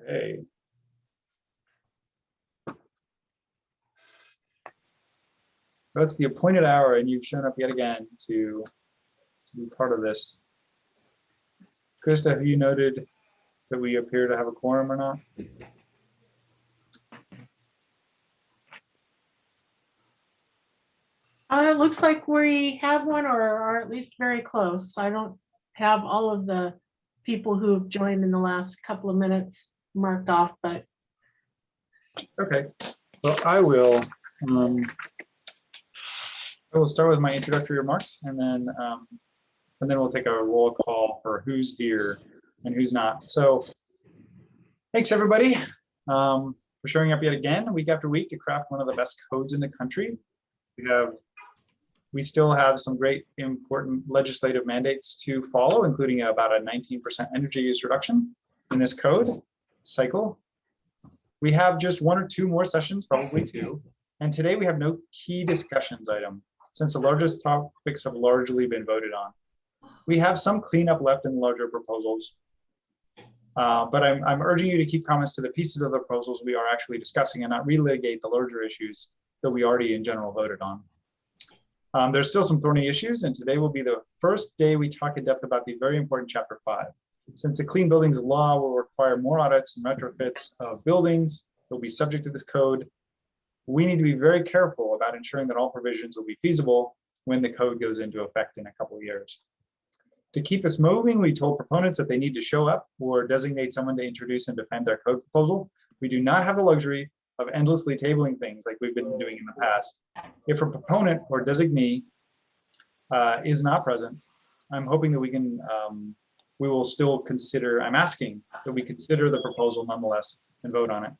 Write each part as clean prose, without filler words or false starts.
Okay. That's the appointed hour, and you've shown up yet again to be part of this. Krista, have you noted that we appear to have a quorum or not? It looks like we have one, or are at least very close. I don't have all of the people who have joined in the last couple of minutes marked off, but Okay. Well, I will start with my introductory remarks, and then we'll take a roll call for who's here and who's not. So, thanks everybody for showing up yet again, week after week, to craft one of the best codes in the country. We still have some great important legislative mandates to follow, including about a 19% energy use reduction in this code cycle. We have just one or two more sessions, probably two. And today we have no key discussions item, since the largest topics have largely been voted on. We have some cleanup left in the larger proposals, but I'm urging you to keep comments to the pieces of the proposals we are actually discussing and not relitigate the larger issues that we already in general voted on. There's still some thorny issues, and today will be the first day we talk in depth about the very important Chapter 5. Since the Clean Buildings Law will require more audits and retrofits of buildings that will be subject to this code, we need to be very careful about ensuring that all provisions will be feasible when the code goes into effect in a couple of years. To keep us moving, we told proponents that they need to show up or designate someone to introduce and defend their code proposal. We do not have the luxury of endlessly tabling things like we've been doing in the past. If a proponent or designee is not present, I'm hoping that we will still consider, I'm asking that we consider the proposal nonetheless and vote on it.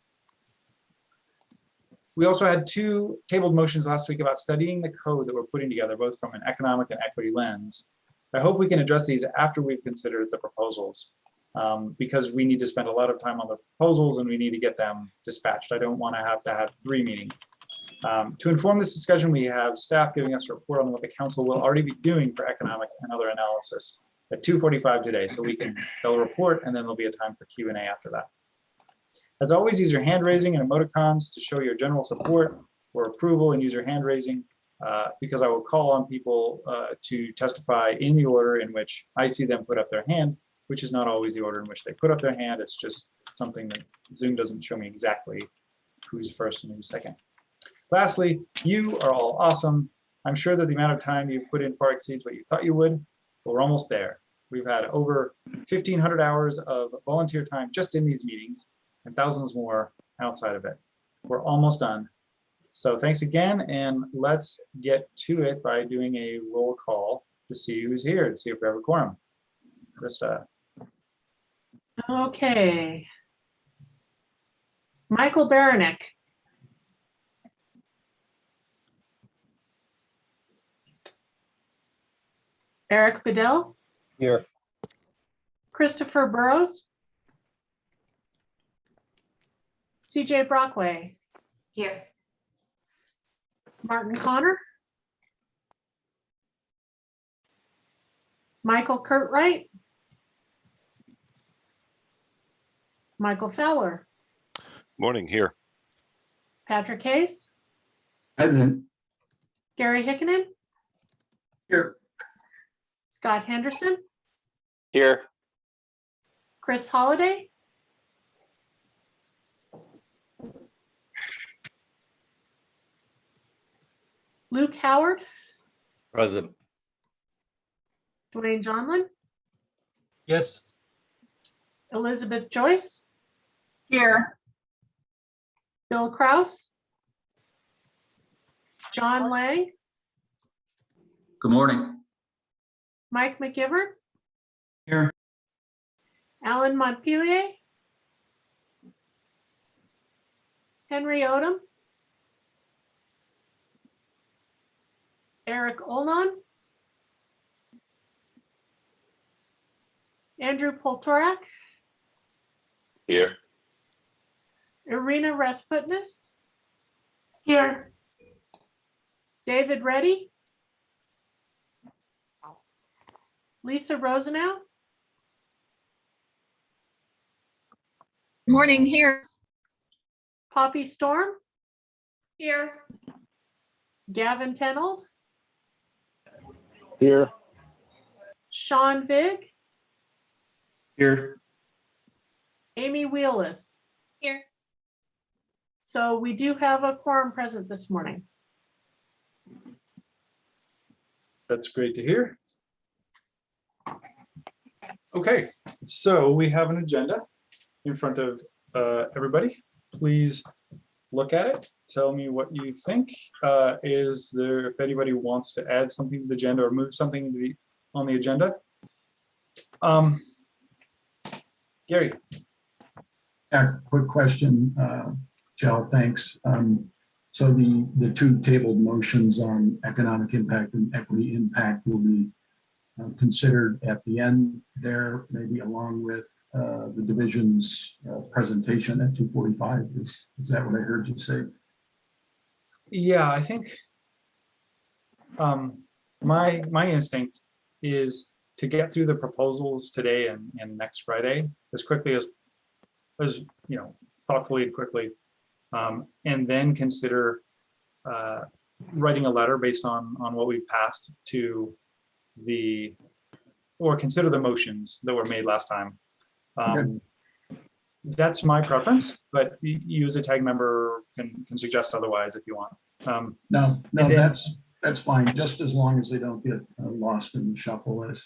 We also had two tabled motions last week about studying the code that we're putting together, both from an economic and equity lens. I hope we can address these after we've considered the proposals, because we need to spend a lot of time on the proposals and we need to get them dispatched. I don't want to have 3 meetings. To inform this discussion, we have staff giving us a report on what the council will already be doing for economic and other analysis at 2:45 today. So they'll report, and then there'll be a time for Q&A after that. As always, use your hand raising and emoticons to show your general support or approval, and use your hand raising because I will call on people to testify in the order in which I see them put up their hand, which is not always the order in which they put up their hand. It's just something that Zoom doesn't show me exactly who's first and who's second. Lastly, you are all awesome. I'm sure that the amount of time you put in far exceeds what you thought you would, but we're almost there. We've had over 1,500 hours of volunteer time just in these meetings and thousands more outside of it. We're almost done. So thanks again, and let's get to it by doing a roll call to see who's here, to see if we have a quorum. Krista. okay. Michael Baranek. Eric Bedell. Here. Christopher Burrows. CJ Brockway. Here. Martin Connor. Michael Curtright. Michael Fowler. Morning, here. Patrick Case. Present. Gary Hickinen. Here. Scott Henderson. Here. Chris Holliday. Luke Howard. Present. Dwayne Johnlin. Yes. Elizabeth Joyce. Here. Bill Kraus. John Lang. Good morning. Mike McGivern. Here. Alan Montpelier. Henry Odom. Eric Olnon. Andrew Poltorak. Here. Irina Rasputnis. Here. David Reddy. Lisa Rosenau. Morning here. Poppy Storm, Here. Gavin Tenold, Here. Sean Big, Here. Amy Wheelis. Here. So we do have a quorum present this morning. That's great to hear. Okay, so we have an agenda in front of everybody. Please look at it. Tell me what you think. Is there, if anybody wants to add something to the agenda or move something to on the agenda? Gary. Yeah, quick question, Joe, thanks. So the two tabled motions on economic impact and equity impact will be considered at the end there, maybe along with the division's presentation at 2:45. Is that what I heard you say? Yeah, I think my instinct is to get through the proposals today and next Friday as quickly as you know, thoughtfully and quickly, and then consider writing a letter based on what we passed to or consider the motions that were made last time. That's my preference, but you as a tag member can suggest otherwise if you want. No, and then- that's fine, just as long as they don't get lost in the shuffle list.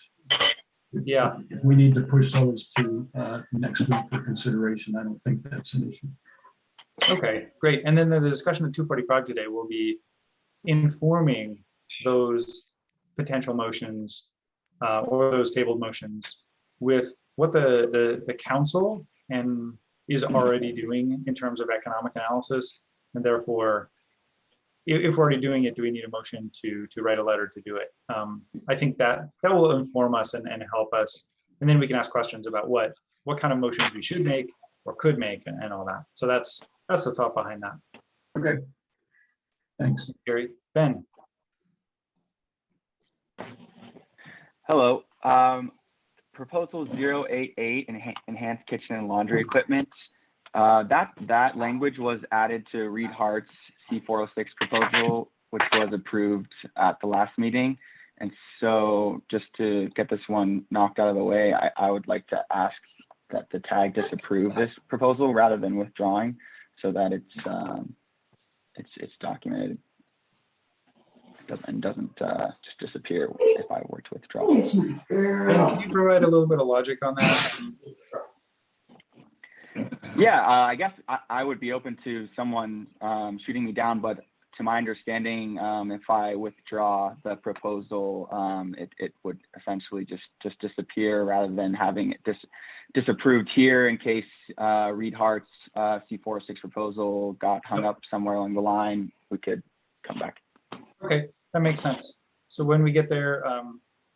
Yeah. If we need to push those to next week for consideration, I don't think that's an issue. Okay, great. And then the discussion of 245 today will be informing those potential motions or those tabled motions with what the council is already doing in terms of economic analysis. And therefore, if we're already doing it, do we need a motion to write a letter to do it? I think that will inform us and help us. And then we can ask questions about what kind of motions we should make or could make and all that. So that's the thought behind that. Okay. Thanks. Gary. Ben. Hello. Proposal 088, enhanced kitchen and laundry equipment. That language was added to Reed Hart's C406 proposal, which was approved at the last meeting. And so just to get this one knocked out of the way, I would like to ask that the tag disapprove this proposal rather than withdrawing, so that it's documented and doesn't just disappear if I were to withdraw. Ben, can you provide a little bit of logic on that? Yeah, I guess I would be open to someone shooting me down, but to my understanding, if I withdraw the proposal, it would essentially just disappear rather than having it disapproved here in case Reed Hart's C406 proposal got hung up somewhere along the line. We could come back. Okay, that makes sense. So when we get there,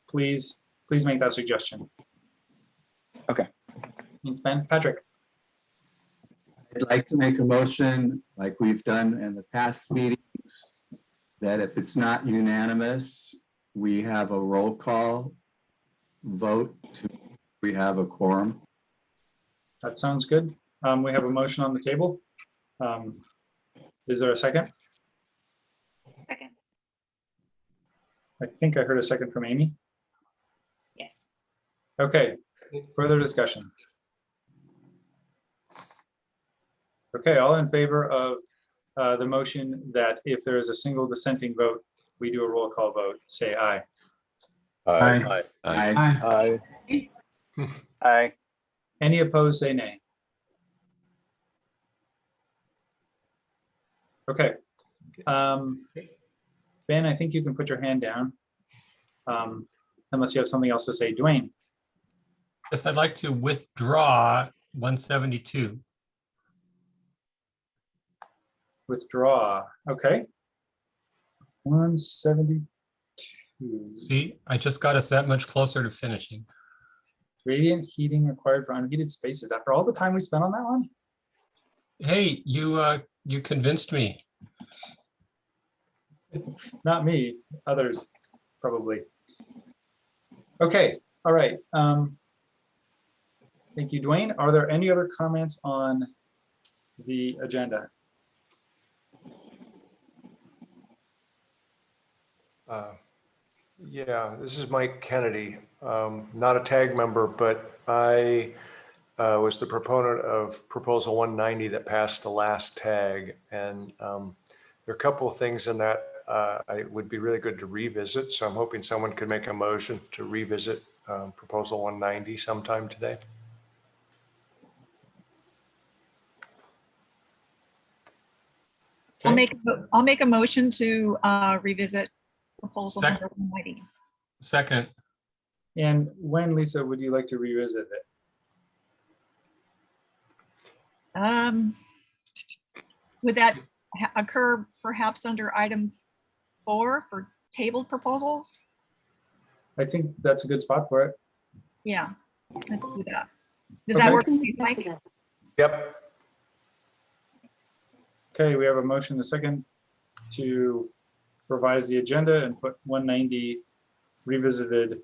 please make that suggestion. Okay. Thanks, Ben. Patrick. I'd like to make a motion, like we've done in the past meetings, that if it's not unanimous, we have a roll call vote we have a quorum. That sounds good. We have a motion on the table. Is there a second? Second. I think I heard a second from Amy. Yes. Okay, further discussion. Okay, all in favor of the motion that if there is a single dissenting vote, we do a roll call vote, say aye. Aye. Aye. Aye. Any opposed, say nay. Okay. Ben, I think you can put your hand down. Unless you have something else to say. Dwayne. Yes, I'd like to withdraw 172. Withdraw. Okay. 172. See, I just got us that much closer to finishing. Radiant heating required for unheated spaces. After all the time we spent on that one? Hey, you convinced me. Not me, others probably. Okay, all right. Thank you, Dwayne. Are there any other comments on the agenda? Yeah, this is Mike Kennedy, not a tag member, but I was the proponent of Proposal 190 that passed the last tag. And there are a couple of things in that I would be really good to revisit. So I'm hoping someone could make a motion to revisit Proposal 190 sometime today. Okay, I'll make a motion to revisit proposal Sec- number 190. Second, and when, Lisa, would you like to revisit it? Would that occur perhaps under item 4 for tabled proposals? I think that's a good spot for it. Yeah, let's do that. Does that Okay. work, with you, Mike? Yep. Okay, we have a motion, a second, to revise the agenda and put 190 revisited,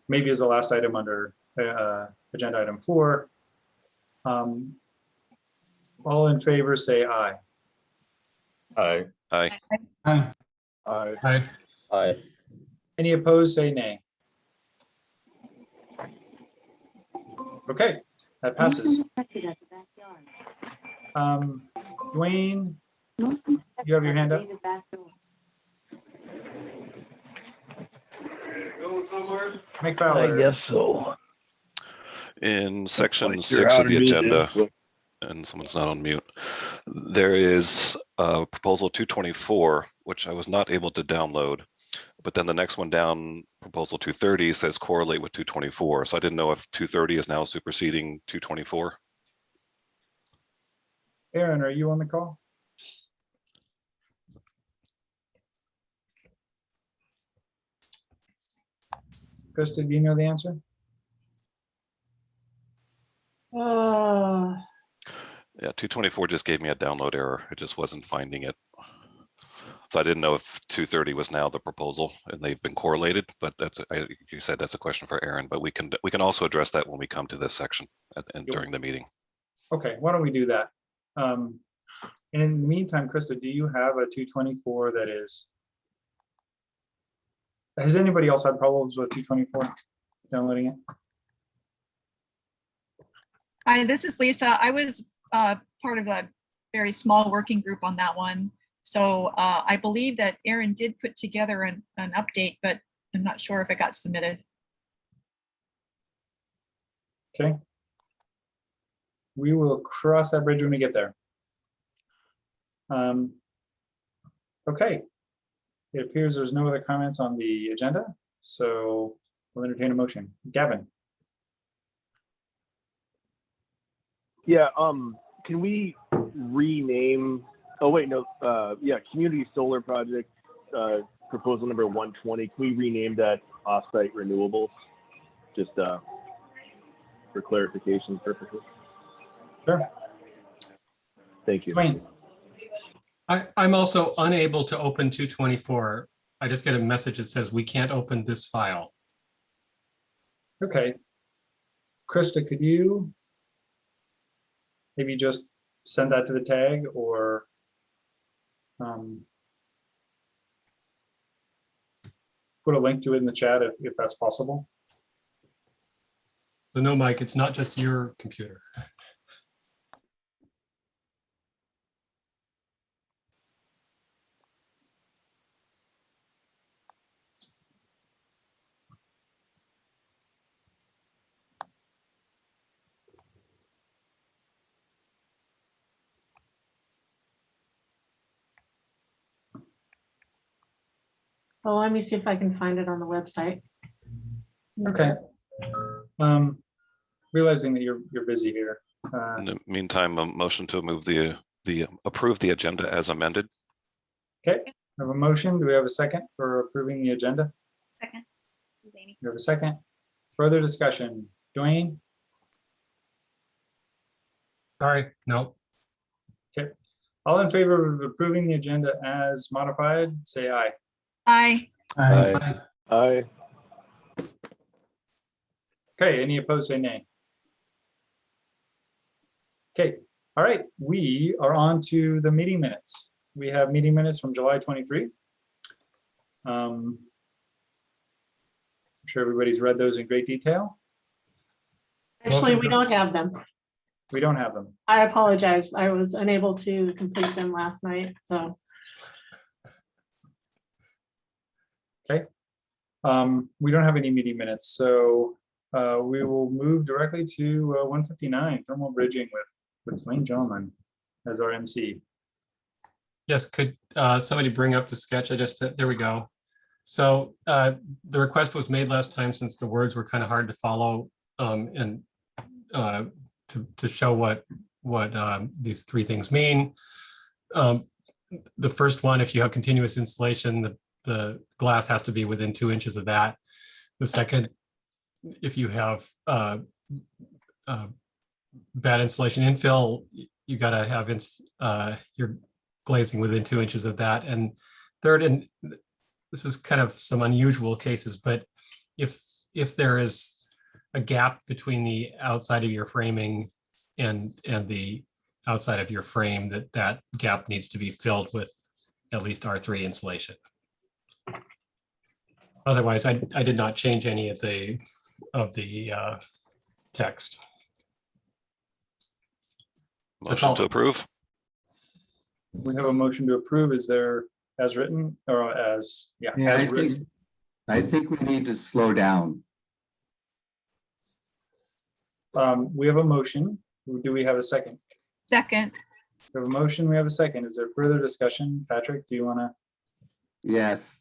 maybe as the last item under agenda item 4. All in favor, say aye. Aye. aye. Aye. Any opposed, say nay. Okay, that passes. Dwayne, you have your hand up? Mike Fowler. so. In section Like you're 6 out of the of mute, agenda, yeah. and someone's not on mute, there is proposal 224, which I was not able to download. But then the next one down, proposal 230, says correlate with 224. So I didn't know if 230 is now superseding 224. Aaron, are you on the call? Krista, do you know the answer? Yeah, 224 just gave me a download error. It just wasn't finding it. So I didn't know if 230 was now the proposal and they've been correlated, but that's, you said that's a question for Aaron, but we can also address that when we come to this section and during the meeting. Okay, why don't we do that? And in the meantime, Krista, do you have a 224 that is? Has anybody else had problems with 224 downloading it? Hi, this is Lisa. I was part of a very small working group on that one. So I believe that Aaron did put together an update, but I'm not sure if it got submitted. Okay. We will cross that bridge when we get there. Okay. It appears there's no other comments on the agenda, so we'll entertain a motion. Gavin. Yeah, can we rename, oh wait, no, yeah, Community Solar Project, proposal number 120, can we rename that Offsite Renewables? Just for clarification purposes. Sure. Thank you. Dwayne. I'm also unable to open 224. I just get a message that says we can't open this file. Okay. Krista, could you maybe just send that to the tag or put a link to it in the chat if that's possible? So no, Mike, it's not just your computer. Oh, let me see if I can find it on the website. Okay. Realizing that you're busy here. In the meantime, a motion to move approve the agenda as amended. Okay, I have a motion. Do we have a second for approving the agenda? Second. This is Amy. We have a second. Further discussion. Dwayne? Sorry, no. Okay. All in favor of approving the agenda as modified, say aye. Aye. Aye. Okay, any opposed, say nay. Okay, all right, we are on to the meeting minutes. We have meeting minutes from July 23. I'm sure everybody's read those in great detail. Actually, Motion we to- don't have them. We don't have them. I apologize. I was unable to complete them last night, so. We don't have any meeting minutes, so we will move directly to 159, thermal bridging with Dwayne Gentleman as our MC. Yes, could somebody bring up the sketch? There we go. So the request was made last time since the words were kind of hard to follow and to show what these three things mean. The first one, if you have continuous insulation, the glass has to be within 2 inches of that. The second, if you have bad insulation infill, you got to have your glazing within 2 inches of that. And third, and this is kind of some unusual cases, but if there is a gap between the outside of your framing and the outside of your frame, that gap needs to be filled with at least R3 insulation. Otherwise, I did not change any of the text. That's Motion all. to approve. We have a motion to approve. Is there as written or as, yeah, Yeah, as written? I think we need to slow down. We have a motion. Do we have a second? Second, We have a motion, we have a second. Is there further discussion? Patrick, do you want to, Yes,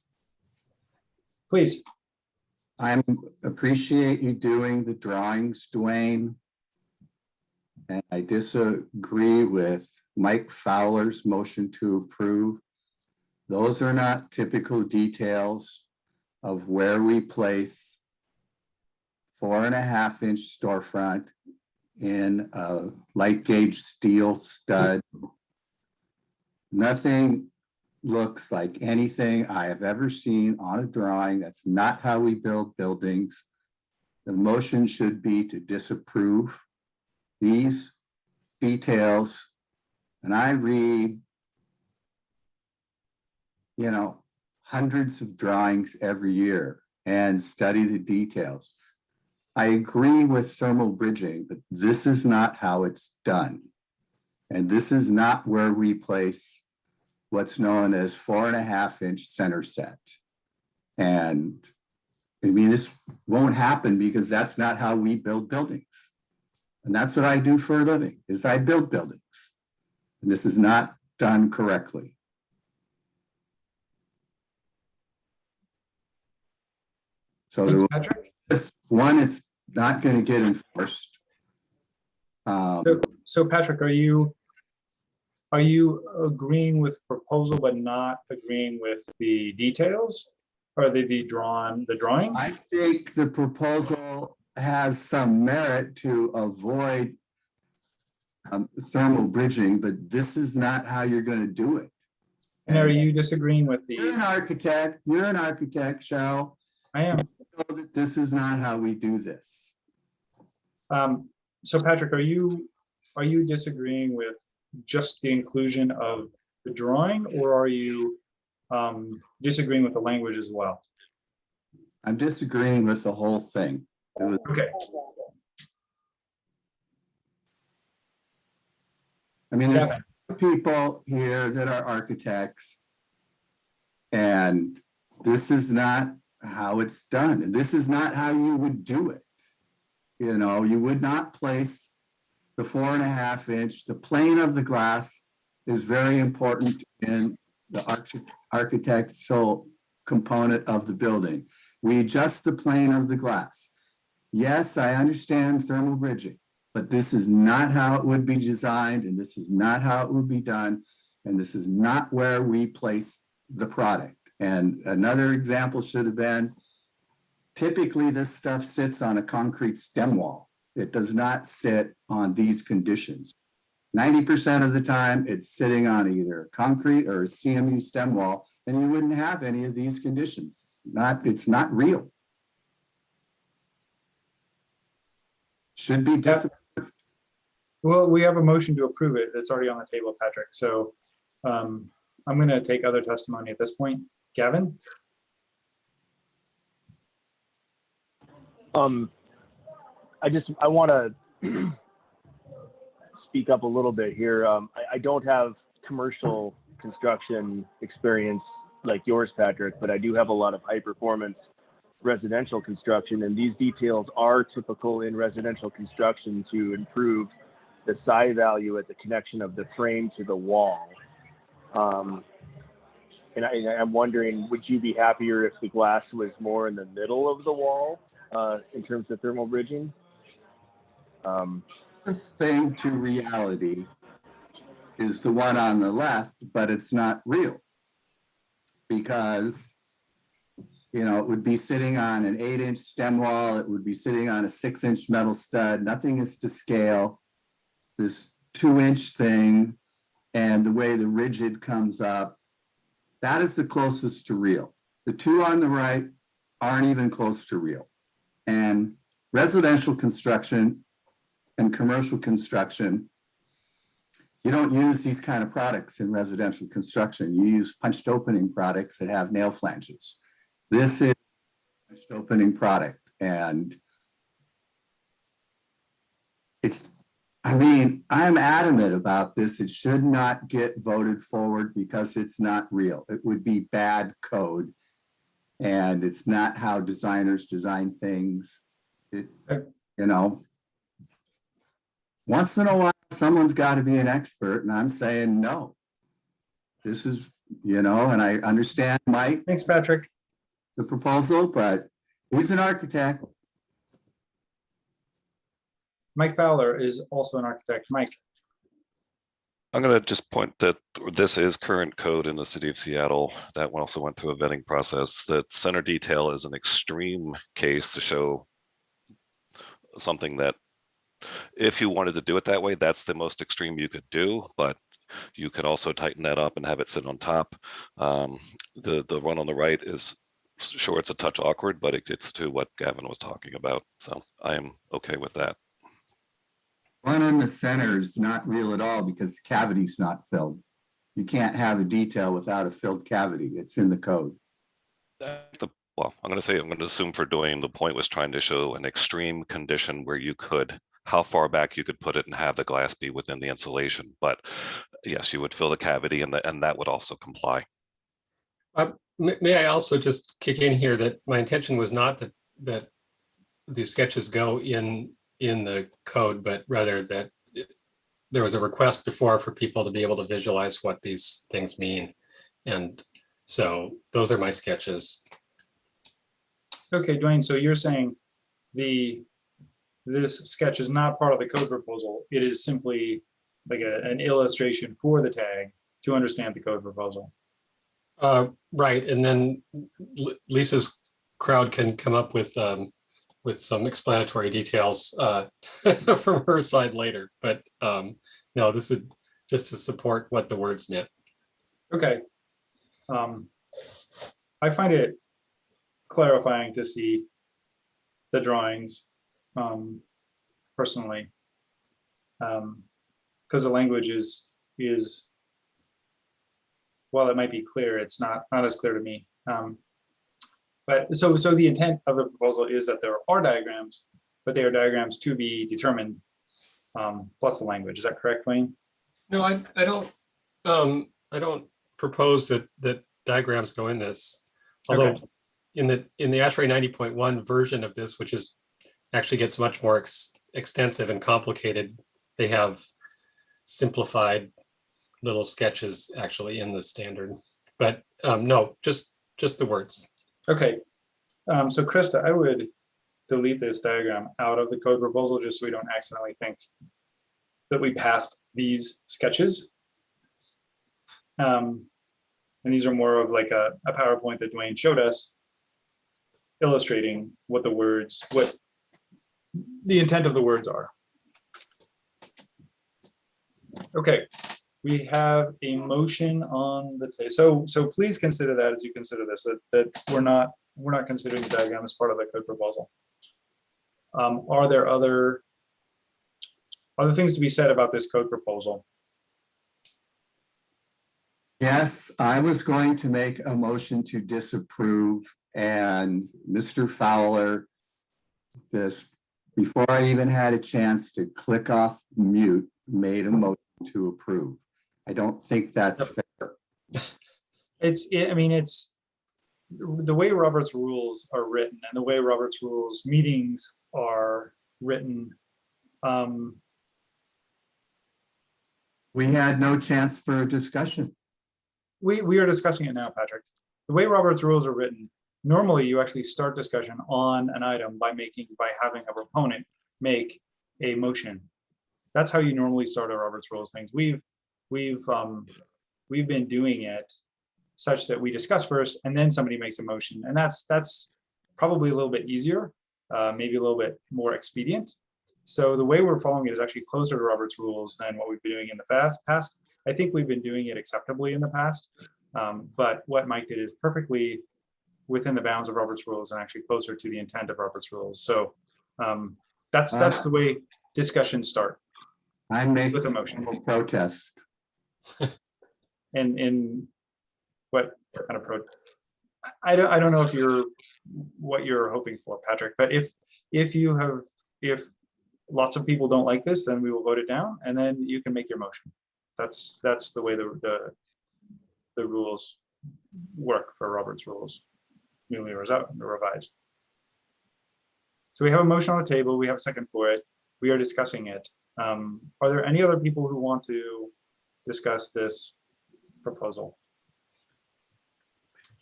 please? I appreciate you doing the drawings, Dwayne. And I disagree with Mike Fowler's motion to approve. Those are not typical details of where we place 4.5-inch storefront in a light gauge steel stud. Nothing looks like anything I have ever seen on a drawing. That's not how we build buildings. The motion should be to disapprove these details. And I read, hundreds of drawings every year and study the details. I agree with thermal bridging, but this is not how it's done. And this is not where we place what's known as 4.5-inch center set. And I mean, this won't happen because that's not how we build buildings. And that's what I do for a living, is I build buildings. And this is not done correctly. So Thanks, Patrick. one, it's not going to get enforced. So Patrick, are you agreeing with proposal but not agreeing with the details? Or the drawing? I think the proposal has some merit to avoid thermal bridging, but this is not how you're going to do it. And are you disagreeing with You're an architect, Shell. I am. Know that this is not how we do this. So Patrick, are you disagreeing with just the inclusion of the drawing, or are you disagreeing with the language as well? I'm disagreeing with the whole thing. Okay. I mean, there's people here that are architects, and this is not how it's done. And this is not how you would do it. You would not place the 4.5-inch. The plane of the glass is very important in the architectural component of the building. We adjust the plane of the glass. Yes, I understand thermal bridging, but this is not how it would be designed, and this is not how it would be done, and this is not where we place the product. And another example should have been, typically this stuff sits on a concrete stem wall. It does not sit on these conditions. 90% of the time, it's sitting on either a concrete or a CMU stem wall, and you wouldn't have any of these conditions. It's not real. should be different. Well, we have a motion to approve it. That's already on the table, Patrick. So I'm going to take other testimony at this point. Gavin? I want to speak up a little bit here. I don't have commercial construction experience like yours, Patrick, but I do have a lot of high performance residential construction, and these details are typical in residential construction to improve the psi value at the connection of the frame to the wall. And I'm wondering, would you be happier if the glass was more in the middle of the wall in terms of thermal bridging? Thing to reality is the one on the left, but it's not real. Because, you know, it would be sitting on an 8-inch stem wall, it would be sitting on a 6-inch metal stud, nothing is to scale. This 2-inch thing and the way the rigid comes up, that is the closest to real. The two on the right aren't even close to real. And residential construction and commercial construction, you don't use these kind of products in residential construction. You use punched opening products that have nail flanges. This is a punched opening product. And it's, I mean, I'm adamant about this. It should not get voted forward because it's not real. It would be bad code. And it's not how designers design things. You know, once in a while, someone's got to be an expert, and I'm saying no. This is, you know, and I understand Mike. Thanks, Patrick. The proposal, but he's an architect. Mike Fowler is also an architect. Mike? I'm going to just point that this is current code in the city of Seattle. That one also went through a vetting process. That center detail is an extreme case to show something that if you wanted to do it that way, that's the most extreme you could do, but you can also tighten that up and have it sit on top. The one on the right is, sure, it's a touch awkward, but it gets to what Gavin was talking about. So I am okay with that. One in the center is not real at all because the cavity's not filled. You can't have a detail without a filled cavity. It's in the code. Well, I'm going to assume for doing, the point was trying to show an extreme condition where you could, how far back you could put it and have the glass be within the insulation. But yes, you would fill the cavity and that would also comply. May I also just kick in here that my intention was not that the sketches go in the code, but rather that there was a request before for people to be able to visualize what these things mean. And so those are my sketches. Okay, Dwayne, so you're saying this sketch is not part of the code proposal. It is simply like an illustration for the tag to understand the code proposal. Right, and then Lisa's crowd can come up with some explanatory details from her side later. But no, this is just to support what the words meant. Okay. I find it clarifying to see the drawings personally, because the language is while it might be clear, it's not as clear to me. But so the intent of the proposal is that there are diagrams, but they are diagrams to be determined plus the language. Is that correct, Wayne? No, I don't propose that diagrams go in this. Although Okay. in the ASHRAE 90.1 version of this, which is actually gets much more extensive and complicated, they have simplified little sketches actually in the standard. But no, just the words. Okay. So Krista, I would delete this diagram out of the code proposal just so we don't accidentally think that we passed these sketches. And these are more of like a PowerPoint that Dwayne showed us, illustrating what the intent of the words are. Okay, we have a motion on the table. So please consider that as you consider this, that we're not considering the diagram as part of the code proposal. Are there other other things to be said about this code proposal? Yes, I was going to make a motion to disapprove, and Mr. Fowler, this, before I even had a chance to click off mute, made a motion to approve. I don't think that's fair. I mean, it's the way Robert's rules are written and the way Robert's rules meetings are written. We had no chance for a discussion. We are discussing it now, Patrick. The way Robert's rules are written, normally you actually start discussion on an item by having a proponent make a motion. That's how you normally start a Robert's rules things. We've been doing it such that we discuss first and then somebody makes a motion, and that's probably a little bit easier, maybe a little bit more expedient. So the way we're following it is actually closer to Robert's rules than what we've been doing in the past. I think we've been doing it acceptably in the past, but what Mike did is perfectly within the bounds of Robert's rules and actually closer to the intent of Robert's rules. So that's the way discussions start. I make with a motion. Protest. And what kind of I don't know what you're hoping for, Patrick, but if lots of people don't like this, then we will vote it down and then you can make your motion. That's the way the rules work for Robert's rules, newly revised. So we have a motion on the table. We have a second for it. We are discussing it. Are there any other people who want to discuss this proposal?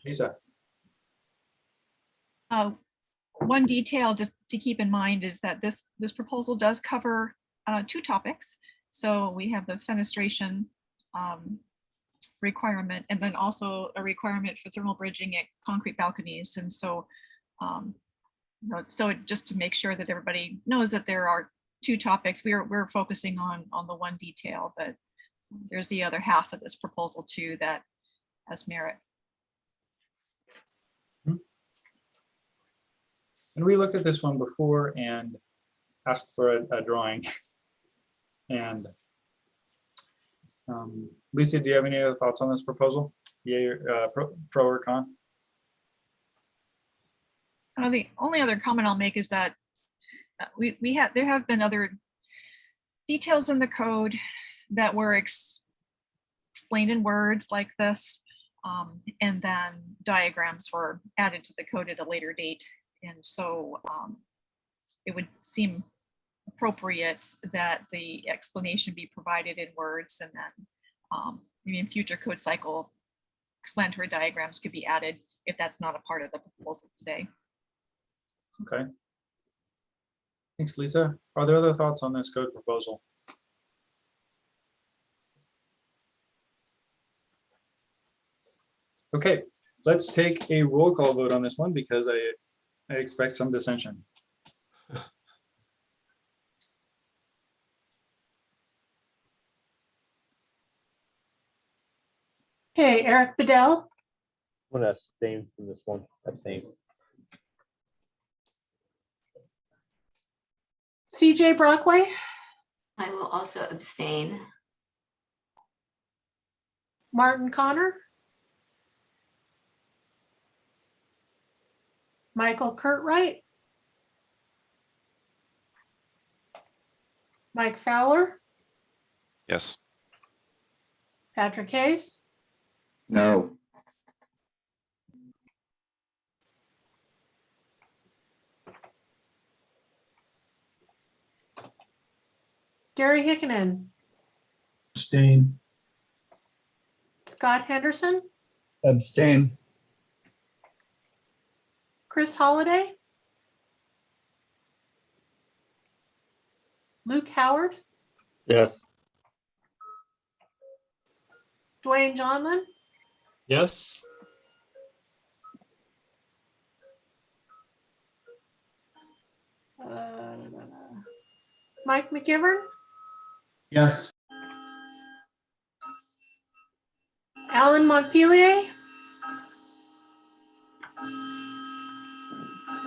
Lisa. One detail just to keep in mind is that this proposal does cover two topics. So we have the fenestration requirement, and then also a requirement for thermal bridging at concrete balconies. And so, just to make sure that everybody knows that there are two topics, we're focusing on the one detail, but there's the other half of this proposal too that has merit. And we looked at this one before and asked for a drawing. And Lisa, do you have any other thoughts on this proposal? Yeah, pro or con? The only other comment I'll make is that there have been other details in the code that were explained in words like this, and then diagrams were added to the code at a later date. And so it would seem appropriate that the explanation be provided in words, and then maybe in future code cycle, explanatory diagrams could be added if that's not a part of the proposal today. Okay. Thanks, Lisa. Are there other thoughts on this code proposal? Okay, let's take a roll call vote on this one because I expect some dissension. Okay, Eric Bedell, I'm gonna abstain from this one. Abstain. CJ Brockway, I will also abstain. Martin Connor, Michael Kurtwright, Mike Fowler, Yes. Patrick Hayes, No. Gary Hickinen, Abstain. Scott Henderson, Abstain. Chris Holliday, Luke Howard, Yes. Dwayne Johnson, Yes. Mike McGivern, Yes. Alan Montpelier,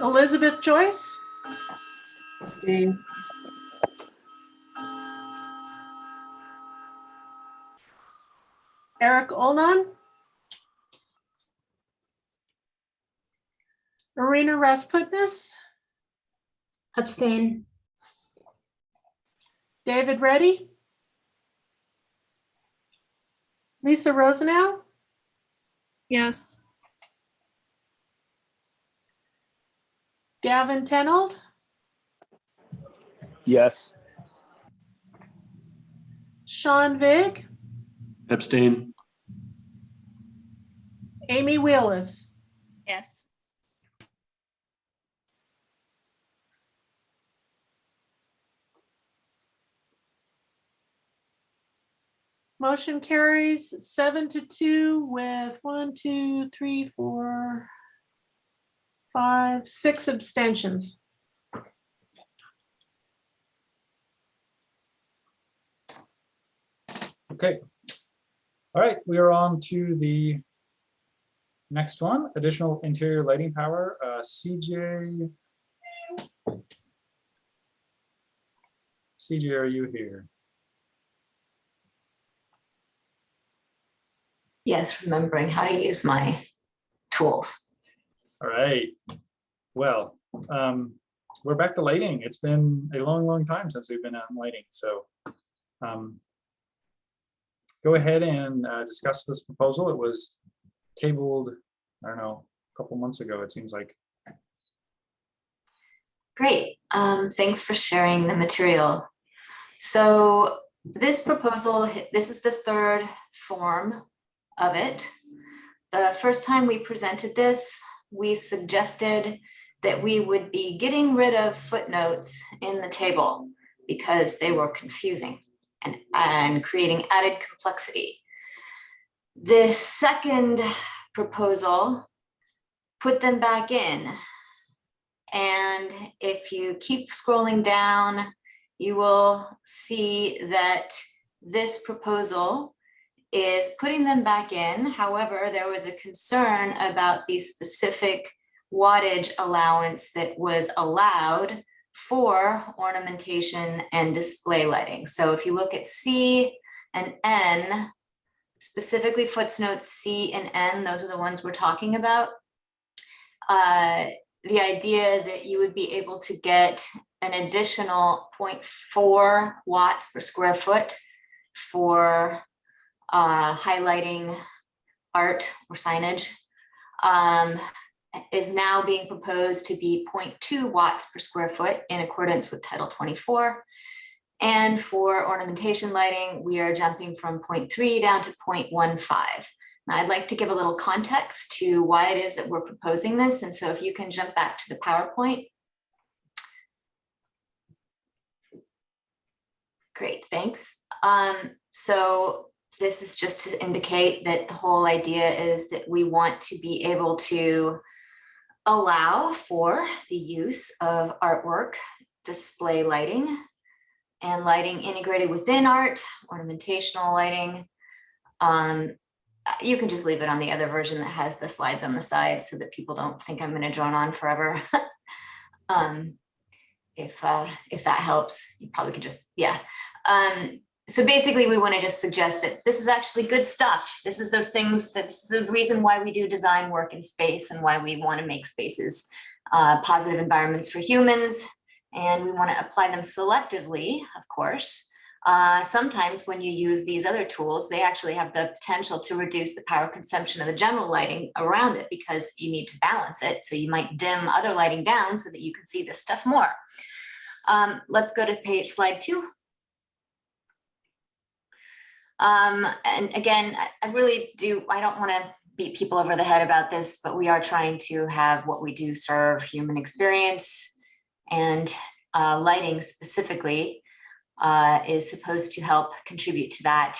Elizabeth Joyce, Eric Olnon, Irina Rasputnis, Abstain. David Reddy, Lisa Rosenau, Yes. Gavin Tenold, Yes. Sean Vig, Abstain. Amy Wheelis. Yes. Motion carries 7-2 with 1, 2, 3, 4, 5, 6 abstentions. Okay. All right, we are on to the next one, additional interior lighting power, CJ, are you here? Yes, remembering how to use my tools. All right. Well, we're back to lighting. It's been a long, long time since we've been on lighting. So go ahead and discuss this proposal. It was tabled, I don't know, a couple months ago, it seems like. Great. Thanks for sharing the material. So this proposal, this is the third form of it. The first time we presented this, we suggested that we would be getting rid of footnotes in the table because they were confusing and creating added complexity. This second proposal put them back in. And if you keep scrolling down, you will see that this proposal is putting them back in. However, there was a concern about the specific wattage allowance that was allowed for ornamentation and display lighting. So if you look at C and N, specifically footnotes C and N, those are the ones we're talking about. The idea that you would be able to get an additional 0.4 watts per square foot for highlighting art or signage is now being proposed to be 0.2 watts per square foot in accordance with Title 24. And for ornamentation lighting, we are jumping from 0.3 down to 0.15. Now, I'd like to give a little context to why it is that we're proposing this. And so if you can jump back to the PowerPoint. Great, thanks. So this is just to indicate that the whole idea is that we want to be able to allow for the use of artwork, display lighting, and lighting integrated within art, ornamentational lighting. You can just leave it on the other version that has the slides on the side so that people don't think I'm going to drone on forever. If that helps, you probably could just, yeah. So basically we want to just suggest that this is actually good stuff. This is the things, that's the reason why we do design work in space and why we want to make spaces positive environments for humans. And we want to apply them selectively, of course. Sometimes when you use these other tools, they actually have the potential to reduce the power consumption of the general lighting around it because you need to balance it. So you might dim other lighting down so that you can see this stuff more. Let's go to slide 2. And again, I really do, I don't want to beat people over the head about this, but we are trying to have what we do serve human experience, and lighting specifically is supposed to help contribute to that.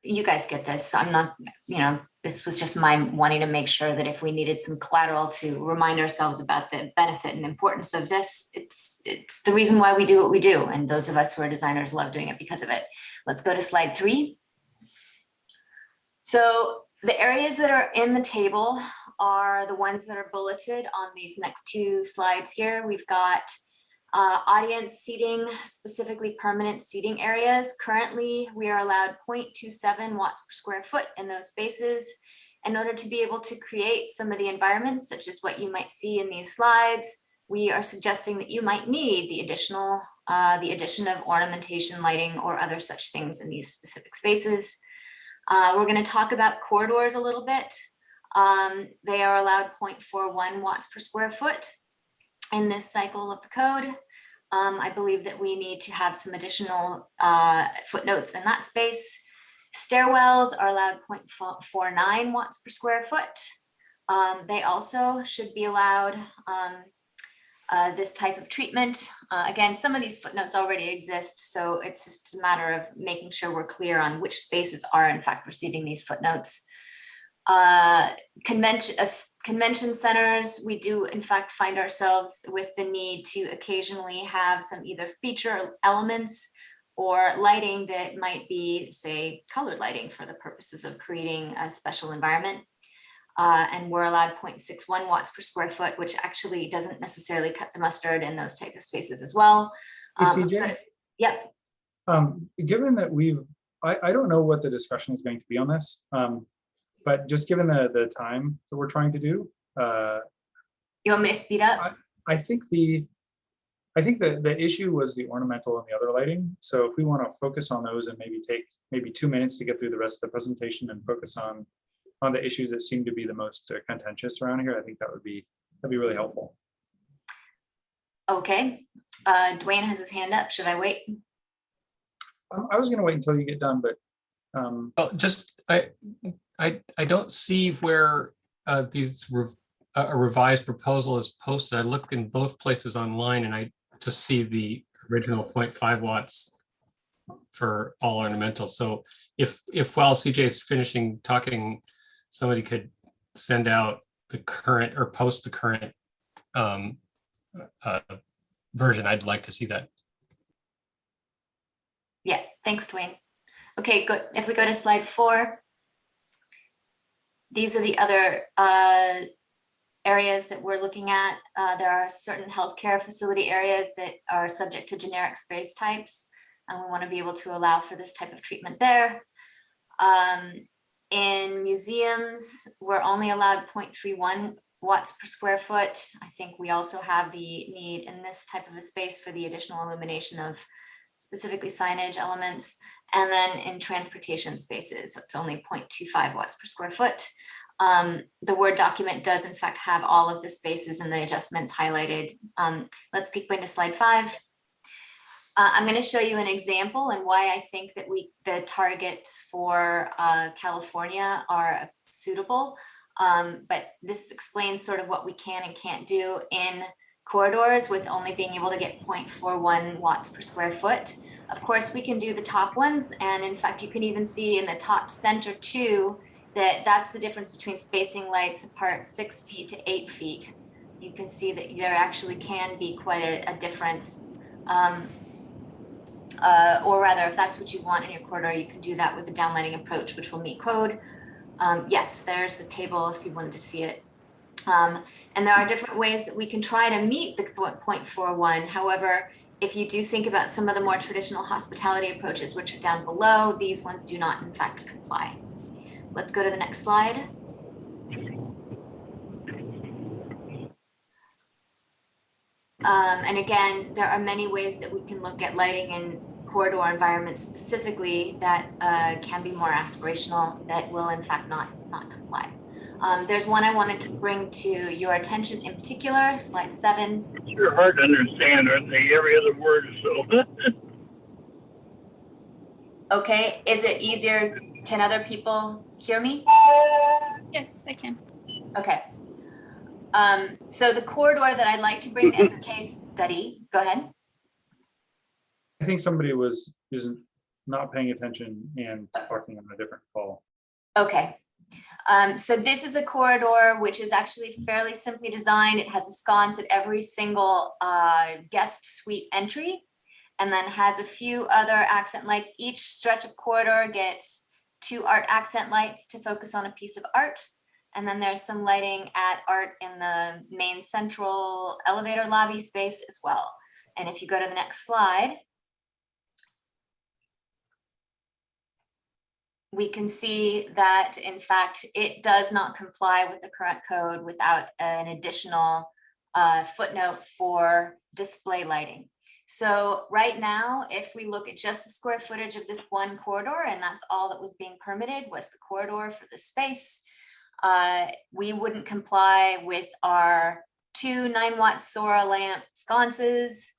You guys get this. I'm not, this was just my wanting to make sure that if we needed some collateral to remind ourselves about the benefit and importance of this, it's the reason why we do what we do. And those of us who are designers love doing it because of it. Let's go to slide 3. So the areas that are in the table are the ones that are bulleted on these next 2 slides here. We've got Audience seating, specifically permanent seating areas. Currently, we are allowed 0.27 watts per square foot in those spaces. In order to be able to create some of the environments, such as what you might see in these slides, we are suggesting that you might need the addition of ornamentation, lighting, or other such things in these specific spaces. We're going to talk about corridors a little bit. They are allowed 0.41 watts per square foot in this cycle of the code. I believe that we need to have some additional footnotes in that space. Stairwells are allowed 0.49 watts per square foot. They also should be allowed this type of treatment. Again, some of these footnotes already exist, so it's just a matter of making sure we're clear on which spaces are in fact receiving these footnotes. Convention centers, we do in fact find ourselves with the need to occasionally have some either feature elements or lighting that might be, say, colored lighting for the purposes of creating a special environment. And we're allowed 0.61 watts per square foot, which actually doesn't necessarily cut the mustard in those type of spaces as well. Hey, CJ? Yep. Given that I don't know what the discussion is going to be on this, but just given the time that we're trying to do. You want me to speed up? I think the issue was the ornamental and the other lighting. So if we want to focus on those and maybe take 2 minutes to get through the rest of the presentation and focus on the issues that seem to be the most contentious around here, I think that'd be really helpful. Okay. Dwayne has his hand up. Should I wait? I was going to wait until you get done, but Well, just I don't see where a revised proposal is posted. I looked in both places online and I just see the original 0.5 watts for all ornamental. So if while CJ is finishing talking, somebody could send out the current or post the current version, I'd like to see that. Yeah, thanks, Dwayne. Okay, good. If we go to slide 4, these are the other areas that we're looking at. There are certain healthcare facility areas that are subject to generic space types, and we want to be able to allow for this type of treatment there. In museums, we're only allowed 0.31 watts per square foot. I think we also have the need in this type of a space for the additional illumination of specifically signage elements. And then in transportation spaces, it's only 0.25 watts per square foot. The Word document does in fact have all of the spaces and the adjustments highlighted. Let's keep going to slide 5. I'm going to show you an example and why I think that the targets for California are suitable. But this explains sort of what we can and can't do in corridors with only being able to get 0.41 watts per square foot. Of course, we can do the top ones. And in fact, you can even see in the top center 2 that that's the difference between spacing lights apart 6 feet to 8 feet. You can see that there actually can be quite a difference. Or rather, if that's what you want in your corridor, you can do that with the downlighting approach, which will meet code. Yes, there's the table if you wanted to see it. And there are different ways that we can try to meet the 0.41. However, if you do think about some of the more traditional hospitality approaches, which are down below, these ones do not in fact comply. Let's go to the next slide. And again, there are many ways that we can look at lighting in corridor environments specifically that can be more aspirational, that will in fact not comply. There's one I wanted to bring to your attention in particular, slide 7. They're hard to understand, aren't they? Every other word is so. Okay, is it easier? Can other people hear me? Yes, I can. Okay. So the corridor that I'd like to bring as a case study, go ahead. I think somebody isn't not paying attention and talking on a different call. Okay. So this is a corridor which is actually fairly simply designed. It has a sconce at every single guest suite entry, and then has a few other accent lights. Each stretch of corridor gets 2 art accent lights to focus on a piece of art. And then there's some lighting at art in the main central elevator lobby space as well. And if you go to the next slide, we can see that in fact, it does not comply with the current code without an additional footnote for display lighting. So right now, if we look at just the square footage of this one corridor, and that's all that was being permitted was the corridor for the space, we wouldn't comply with our 2 9-watt Sora lamp sconces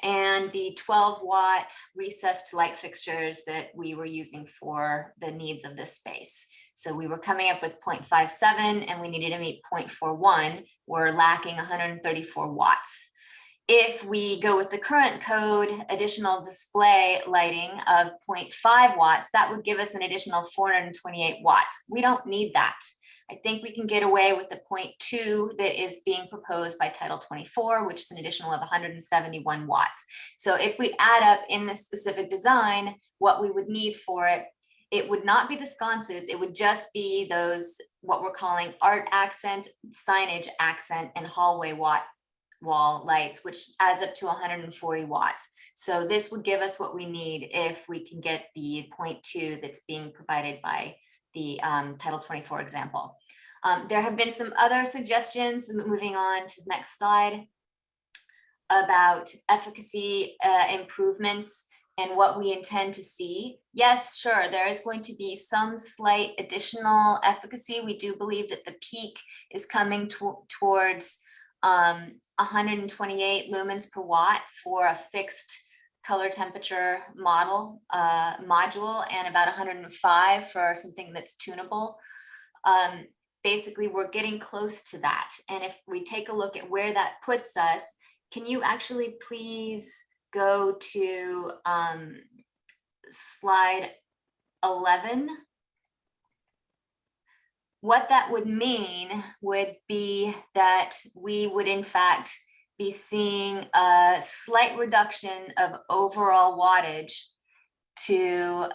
and the 12-watt recessed light fixtures that we were using for the needs of this space. So we were coming up with 0.57 and we needed to meet 0.41. We're lacking 134 watts. If we go with the current code, additional display lighting of 0.5 watts, that would give us an additional 428 watts. We don't need that. I think we can get away with the 0.2 that is being proposed by Title 24, which is an additional of 171 watts. So if we add up in this specific design, what we would need for it, it would not be the sconces, it would just be those, what we're calling art accents, signage accent, and hallway wall lights, which adds up to 140 watts. So this would give us what we need if we can get the 0.2 that's being provided by the Title 24 example. There have been some other suggestions, moving on to the next slide, about efficacy improvements and what we intend to see. Yes, sure, there is going to be some slight additional efficacy. We do believe that the peak is coming towards 128 lumens per watt for a fixed color temperature module, and about 105 for something that's tunable. Basically, we're getting close to that. And if we take a look at where that puts us, can you actually please go to slide 11? What that would mean would be that we would in fact be seeing a slight reduction of overall wattage to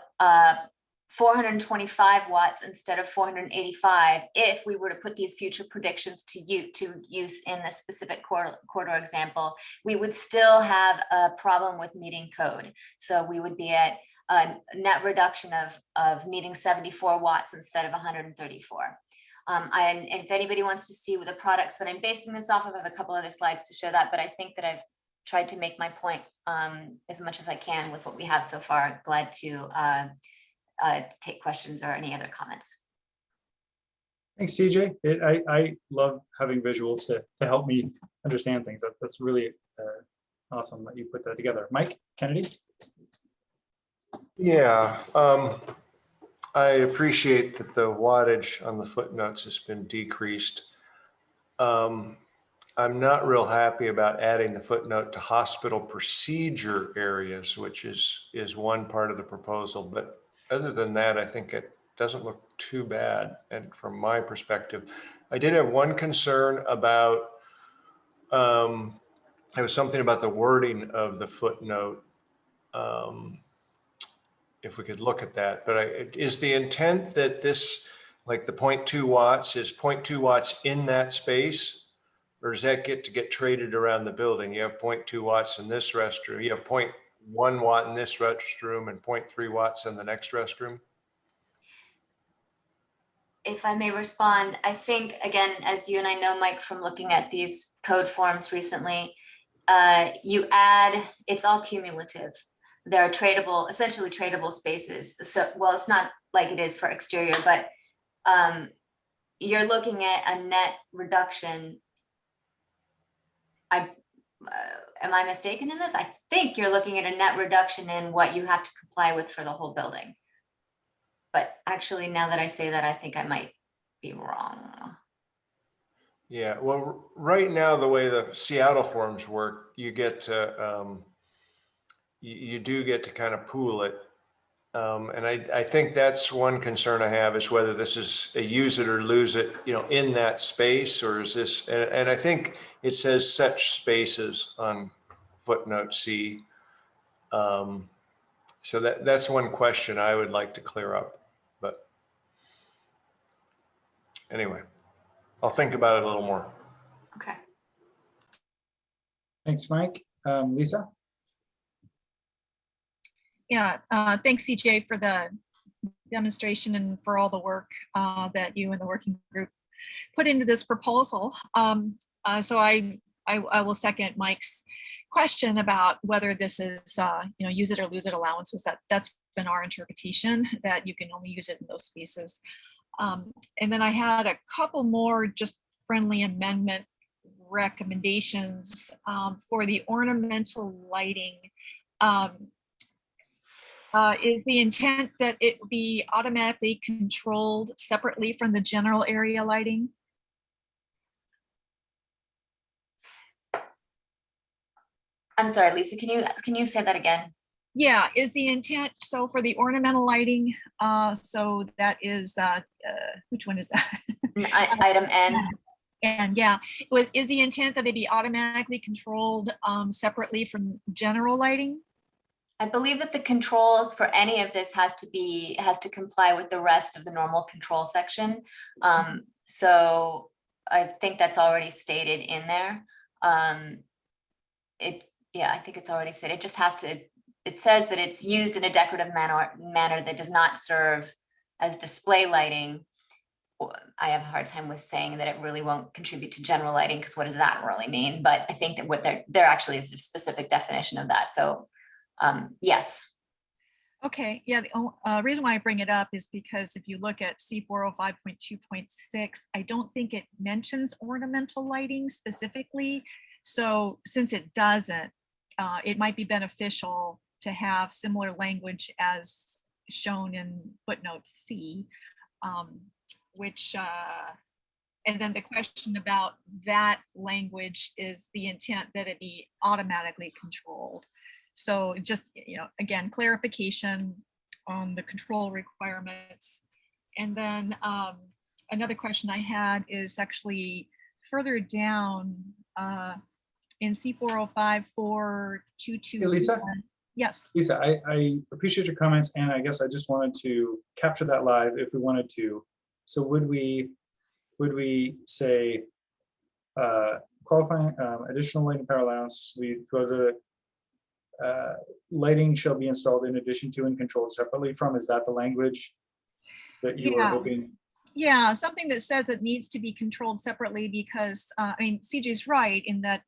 425 watts instead of 485 if we were to put these future predictions to use in the specific corridor example. We would still have a problem with meeting code. So we would be at a net reduction of needing 74 watts instead of 134. And if anybody wants to see the products that I'm basing this off of, I have a couple other slides to show that, but I think that I've tried to make my point as much as I can with what we have so far. Glad to take questions or any other comments. Thanks, CJ. I love having visuals to help me understand things. That's really awesome that you put that together. Mike Kennedy. Yeah, I appreciate that the wattage on the footnotes has been decreased. I'm not real happy about adding the footnote to hospital procedure areas, which is one part of the proposal. But other than that, I think it doesn't look too bad. And from my perspective, I did have one concern about, it was something about the wording of the footnote. If we could look at that, but is the intent that this, like the 0.2 watts is 0.2 watts in that space, or does that get traded around the building? You have 0.2 watts in this restroom, you have 0.1 watt in this restroom and 0.3 watts in the next restroom? If I may respond, I think, again, as you and I know, Mike, from looking at these code forms recently, you add, it's all cumulative. They're tradable, essentially tradable spaces. So, well, it's not like it is for exterior, but you're looking at a net reduction. Am I mistaken in this? I think you're looking at a net reduction in what you have to comply with for the whole building. But actually, now that I say that, I think I might be wrong. Yeah, well, right now, the way the Seattle forms work, you get to, you do get to kind of pool it. And I think that's one concern I have, is whether this is a use it or lose it, in that space, or is this, and I think it says such spaces on footnote C. So that's one question I would like to clear up, but anyway, I'll think about it a little more. Okay. Thanks, Mike. Lisa? Yeah, thanks CJ for the demonstration and for all the work that you and the working group put into this proposal. So I will second Mike's question about whether this is, use it or lose it allowances. That's been our interpretation, that you can only use it in those spaces. And then I had a couple more just friendly amendment recommendations for the ornamental lighting. Is the intent that it be automatically controlled separately from the general area lighting? I'm sorry, Lisa, can you say that again? Yeah, is the intent, so for the ornamental lighting, so that is, which one is that? Item N. And yeah, is the intent that it be automatically controlled separately from general lighting? I believe that the controls for any of this has to comply with the rest of the normal control section. So I think that's already stated in there. Yeah, I think it's already said. It just has to, it says that it's used in a decorative manner that does not serve as display lighting. I have a hard time with saying that it really won't contribute to general lighting, because what does that really mean? But I think that what there actually is a specific definition of that. So yes. Okay, yeah, the reason why I bring it up is because if you look at C405.2.6, I don't think it mentions ornamental lighting specifically. So since it doesn't, it might be beneficial to have similar language as shown in footnote C, and then the question about that language is the intent that it be automatically controlled. So just, again, clarification on the control requirements. And then another question I had is actually further down in C405.4.2.2. Hey, Lisa? Yes. Lisa, I appreciate your comments, and I guess I just wanted to capture that live if we wanted to. So would we say qualifying additional lighting power allowance, we go to lighting shall be installed in addition to and controlled separately from? Is that the language that you were hoping? Yeah, something that says it needs to be controlled separately, because I mean, CJ's right in that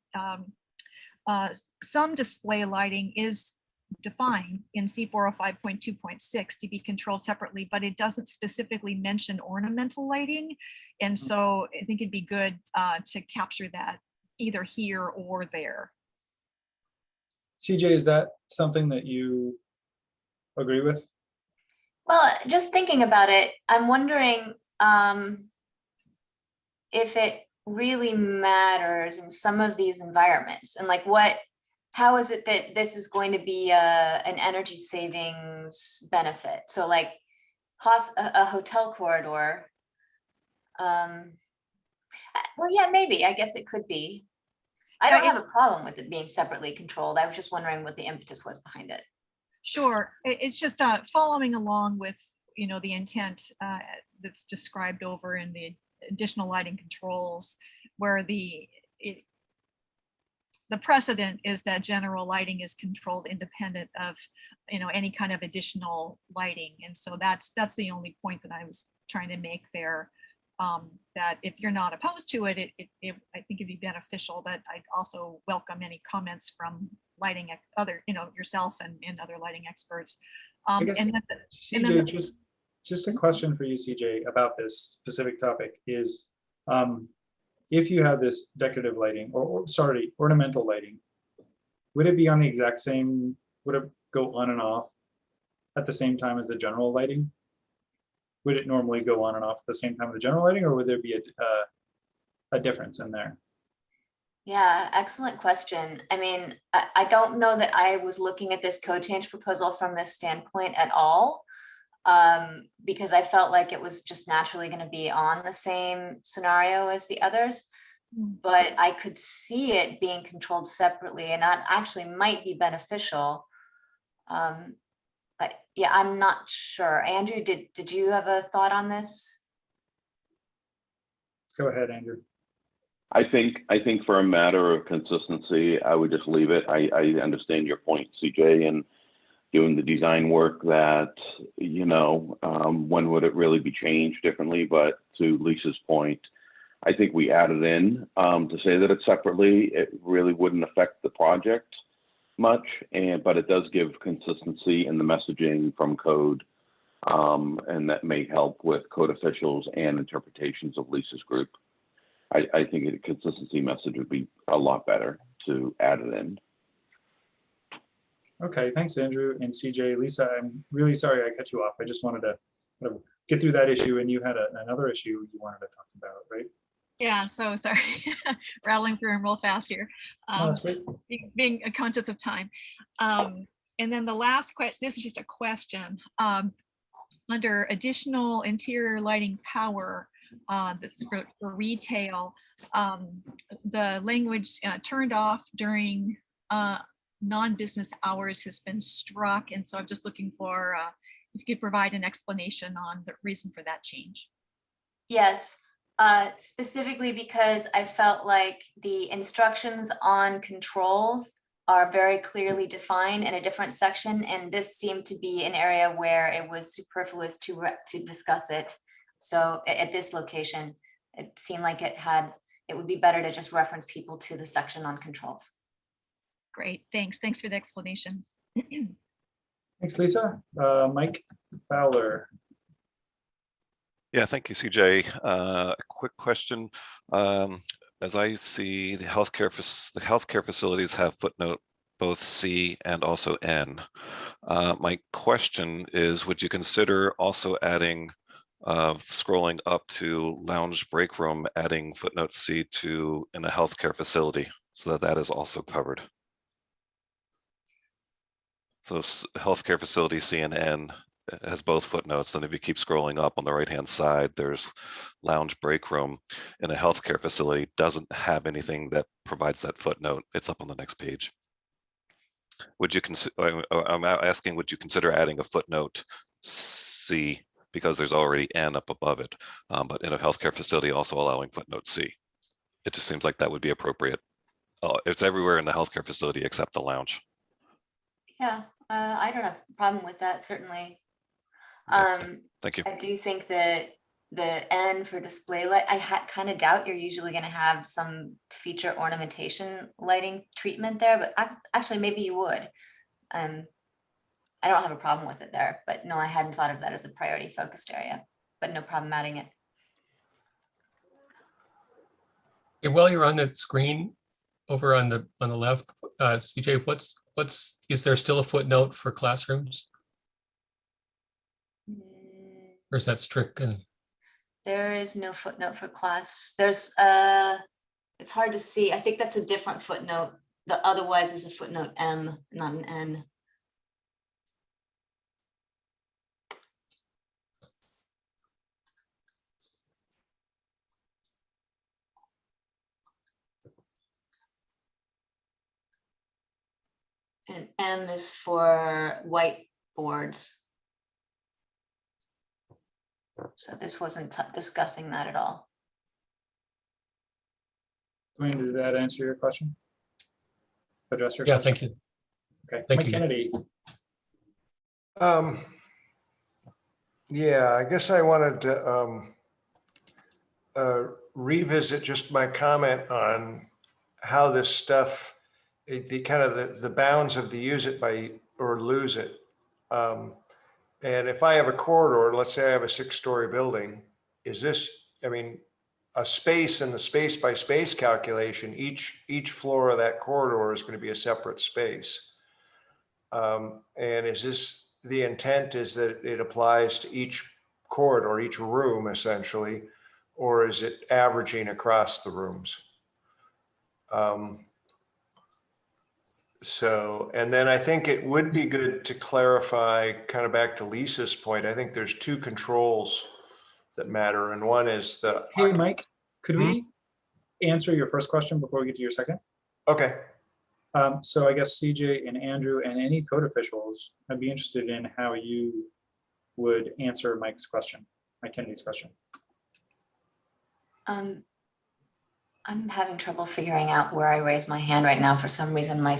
some display lighting is defined in C405.2.6 to be controlled separately, but it doesn't specifically mention ornamental lighting. And so I think it'd be good to capture that either here or there. CJ, is that something that you agree with? Well, just thinking about it, I'm wondering if it really matters in some of these environments, and like how is it that this is going to be an energy savings benefit? So like a hotel corridor. Well, yeah, maybe, I guess it could be. I don't have a problem with it being separately controlled. I was just wondering what the impetus was behind it. Sure, it's just following along with, the intent that's described over in the additional lighting controls, where the precedent is that general lighting is controlled independent of, any kind of additional lighting. And so that's the only point that I was trying to make there. That if you're not opposed to it, I think it'd be beneficial, but I'd also welcome any comments from lighting yourself and other lighting experts. CJ, just a question for you, CJ, about this specific topic is, if you have this decorative lighting, or sorry, ornamental lighting, would it be on the exact same, would it go on and off at the same time as the general lighting? Would it normally go on and off at the same time as the general lighting, or would there be a difference in there? Yeah, excellent question. I mean, I don't know that I was looking at this code change proposal from this standpoint at all, because I felt like it was just naturally going to be on the same scenario as the others. But I could see it being controlled separately, and that actually might be beneficial. But yeah, I'm not sure. Andrew, did you have a thought on this? Go ahead, Andrew. I think for a matter of consistency, I would just leave it. I understand your point, CJ, and doing the design work that, when would it really be changed differently? But to Lisa's point, I think we added in to say that it's separately. It really wouldn't affect the project much, but it does give consistency in the messaging from code, and that may help with code officials and interpretations of Lisa's group. I think a consistency message would be a lot better to add it in. Okay, thanks, Andrew and CJ. Lisa, I'm really sorry I cut you off. I just wanted to kind of get through that issue, and you had another issue you wanted to talk about, right? Yeah, so sorry, rattling through them real fast here. No, that's great. Being conscious of time. And then the last question, this is just a question. Under additional interior lighting power, that's for retail, the language turned off during non-business hours has been struck. And so I'm just looking for if you could provide an explanation on the reason for that change. Yes, specifically because I felt like the instructions on controls are very clearly defined in a different section, and this seemed to be an area where it was superfluous to discuss it. So at this location, it seemed like it would be better to just reference people to the section on controls. Great, thanks. Thanks for the explanation. Thanks, Lisa. Mike Fowler. Yeah, thank you, CJ. A quick question. As I see, the healthcare facilities have footnote both C and also N. My question is, would you consider also adding, scrolling up to lounge break room, adding footnote C to in a healthcare facility so that that is also covered? So healthcare facility C and N has both footnotes. And if you keep scrolling up on the right-hand side, there's lounge break room in a healthcare facility doesn't have anything that provides that footnote. It's up on the next page. Would you consider, I'm asking, would you consider adding a footnote C because there's already N up above it, but in a healthcare facility also allowing footnote C? It just seems like that would be appropriate. It's everywhere in the healthcare facility except the lounge. Yeah, I don't have a problem with that, certainly. Thank you. I do think that the N for display light, I kind of doubt you're usually going to have some feature ornamentation lighting treatment there, but actually maybe you would. I don't have a problem with it there, but no, I hadn't thought of that as a priority focused area, but no problem adding it. Okay, while you're on that screen over on the left, CJ, is there still a footnote for classrooms? Or is that strict? There is no footnote for class. There's it's hard to see. I think that's a different footnote. The otherwise is a footnote M, not an N. And M is for whiteboards. So this wasn't discussing that at all. Dwayne, did that answer your question? Address your Yeah, question? thank you. Okay, Thank Mike you. Kennedy. Yeah, I guess I wanted to revisit just my comment on how this stuff, the kind of the bounds of the use it by or lose it. And if I have a corridor, let's say I have a 6-story building, is this, I mean, a space in the space by space calculation, each floor of that corridor is going to be a separate space. And is this, the intent is that it applies to each corridor, each room essentially, or is it averaging across the rooms? So, and then I think it would be good to clarify, kind of back to Lisa's point, I think there's 2 controls that matter. And one is the— Hey, Mike, could we answer your first question before we get to your second? Okay. So I guess CJ and Andrew and any code officials, I'd be interested in how you would answer Mike's question, Mike Kennedy's question. I'm I'm having trouble figuring out where I raise my hand right now. For some reason, my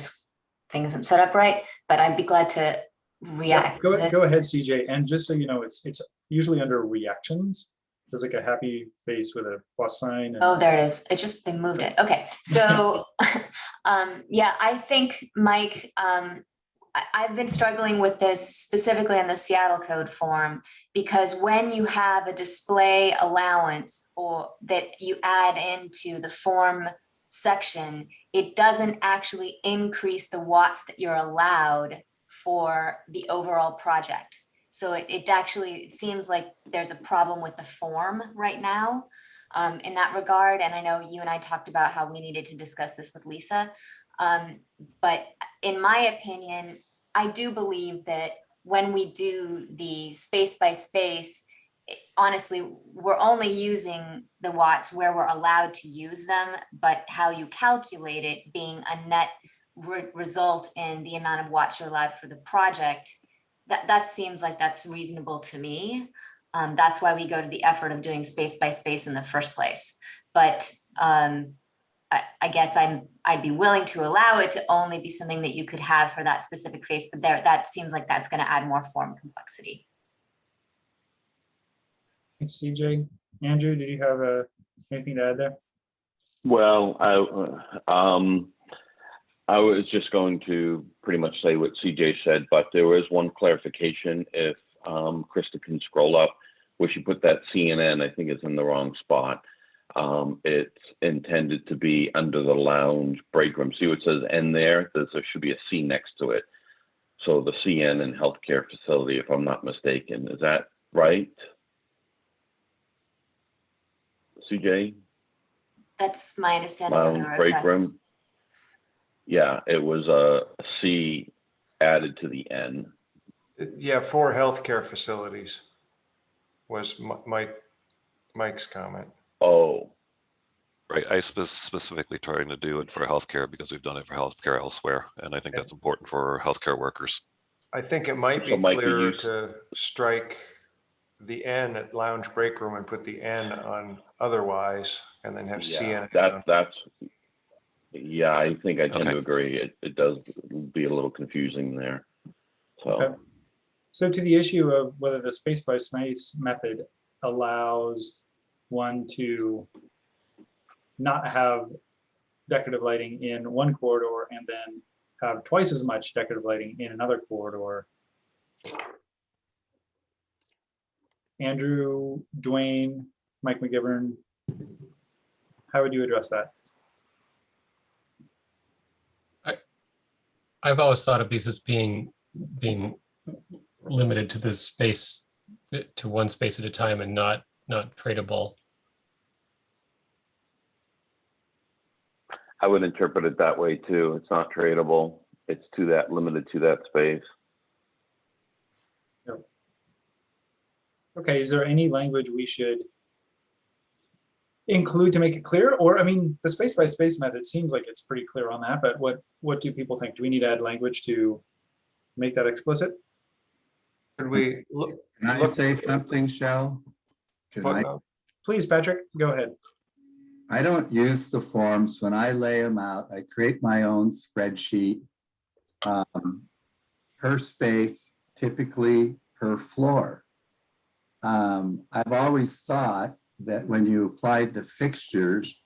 thing isn't set up right, but I'd be glad to react. Go ahead, CJ. And just so you know, it's usually under reactions. There's like a happy face with a plus sign. Oh, there it is. They moved it. Okay. So, yeah, I think, Mike, I've been struggling with this specifically in the Seattle Code form, because when you have a display allowance or that you add into the form section, it doesn't actually increase the watts that you're allowed for the overall project. So it actually seems like there's a problem with the form right now in that regard. And I know you and I talked about how we needed to discuss this with Lisa. But in my opinion, I do believe that when we do the space by space, honestly, we're only using the watts where we're allowed to use them, but how you calculate it being a net result in the amount of watts you're allowed for the project, that seems like that's reasonable to me. That's why we go to the effort of doing space by space in the first place. But I guess I'd be willing to allow it to only be something that you could have for that specific face, but that seems like that's going to add more form complexity. Thanks, CJ. Andrew, did you have anything to add there? Well, I was just going to pretty much say what CJ said, but there was one clarification. If Krista can scroll up, where she put that CNN, I think it's in the wrong spot. It's intended to be under the lounge break room. See what it says N there? There should be a C next to it. So the CN and healthcare facility, if I'm not mistaken. Is that right? CJ? That's my understanding of the Lounge break request. room. Yeah, it was a C added to the N. Yeah, for healthcare facilities was Mike's comment. Oh, Right, I specifically trying to do it for healthcare because we've done it for healthcare elsewhere, and I think that's important for healthcare workers. I think it might be So Mike, clearer you- to strike the N at lounge break room and put the N on otherwise, and then have yeah, CN. that's. Yeah, I think I tend Okay. to agree. It does be a little confusing there. So. Okay. So to the issue of whether the space by space method allows one to not have decorative lighting in one corridor and then have twice as much decorative lighting in another corridor. Andrew, Dwayne, Mike McGivern, how would you address that? I've always thought of these as being limited to the space, to one space at a time, and not tradable. I would interpret it that way too. It's not tradable. It's limited to that space. Yep. Okay, is there any language we should include to make it clear? Or, I mean, the space by space method seems like it's pretty clear on that, but what do people think? Do we need to add language to make that explicit? Could we look? Can I say something, Shell? Can I? Footnote. Please, Patrick, go ahead. I don't use the forms. When I lay them out, I create my own spreadsheet per space, typically per floor. I've always thought that when you applied the fixtures,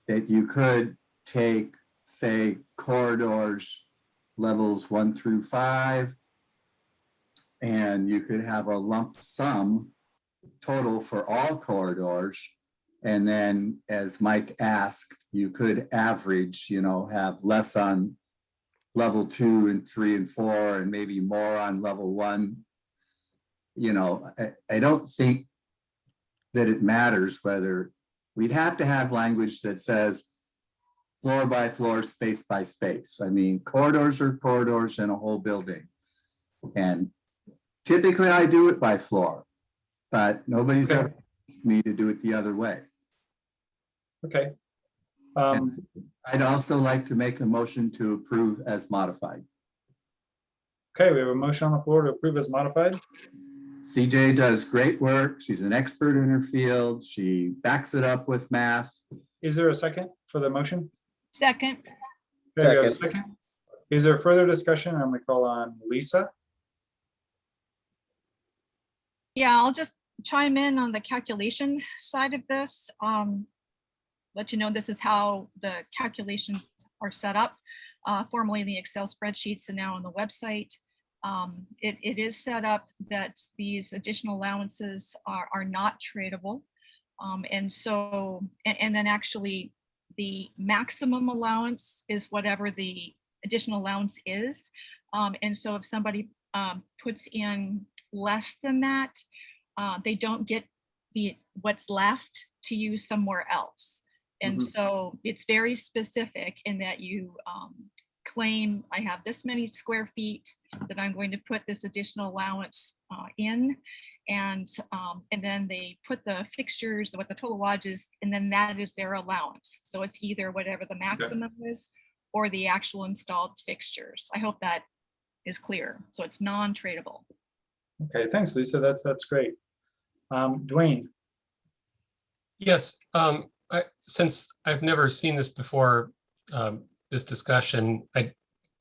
that you could take, say, corridors levels 1 through 5, and you could have a lump sum total for all corridors. And then, as Mike asked, you could average, have less on level 2 and 3 and 4, and maybe more on level 1. I don't think that it matters whether we'd have to have language that says floor by floor, space by space. I mean, corridors are corridors in a whole building. And typically I do it by floor, but nobody's ever asked me to do it the other way. Okay. I'd also like to make a motion to approve as modified. Okay, we have a motion on the floor to approve as modified. CJ does great work. She's an expert in her field. She backs it up with math. is there a second for the motion? Second. There you go, second. Is there further discussion? I'm gonna call on Lisa. Yeah, I'll just chime in on the calculation side of this. Let you know this is how the calculations are set up, formerly in the Excel spreadsheets and now on the website. It is set up that these additional allowances are not tradable. And so, and then actually the maximum allowance is whatever the additional allowance is. And so if somebody puts in less than that, they don't get what's left to use somewhere else. And so it's very specific in that you claim, I have this many square feet that I'm going to put this additional allowance in. And then they put the fixtures, what the total wattage is, and then that is their allowance. So it's either whatever the maximum is or the actual installed fixtures. I hope that is clear. So it's non-tradable. Okay, thanks, Lisa. That's great. Dwayne. Yes, since I've never seen this before, this discussion, you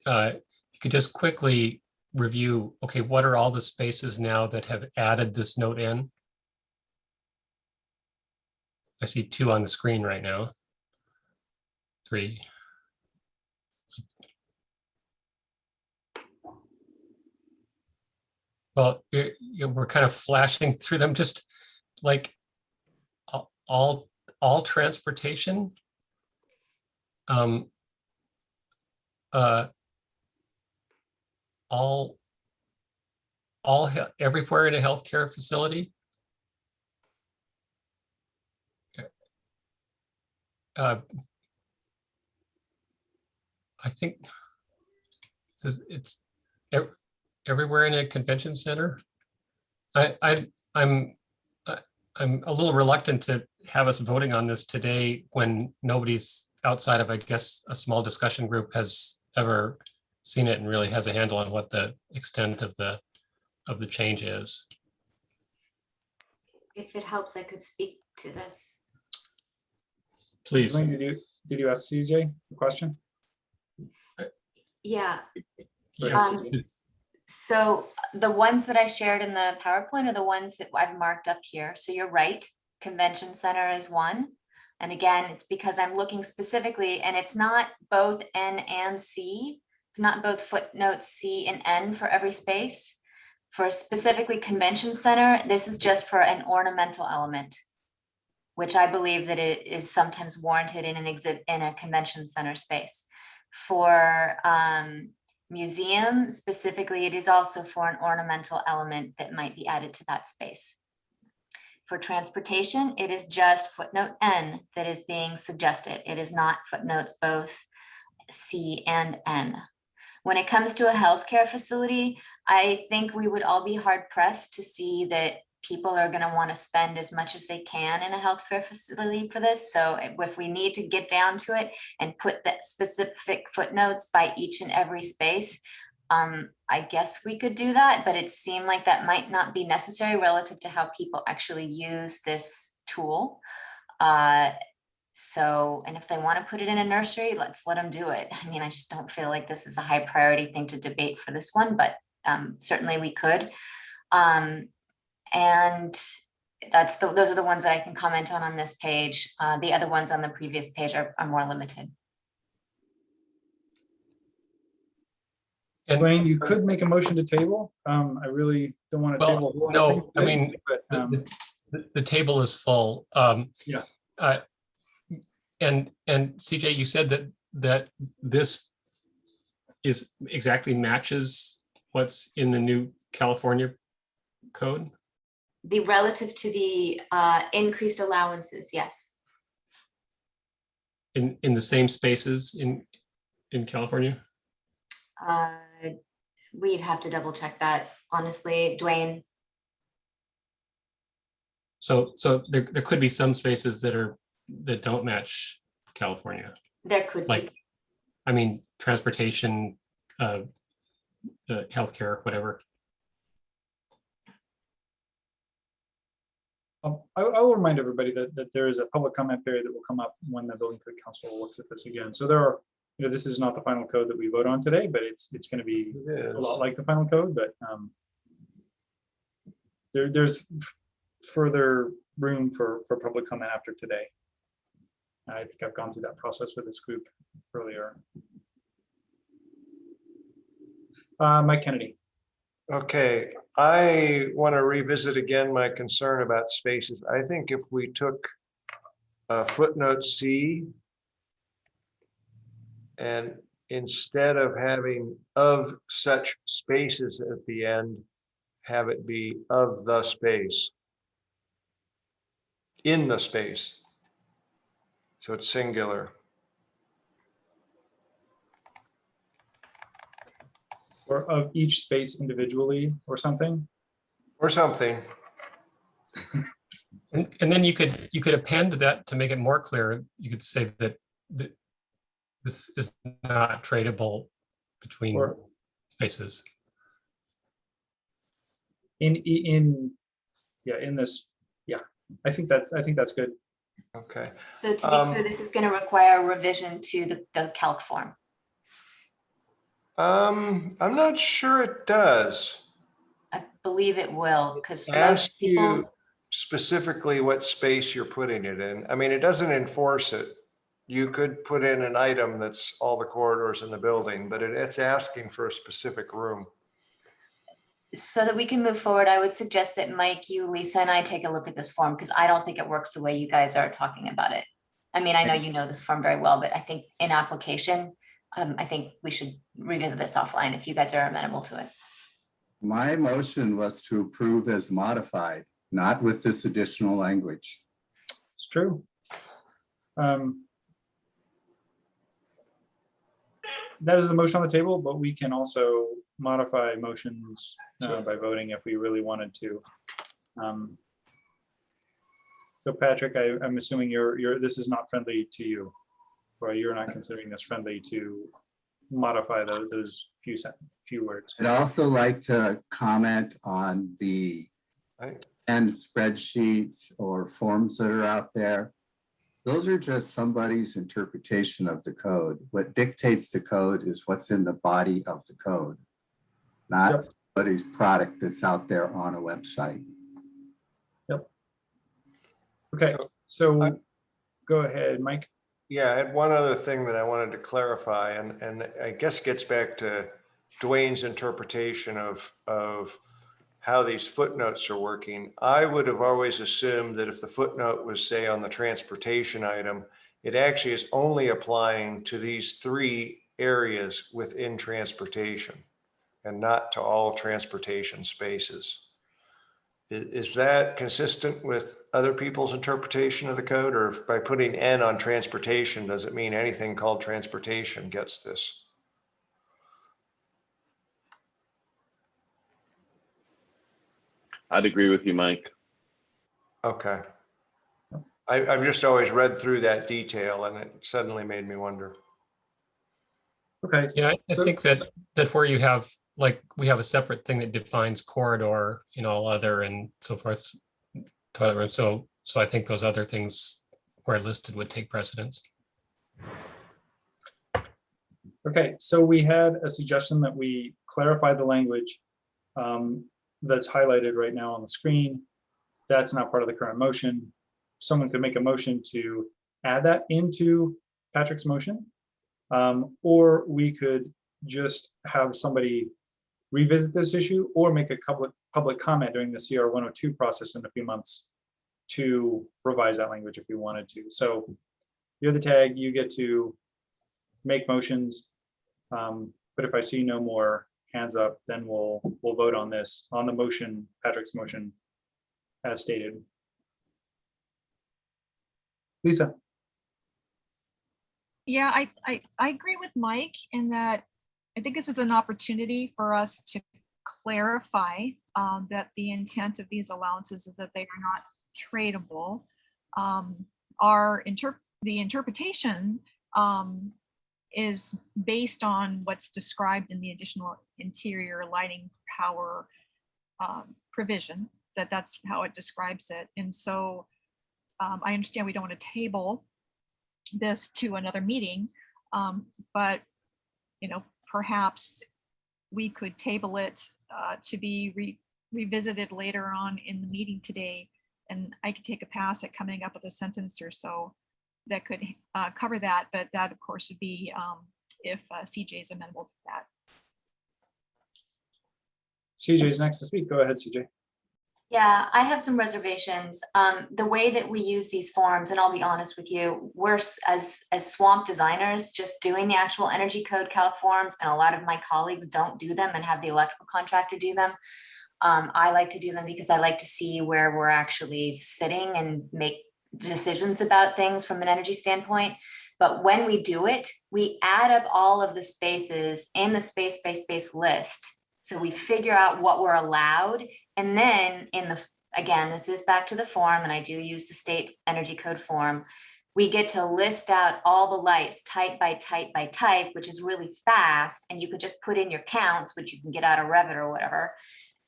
could just quickly review, okay, what are all the spaces now that have added this note in? I see 2 on the screen right now. 3. Well, we're kind of flashing through them, just like all transportation. Everywhere in a healthcare facility. I think it's everywhere in a convention center. I'm a little reluctant to have us voting on this today when nobody's outside of, I guess, a small discussion group has ever seen it and really has a handle on what the extent of the change is. If it helps, I could speak to this. Please. Did you ask CJ a question? Yeah. Yeah. So the ones that I shared in the PowerPoint are the ones that I've marked up here. So you're right, convention center is one. And again, it's because I'm looking specifically, and it's not both N and C. It's not both footnotes C and N for every space. For specifically convention center, this is just for an ornamental element, which I believe that it is sometimes warranted in an exhibit in a convention center space. For museum specifically, it is also for an ornamental element that might be added to that space. For transportation, it is just footnote N that is being suggested. It is not footnotes both C and N. When it comes to a healthcare facility, I think we would all be hard pressed to see that people are going to want to spend as much as they can in a healthcare facility for this. So if we need to get down to it and put that specific footnotes by each and every space, I guess we could do that, but it seemed like that might not be necessary relative to how people actually use this tool. So, and if they want to put it in a nursery, let's let them do it. I mean, I just don't feel like this is a high priority thing to debate for this one, but certainly we could. And those are the ones that I can comment on this page. The other ones on the previous page are more limited. And Wayne, you could make a motion to table. I really don't want to table. a whole lot of no, I things, mean, but the table is full. yeah. And CJ, you said that this is exactly matches what's in the new California code? The relative to the increased allowances, yes. In the same spaces in California? We'd have to double check that, honestly, Dwayne. So there could be some spaces that don't match California. There could be. I mean, transportation, healthcare, whatever. I will remind everybody that there is a public comment period that will come up when the Building Code Council looks at this again. So there are, this is not the final code that we vote on today, but it's going to be a lot like the final code, but there's further room for public comment after today. I think I've gone through that process with this group earlier. Mike Kennedy. Okay, I want to revisit again my concern about spaces. I think if we took footnote C and instead of having of such spaces at the end, have it be of the space. In the space. So it's singular. Or of each space individually or something. Or something. And then you could append that to make it more clear. You could say that this is not tradable between spaces. In this, yeah, I think that's good. Okay. So to be clear, this is going to require a revision to the calc form. I'm not sure it does. I believe it will, because for Ask most people, you specifically what space you're putting it in. I mean, it doesn't enforce it. You could put in an item that's all the corridors in the building, but it's asking for a specific room. so that we can move forward, I would suggest that Mike, you, Lisa, and I take a look at this form, because I don't think it works the way you guys are talking about it. I mean, I know you know this form very well, but I think in application, I think we should revisit this offline if you guys are amenable to it. My motion was to approve as modified, not with this additional language. It's true. That is the motion on the table, but we can also modify motions by voting if we really wanted to. So Patrick, I'm assuming this is not friendly to you, or you're not considering this friendly to modify those few words. I'd also like to comment on the end spreadsheets or forms that are out there. Those are just somebody's interpretation of the code. What dictates the code is what's in the body of the code, not somebody's product that's out there on a website. Yep. Okay, so go ahead, Mike. Yeah, I had one other thing that I wanted to clarify, and I guess gets back to Dwayne's interpretation of how these footnotes are working. I would have always assumed that if the footnote was, say, on the transportation item, it actually is only applying to these 3 areas within transportation and not to all transportation spaces. Is that consistent with other people's interpretation of the code, or if by putting N on transportation, does it mean anything called transportation gets this? I'd agree with you, Mike. Okay. I've just always read through that detail and it suddenly made me wonder. Okay. Yeah, I think that where you have, like, we have a separate thing that defines corridor, all other and so forth, toilet room. So I think those other things where listed would take precedence. Okay, so we had a suggestion that we clarify the language that's highlighted right now on the screen. That's not part of the current motion. Someone could make a motion to add that into Patrick's motion, or we could just have somebody revisit this issue or make a public comment during the CR 102 process in a few months to revise that language if we wanted to. So you're the tag, you get to make motions. But if I see no more hands up, then we'll vote on this, on the motion, Patrick's motion, as stated. Lisa. Yeah, I agree with Mike in that I think this is an opportunity for us to clarify that the intent of these allowances is that they are not tradable. The interpretation is based on what's described in the additional interior lighting power provision that's how it describes it. And so I understand we don't want to table this to another meeting, but perhaps we could table it to be revisited later on in the meeting today. And I could take a pass at coming up with a sentence or so that could cover that. But that, of course, would be if CJ is amenable to that. CJ's next to speak. Go ahead, CJ. Yeah, I have some reservations. The way that we use these forms, and I'll be honest with you, we're as swamp designers, just doing the actual energy code calc forms, and a lot of my colleagues don't do them and have the electrical contractor do them. I like to do them because I like to see where we're actually sitting and make decisions about things from an energy standpoint. But when we do it, we add up all of the spaces in the space list. So we figure out what we're allowed. And then again, this is back to the form, and I do use the state energy code form. We get to list out all the lights type by type by type, which is really fast. And you could just put in your counts, which you can get out of Revit or whatever.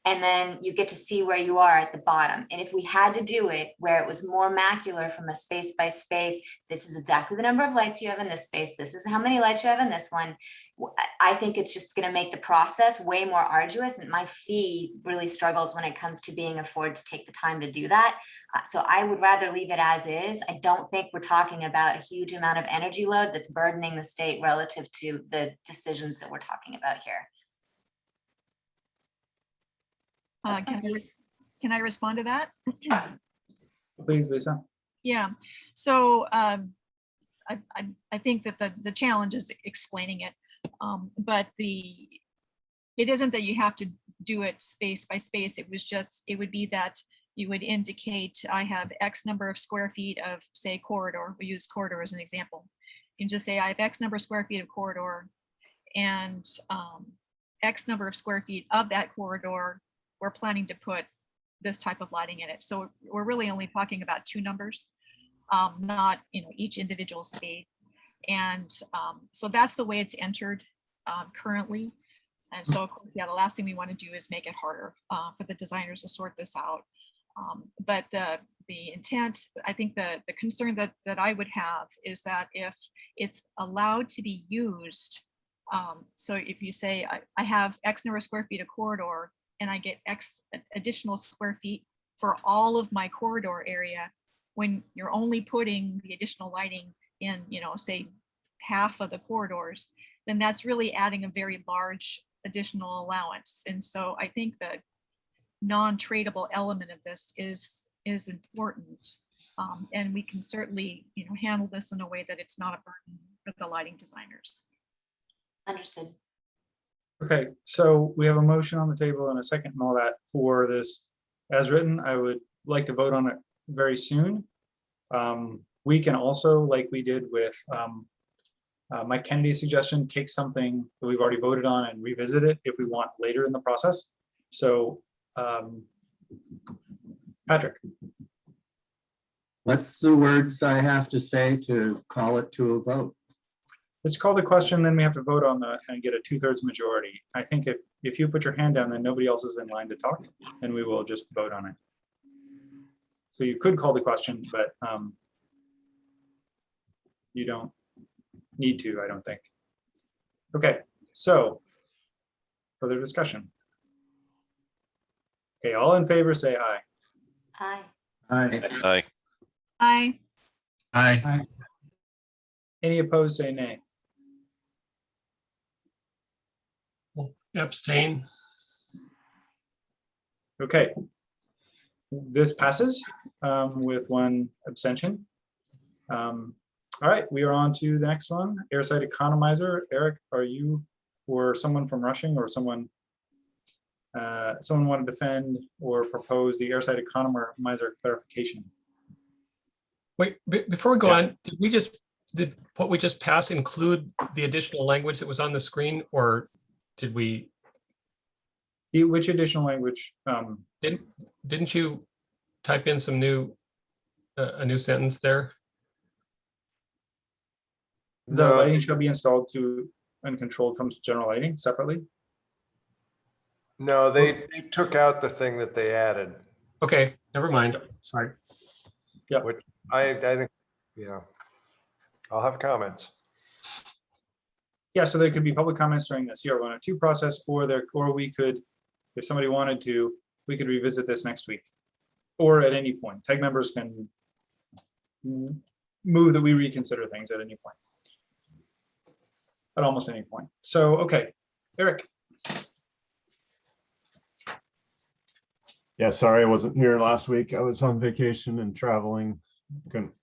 And then you get to see where you are at the bottom. And if we had to do it where it was more macular from a space by space, this is exactly the number of lights you have in this space. This is how many lights you have in this one. I think it's just going to make the process way more arduous. And my fee really struggles when it comes to being afforded to take the time to do that. So I would rather leave it as is. I don't think we're talking about a huge amount of energy load that's burdening the state relative to the decisions that we're talking about here. Can I respond to that? Please, Lisa. Yeah, so I think that the challenge is explaining it, but it isn't that you have to do it space by space. It would be that you would indicate I have X number of square feet of, say, corridor. We use corridor as an example. You can just say I have X number of square feet of corridor, and X number of square feet of that corridor we're planning to put this type of lighting in it. So we're really only talking about two numbers, not each individual space. And so that's the way it's entered currently. And so of course, yeah, the last thing we want to do is make it harder for the designers to sort this out. But the intent, I think the concern that I would have is that if it's allowed to be used, so if you say I have X number of square feet of corridor, and I get X additional square feet for all of my corridor area, when you're only putting the additional lighting in, say half of the corridors, then that's really adding a very large additional allowance. And so I think the non-tradable element of this is important. And we can certainly, handle this in a way that it's not a burden for the lighting designers. Understood. Okay, so we have a motion on the table and a second and all that for this as written. I would like to vote on it very soon. We can also, like we did with Mike Kennedy's suggestion, take something that we've already voted on and revisit it if we want later in the process. So Patrick. What's the words I have to say to call it to a vote? Let's call the question, then we have to vote on and get a 2/3 majority. I think if you put your hand down, then nobody else is in line to talk, and we will just vote on it. So you could call the question, but you don't need to, I don't think. Okay, so further discussion. Okay, all in favor say aye. Aye. Aye. Aye. Aye. Aye. Any opposed say nay. Abstain. Okay. This passes with one abstention. All right, we are on to the next one. Airside economizer. Eric, are you or someone from Rushing or someone want to defend or propose the airside economizer clarification? Wait, before we go on, did what we just passed include the additional language that was on the screen, or did we? Which additional language? Didn't you type in some a new sentence there? The lighting shall be installed to and controlled from general lighting separately? No, they took out the thing that they added. Okay, never mind. Sorry. Which I think, I'll have comments. Yeah, so there could be public comments during the CR 102 process, or we could, if somebody wanted to, we could revisit this next week. Or at any point. TAG members can move that we reconsider things at any point. At almost any point. So, okay, Eric. Yeah, sorry I wasn't here last week. I was on vacation and traveling, couldn't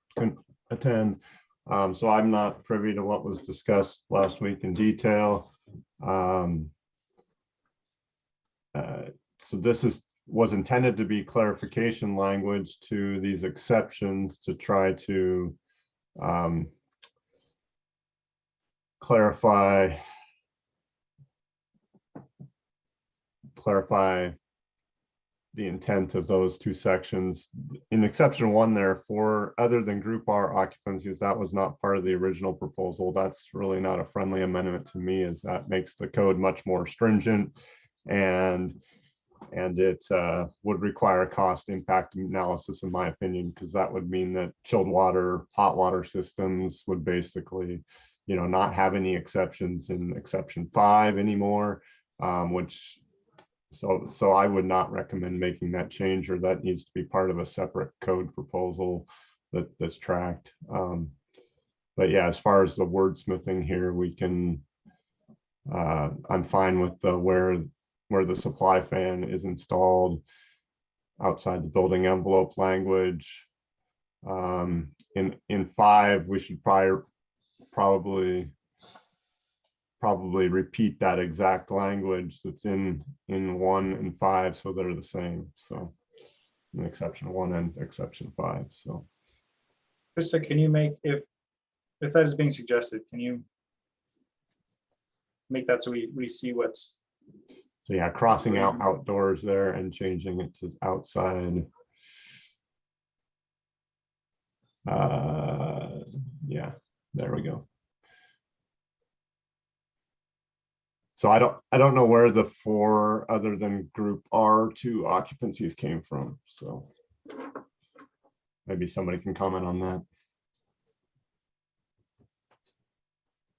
attend. So I'm not privy to what was discussed last week in detail. So this was intended to be clarification language to these exceptions to try to clarify the intent of those two sections. In exception 1 there, for other than group R occupancies, that was not part of the original proposal. That's really not a friendly amendment to me, as that makes the code much more stringent, and it would require a cost impact analysis, in my opinion, because that would mean that chilled water, hot water systems would basically, not have any exceptions in exception 5 anymore, So I would not recommend making that change, or that needs to be part of a separate code proposal that's tracked. But yeah, as far as the wordsmithing here, we can, I'm fine with the where the supply fan is installed outside the building envelope language. In 5, we should probably repeat that exact language that's in 1 and 5, so they're the same. So in exception 1 and exception 5. So Krista, can you make, if that is being suggested, can you make that so we see what's? So yeah, crossing out outdoors there and changing it to outside. Yeah, there we go. So I don't know where the 4 other than group R2 occupancies came from. So maybe somebody can comment on that.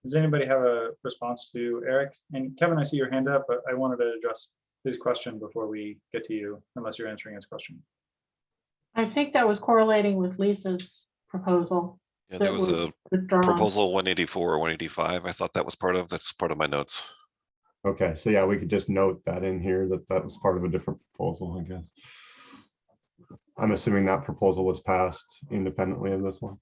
Does anybody have a response to Eric? And Kevin, I see your hand up, but I wanted to address his question before we get to you, unless you're answering his question. I think that was correlating with Lisa's proposal. Yeah, there was a withdrawn. proposal 184 or 185. I thought that was that's part of my notes. Okay, so yeah, we could just note that in here that was part of a different proposal, I guess. I'm assuming that proposal was passed independently of this one.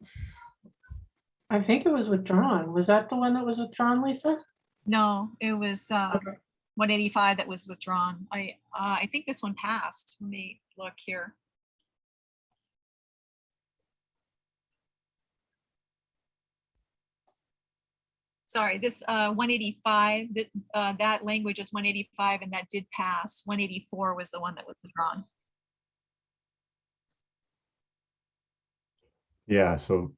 I think it was withdrawn. Was that the one that was withdrawn, Lisa? No, it was 185 that was withdrawn. I think this one passed. Let me look here. Sorry, this 185, that language is 185, and that did pass. 184 was the one that was withdrawn. Yeah, so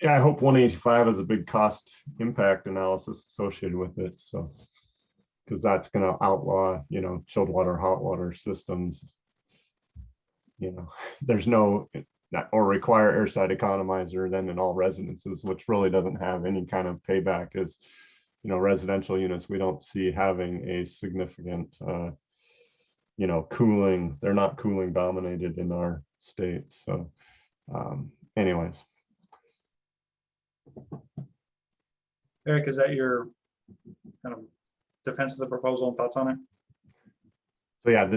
I hope 185 has a big cost impact analysis associated with it. So, because that's going to outlaw, chilled water, hot water systems. There's no, or require airside economizer then in all residences, which really doesn't have any kind of payback. As residential units, we don't see having a significant, cooling. They're not cooling dominated in our state. So, anyways. Eric, is that your kind of defense of the proposal and thoughts on it? So yeah,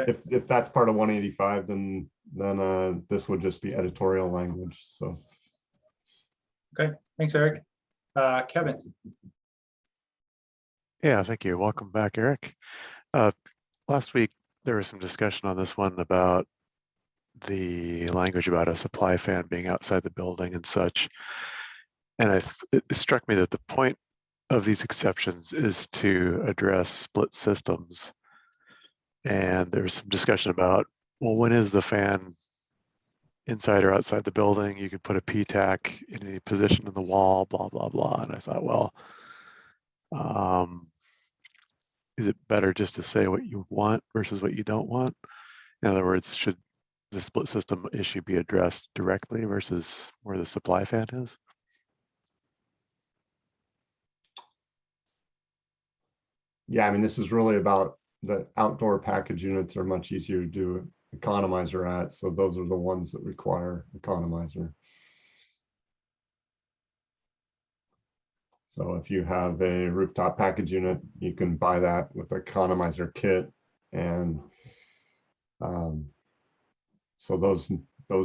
if that's part of 185, then this would just be editorial language. So okay, thanks, Eric. Kevin. Yeah, thank you. Welcome back, Eric. Last week there was some discussion on this one about the language about a supply fan being outside the building and such. And it struck me that the point of these exceptions is to address split systems. And there's some discussion about, well, when is the fan inside or outside the building? You could put a PTAC in any position in the wall, blah, blah, blah. And I thought, well, is it better just to say what you want versus what you don't want? In other words, should the split system issue be addressed directly versus where the supply fan is? Yeah, I mean, this is really about the outdoor package units are much easier to do economizer at. So those are the ones that require economizer. So if you have a rooftop package unit, you can buy that with economizer kit. And so those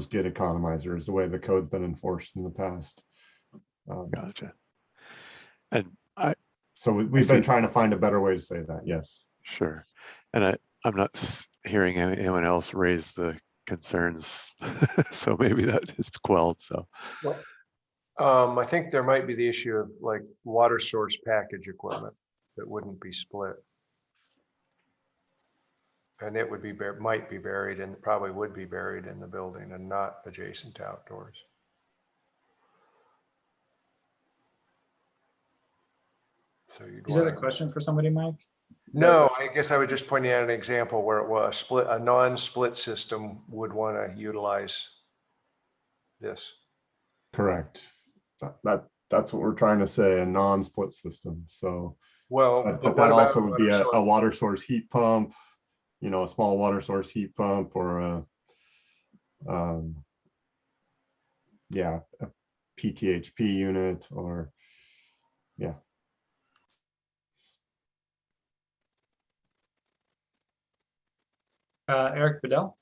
get economizers the way the code's been enforced in the past. Gotcha. And so we've been trying to find a better way to say that. Yes. Sure. And I'm not hearing anyone else raise the concerns. So maybe that is quelled. So. I think there might be the issue of like water source package equipment that wouldn't be split. And it would be, might be buried and probably would be buried in the building and not adjacent to outdoors. So Is that a question for somebody, Mike? No, I guess I was just pointing out an example where it was a non-split system would want to utilize this. Correct. That's what we're trying to say, a non-split system. So, well, but that also would be a water source heat pump, you know, a small water source heat pump, or a PTHP unit, or yeah. Eric Bedell.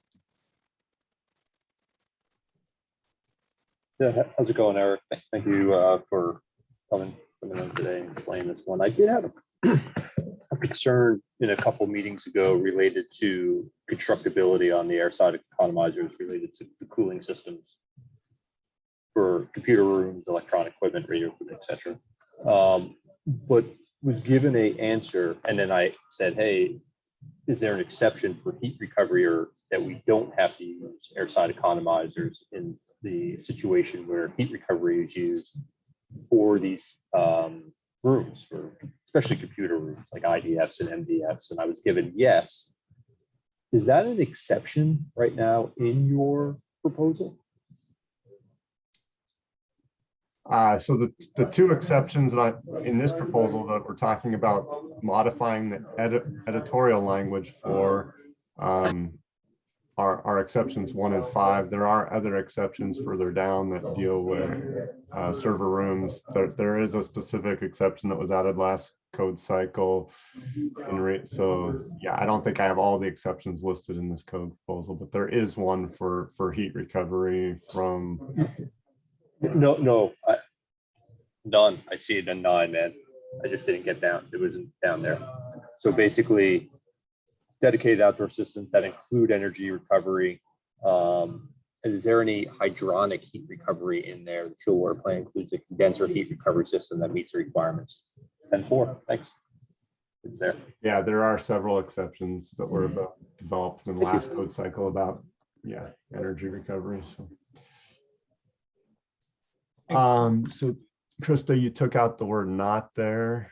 Yeah, how's it going, Eric? Thank you for coming in today and explaining this one. I did have a concern in a couple meetings ago related to constructability on the air side economizers related to the cooling systems for computer rooms, electronic equipment, radio equipment, etc. But was given an answer, and then I said, "Hey, is there an exception for heat recovery, or that we don't have to use air side economizers in the situation where heat recovery is used for these rooms, for especially computer rooms like IDFs and MDFs?" And I was given yes. Is that an exception right now in your proposal? So the two exceptions that in this proposal that we're talking about modifying the editorial language for are exceptions 1 and 5. There are other exceptions further down that deal with server rooms. There is a specific exception that was added last code cycle. So yeah, I don't think I have all the exceptions listed in this code proposal, but there is one for heat recovery from. No, none. I see it in 9, man. I just didn't get down. It wasn't down there. So basically, dedicated outdoor systems that include energy recovery. And is there any hydronic heat recovery in there? The chill water plant includes a condenser heat recovery system that meets the requirements. 10.4, thanks. It's there. Yeah, there are several exceptions that were developed in the last code cycle about, energy recovery. So Trista, you took out the word "not" there.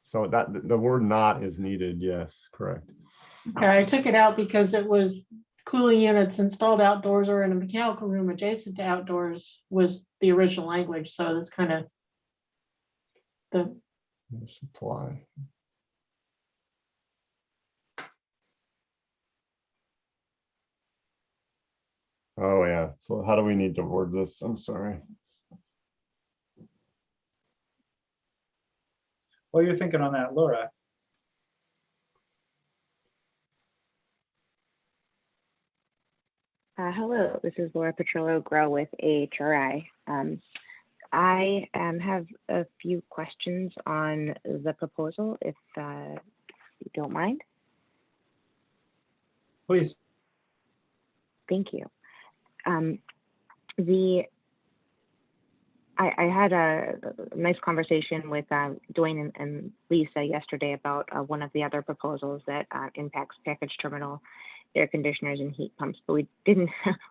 So that the word "not" is needed. Yes, correct. Okay, I took it out because it was cooling units installed outdoors or in a mechanical room adjacent to outdoors was the original language. So that's kind of the supply. Oh yeah. So how do we need to word this? I'm sorry. While you're thinking on that, Laura. Hello, this is Laura Petrillo Grow with AHRI. I have a few questions on the proposal, if you don't mind. Please. Thank you. I had a nice conversation with Dwayne and Lisa yesterday about one of the other proposals that impacts package terminal air conditioners and heat pumps, but we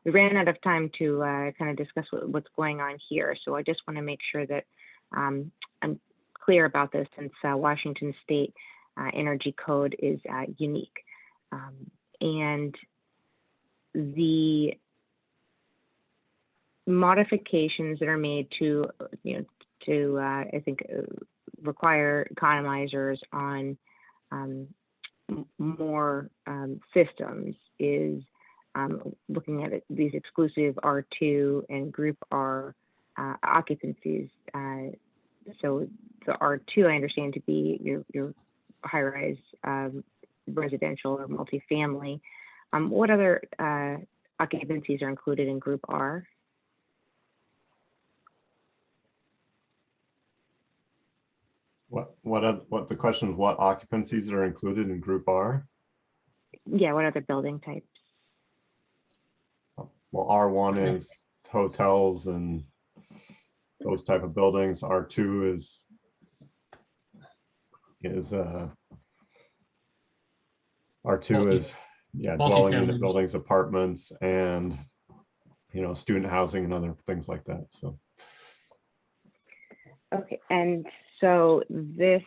ran out of time to kind of discuss what's going on here. So I just want to make sure that I'm clear about this since Washington State Energy Code is unique. And the modifications that are made to, I think, require economizers on more systems is looking at these exclusive R2 and group R occupancies. So the R2 I understand to be your high-rise residential or multifamily. What other occupancies are included in group R? What the question is, what occupancies are included in group R? Yeah, what other building types? Well, R1 is hotels and those type of buildings. R2 is R2 is dwelling unit Multifamily. buildings, apartments, and student housing and other things like that. So Okay, and so this,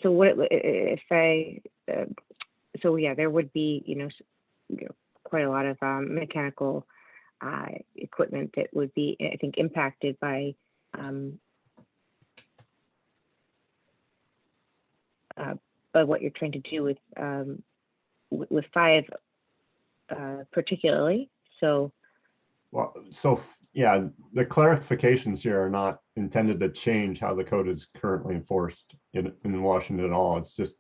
so what if I, so yeah, there would be, quite a lot of mechanical equipment that would be, I think, impacted by what you're trying to do with 5 particularly. So yeah, the clarifications here are not intended to change how the code is currently enforced in Washington at all. It's just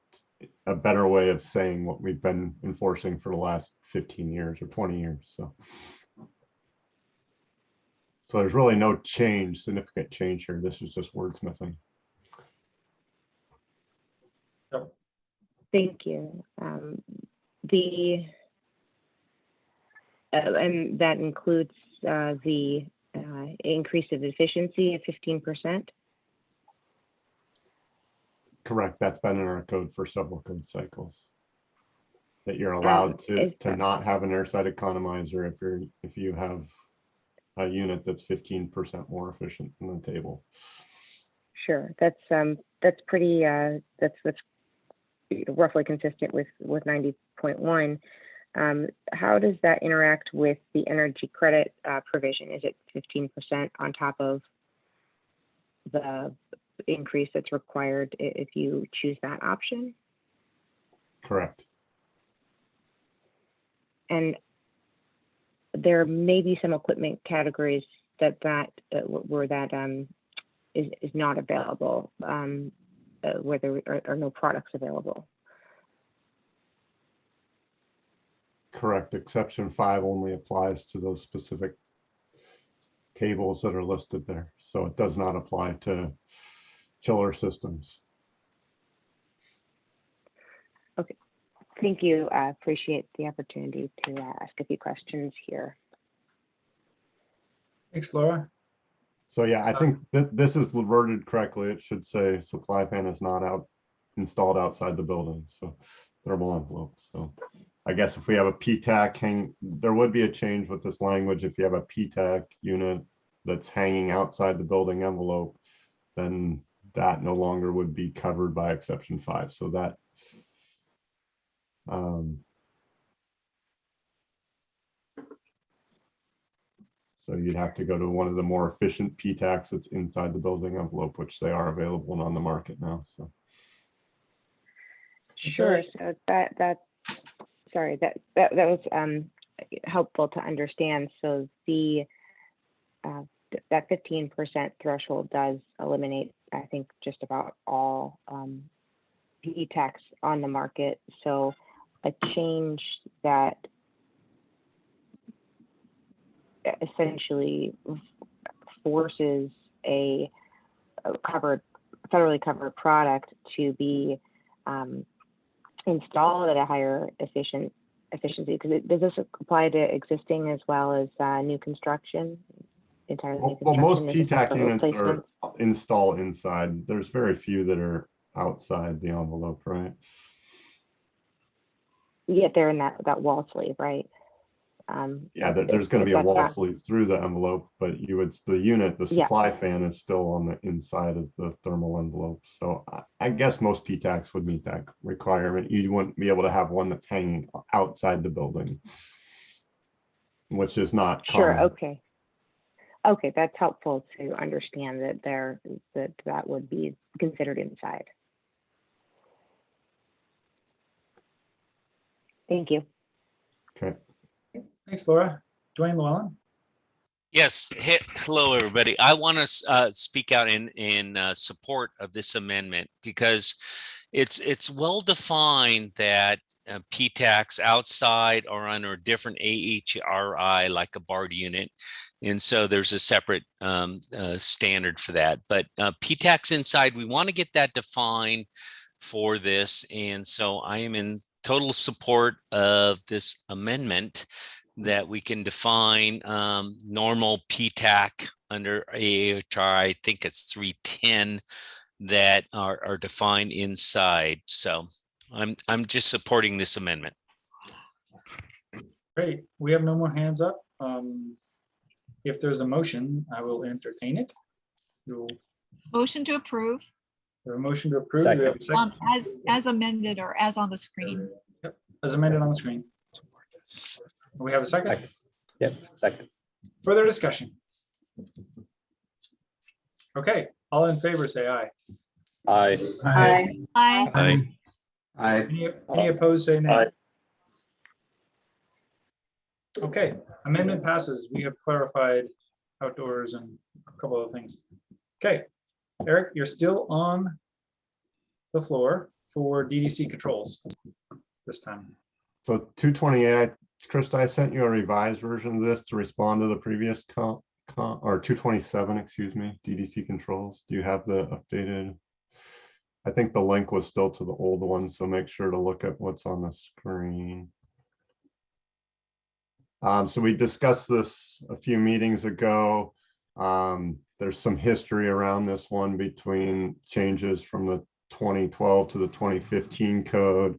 a better way of saying what we've been enforcing for the last 15 years or 20 years. So there's really no change, significant change here. This is just wordsmithing. thank you. And that includes the increase of efficiency of 15%. Correct. That's been in our code for several code cycles. That you're allowed to not have an airside economizer if you have a unit that's 15% more efficient than the table. Sure, that's pretty that's roughly consistent with 90.1. How does that interact with the energy credit provision? Is it 15% on top of the increase that's required if you choose that option? Correct. And there may be some equipment categories where that is not available, where there are no products available. Correct. Exception 5 only applies to those specific tables that are listed there. So it does not apply to chiller systems. Okay. Thank you. I appreciate the opportunity to ask a few questions here. Thanks, Laura. So yeah, I think this is worded correctly. It should say supply fan is not installed outside the building. So thermal envelope. So I guess if we have a PTAC there would be a change with this language. If you have a PTAC unit that's hanging outside the building envelope, then that no longer would be covered by exception 5. So that so you'd have to go to one of the more efficient PTACs that's inside the building envelope, which they are available and on the market now. So sure. So that was helpful to understand. So the that 15% threshold does eliminate, I think, just about all PTACs on the market. So a change that essentially forces a federally covered product to be installed at a higher efficiency. Because does this apply to existing as well as new construction? Well, most PTAC units are installed inside. There's very few that are outside the envelope, right? Yet they're in that wall sleeve, right? Yeah, there's going to be a that's wall not- sleeve through the envelope, but the unit, the Yeah. supply fan is still on the inside of the thermal envelope. So I guess most PTACs would meet that requirement. You wouldn't be able to have one that's hanging outside the building, which is not Sure, common. okay. Okay, that's helpful to understand that would be considered inside. Thank you. Okay. Thanks, Laura. Dwayne Llewellyn. Yes. Hello, everybody. I want to speak out in support of this amendment because it's well defined that PTACs outside are under a different AHRI like a BARD unit. And so there's a separate standard for that. But PTACs inside, we want to get that defined for this. And so I am in total support of this amendment that we can define normal PTAC under AHRI. I think it's 310 that are defined inside. So I'm just supporting this amendment. Great. We have no more hands up. If there's a motion, I will entertain it. Motion to approve. We have a motion to approve. Do we have a second? As amended or as on the screen. Yep, as amended on the screen. We have a second? Yep, second. Further discussion? Okay, all in favor, say aye. Aye. Aye. Aye. Any opposed, say nay. Aye. Okay, amendment passes. We have clarified outdoors and a couple of things. Okay, Eric, you're still on the floor for DDC controls this time. So 228, Krista, I sent you a revised version of this to respond to the previous or 227, excuse me, DDC controls. Do you have the updated? I think the link was still to the old one, so make sure to look at what's on the screen. So we discussed this a few meetings ago. There's some history around this one between changes from the 2012 to the 2015 code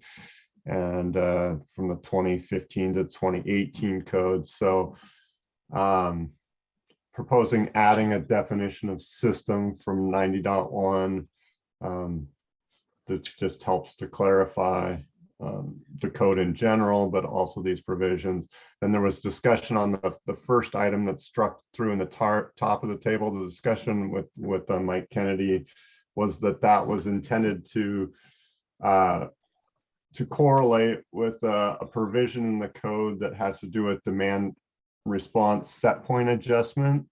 and from the 2015 to 2018 code. So proposing adding a definition of system from 90.1 that just helps to clarify the code in general, but also these provisions. Then there was discussion on the first item that struck through in the top of the table. The discussion with Mike Kennedy was that was intended to correlate with a provision in the code that has to do with demand response set point adjustment.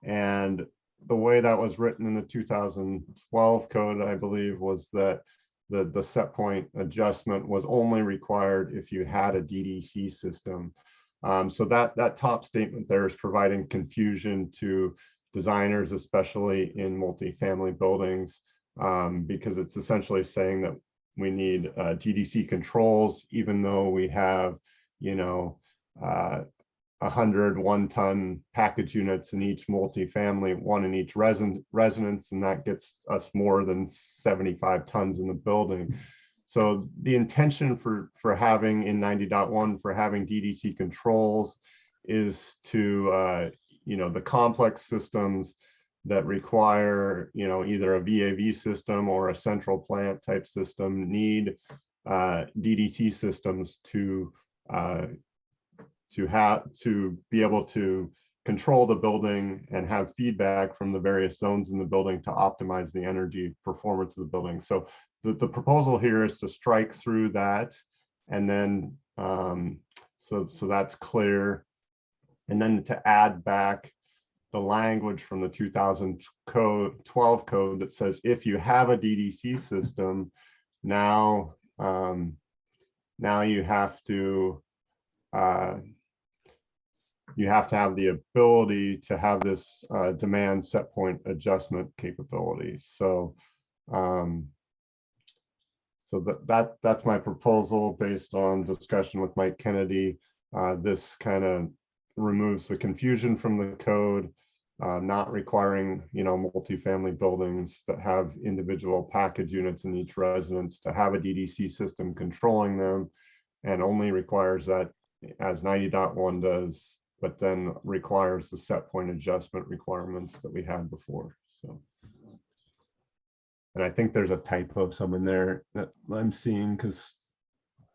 And the way that was written in the 2012 code, I believe, was that the set point adjustment was only required if you had a DDC system. So that top statement there is providing confusion to designers, especially in multifamily buildings, because it's essentially saying that we need DDC controls, even though we have, 100 one-ton package units in each multifamily, one in each residence, and that gets us more than 75 tons in the building. So the intention for having in 90.1 for having DDC controls is to, the complex systems that require, either a VAV system or a central plant type system need DDC systems to be able to control the building and have feedback from the various zones in the building to optimize the energy performance of the building. So the proposal here is to strike through that, and then so that's clear, and then to add back the language from the 2012 code that says if you have a DDC system, now you have to have the ability to have this demand set point adjustment capability. So that's my proposal based on discussion with Mike Kennedy. This kind of removes the confusion from the code, not requiring multifamily buildings that have individual package units in each residence to have a DDC system controlling them, and only requires that as 90.1 does, but then requires the set point adjustment requirements that we had before, so. And I think there's a typo somewhere there that I'm seeing, because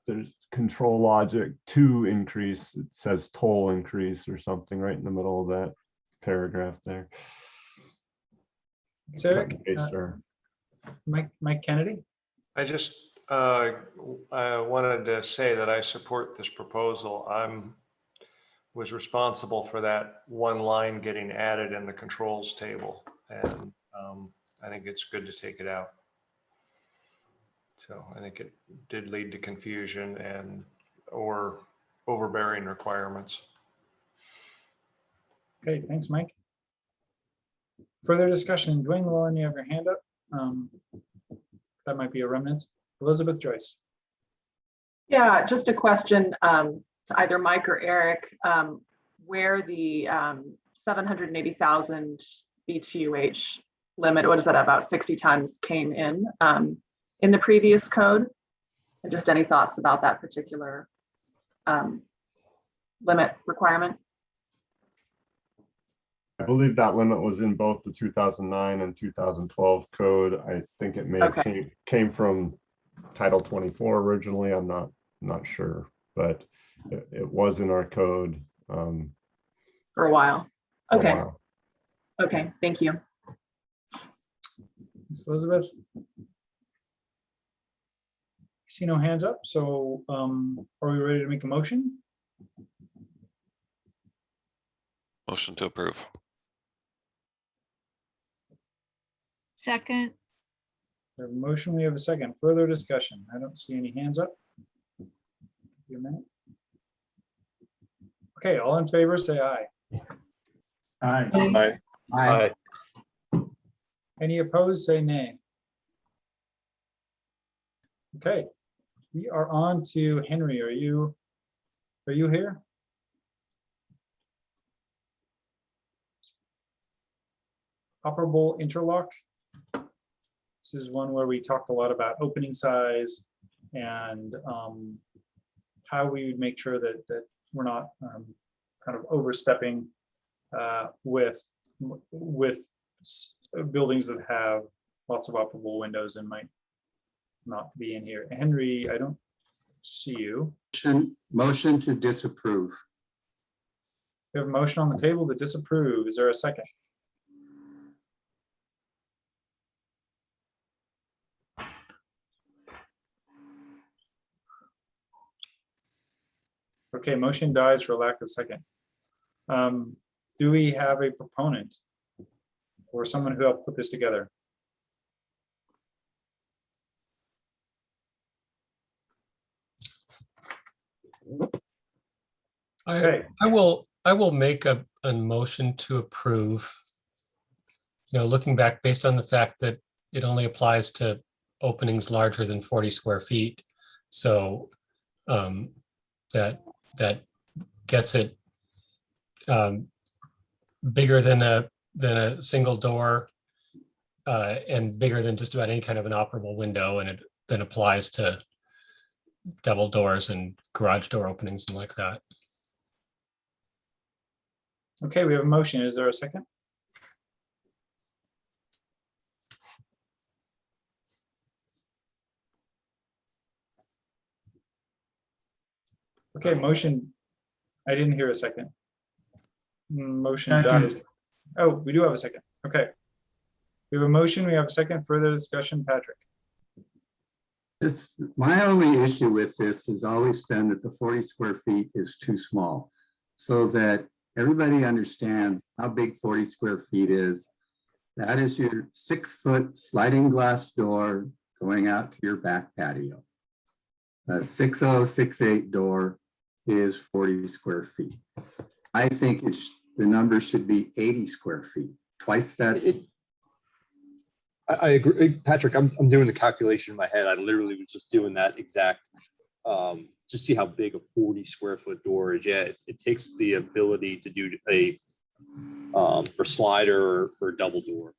there's control logic to increase, it says toll increase or something right in the middle of that paragraph there. So, Sure. Mike Kennedy? I just I wanted to say that I support this proposal. Was responsible for that one line getting added in the controls table, and I think it's good to take it out. So I think it did lead to confusion or overbearing requirements. Okay, thanks, Mike. Further discussion, Dwayne Llewellyn, you have your hand up. That might be a remnant. Elizabeth Joyce. Yeah, just a question to either Mike or Eric, where the 780,000 BTUH limit, what is that, about 60 tons, came in the previous code? And just any thoughts about that particular limit requirement? I believe that limit was in both the 2009 and 2012 code. I think it may have came from Title 24 originally. I'm not sure, but it was in our code for a while. for a Okay. while. Okay, thank you. Thanks, Elizabeth. See no hands up, so are we ready to make a motion? Motion to approve. Second. We have a motion, we have a second. Further discussion. I don't see any hands up. Give you a minute. Okay, all in favor, say aye. Aye. Aye. Any opposed, say nay. Okay, we are on to Henry. Are you here? Operable interlock. This is one where we talked a lot about opening size and how we would make sure that we're not kind of overstepping with buildings that have lots of operable windows and might not be in here. Henry, I don't see you. Motion to disapprove. We have a motion on the table to disapprove. Is there a second? Okay, motion dies for lack of second. Do we have a proponent or someone who helped put this together? I will make a motion to approve. Looking back based on the fact that it only applies to openings larger than 40 square feet. So that gets it bigger than a single door and bigger than just about any kind of an operable window, and it then applies to double doors and garage door openings and like that. Okay, we have a motion. Is there a second? Okay, motion. I didn't hear a second. Motion dies. Oh, we do have a second. Okay. We have a motion. We have a second. Further discussion, Patrick. My only issue with this has always been that the 40 square feet is too small, so that everybody understands how big 40 square feet is. That is your 6-foot sliding glass door going out to your back patio. A 6068 door is 40 square feet. I think the number should be 80 square feet, twice that. I agree, Patrick. I'm doing the calculation in my head. I literally was just doing that exact, just see how big a 40 square foot door is. Yeah, it takes the ability to do a for slider or double door.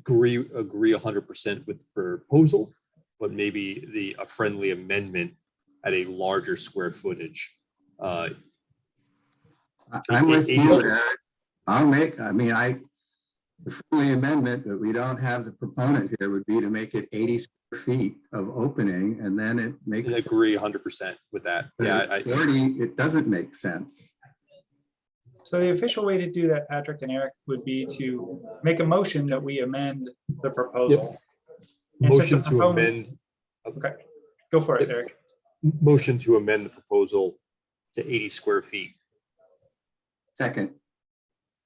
Agree 100% with the proposal, but maybe a friendly amendment at a larger square footage I'm with Eighty you, square- Eric. The friendly amendment that we don't have the proponent here would be to make it 80 square feet of opening, and then it makes. I agree 100% with that. Yeah, At 40, it doesn't make sense. So the official way to do that, Patrick and Eric, would be to make a motion that we amend the proposal. And since the Motion to proponent- amend. Okay, go for it, Eric. Motion to amend the proposal to 80 square feet. Second.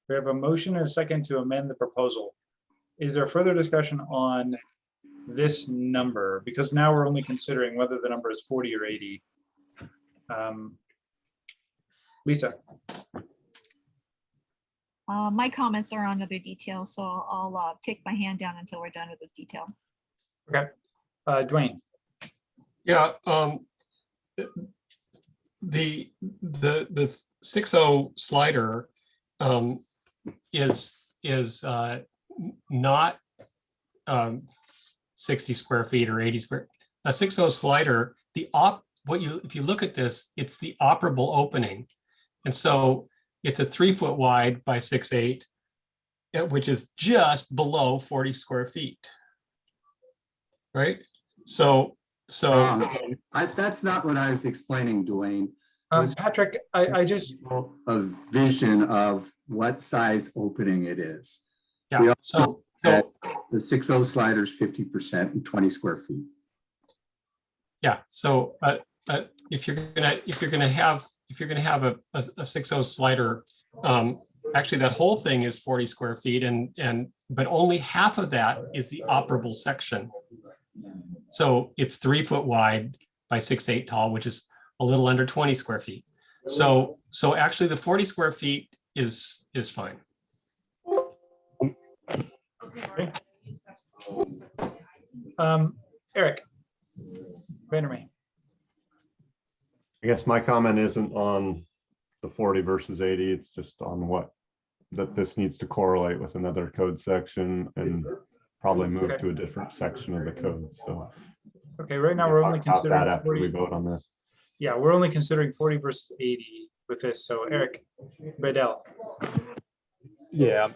We have a motion and a second to amend the proposal. Is there further discussion on this number? Because now we're only considering whether the number is 40 or 80. Lisa, My comments are on other details, so I'll take my hand down until we're done with this detail. okay. Dwayne, Yeah, the 6.0 slider is not 60 square feet or 80 square. A 6.0 slider, if you look at this, it's the operable opening, and so it's a 3 foot wide by 6.8, which is just below 40 square feet, right? So That's not what I was explaining, Dwayne. Patrick, I just a vision of what size opening it is. Yeah. We also said the 6.0 slider is 50% and 20 square feet. yeah. So if you're gonna have a 6.0 slider, actually that whole thing is 40 square feet, but only half of that is the operable section. So it's 3 foot wide by 6.8 tall, which is a little under 20 square feet. So actually the 40 square feet is fine. okay. Eric Vandermeer. I guess my comment isn't on the 40 versus 80. It's just on that this needs to correlate with another code section and probably move to a different section of the code. So Okay, right now we're only talk about considering that after 40. we vote on this. Yeah, we're only considering 40 versus 80 with this. So Eric Bedell. Yeah,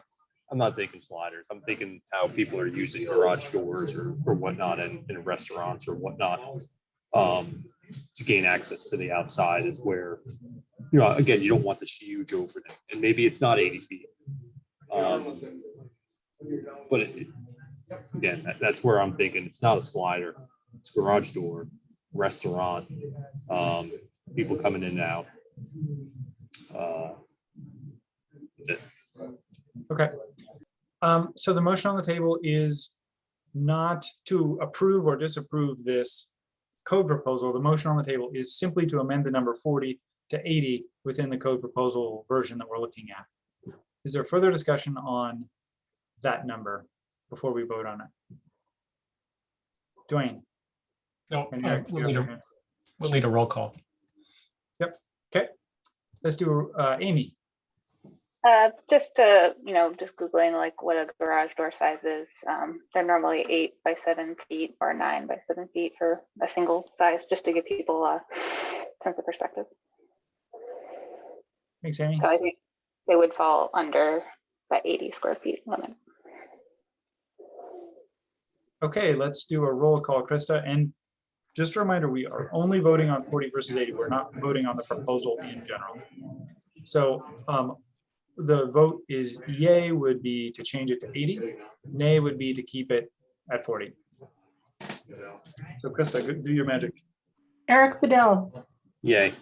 I'm not thinking sliders. I'm thinking how people are using garage doors or whatnot in restaurants or whatnot to gain access to the outside is where, again, you don't want this huge opening, and maybe it's not 80 feet. But again, that's where I'm thinking it's not a slider. It's garage door, restaurant, people coming in and out. That's it. Okay. So the motion on the table is not to approve or disapprove this code proposal. The motion on the table is simply to amend the number 40 to 80 within the code proposal version that we're looking at. Is there further discussion on that number before we vote on it? Dwayne? No, And Eric, we'll need a roll call. Yep. Okay. Let's do Amy. Just to, just Googling like what a garage door size is. They're normally 8 by 7 feet or 9 by 7 feet for a single size, just to give people a sense of perspective. Thanks, Amy. So I think they would fall under that 80 square feet limit. Okay, let's do a roll call, Krista. And just a reminder, we are only voting on 40 versus 80. We're not voting on the proposal in general. So the vote is yay would be to change it to 80. Nay would be to keep it at 40. So Krista, do your magic. Eric Bedell, Yay.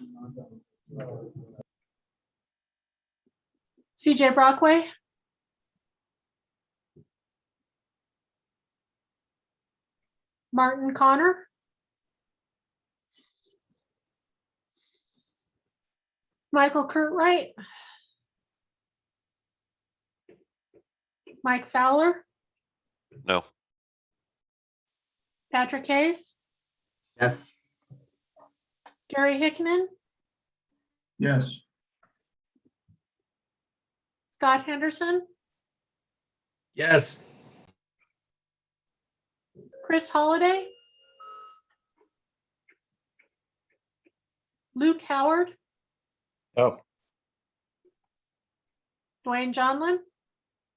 CJ Brockway, Martin Connor, Michael Kurtwright, Mike Fowler, No. Patrick Hayes, Yes. Gary Hickman, Yes. Scott Henderson, Yes. Chris Holliday, Luke Howard, Oh, Dwayne Johnlin,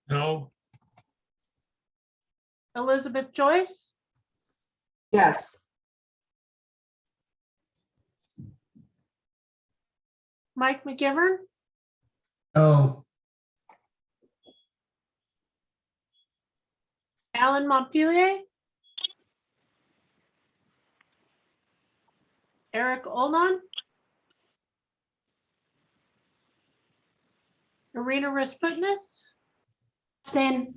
No. Elizabeth Joyce, Yes. Mike McGivern, no, Alan Montpelier, Eric Olman, Irina Rasputnis, Abstain.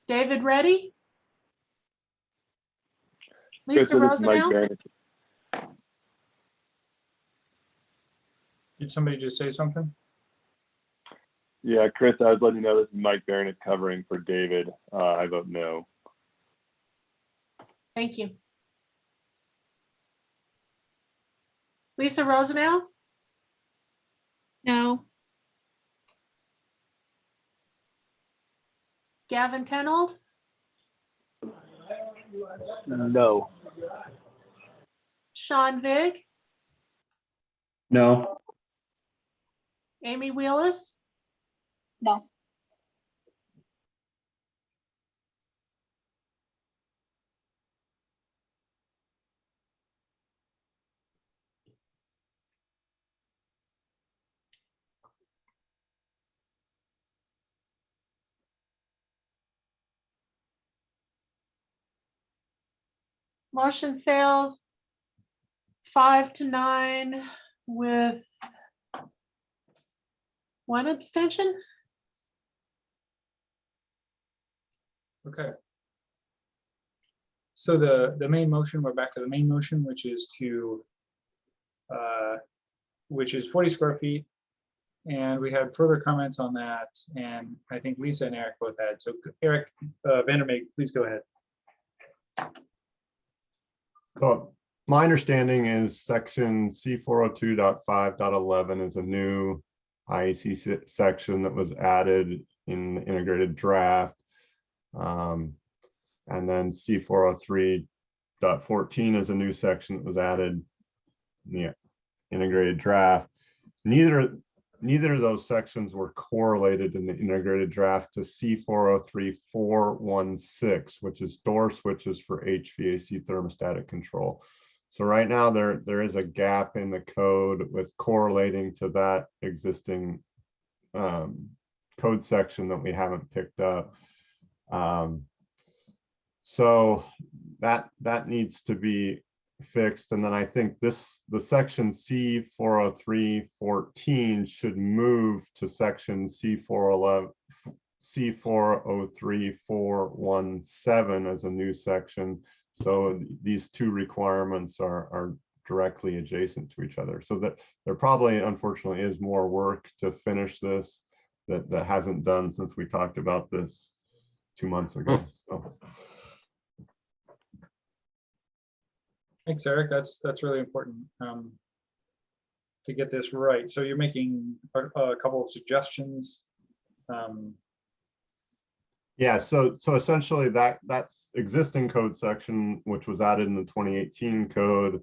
David Reddy, Chris, Lisa this is Mike Rosenau, Barron. Did somebody just say something? Yeah, Chris, I was letting you know this is Mike Barron is covering for David. I vote no. thank you. Lisa Rosenau, No, Gavin Tenold, No. Sean Vig, no, Amy Wheelis, No. motion fails 5-9 with one abstention. Okay. So the main motion, we're back to the main motion, which is which is 40 square feet. And we had further comments on that. And I think Lisa and Eric both had. So Eric Vandermeek, please go ahead. So my understanding is section C402.5.11 is a new IEC section that was added in the integrated draft. And then C403.14 is a new section that was added in the integrated draft. Neither of those sections were correlated in the integrated draft to C403.416, which is door switches for HVAC thermostatic control. So right now there is a gap in the code with correlating to that existing code section that we haven't picked up. So that needs to be fixed. And then I think the section C403.14 should move to section C403.417 as a new section. So these two requirements are directly adjacent to each other. So that there probably, unfortunately, is more work to finish this that hasn't done since we talked about this 2 months ago. So. Thanks, Eric. That's really important to get this right. So you're making a couple of suggestions. Yeah, so essentially that's existing code section, which was added in the 2018 code,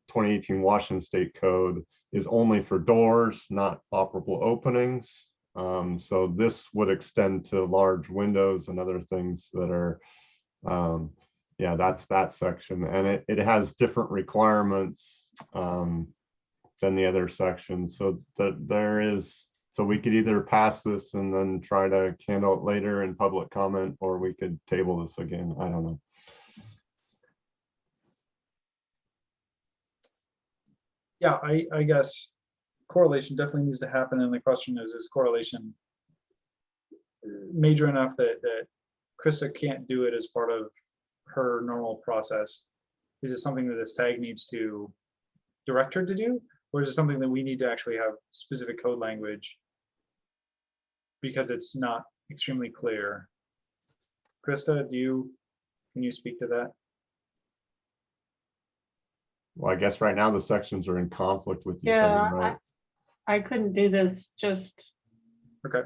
2018 Washington State Code, is only for doors, not operable openings. So this would extend to large windows and other things that are, yeah, that's that section. And it has different requirements than the other sections. So so we could either pass this and then try to handle it later in public comment, or we could table this again. I don't know. Yeah, I guess correlation definitely needs to happen. And the question is correlation major enough that Krista can't do it as part of her normal process? Is it something that this tag needs to direct her to do? Or is it something that we need to actually have specific code language because it's not extremely clear? Krista, can you speak to that? Well, I guess right now the sections are in conflict with each Yeah, other, right? I couldn't do this just. Okay.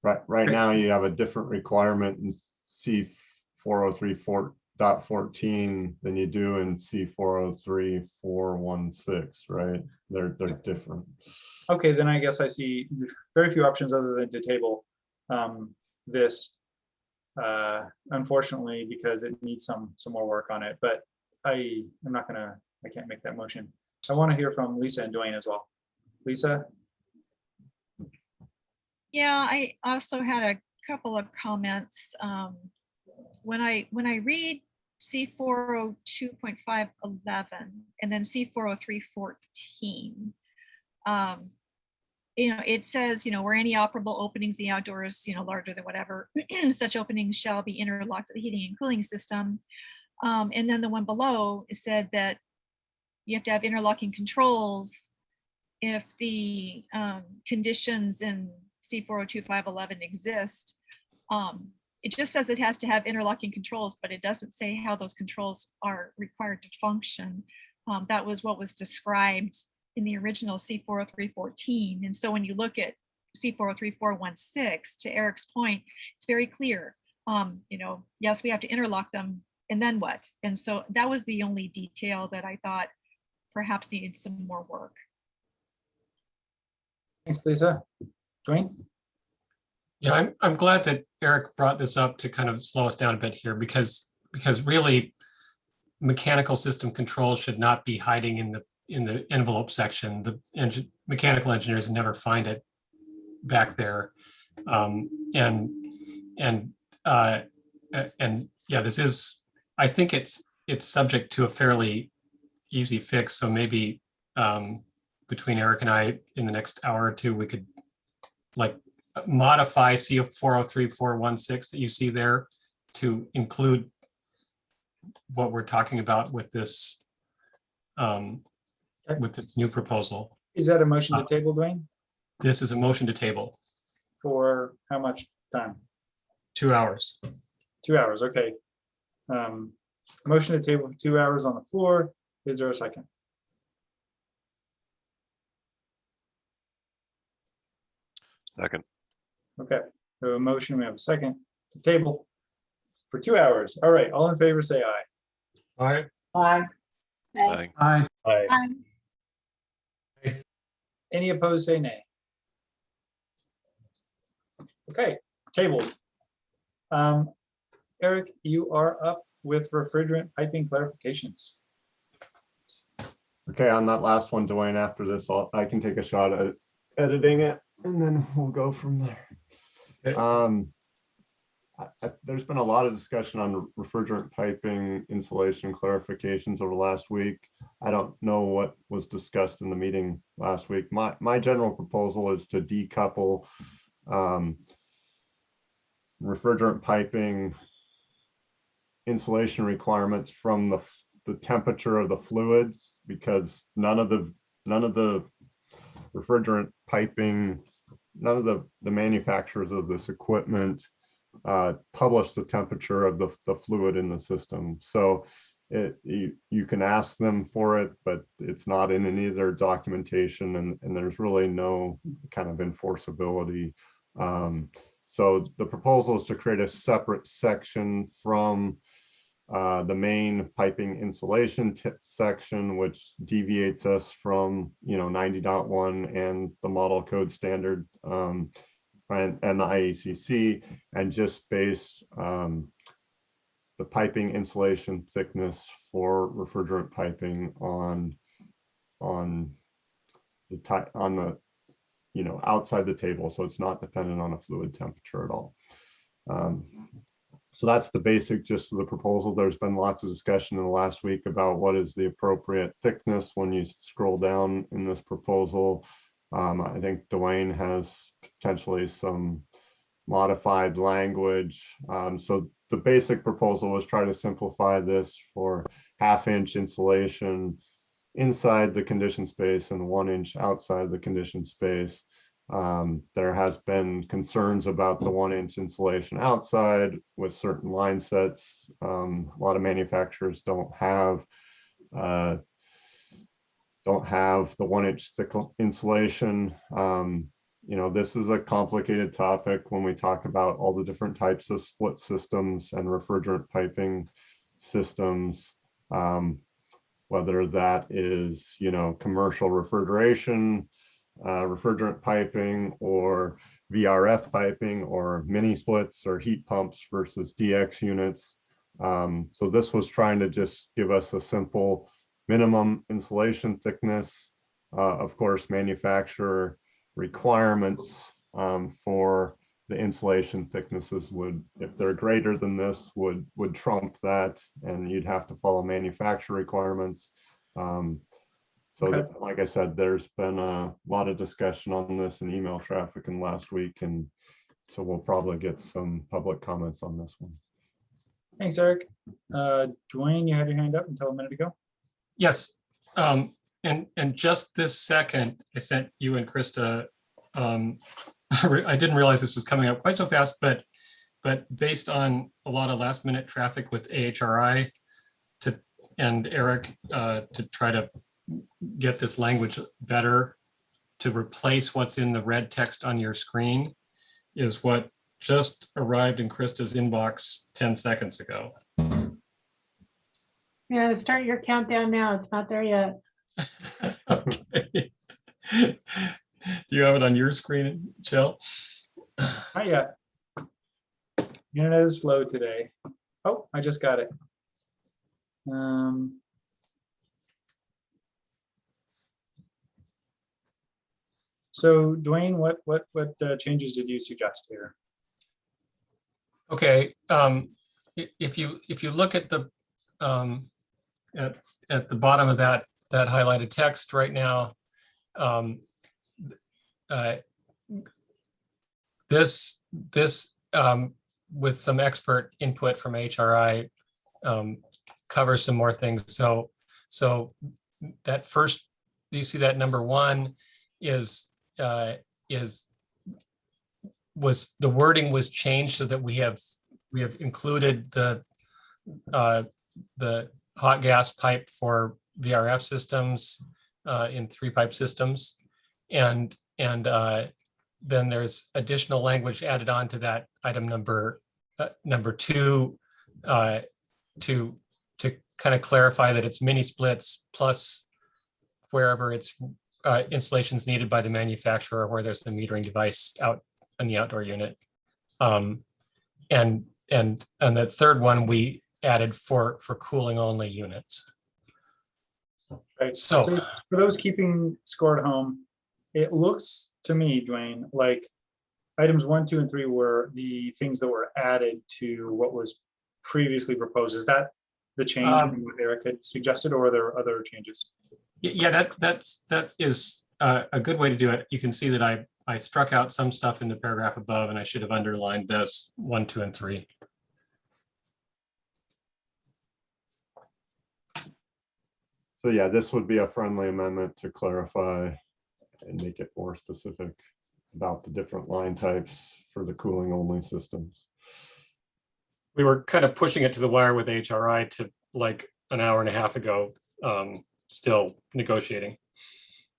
Right now you have a different requirement in C403.14 .14 than you do in C403.416, right? They're different. Okay, then I guess I see very few options other than to table this, unfortunately, because it needs some more work on it. But I can't make that motion. I want to hear from Lisa and Dwayne as well. Lisa? Yeah, I also had a couple of comments. When I read C402.511 and then C403.14, it says, where any operable openings in the outdoors, larger than whatever, such openings shall be interlocked with the heating and cooling system. And then the one below said that you have to have interlocking controls if the conditions in C402.511 exist. It just says it has to have interlocking controls, but it doesn't say how those controls are required to function. That was what was described in the original C403.14. And so when you look at C403.416, to Eric's point, it's very clear. Yes, we have to interlock them, and then what? And so that was the only detail that I thought perhaps needed some more work. Thanks, Lisa. Dwayne? Yeah, I'm glad that Eric brought this up to kind of slow us down a bit here, because really mechanical system control should not be hiding in the envelope section. The mechanical engineers never find it back there. And yeah, this is, I think it's subject to a fairly easy fix. So maybe between Eric and I in the next hour or two, we could modify C403.416 that you see there to include what we're talking about with this new proposal. Is that a motion to table, Dwayne? This is a motion to table. For how much time? 2 hours. 2 hours, okay. Motion to table for 2 hours on the floor. Is there a second? Second. Okay, we have a motion, we have a second to table for 2 hours. All right, all in favor, say aye. Aye. Aye. Aye. Aye. Any opposed, say nay. Okay, tabled. Eric, you are up with refrigerant piping clarifications. Okay, on that last one, Dwayne, after this, I can take a shot at editing it, and then we'll go from there. Okay. There's been a lot of discussion on refrigerant piping installation clarifications over the last week. I don't know what was discussed in the meeting last week. My general proposal is to decouple refrigerant piping insulation requirements from the temperature of the fluids, because none of the refrigerant piping, none of the manufacturers of this equipment publish the temperature of the fluid in the system. So you can ask them for it, but it's not in any of their documentation, and there's really no kind of enforceability. So the proposal is to create a separate section from the main piping insulation section, which deviates us from 90.1 and the model code standard and the IECC, and just base the piping insulation thickness for refrigerant piping on the outside the table, so it's not dependent on a fluid temperature at all. So that's the basic gist of the proposal. There's been lots of discussion in the last week about what is the appropriate thickness when you scroll down in this proposal. I think Dwayne has potentially some modified language. So the basic proposal was try to simplify this for 1/2 inch insulation inside the conditioned space and 1 inch outside the conditioned space. There has been concerns about the 1 inch insulation outside with certain line sets. A lot of manufacturers don't have the 1 inch thick insulation. This is a complicated topic when we talk about all the different types of split systems and refrigerant piping. systems, whether that is, commercial refrigeration, refrigerant piping, or VRF piping, or mini splits or heat pumps versus DX units. So this was trying to just give us a simple minimum insulation thickness. Of course, manufacturer requirements for the insulation thicknesses would, if they're greater than this, would trump that, and you'd have to follow manufacturer requirements. Okay. Like I said, there's been a lot of discussion on this and email traffic in last week, and so we'll probably get some public comments on this one. Thanks, Eric. Dwayne, you had your hand up until a minute ago. Yes, and just this second, I sent you and Krista. I didn't realize this was coming up quite so fast, but based on a lot of last minute traffic with AHRI and Eric to try to get this language better, to replace what's in the red text on your screen, is what just arrived in Krista's inbox 10 seconds ago. Yeah, start your countdown now. It's not there yet. Okay. Do you have it on your screen, Jill? Not yet. Internet is slow today. Oh, I just got it. So Dwayne, what changes did you suggest here? Okay, if you look at the at the bottom of that highlighted text right now, this with some expert input from HRI covers some more things. So that first, you see that number one was the wording was changed so that we have included the hot gas pipe for VRF systems in 3-pipe systems, and then there's additional language added on to that item number 2 to kind of clarify that it's mini splits plus wherever it's installations needed by the manufacturer where there's a metering device out in the outdoor unit. And the third one we added for cooling only units. Right. So for those keeping score at home, it looks to me, Dwayne, like items 1, 2, and 3 were the things that were added to what was previously proposed. Is that the change from what Eric had suggested, or are there other changes? Yeah, that is a good way to do it. You can see that I struck out some stuff in the paragraph above, and I should have underlined those 1, 2, and 3. So yeah, this would be a friendly amendment to clarify and make it more specific about the different line types for the cooling only systems. We were kind of pushing it to the wire with HRI to like an hour and a half ago, still negotiating.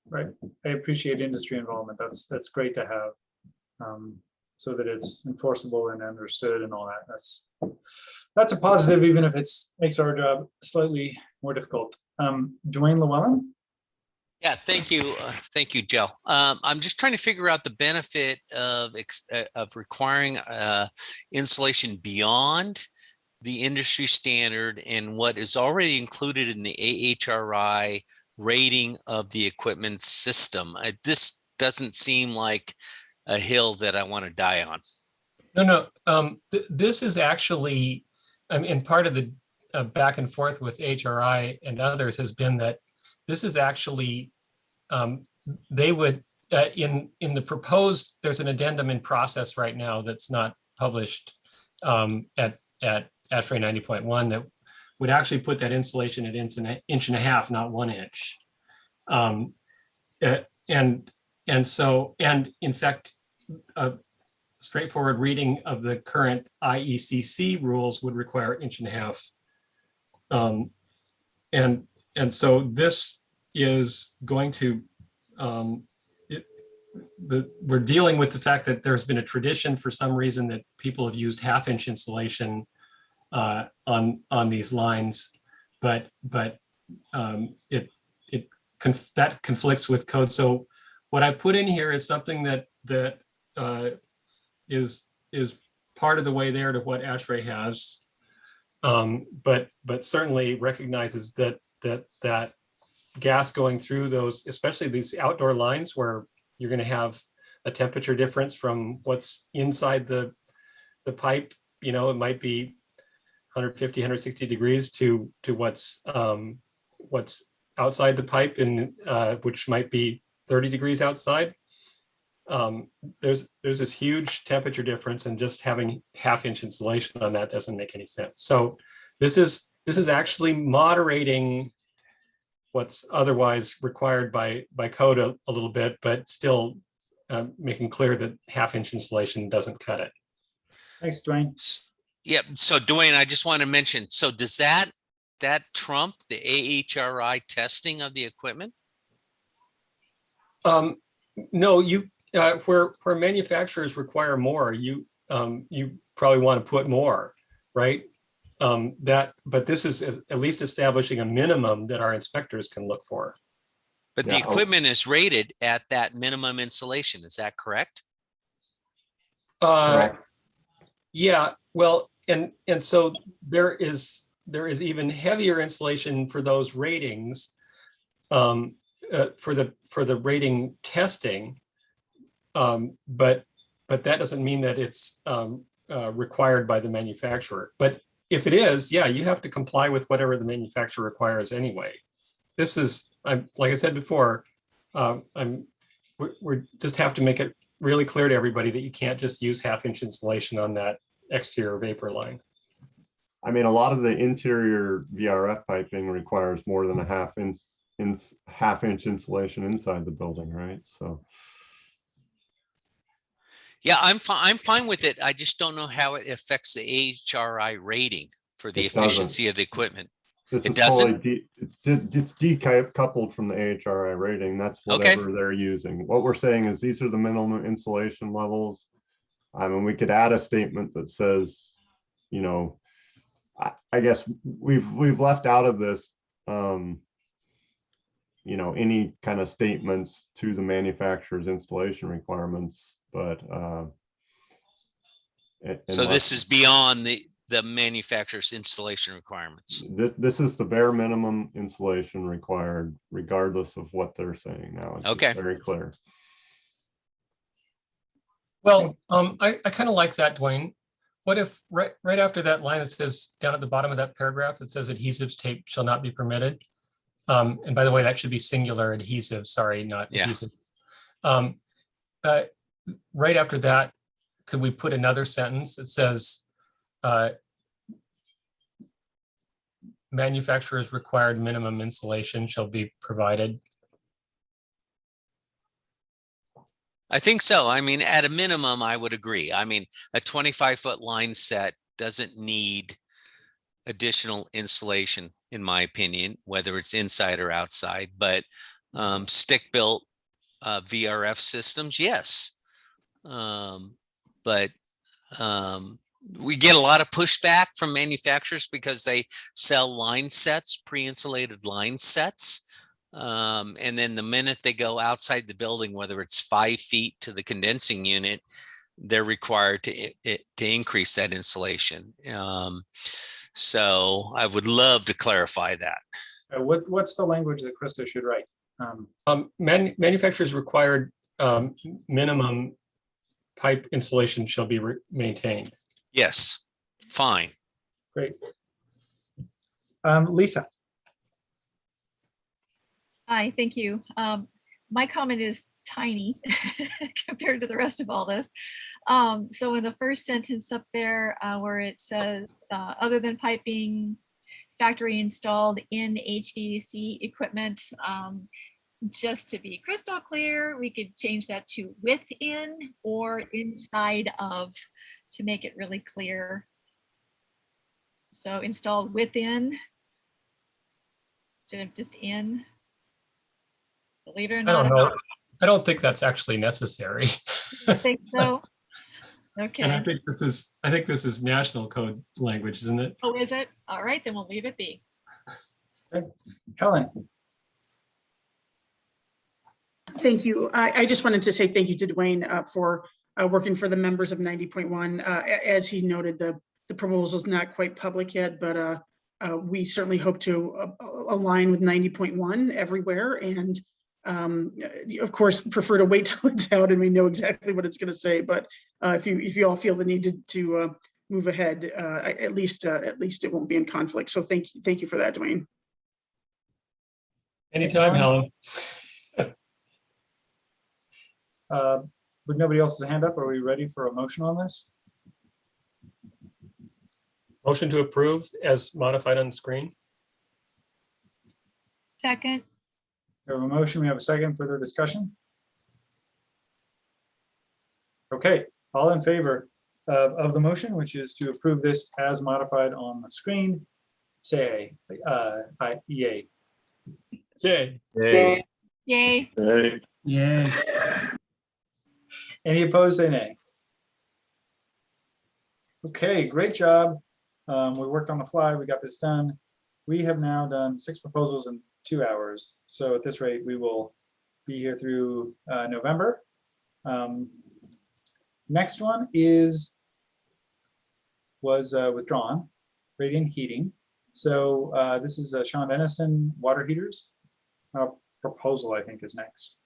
Right. I appreciate industry involvement. That's great to have, so that it's enforceable and understood and all that. That's a positive, even if it's makes our job slightly more difficult. Dwayne Llewellyn. Yeah, thank you, Jill. I'm just trying to figure out the benefit of requiring insulation beyond the industry standard and what is already included in the AHRI rating of the equipment system. This doesn't seem like a hill that I want to die on. No. This is actually, and part of the back and forth with HRI and others has been that this is actually, they would, in the proposed, there's an addendum in process right now that's not published at ASHRAE 90.1 that would actually put that insulation at inch and a half, not 1 inch. And in fact, a straightforward reading of the current IECC rules would require 1.5 inches. And so this is going to, we're dealing with the fact that there's been a tradition for some reason that people have used 1/2 inch insulation on these lines, but that conflicts with code. So what I put in here is something that is part of the way there to what ASHRAE has, but certainly recognizes that gas going through those, especially these outdoor lines where you're going to have a temperature difference from what's inside the pipe. You know, it might be 150, 160 degrees to what's outside the pipe, and which might be 30 degrees outside. There's this huge temperature difference, and just having half-inch insulation on that doesn't make any sense. So this is actually moderating what's otherwise required by code a little bit, but still making clear that half-inch insulation doesn't cut it. Thanks, Dwayne. Yeah, so Dwayne, I just want to mention, so does that trump the AHRI testing of the equipment? No, you where manufacturers require more, you probably want to put more, right? But this is at least establishing a minimum that our inspectors can look for. But the equipment is rated at that minimum insulation. Is that correct? Correct. Yeah, well, and so there is even heavier insulation for those ratings, for the rating testing, but that doesn't mean that it's required by the manufacturer. But if it is, yeah, you have to comply with whatever the manufacturer requires anyway. This is, like I said before, we just have to make it really clear to everybody that you can't just use half-inch insulation on that exterior vapor line. I mean, a lot of the interior VRF piping requires more than a half-inch insulation inside the building, right? So. Yeah, I'm fine with it. I just don't know how it affects the AHRI rating for the efficiency of the equipment. It doesn't. It's decoupled from the AHRI rating. That's whatever they're using. What we're saying is these are the minimum insulation levels. I mean, we could add a statement that says, you know, I guess we've left out of this, you know, any kind of statements to the manufacturer's installation requirements, but so this is beyond the manufacturer's installation requirements. This is the bare minimum insulation required, regardless of what they're saying now. It's okay, very clear. Well, I kind of like that, Dwayne. What if right after that line, it says down at the bottom of that paragraph, it says adhesives tape shall not be permitted. And by the way, that should be singular adhesive, sorry, not adhesive. Right after that, could we put another sentence that says manufacturer's required minimum insulation shall be provided? I think so. I mean, at a minimum, I would agree. I mean, a 25-foot line set doesn't need additional insulation, in my opinion, whether it's inside or outside. But stick-built VRF systems, yes. But we get a lot of pushback from manufacturers because they sell line sets, pre-insulated line sets. And then the minute they go outside the building, whether it's 5 feet to the condensing unit, they're required to increase that insulation. So I would love to clarify that. What's the language that Krista should write? Manufacturers required minimum pipe insulation shall be maintained. Yes, fine. Great. Lisa. Hi, thank you. My comment is tiny compared to the rest of all this. So in the first sentence up there where it says, other than piping factory installed in HVAC equipment, just to be crystal clear, we could change that to within or inside of to make it really clear. So installed within instead of just in. Believe it or not, I don't think that's actually necessary. I think so. And I Okay. think this is national code language, isn't it? Oh, is it? All right, then we'll leave it be. Helen, Thank you. I just wanted to say thank you to Dwayne for working for the members of 90.1. As he noted, the proposal is not quite public yet, but we certainly hope to align with 90.1 everywhere. And of course, prefer to wait till it's out and we know exactly what it's going to say. But if you all feel the need to move ahead, at least it won't be in conflict. So thank you for that, Dwayne. Anytime, Helen. with nobody else's hand up, are we ready for a motion on this? Motion to approve as modified on the screen. Second. We have a motion, we have a second, further discussion? Okay, all in favor of the motion, which is to approve this as modified on the screen, say yay. Yay. Yay. Yay. Any opposed, say nay. Okay, great job. We worked on the fly, we got this done. We have now done 6 proposals in 2 hours. So at this rate, we will be here through November. Next one was withdrawn, radiant heating. So this is Sean Denniston, water heaters. Proposal, I think, is next.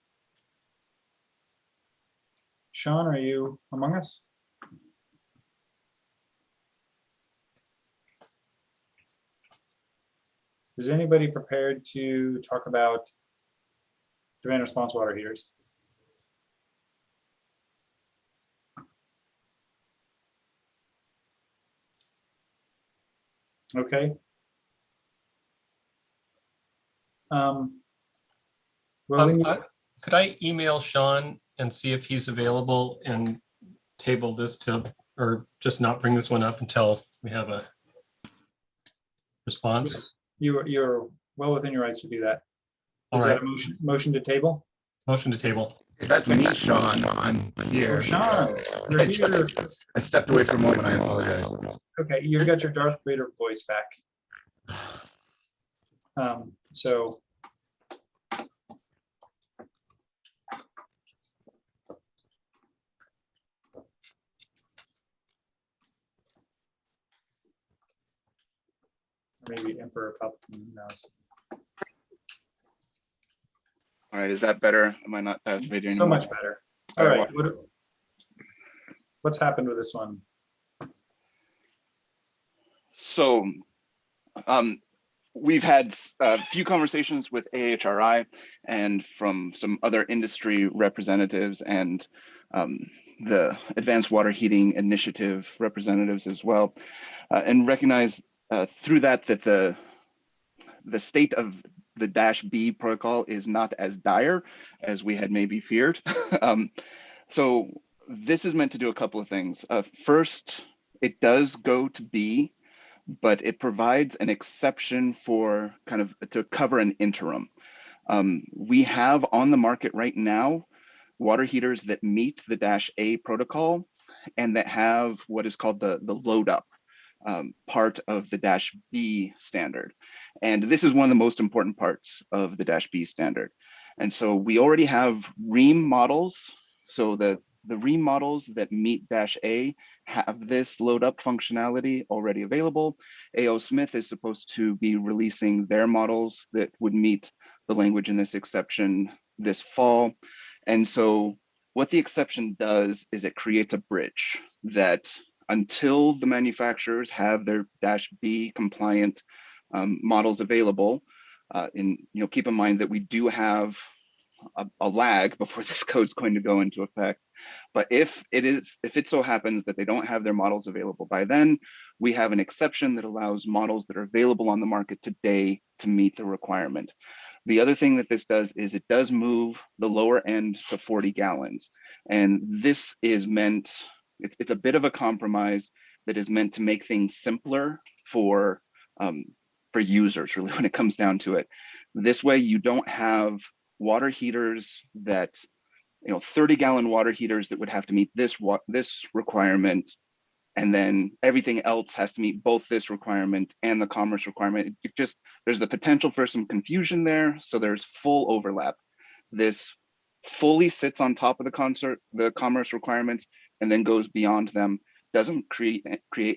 Sean, are you among us? Is anybody prepared to talk about demand response water heaters? Okay. Could I email Sean and see if he's available and table this or just not bring this one up until we have a response? Yes, you're well within your rights to do that. All Is right. that a motion to table? Motion to table. That's me, Sean. I'm here. Oh, Sean, you're I here. I stepped away for a moment. I apologize. Okay, you've got your Darth Vader voice back. So maybe Emperor Palpatine, who knows? All right, is that better? Am I not Darth Vader So anymore? much better. All right, what's happened with this one? So we've had a few conversations with AHRI and from some other industry representatives and the Advanced Water Heating Initiative representatives as well, and recognize through that the state of the -B protocol is not as dire as we had maybe feared. So this is meant to do a couple of things. First, it does go to B, but it provides an exception for to cover an interim. We have on the market right now water heaters that meet the -A protocol and that have what is called the load up part of the -B standard. And this is one of the most important parts of the -B standard. And so we already have REAM models. So the REAM models that meet -A have this load up functionality already available. A.O. Smith is supposed to be releasing their models that would meet the language in this exception this fall. And so what the exception does is it creates a bridge that until the manufacturers have their -B compliant models available, keep in mind that we do have a lag before this code is going to go into effect. But if it so happens that they don't have their models available by then, we have an exception that allows models that are available on the market today to meet the requirement. The other thing that this does is it does move the lower end to 40 gallons. And this is meant, it's a bit of a compromise that is meant to make things simpler for users, really, when it comes down to it. This way, you don't have water heaters that 30-gallon water heaters that would have to meet this requirement, and then everything else has to meet both this requirement and the commerce requirement. There's the potential for some confusion there. So there's full overlap. This fully sits on top of the commerce requirements and then goes beyond them. Doesn't create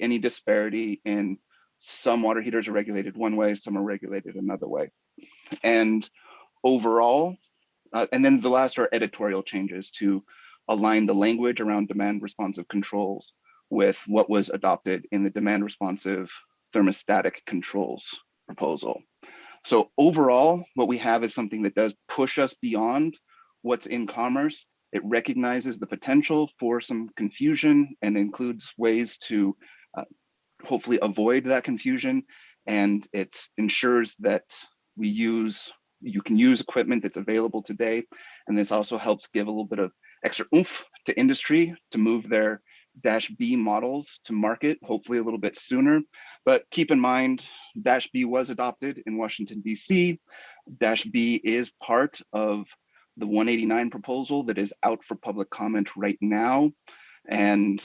any disparity in some water heaters are regulated one way, some are regulated another way. And overall, and then the last are editorial changes to align the language around demand responsive controls with what was adopted in the demand responsive thermostatic controls proposal. So overall, what we have is something that does push us beyond what's in commerce. It recognizes the potential for some confusion and includes ways to hopefully avoid that confusion. And it ensures that you can use equipment that's available today. And this also helps give a little bit of extra oomph to industry to move their -B models to market, hopefully a little bit sooner. But keep in mind, -B was adopted in Washington, DC. -B is part of the 189 proposal that is out for public comment right now. And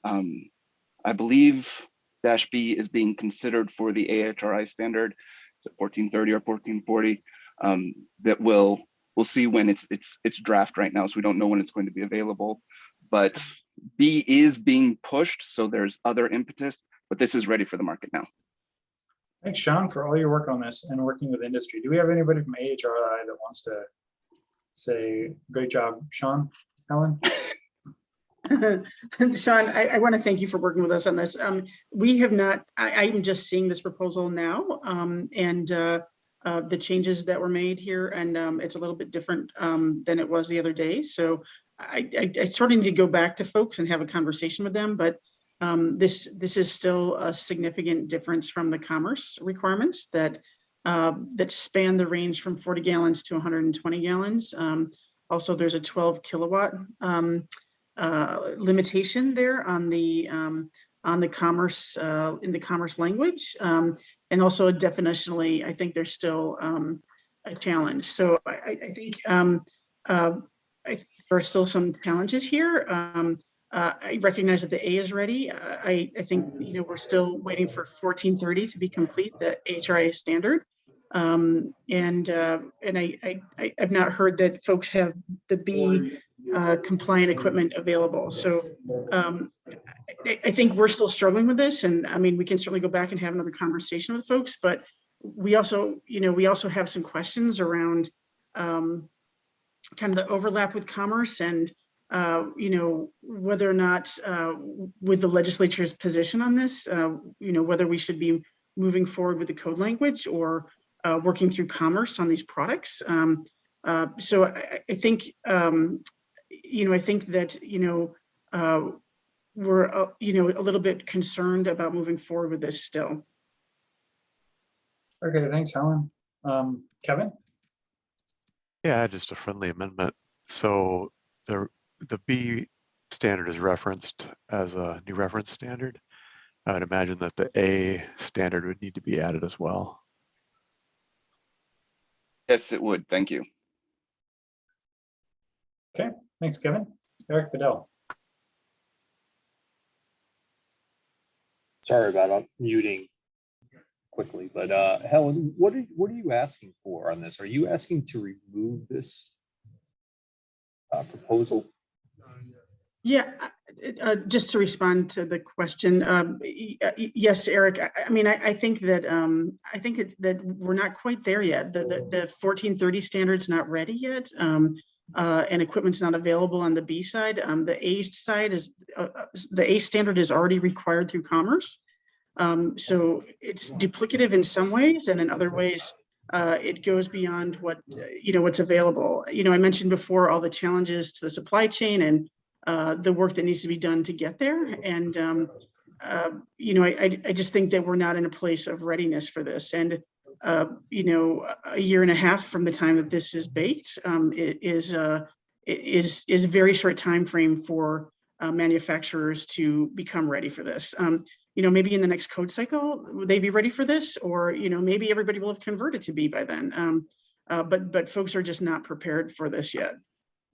I believe -B is being considered for the AHRI standard, 1430 or 1440, that we'll see when it's draft right now. So we don't know when it's going to be available, but B is being pushed. So there's other impetus, but this is ready for the market now. Thanks, Sean, for all your work on this and working with industry. Do we have anybody from AHRI that wants to say, great job, Sean? Helen? Sean, I want to thank you for working with us on this. We have not, I'm just seeing this proposal now, and the changes that were made here, and it's a little bit different than it was the other day. So I sort of need to go back to folks and have a conversation with them, but this is still a significant difference from the commerce requirements that span the range from 40 gallons to 120 gallons. Also, there's a 12 kilowatt limitation there on the commerce in the commerce language, and also definitionally, I think there's still a challenge. So I think there are still some challenges here. I recognize that the A is ready. I think we're still waiting for 1430 to be complete, the HRA standard. And I've not heard that folks have the B compliant equipment available. So I think we're still struggling with this, and I mean, we can certainly go back and have another conversation with folks, but we also have some questions around kind of the overlap with commerce and whether or not with the legislature's position on this, whether we should be moving forward with the code language or working through commerce on these products. So I think, I think that, we're, a little bit concerned about moving forward with this still. Okay, thanks, Helen. Kevin? Yeah, just a friendly amendment. So the B standard is referenced as a new reference standard. I would imagine that the A standard would need to be added as well. Yes, it would. Thank you. Okay, thanks, Kevin. Eric Bedell. Sorry about muting quickly, but Helen, what are you asking for on this? Are you asking to remove this proposal? Yeah, just to respond to the question, yes, Eric. I mean, I think that that we're not quite there yet. The 1430 standard's not ready yet, and equipment's not available on the B side. The A side is the A standard is already required through commerce, so it's duplicative in some ways, and in other ways, it goes beyond what what's available. I mentioned before all the challenges to the supply chain and the work that needs to be done to get there. And, I just think that we're not in a place of readiness for this. And, a year and a half from the time that this is baked is a very short time frame for manufacturers to become ready for this. Maybe in the next code cycle, would they be ready for this? Or, maybe everybody will have converted to B by then. But folks are just not prepared for this yet.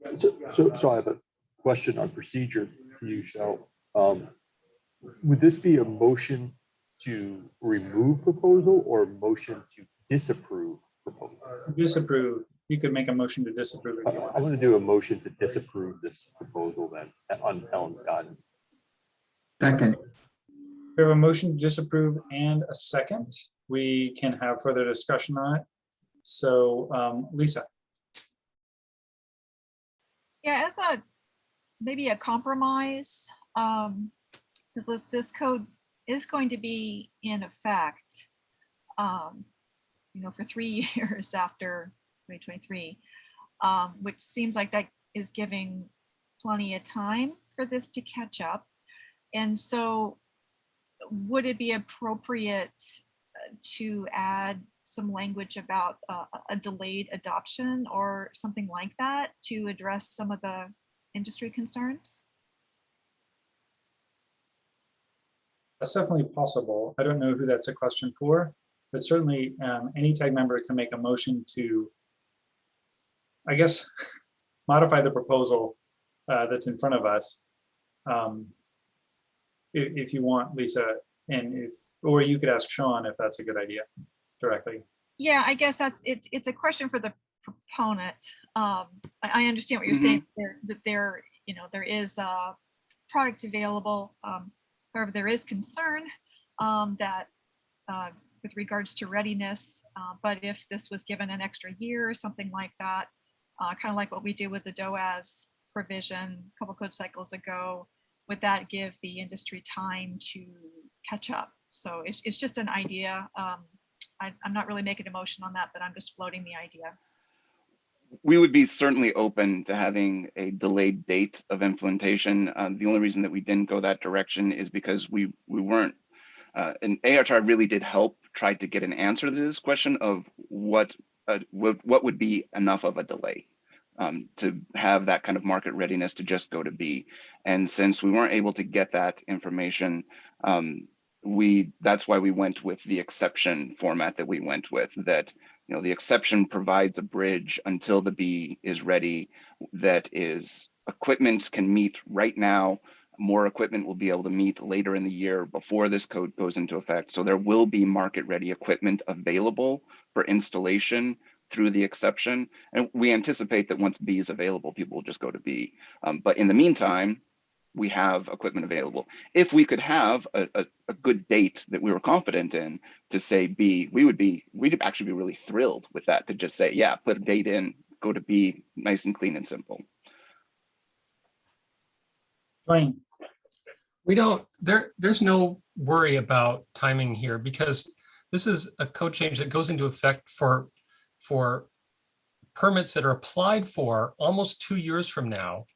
So I have a question on procedure to you, Shel. Would this be a motion to remove proposal or a motion to disapprove proposal? Disapprove. You could make a motion to disapprove if you want. I'm going to do a motion to disapprove this proposal then on Helen's guidance. Second. We have a motion to disapprove and a second. We can have further discussion on it. So Lisa. Yeah, as a maybe a compromise, because this code is going to be in effect, for 3 years after 2023, which seems like that is giving plenty of time for this to catch up. And so would it be appropriate to add some language about a delayed adoption or something like that to address some of the industry concerns? That's definitely possible. I don't know who that's a question for, but certainly any tag member can make a motion to, I guess, modify the proposal that's in front of us. If you want, Lisa, or you could ask Sean if that's a good idea directly. Yeah, I guess it's a question for the proponent. I understand what you're saying that there is a product available. However, there is concern that with regards to readiness, but if this was given an extra year or something like that, kind of like what we did with the DOAS provision a couple code cycles ago, would that give the industry time to catch up? So it's just an idea. I'm not really making a motion on that, but I'm just floating the idea. We would be certainly open to having a delayed date of implementation. The only reason that we didn't go that direction is because we weren't, and AHR really did help try to get an answer to this question of what would be enough of a delay to have that kind of market readiness to just go to B. And since we weren't able to get that information, that's why we went with the exception format that we went with, that the exception provides a bridge until the B is ready. That is, equipment can meet right now. More equipment will be able to meet later in the year before this code goes into effect. So there will be market ready equipment available for installation through the exception. And we anticipate that once B is available, people will just go to B. But in the meantime, we have equipment available. If we could have a good date that we were confident in to say B, we'd actually be really thrilled with that, to just say, yeah, put a date in, go to B, nice and clean and simple. Dwayne. There's no worry about timing here, because this is a code change that goes into effect for permits that are applied for almost 2 years from now.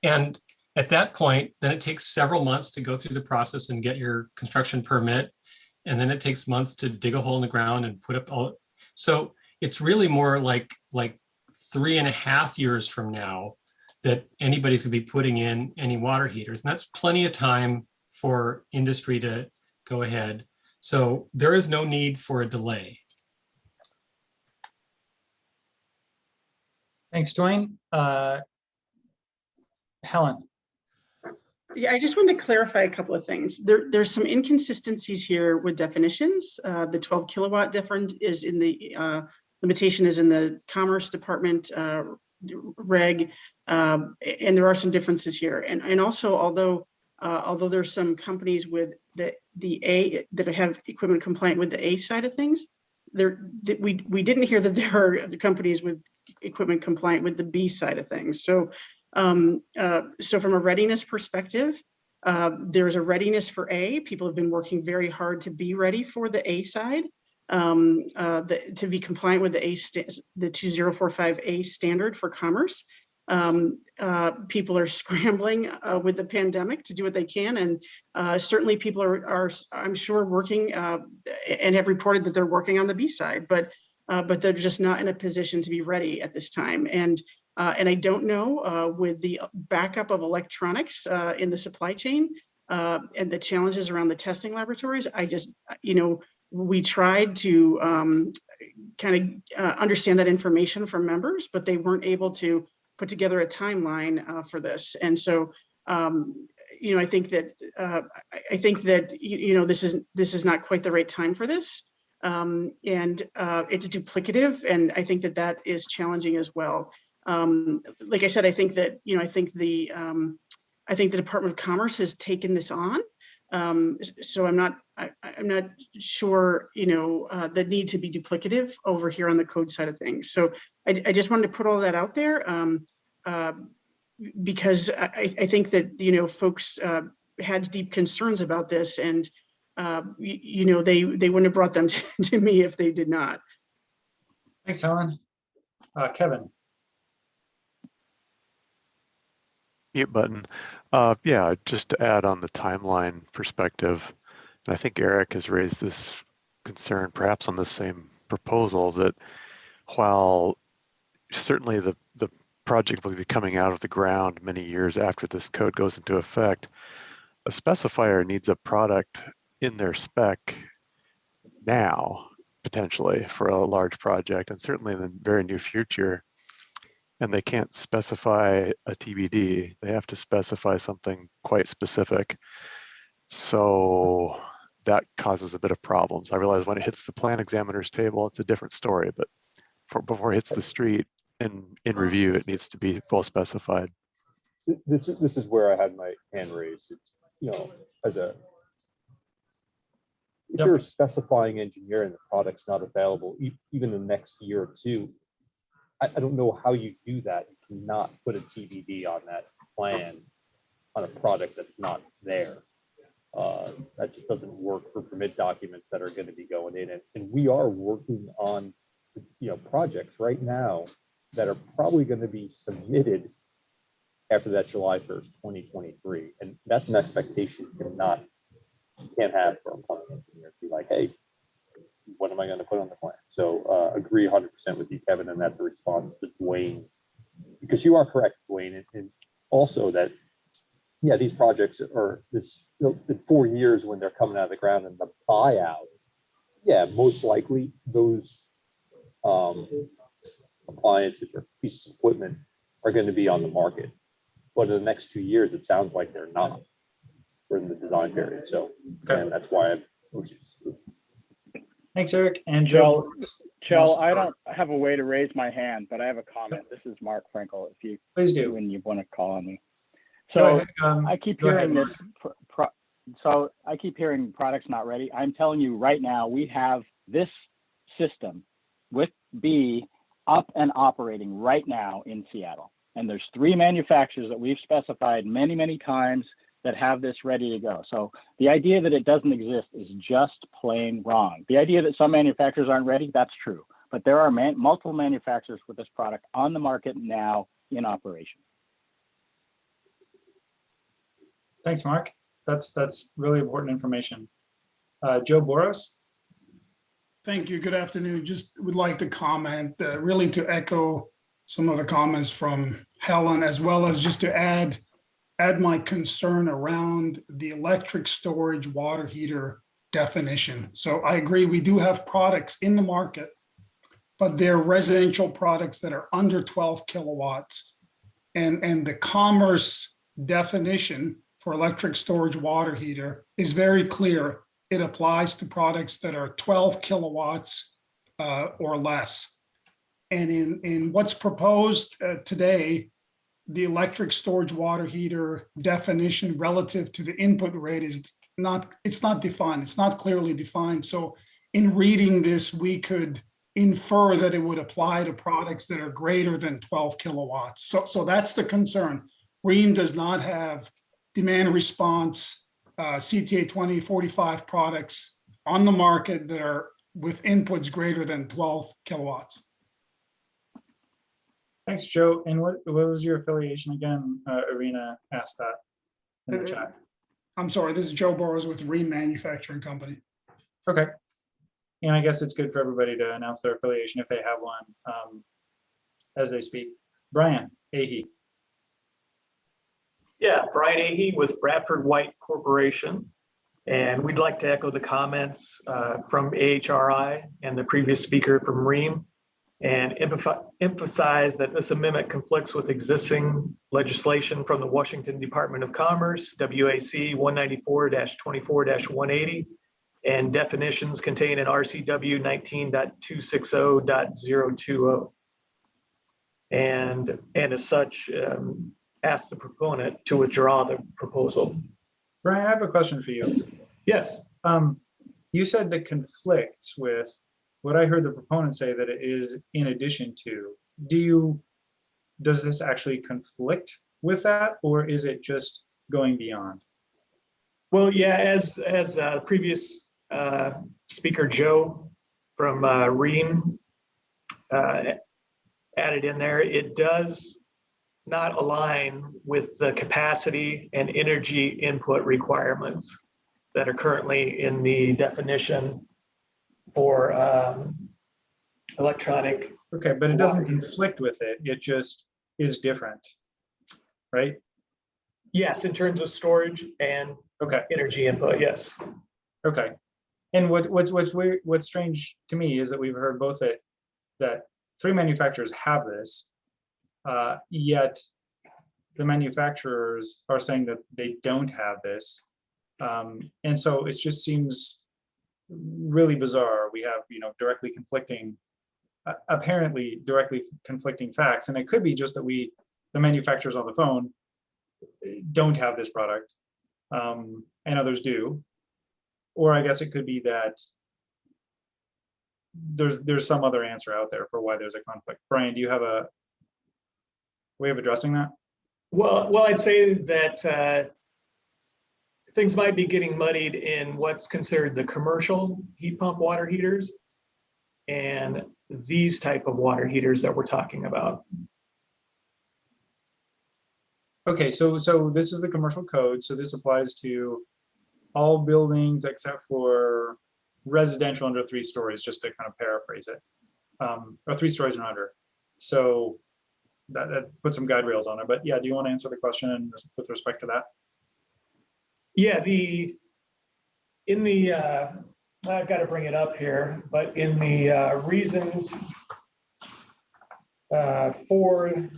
And at that point, then it takes several months to go through the process and get your construction permit. And then it takes months to dig a hole in the ground and put up all. So it's really more like 3.5 years from now that anybody's gonna be putting in any water heaters. And that's plenty of time for industry to go ahead. So there is no need for a delay. Thanks, Dwayne. Helen. Yeah, I just wanted to clarify a couple of things. There's some inconsistencies here with definitions. The 12 kilowatt different is in the limitation is in the Commerce Department reg, and there are some differences here. And also, although there's some companies with the A that have equipment compliant with the A side of things, we didn't hear that there are the companies with equipment compliant with the B side of things. So so from a readiness perspective, there's a readiness for A. People have been working very hard to be ready for the A side, to be compliant with the 2045A standard for commerce. People are scrambling with the pandemic to do what they can, and certainly people are I'm sure working and have reported that they're working on the B side, but they're just not in a position to be ready at this time. And I don't know, with the backup of electronics in the supply chain and the challenges around the testing laboratories, we tried to kind of understand that information from members, but they weren't able to put together a timeline for this. And so, I think that this is not quite the right time for this, and it's duplicative, and I think that is challenging as well. Like I said, I think the Department of Commerce has taken this on. So I'm not sure, the need to be duplicative over here on the code side of things. So I just wanted to put all that out there, because I think that, folks had deep concerns about this, and, they wouldn't have brought them to me if they did not. Thanks, Helen. Kevin. Mute button. Yeah, just to add on the timeline perspective, and I think Eric has raised this concern perhaps on the same proposal, that while certainly the project will be coming out of the ground many years after this code goes into effect, a specifier needs a product in their spec now, potentially, for a large project, and certainly in the very near future. And they can't specify a TBD. They have to specify something quite specific. So that causes a bit of problems. I realize when it hits the plan examiner's table, it's a different story, but before it hits the street in review, it needs to be well specified. This is where I had my hand raised. It's, if you're a specifying engineer and the product's not available, even the next year or two, I don't know how you do that. You cannot put a TBD on that plan on a product that's not there. That just doesn't work for permit documents that are going to be going in. And we are working on, projects right now that are probably going to be submitted after that July 1st, 2023. And that's an expectation you can't have for a plumbing engineer. Be like, hey, what am I going to put on the plan? So agree 100% with you, Kevin, and that's a response to Dwayne, because you are correct, Dwayne, and also that, yeah, these projects are in 4 years when they're coming out of the ground, and the buyout, yeah, most likely those appliances or pieces of equipment are going to be on the market. But in the next 2 years, it sounds like they're not. We're in the design period. So and that's why Thanks, Eric. And Joe. Joe, I don't have a way to raise my hand, but I have a comment. This is Mark Frankel. If you please do, when you want to call on me. So I keep hearing this. So I keep hearing products not ready. I'm telling you right now, we have this system with B up and operating right now in Seattle. And there's 3 manufacturers that we've specified many, many times that have this ready to go. So the idea that it doesn't exist is just plain wrong. The idea that some manufacturers aren't ready, that's true. But there are multiple manufacturers with this product on the market now in operation. Thanks, Mark. That's really important information. Joe Boros. Thank you. Good afternoon. Just would like to comment, really to echo some of the comments from Helen, as well as just to add my concern around the electric storage water heater definition. So I agree, we do have products in the market, but they're residential products that are under 12 kilowatts. And the Commerce definition for electric storage water heater is very clear. It applies to products that are 12 kilowatts or less. And in what's proposed today, the electric storage water heater definition relative to the input rate is not defined. It's not clearly defined. So in reading this, we could infer that it would apply to products that are greater than 12 kilowatts. So that's the concern. Rheem does not have demand response CTA 2045 products on the market that are with inputs greater than 12 kilowatts. Thanks, Joe. And what was your affiliation again? Irina asked that in the chat. I'm sorry, this is Joe Burrows with Rheem Manufacturing Company. Okay. And I guess it's good for everybody to announce their affiliation if they have one as they speak. Brian Ahey. Yeah, Brian Ahey with Bradford White Corporation. And we'd like to echo the comments from AHRI and the previous speaker from Rheem. and emphasize that this amendment conflicts with existing legislation from the Washington Department of Commerce, WAC 194-24-180, and definitions contained in RCW 19.260.020. And as such, ask the proponent to withdraw the proposal. Brian, I have a question for you. Yes. You said that conflicts with what I heard the proponent say, that it is in addition to. Does this actually conflict with that, or is it just going beyond? Well, yeah, as previous speaker Joe from REAM added in there, it does not align with the capacity and energy input requirements that are currently in the definition for electronic. Okay, but it doesn't conflict with it. It just is different, right? Yes, in terms of storage and energy input, yes. Okay. And what's weird, what's strange to me is that we've heard both that 3 manufacturers have this, yet the manufacturers are saying that they don't have this. And so it just seems really bizarre. We have, directly conflicting, apparently directly conflicting facts. And it could be just that the manufacturers on the phone don't have this product, and others do. Or I guess it could be that there's some other answer out there for why there's a conflict. Brian, do you have a way of addressing that? Well, I'd say that things might be getting muddied in what's considered the commercial heat pump water heaters and these type of water heaters that we're talking about. Okay, so this is the commercial code. So this applies to all buildings except for residential under 3 stories, just to kind of paraphrase it, or 3 stories and under. So that puts some guide rails on it. But yeah, do you want to answer the question with respect to that? Yeah, I've got to bring it up here, but in the reasons for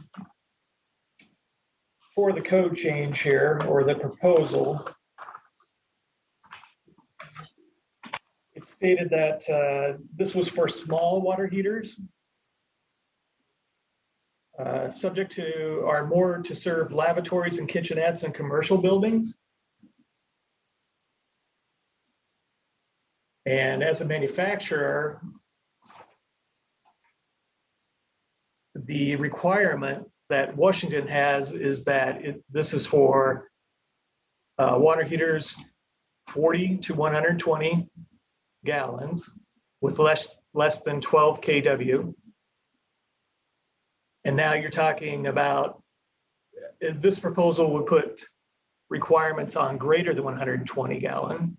the code change here, or the proposal, it stated that this was for small water heaters, subject to are more to serve lavatories and kitchenettes in commercial buildings. And as a manufacturer, the requirement that Washington has is that this is for water heaters 40 to 120 gallons with less than 12 kW. And now you're talking about, this proposal would put requirements on greater than 120 gallon.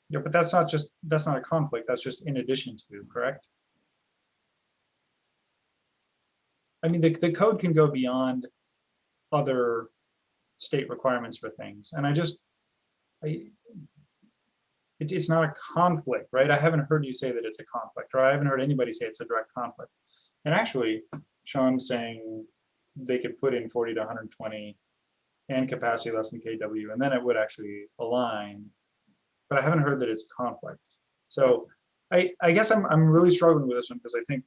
Yeah, but that's not a conflict. That's just in addition to, correct? I mean, the code can go beyond other state requirements for things. And it's not a conflict, right? I haven't heard you say that it's a conflict, or I haven't heard anybody say it's a direct conflict. And actually, Sean's saying they could put in 40 to 120 and capacity less than kW, and then it would actually align. But I haven't heard that it's conflict. So I guess I'm really struggling with this one, because I think,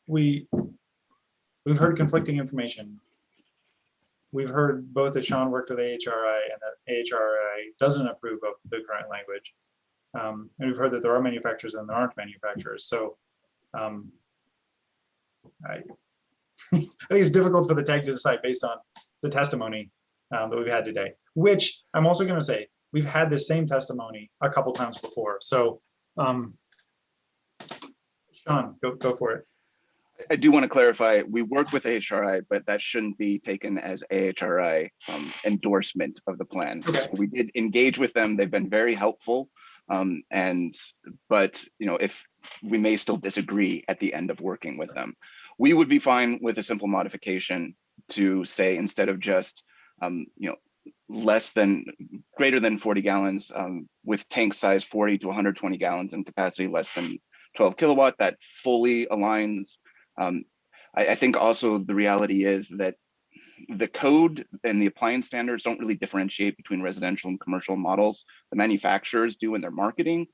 we've heard conflicting information. We've heard both that Sean worked with AHRI and that AHRI doesn't approve of the current language. And we've heard that there are manufacturers and there aren't manufacturers. So I think it's difficult for the tag to decide based on the testimony that we've had today, which I'm also going to say, we've had the same testimony a couple times before. So Sean, go for it. I do want to clarify, we work with AHRI, but that shouldn't be taken as AHRI endorsement of the plan. Okay. So we did engage with them. They've been very helpful. But if we may still disagree at the end of working with them, we would be fine with a simple modification to say, instead of just, greater than 40 gallons with tank size 40 to 120 gallons and capacity less than 12 kilowatt that fully aligns. I think also the reality is that the code and the appliance standards don't really differentiate between residential and commercial models. The manufacturers do in their marketing,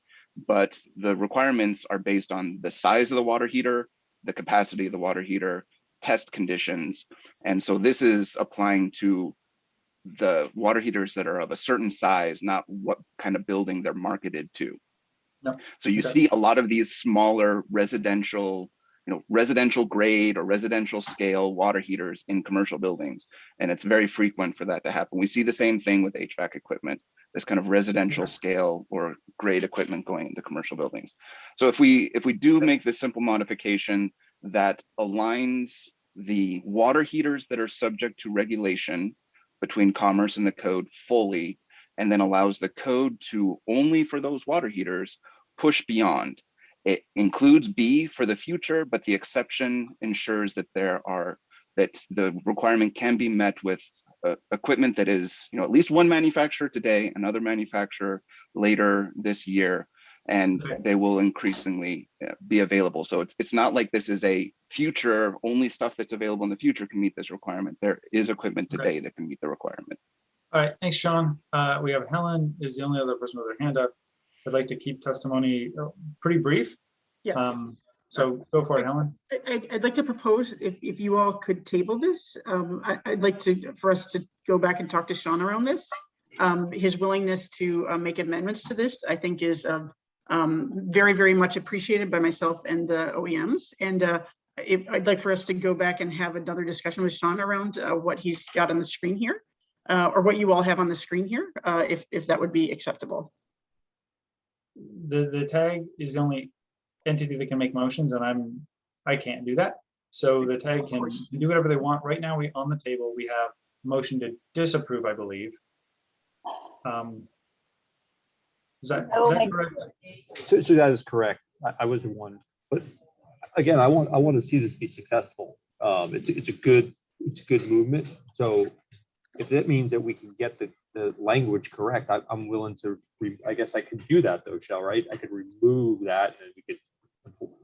but the requirements are based on the size of the water heater, the capacity of the water heater, test conditions. And so this is applying to the water heaters that are of a certain size, not what kind of building they're marketed to. No. So you see a lot of these smaller residential, residential grade or residential scale water heaters in commercial buildings. And it's very frequent for that to happen. We see the same thing with HVAC equipment, this kind of residential scale or grade equipment going into commercial buildings. So if we do make this simple modification that aligns the water heaters that are subject to regulation between commerce and the code fully, and then allows the code to only for those water heaters push beyond. It includes B for the future, but the exception ensures that that the requirement can be met with equipment that is, at least one manufacturer today, another manufacturer later this year, and they will increasingly be available. So it's not like this is a future, only stuff that's available in the future can meet this requirement. There is equipment today that can meet the requirement. All right, thanks, Sean. We have Helen is the only other person with her hand up. I'd like to keep testimony pretty brief. Yes. So go for it, Helen. I'd like to propose if you all could table this. I'd like for us to go back and talk to Sean around this. His willingness to make amendments to this, I think, is very, very much appreciated by myself and the OEMs. And I'd like for us to go back and have another discussion with Sean around what he's got on the screen here, or what you all have on the screen here, if that would be acceptable. The tag is the only entity that can make motions, and I can't do that. So the tag can do whatever they want. Right now, on the table, we have motion to disapprove, I believe. Is that correct? So that is correct. I was the one, but again, I want to see this be successful. It's a good movement. So if that means that we can get the language correct, I'm willing to. I guess I could do that though, Shell, right? I could remove that, and we could.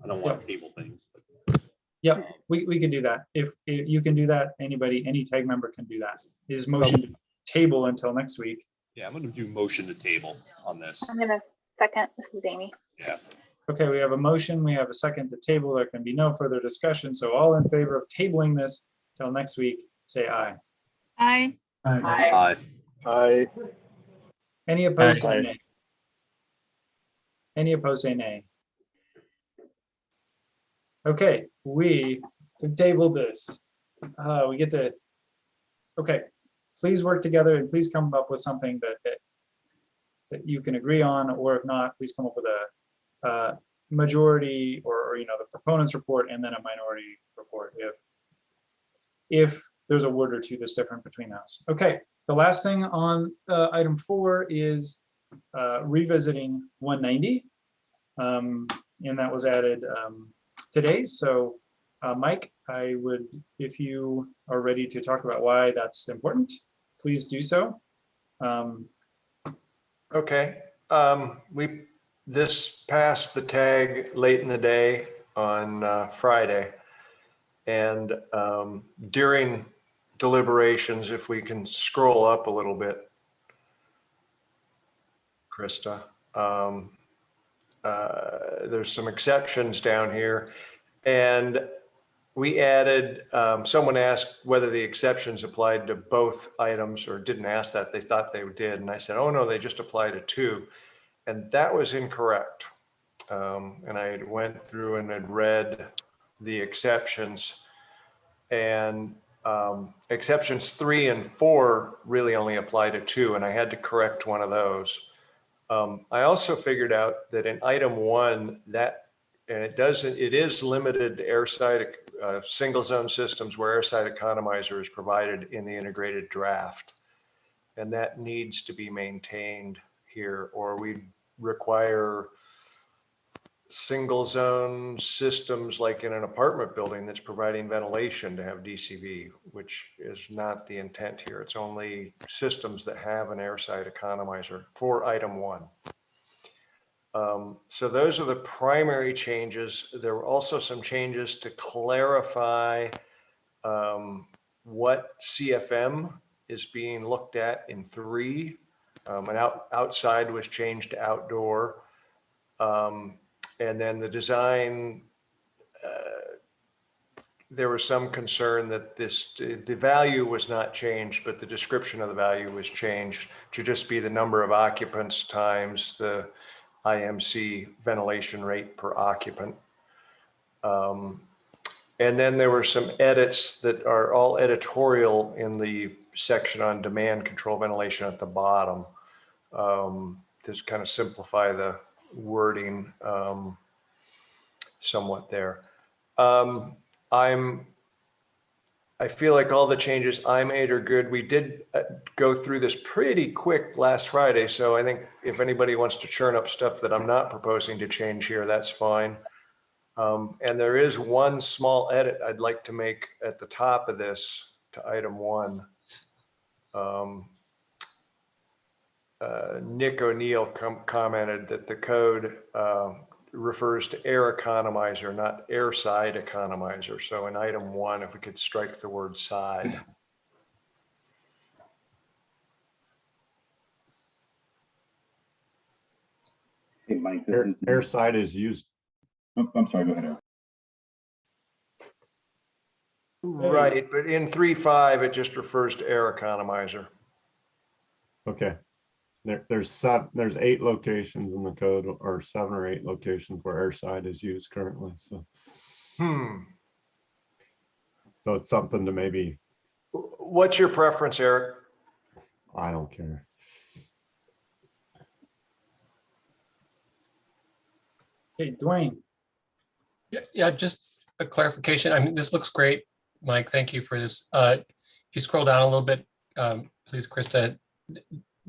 I don't want to table things. But, yep, we can do that. If you can do that, any tag member can do that. Is motion to table until next week. Yeah, I'm going to do motion to table on this. I'm going to second. This is Amy. Yeah. Okay, we have a motion. We have a second to table. There can be no further discussion. So all in favor of tabling this till next week, say aye. Aye. Aye. Aye. Any opposed, say nay. Any opposed, say nay. Okay, we tabled this. We get to, okay, please work together and please come up with something that you can agree on, or if not, please come up with a majority or the proponents report and then a minority report if there's a word or two that's different between those. Okay, the last thing on item 4 is revisiting 190, and that was added today. So Mike, I would, if you are ready to talk about why that's important, please do so. Okay, this passed the tag late in the day on Friday, and during deliberations, if we can scroll up a little bit, Krista, there's some exceptions down here, and we added, someone asked whether the exceptions applied to both items, or didn't ask that, they thought they did. And I said, oh no, they just apply to 2. And that was incorrect. And I went through and had read the exceptions, and exceptions 3 and 4 really only apply to 2. And I had to correct one of those. I also figured out that in item 1, and it is limited to airside single zone systems where airside economizer is provided in the integrated draft. And that needs to be maintained here, or we require single zone systems like in an apartment building that's providing ventilation to have DCV, which is not the intent here. It's only systems that have an airside economizer for item 1. So those are the primary changes. There were also some changes to clarify what CFM is being looked at in 3. And outside was changed to outdoor. And then the design, there was some concern that the value was not changed, but the description of the value was changed to just be the number of occupants times the IMC ventilation rate per occupant. And then there were some edits that are all editorial in the section on demand control ventilation at the bottom, to kind of simplify the wording somewhat there. I feel like all the changes I made are good. We did go through this pretty quick last Friday, so I think if anybody wants to churn up stuff that I'm not proposing to change here, that's fine. And there is one small edit I'd like to make at the top of this to item 1. Nick O'Neill commented that the code refers to air economizer, not air side economizer. So in item 1, if we could strike the word side. Hey, Mike, Air side is used. Oh, I'm sorry, go ahead, Eric. Right, but in 3.5, it just refers to air economizer. Okay. There's 8 locations in the code, or 7 or 8 locations where air side is used currently. So, so it's something to maybe. What's your preference, Eric? I don't care. Okay, Dwayne. Yeah, just a clarification. I mean, this looks great, Mike. Thank you for this. If you scroll down a little bit, please, Krista,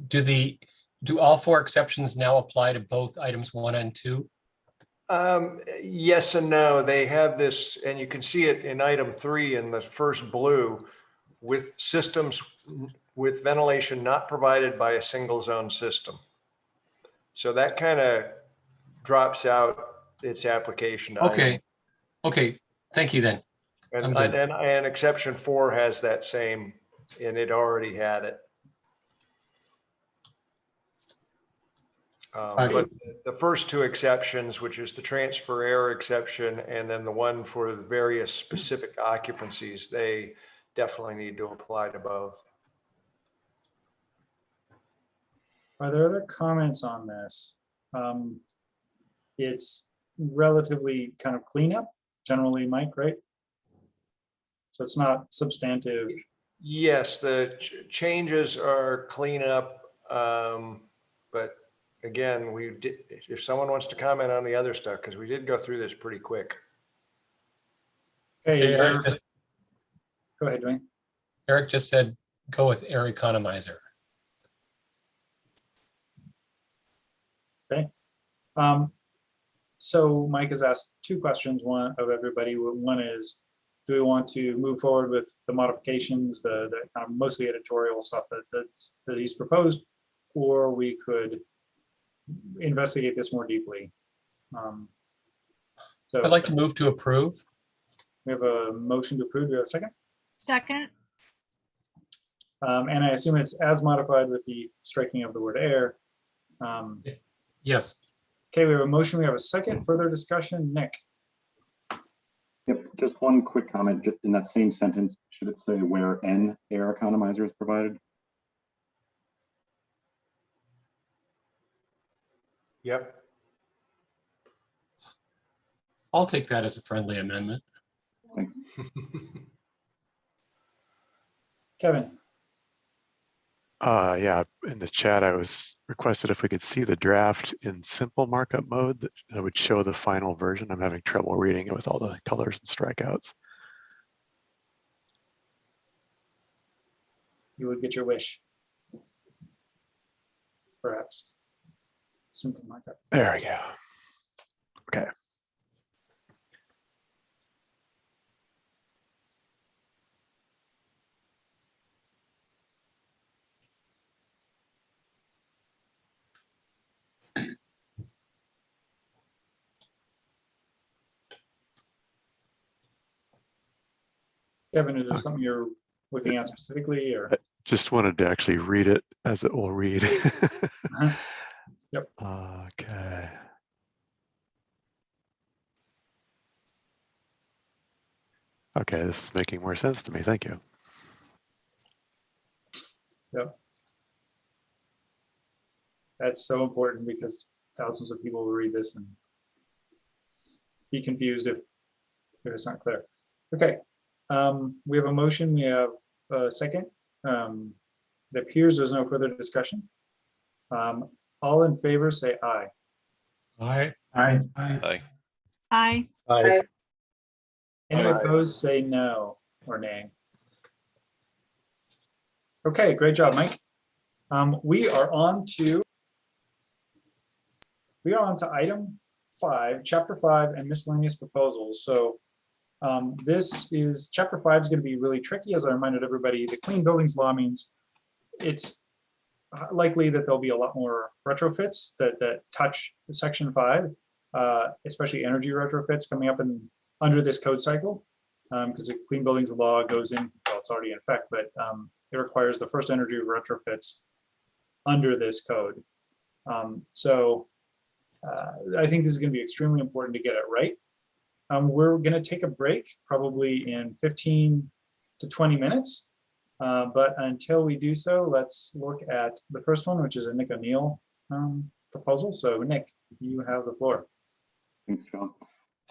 do all 4 exceptions now apply to both items 1 and 2? Yes and no. They have this, and you can see it in item 3 in the first blue, with systems with ventilation not provided by a single zone system. So that kind of drops out its application. Okay. Okay. Thank you then. And exception 4 has that same, and it already had it. But the first 2 exceptions, which is the transfer error exception and then the one for the various specific occupancies, they definitely need to apply to both. Are there other comments on this? It's relatively kind of cleanup, generally, Mike, right? So it's not substantive. Yes, the changes are cleanup, but again, if someone wants to comment on the other stuff, because we did go through this pretty quick. Okay, Eric, go ahead, Dwayne. Eric just said, go with air economizer. Okay. So Mike has asked 2 questions, one of everybody. One is, do we want to move forward with the modifications, the kind of mostly editorial stuff that he's proposed, or we could investigate this more deeply? So I'd like to move to approve. We have a motion to approve. Do we have a second? Second. And I assume it's as modified with the striking of the word air. Yes. Okay, we have a motion. We have a second. Further discussion. Nick. Yep, just one quick comment. Just in that same sentence, should it say where an air economizer is provided? Yep. I'll take that as a friendly amendment. Thanks. Kevin. Yeah, in the chat, I was requested if we could see the draft in simple markup mode that would show the final version. I'm having trouble reading it with all the colors and strikeouts. You would get your wish. Perhaps. Simple markup. There we go. Okay. Kevin, is there something you're looking at specifically, or? Just wanted to actually read it as it will read. Yep. Okay. Okay, this is making more sense to me. Thank you. Yep. That's so important because thousands of people will read this and be confused if it's not clear. Okay, we have a motion, we have a second. It appears there's no further discussion. All in favor, say aye. Aye. Aye. Aye. Aye. Aye. Any Aye. opposed, say no or nay. Okay, great job, Mike. We are on to item 5, chapter 5, and miscellaneous proposals. So this is chapter 5 is going to be really tricky. As I reminded everybody, the Clean Buildings Law means it's likely that there'll be a lot more retrofits that touch section 5, especially energy retrofits coming up under this code cycle, because the Clean Buildings Law goes in, well, it's already in effect, but it requires the first energy retrofits under this code. So I think this is going to be extremely important to get it right. We're going to take a break probably in 15 to 20 minutes. But until we do so, let's look at the first one, which is a Nick O'Neill proposal. So Nick, you have the floor. Thanks, John.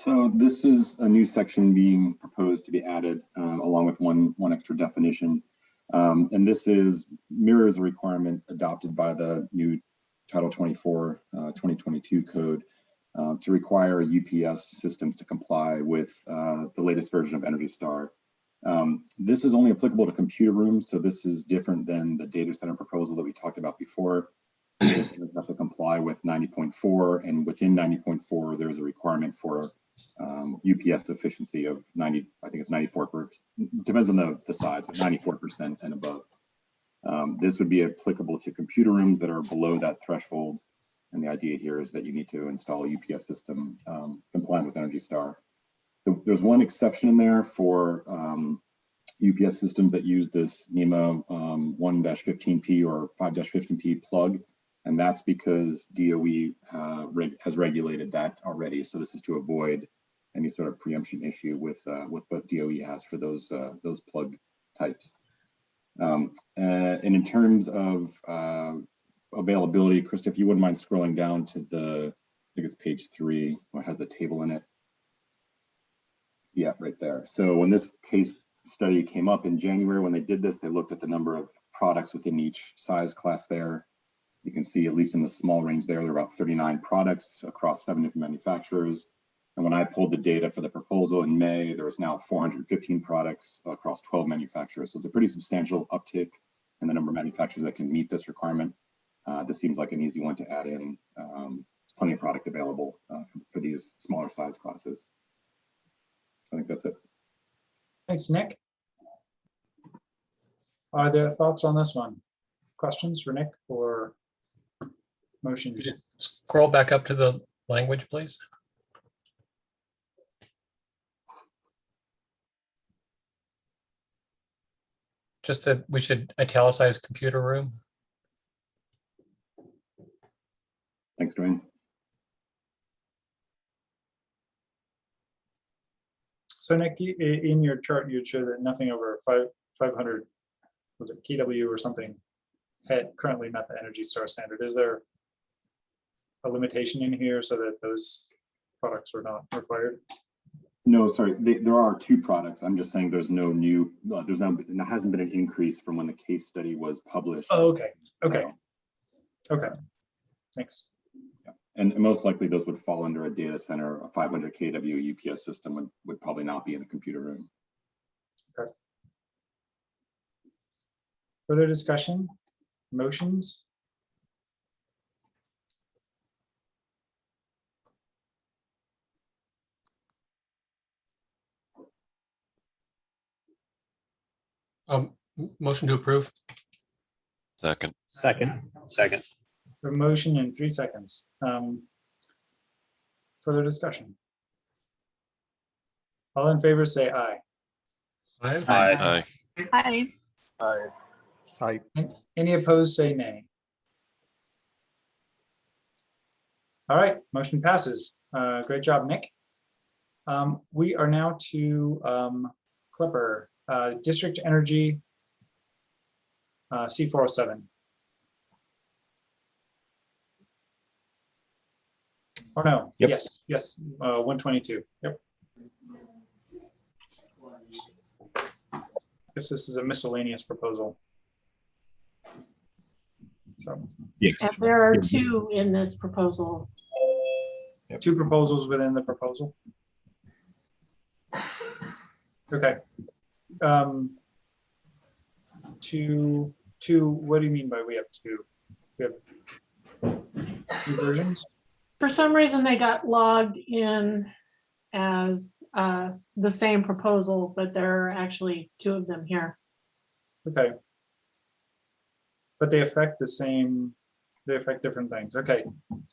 So this is a new section being proposed to be added along with one extra definition. And this mirrors a requirement adopted by the new Title 24 2022 code to require UPS systems to comply with the latest version of Energy Star. This is only applicable to computer rooms, so this is different than the data center proposal that we talked about before. Systems have to comply with 90.4, and within 90.4, there's a requirement for UPS efficiency of 90, I think it's 94%, depends on the size, but 94% and above. This would be applicable to computer rooms that are below that threshold. And the idea here is that you need to install a UPS system compliant with Energy Star. There's one exception in there for UPS systems that use this NEMA 1-15P or 5-15P plug. And that's because DOE has regulated that already. So this is to avoid any sort of preemption issue with what DOE has for those plug types. And in terms of availability, Krista, if you wouldn't mind scrolling down to I think it's page 3, it has the table in it. Yeah, right there. So when this case study came up in January, when they did this, they looked at the number of products within each size class there. You can see, at least in the small range there are about 39 products across 7 different manufacturers. And when I pulled the data for the proposal in May, there was now 415 products across 12 manufacturers. So it's a pretty substantial uptick in the number of manufacturers that can meet this requirement. This seems like an easy one to add in. Plenty of product available for these smaller size classes. I think that's it. Thanks, Nick. Are there thoughts on this one? Questions for Nick or motions? Just scroll back up to the language, please. Just that we should italicize computer room. Thanks, Dwayne. So Nick, in your chart, you'd show that nothing over 500, was it KW or something, had currently met the Energy Star standard. Is there a limitation in here so that those products are not required? No, sorry, there are 2 products. I'm just saying there's no new, there hasn't been an increase from when the case study was published. Oh, okay, okay, okay, thanks. And most likely those would fall under a data center. A 500 kW UPS system would probably not be in a computer room. Okay. Further discussion, motions? Motion to approve. Second. Second. A motion in 3 seconds. Further discussion. All in favor, say aye. Aye. Hi. Aye. Any opposed, say nay. All right, motion passes. Great job, Nick. We are now to Clipper, District Energy, C407. Or no, Yep. yes, 122, yep. Guess this is a miscellaneous proposal. So, Yes. And there are two in this proposal. two proposals within the proposal. Okay. Two, what do you mean by we have two? We have two versions? For some reason, they got logged in as the same proposal, but there are actually two of them here. Okay. But they affect the same, they affect different things. Okay.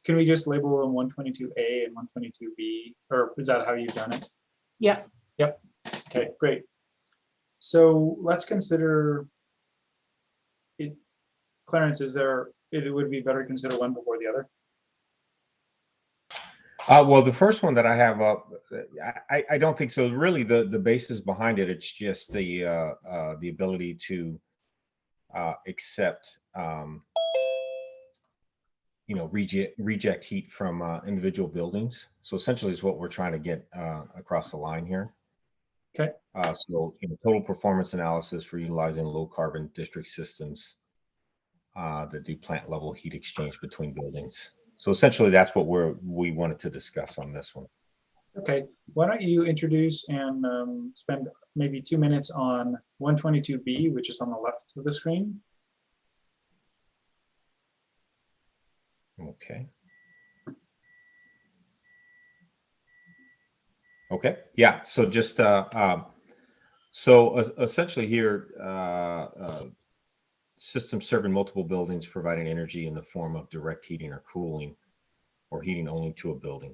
Can we just label them 122A and 122B, or is that how you've done it? Yep. Yep. Okay, great. So let's consider it. Clarence, is there, it would be better to consider one before the other? Well, the first one that I have up, I don't think so. Really, the basis behind it, it's just the ability to accept, reject heat from individual buildings. So essentially, is what we're trying to get across the line here. Okay. So total performance analysis for utilizing low carbon district systems that do plant level heat exchange between buildings. So essentially, that's what we wanted to discuss on this one. Okay, why don't you introduce and spend maybe 2 minutes on 122B, which is on the left of the screen. Okay. Okay. Yeah. So just essentially here, systems serving multiple buildings providing energy in the form of direct heating or cooling, or heating only to a building.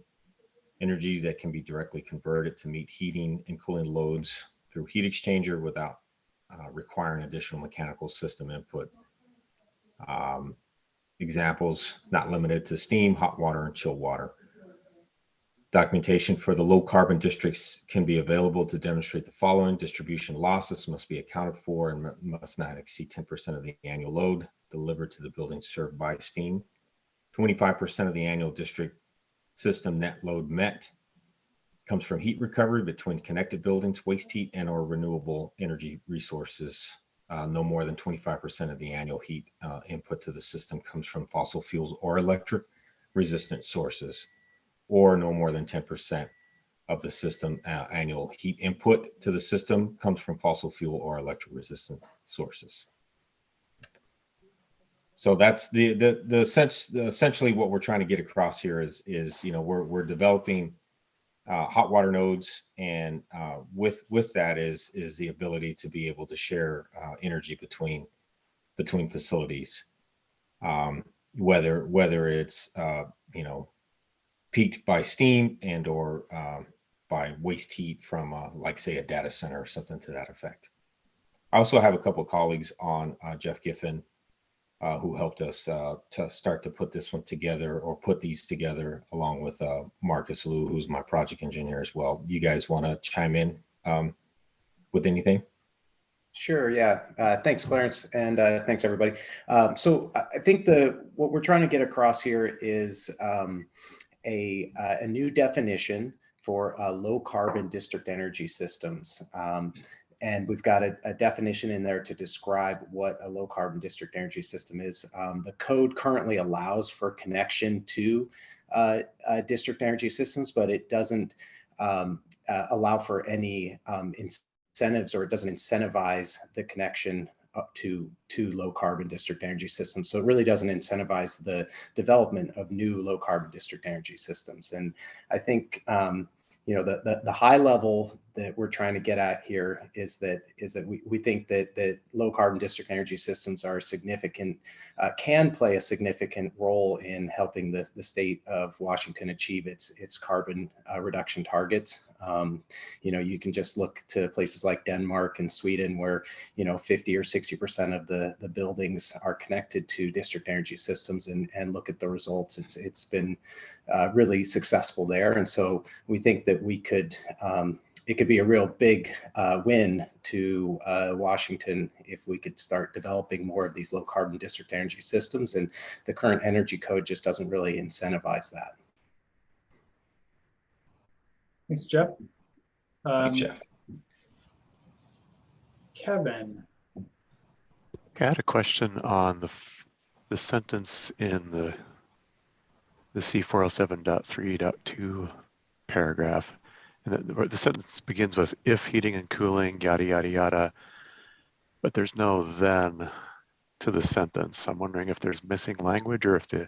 Energy that can be directly converted to meet heating and cooling loads through heat exchanger without requiring additional mechanical system input. Examples, not limited to steam, hot water, and chill water. Documentation for the low carbon districts can be available to demonstrate the following. Distribution losses must be accounted for and must not exceed 10% of the annual load delivered to the building served by steam. 25% of the annual district system net load met comes from heat recovery between connected buildings, waste heat, and or renewable energy resources. No more than 25% of the annual heat input to the system comes from fossil fuels or electric resistant sources, or no more than 10% of the system annual heat input to the system comes from fossil fuel or electric resistant sources. So that's essentially what we're trying to get across here is we're developing hot water nodes, and with that is the ability to be able to share energy between facilities, whether it's peaked by steam and or by waste heat from like say a data center or something to that effect. I also have a couple of colleagues on, Jeff Giffen, who helped us to start to put this one together, or put these together, along with Marcus Liu, who's my project engineer as well. You guys want to chime in with anything? Sure, yeah. Thanks, Clarence, and thanks, everybody. So I think what we're trying to get across here is a new definition for low carbon district energy systems. And we've got a definition in there to describe what a low carbon district energy system is. The code currently allows for connection to district energy systems, but it doesn't allow for any incentives, or it doesn't incentivize the connection up to low carbon district energy systems. So it really doesn't incentivize the development of new low carbon district energy systems. And I think the high level that we're trying to get at here is that we think that low carbon district energy systems are significant, can play a significant role in helping the state of Washington achieve its carbon reduction targets. You can just look to places like Denmark and Sweden, where 50 or 60% of the buildings are connected to district energy systems, and look at the results. It's been really successful there, and so we think that we could. It could be a real big win to Washington if we could start developing more of these low carbon district energy systems, and the current energy code just doesn't really incentivize that. Thanks, Jeff. Thanks, Jeff. Kevin. I had a question on the sentence in the C407.3.2 paragraph. And the sentence begins with if heating and cooling, yada, yada, yada, but there's no then to the sentence. I'm wondering if there's missing language or if the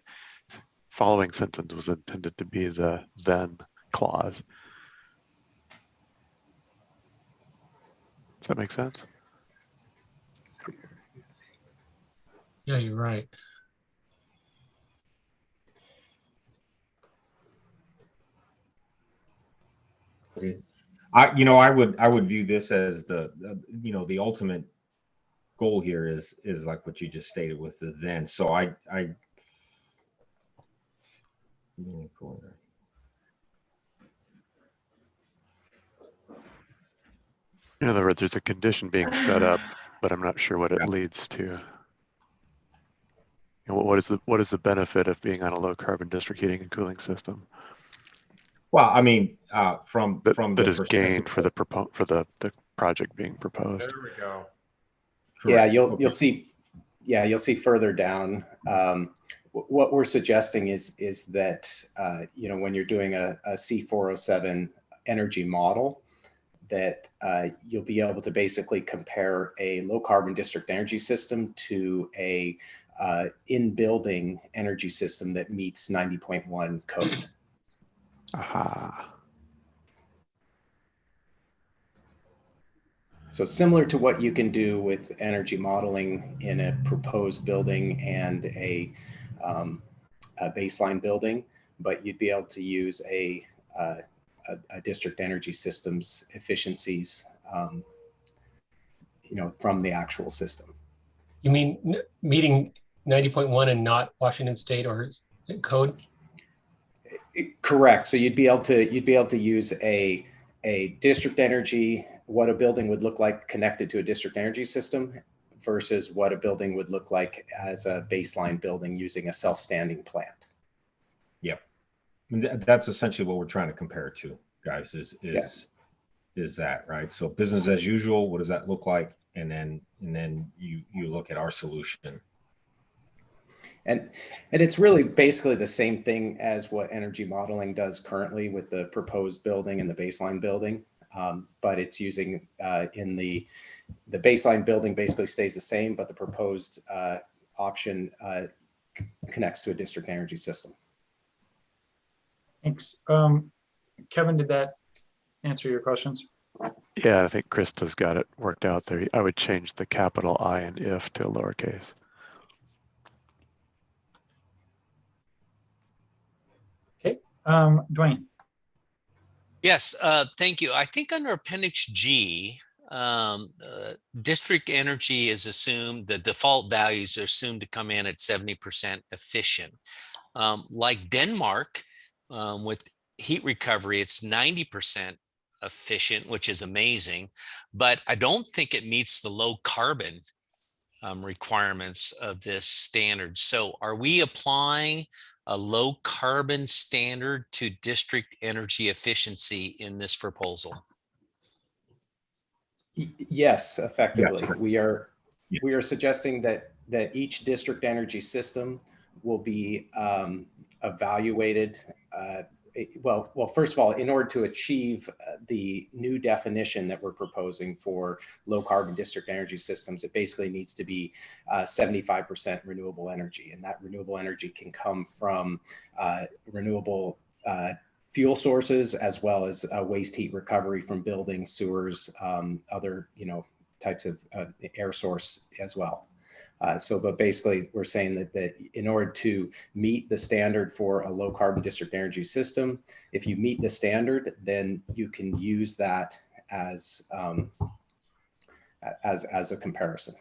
following sentence was intended to be the then clause. Does that make sense? Yeah, you're right. I would view this as the ultimate goal here is like what you just stated with the then. So in other words, there's a condition being set up, but I'm not sure what it leads to. What is the benefit of being on a low carbon district heating and cooling system? Well, I mean, from that is gained for the project being proposed. There we go. Yeah, you'll see further down. What we're suggesting is that when you're doing a C407 energy model, that you'll be able to basically compare a low carbon district energy system to a in-building energy system that meets 90.1 code. Aha. So similar to what you can do with energy modeling in a proposed building and a baseline building, but you'd be able to use a district energy system's efficiencies, from the actual system. You mean meeting 90.1 and not Washington State or code? Correct. So you'd be able to use a district energy, what a building would look like connected to a district energy system versus what a building would look like as a baseline building using a self-standing plant. Yep. And that's essentially what we're trying to compare it to, guys, is that, right? So business as usual, what does that look like? And then you look at our solution. And it's really basically the same thing as what energy modeling does currently with the proposed building and the baseline building, but it's using in the baseline building basically stays the same, but the proposed option connects to a district energy system. Thanks. Kevin, did that answer your questions? Yeah, I think Krista's got it worked out there. I would change the capital I and if to lowercase. Dwayne. Yes, thank you. I think under Appendix G, district energy is assumed, the default values are assumed to come in at 70% efficient. Like Denmark, with heat recovery, it's 90% efficient, which is amazing, but I don't think it meets the low carbon requirements of this standard. So are we applying a low carbon standard to district energy efficiency in this proposal? Yes, effectively. Yes. We are suggesting that each district energy system will be evaluated. Well, first of all, in order to achieve the new definition that we're proposing for low carbon district energy systems, it basically needs to be 75% renewable energy. And that renewable energy can come from renewable fuel sources, as well as waste heat recovery from buildings, sewers, other, types of air source as well. But basically we're saying that in order to meet the standard for a low carbon district energy system, if you meet the standard, then you can use that as a comparison.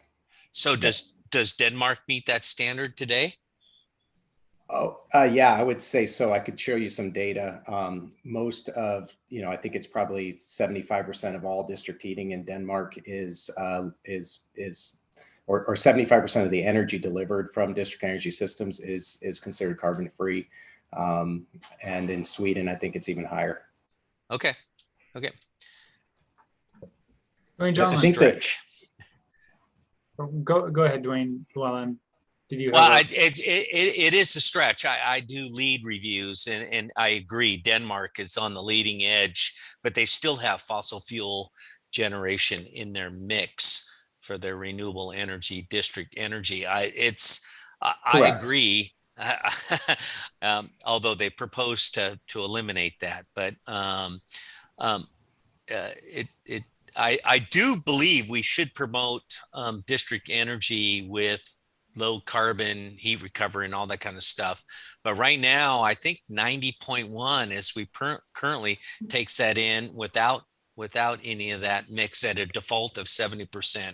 So does Denmark meet that standard today? Oh, yeah, I would say so. I could show you some data. Most of, I think it's probably 75% of all district heating in Denmark or 75% of the energy delivered from district energy systems is considered carbon free. And in Sweden, I think it's even higher. Okay. Dwayne, That's John, a stretch. Go ahead, Dwayne. Llewellyn. Did you? Well, it is a stretch. I do lead reviews, and I agree. Denmark is on the leading edge, but they still have fossil fuel generation in their mix for their renewable energy district energy. I agree. Although they propose to eliminate that, but I do believe we should promote district energy with low carbon heat recovery and all that kind of stuff. But right now, I think 90.1 as we currently takes that in without any of that mix at a default of 70%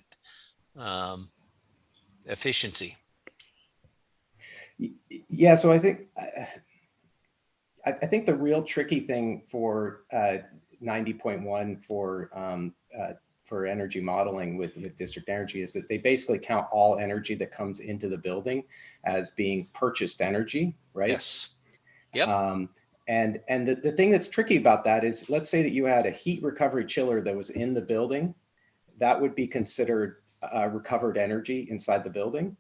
efficiency. Yeah, so I think the real tricky thing for 90.1 for energy modeling with district energy is that they basically count all energy that comes into the building as being purchased energy, right? Yes. Yep. And the thing that's tricky about that is, let's say that you had a heat recovery chiller that was in the building, that would be considered recovered energy inside the building.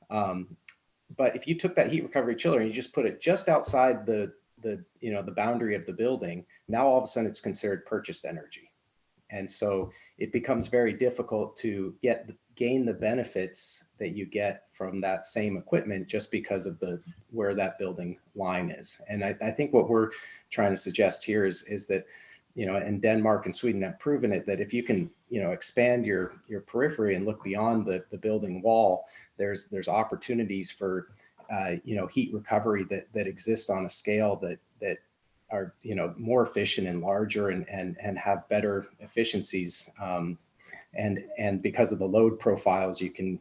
But if you took that heat recovery chiller and you just put it just outside the boundary of the building, now all of a sudden it's considered purchased energy. And so it becomes very difficult to gain the benefits that you get from that same equipment just because of where that building line is. And I think what we're trying to suggest here is that, and Denmark and Sweden have proven it, that if you can, expand your periphery and look beyond the building wall, there's opportunities for, heat recovery that exist on a scale that are, more efficient and larger and have better efficiencies. And because of the load profiles, you can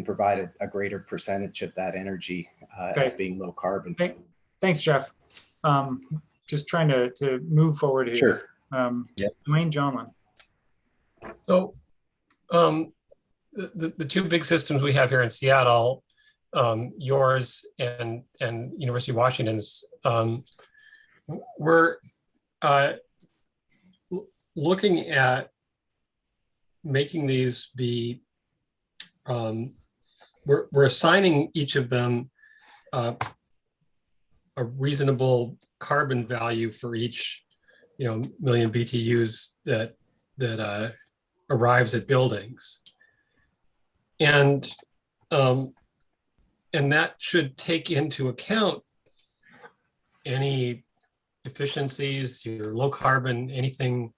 provide a greater percentage of that energy as being low carbon. Thanks, Jeff. Just trying to move forward here. Sure. Dwayne, John. So the two big systems we have here in Seattle, yours and University of Washington's, we're looking at making these be, we're assigning each of them a reasonable carbon value for each, million BTUs that arrives at buildings, and that should take into account any efficiencies, your low carbon, anything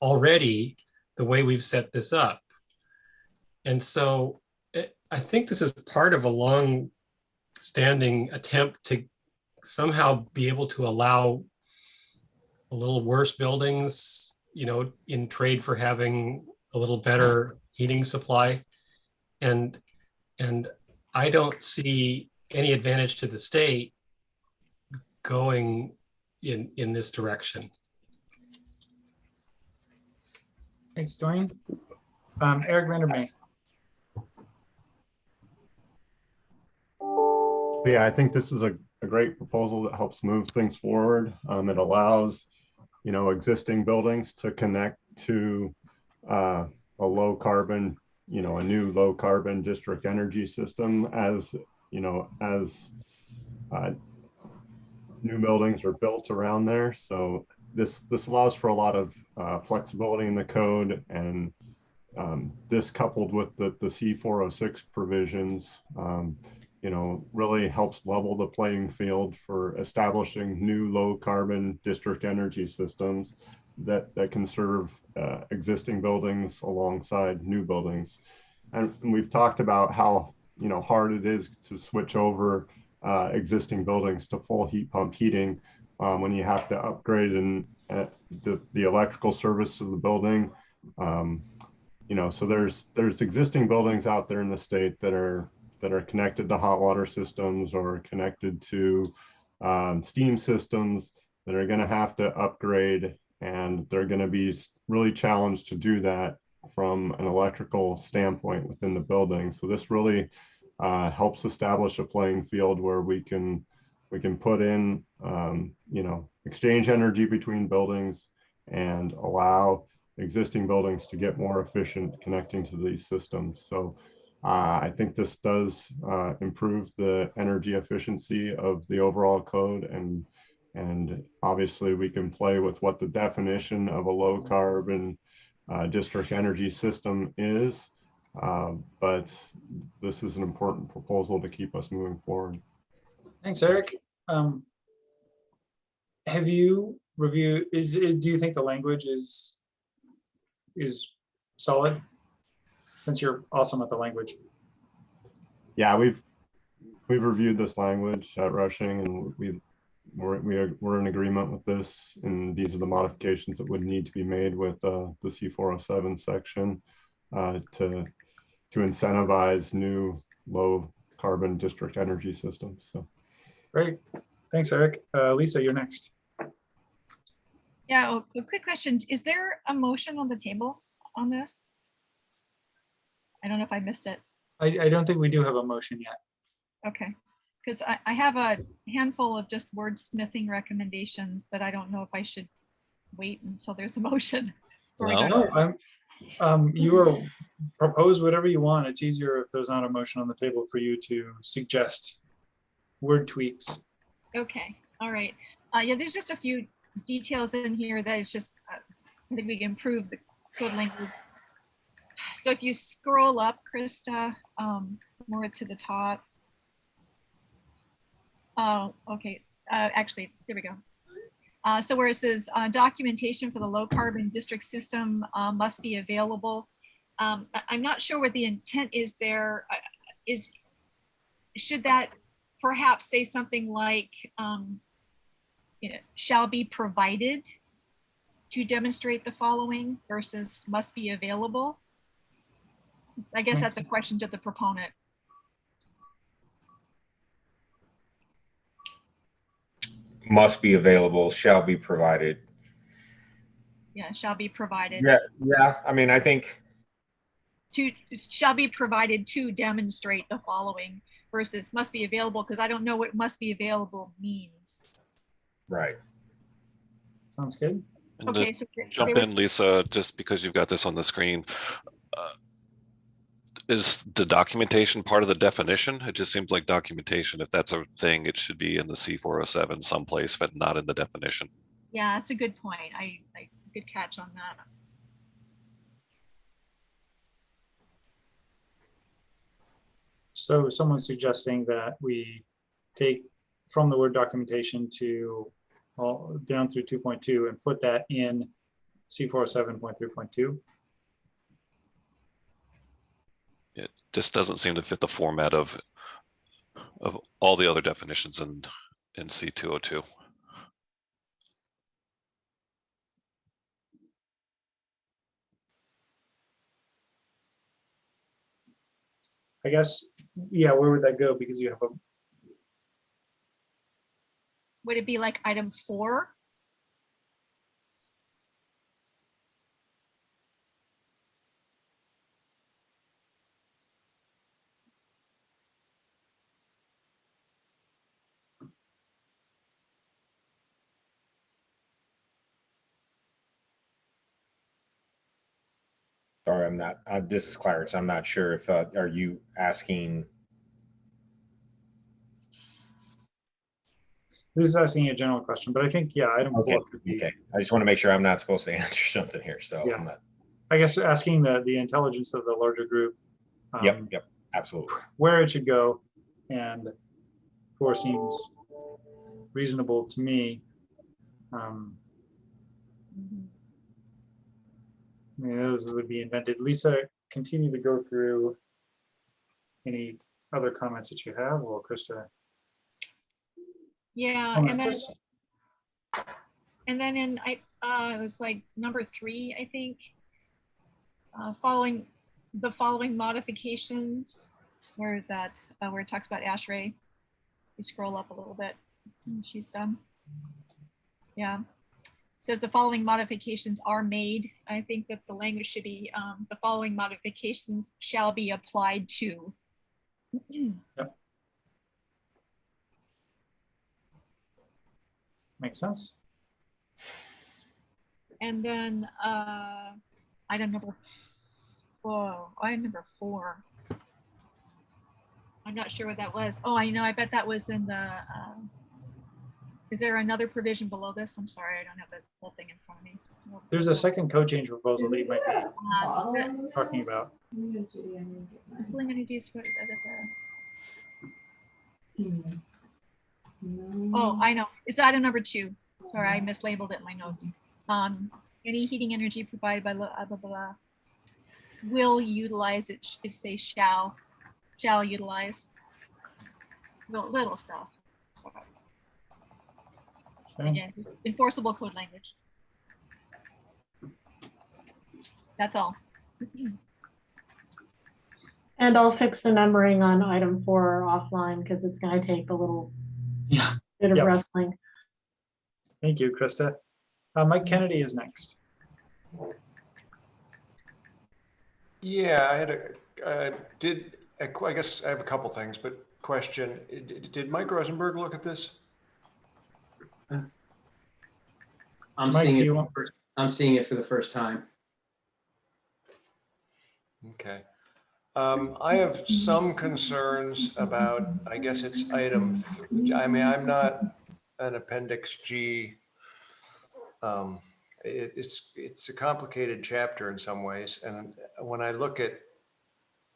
already the way we've set this up. And so I think this is part of a long standing attempt to somehow be able to allow a little worse buildings, in trade for having a little better heating supply. And I don't see any advantage to the state going in this direction. Thanks, Dwayne. Eric Vandermeer. Yeah, I think this is a great proposal that helps move things forward. It allows, existing buildings to connect to a low carbon, a new low carbon district energy system as new buildings are built around there. So this allows for a lot of flexibility in the code, and this coupled with the C406 provisions really helps level the playing field for establishing new low carbon district energy systems that can serve existing buildings alongside new buildings. And we've talked about how hard it is to switch over existing buildings to full heat pump heating when you have to upgrade the electrical service of the building. So there's existing buildings out there in the state that are connected to hot water systems or connected to steam systems that are going to have to upgrade, and they're going to be really challenged to do that from an electrical standpoint within the building. So this really helps establish a playing field where we can put in exchange energy between buildings and allow existing buildings to get more efficient connecting to these systems. So I think this does improve the energy efficiency of the overall code, and obviously we can play with what the definition of a low carbon district energy system is, but this is an important proposal to keep us moving forward. Thanks, Eric. Have you reviewed, do you think the language is solid, since you're awesome at the language? Yeah, we've reviewed this language at Rushing, and we're in agreement with this, and these are the modifications that would need to be made with the C407 section to incentivize new low carbon district energy systems. So great, thanks, Eric. Lisa, you're next. Yeah, a quick question. Is there a motion on the table on this? I don't know if I missed it. I don't think we do have a motion yet. Okay, because I have a handful of just wordsmithing recommendations, but I don't know if I should wait until there's a motion. No, you are propose whatever you want. It's easier if there's not a motion on the table for you to suggest word tweaks. Okay, all right. Yeah, there's just a few details in here that it's just, I think we can improve the code language. So if you scroll up, Krista, more to the top. Oh, okay. Actually, here we go. So where it says documentation for the low carbon district system must be available. I'm not sure what the intent is there. Should that perhaps say something like, shall be provided to demonstrate the following versus must be available? I guess that's a question to the proponent. Must be available, shall be provided. Yeah, shall be provided. Yeah. I mean, I think shall be provided to demonstrate the following versus must be available, because I don't know what must be available means. Right. Sounds good. And okay, so jump in, Lisa, just because you've got this on the screen. Is the documentation part of the definition? It just seems like documentation, if that's a thing, it should be in the C407 someplace, but not in the definition. Yeah, that's a good point. Good catch on that. So someone's suggesting that we take from the word documentation to down through 2.2 and put that in C407.3.2. It just doesn't seem to fit the format of all the other definitions in C202. I guess, yeah, where would that go? Because you have a. Would it be like item 4? Sorry, I'm not, this is Clarence. I'm not sure if, are you asking? This is asking a general question, but I think, yeah, item 4 could be. Okay, I just want to make sure I'm not supposed to answer something here, so. Yeah. I'm not. I guess asking the intelligence of the larger group. Yep, absolutely. Where it should go and 4 seems reasonable to me. I mean, those would be invented. Lisa, continue to go through any other comments that you have, or Krista? Yeah, Comments? and then in it was like number 3, I think. Following the following modifications. Where is that? Where it talks about ASHRAE. You scroll up a little bit. And she's done. Yeah. Says the following modifications are made. I think that the language should be the following modifications shall be applied to. Yep. Makes sense. And then item number, item number 4. I'm not sure what that was. Oh, I know. I bet that was in the. Is there another provision below this? I'm sorry, I don't have the whole thing in front of me. There's a second code change proposal that you might be talking about. Cooling energies. Oh, I know. It's item number 2. Sorry, I mislabeled it in my notes. Any heating energy provided by blah, blah, blah, will utilize it. It say shall utilize. Little stuff. Again, enforceable code language. That's all. And I'll fix the numbering on item 4 offline because it's going to take a little bit of wrestling. Thank you, Krista. Mike Kennedy is next. Yeah, I had I guess I have a couple things, but question, did Mike Rosenberg look at this? I'm Mike, seeing it for the first time. Okay. I have some concerns about, I guess it's item 3. I mean, I'm not an Appendix G. It's a complicated chapter in some ways. And when I look at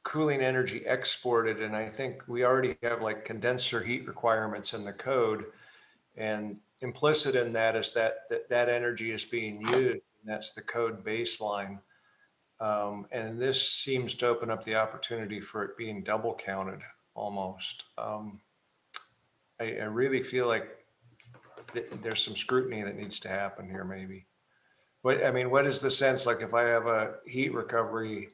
cooling energy exported, and I think we already have like condenser heat requirements in the code, and implicit in that is that energy is being used. And that's the code baseline. And this seems to open up the opportunity for it being double counted almost. I really feel like there's some scrutiny that needs to happen here maybe. What is the sense, like if I have a heat recovery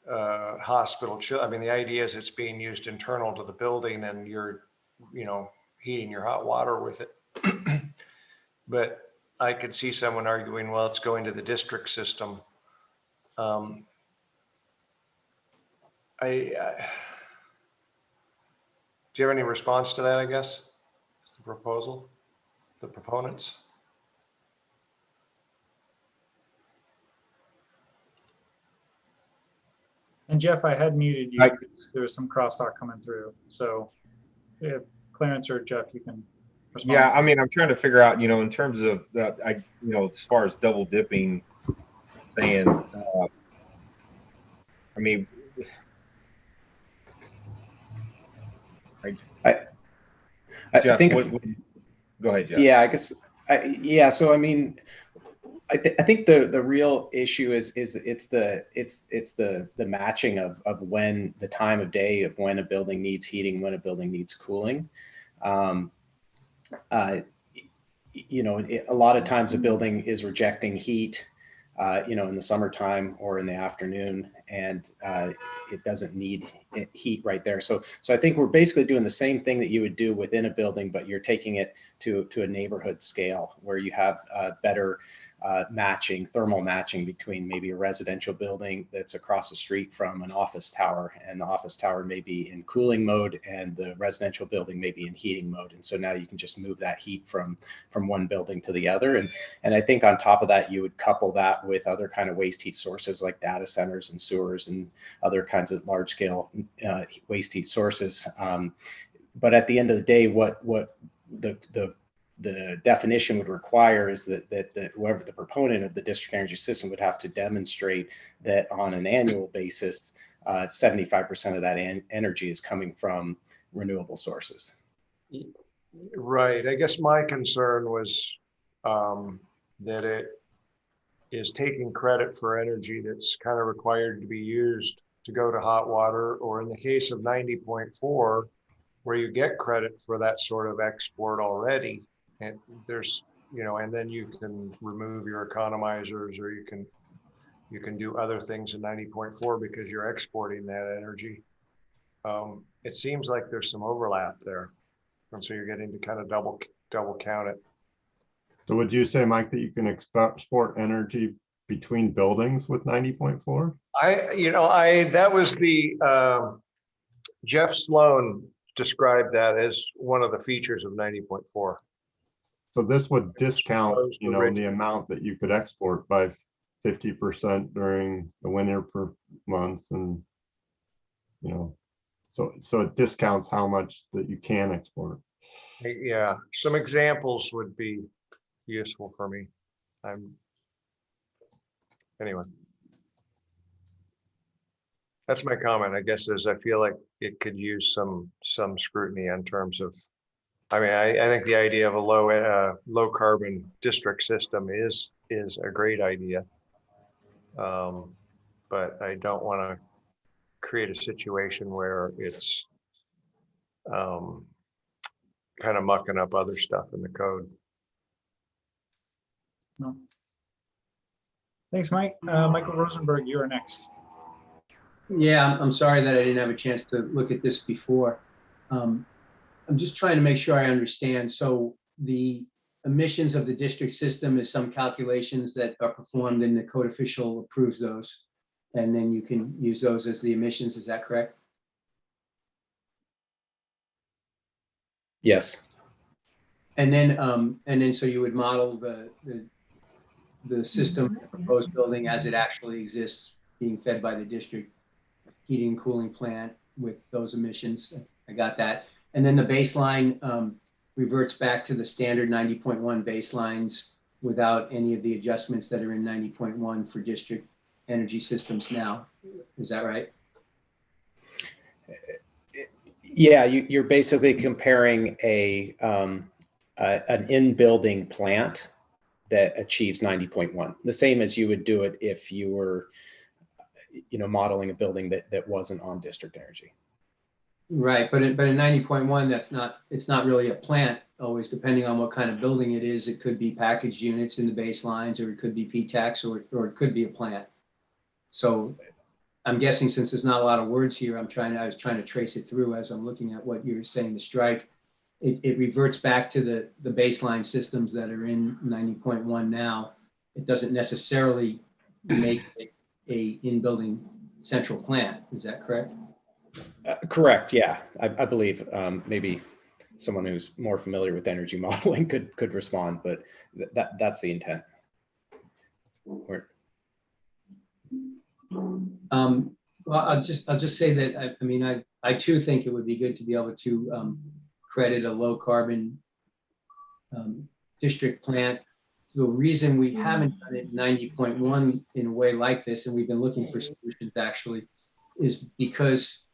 hospital chill, the idea is it's being used internal to the building and you're, heating your hot water with it. But I could see someone arguing, well, it's going to the district system. Do you have any response to that, I guess? Is the proposal, the proponents? And Jeff, I had muted you because there was some crosstalk coming through. So if Clarence or Jeff, you can respond. Yeah, I'm trying to figure out, in terms of that, as far as double dipping, saying, I Jeff, think. Go ahead, Jeff. Yeah, I guess. So I think the real issue is it's the matching of when the time of day of when a building needs heating, when a building needs cooling. A lot of times a building is rejecting heat, in the summertime or in the afternoon, and it doesn't need heat right there. So I think we're basically doing the same thing that you would do within a building, but you're taking it to a neighborhood scale where you have better thermal matching between maybe a residential building that's across the street from an office tower, and the office tower may be in cooling mode and the residential building may be in heating mode. And so now you can just move that heat from one building to the other. And I think on top of that, you would couple that with other kind of waste heat sources like data centers and sewers and other kinds of large scale waste heat sources. But at the end of the day, what the definition would require is that whoever the proponent of the district energy system would have to demonstrate that on an annual basis, 75% of that energy is coming from renewable sources. Right. I guess my concern was that it is taking credit for energy that's kind of required to be used to go to hot water, or in the case of 90.4, where you get credit for that sort of export already. And there's, you know, and then you can remove your economizers, or you can do other things in 90.4 because you're exporting that energy. It seems like there's some overlap there. And so you're getting to kind of double count it. So would you say, Mike, that you can export energy between buildings with 90.4? That was the, Jeff Sloan described that as one of the features of 90.4. So this would discount, you know, the amount that you could export by 50% during the winter per month, and you know, so it discounts how much that you can export. Yeah, some examples would be useful for me. Anyway, that's my comment. I guess is I feel like it could use some scrutiny in terms of. I mean, I think the idea of a low carbon district system is a great idea, but I don't want to create a situation where it's kind of mucking up other stuff in the code. No. Thanks, Mike. Michael Rosenberg, you are next. Yeah, I'm sorry that I didn't have a chance to look at this before. I'm just trying to make sure I understand. So the emissions of the district system is some calculations that are performed and the code official approves those. And then you can use those as the emissions. Is that correct? Yes. And then so you would model the system, the proposed building as it actually exists, being fed by the district heating and cooling plant with those emissions. I got that. And then the baseline reverts back to the standard 90.1 baselines without any of the adjustments that are in 90.1 for district energy systems now. Is that right? Yeah, you're basically comparing an in-building plant that achieves 90.1, the same as you would do it if you were, you know, modeling a building that wasn't on district energy. Right, but in 90.1, it's not really a plant. Always, depending on what kind of building it is, it could be packaged units in the baselines, or it could be PTAX, or it could be a plant. So I'm guessing, since there's not a lot of words here, I was trying to trace it through as I'm looking at what you're saying to strike. It reverts back to the baseline systems that are in 90.1 now. It doesn't necessarily make it a in-building central plant. Is that correct? Correct. Yeah, I believe maybe someone who's more familiar with energy modeling could respond, but that's the intent. Well, I'll just say that I mean I too think it would be good to be able to credit a low carbon district plant. The reason we haven't done it 90.1 in a way like this, and we've been looking for solutions actually, is because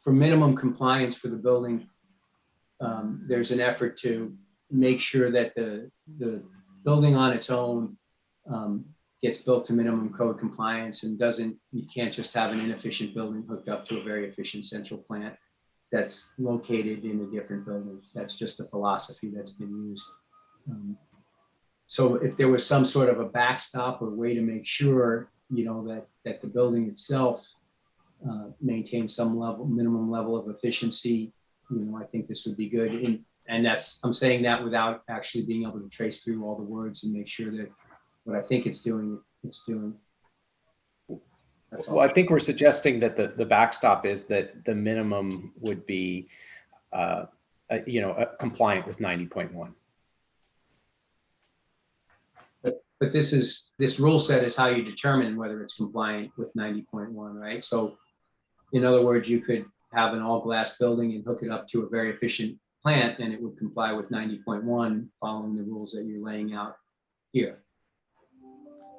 for minimum compliance for the building, there's an effort to make sure that the building on its own gets built to minimum code compliance and you can't just have an inefficient building hooked up to a very efficient central plant that's located in a different building. That's just a philosophy that's been used. So if there was some sort of a backstop or way to make sure, you know, that the building itself maintains some minimum level of efficiency, you know, I think this would be good. And I'm saying that without actually being able to trace through all the words and make sure that what I think it's doing, it's doing. Well, I think we're suggesting that the backstop is that the minimum would be, you know, compliant with 90.1. But this rule set is how you determine whether it's compliant with 90.1, right? So in other words, you could have an all glass building and hook it up to a very efficient plant and it would comply with 90.1 following the rules that you're laying out here.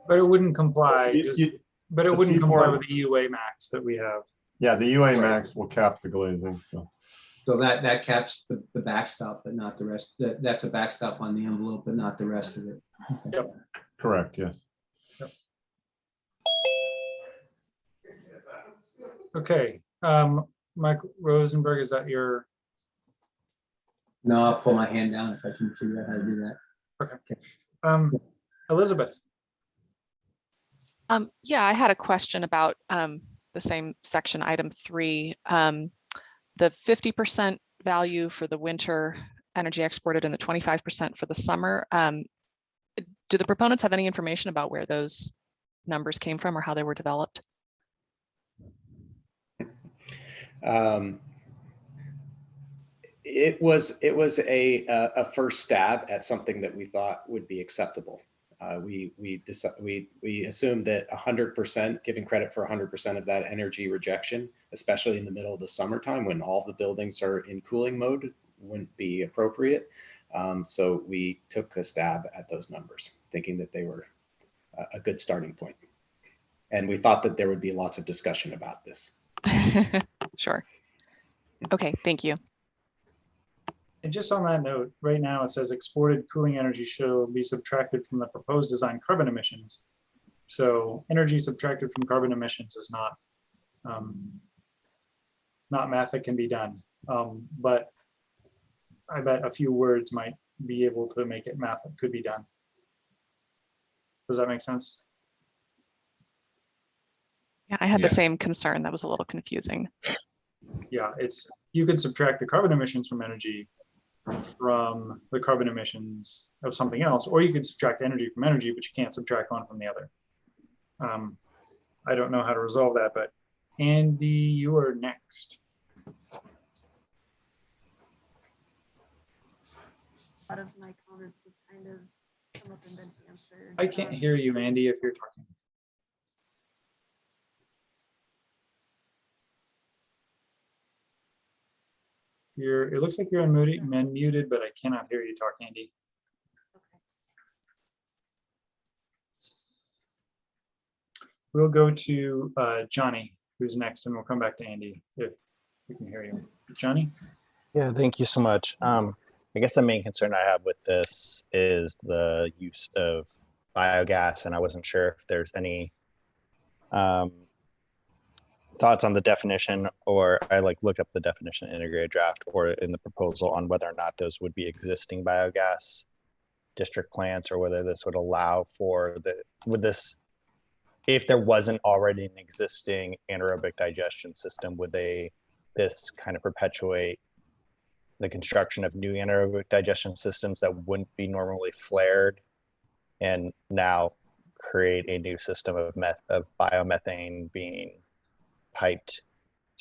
But it wouldn't comply. But it the wouldn't C4 comply with the UA max that we have. Yeah, the UA max will cap the glazing. So So that caps the backstop, but not the rest. That's a backstop on the envelope, but not the rest of it. Yep. Correct, yes. Okay, Mike Rosenberg, is that your? No, I'll pull my hand down if I can figure out how to do that. Okay. Elizabeth. Yeah, I had a question about the same section, item 3, the 50% value for the winter energy exported and the 25% for the summer. Do the proponents have any information about where those numbers came from or how they were developed? It was a first stab at something that we thought would be acceptable. We assumed that 100%, giving credit for 100% of that energy rejection, especially in the middle of the summertime when all the buildings are in cooling mode, wouldn't be appropriate. So we took a stab at those numbers, thinking that they were a good starting point. And we thought that there would be lots of discussion about this. Sure. Okay, thank you. And just on that note, right now it says exported cooling energy shall be subtracted from the proposed design carbon emissions. So energy subtracted from carbon emissions is not math that can be done. But I bet a few words might be able to make it math that could be done. Does that make sense? Yeah, I had the same concern. That was a little confusing. Yeah, you could subtract the carbon emissions from energy from the carbon emissions of something else, or you could subtract energy from energy, but you can't subtract one from the other. I don't know how to resolve that, but Andy, you are next. A lot of my comments have kind of come up and been answered. I can't hear you, Andy, if you're talking. It looks like you're unmuted, but I cannot hear you talk, Andy. We'll go to Johnny, who's next, and we'll come back to Andy if we can hear you. Johnny? Yeah, thank you so much. I guess the main concern I have with this is the use of biogas, and I wasn't sure if there's any thoughts on the definition, or I looked up the definition in integrated draft or in the proposal on whether or not those would be existing biogas district plants, or whether this would allow for if there wasn't already an existing anaerobic digestion system, would this kind of perpetuate the construction of new anaerobic digestion systems that wouldn't be normally flared and now create a new system of biomethane being piped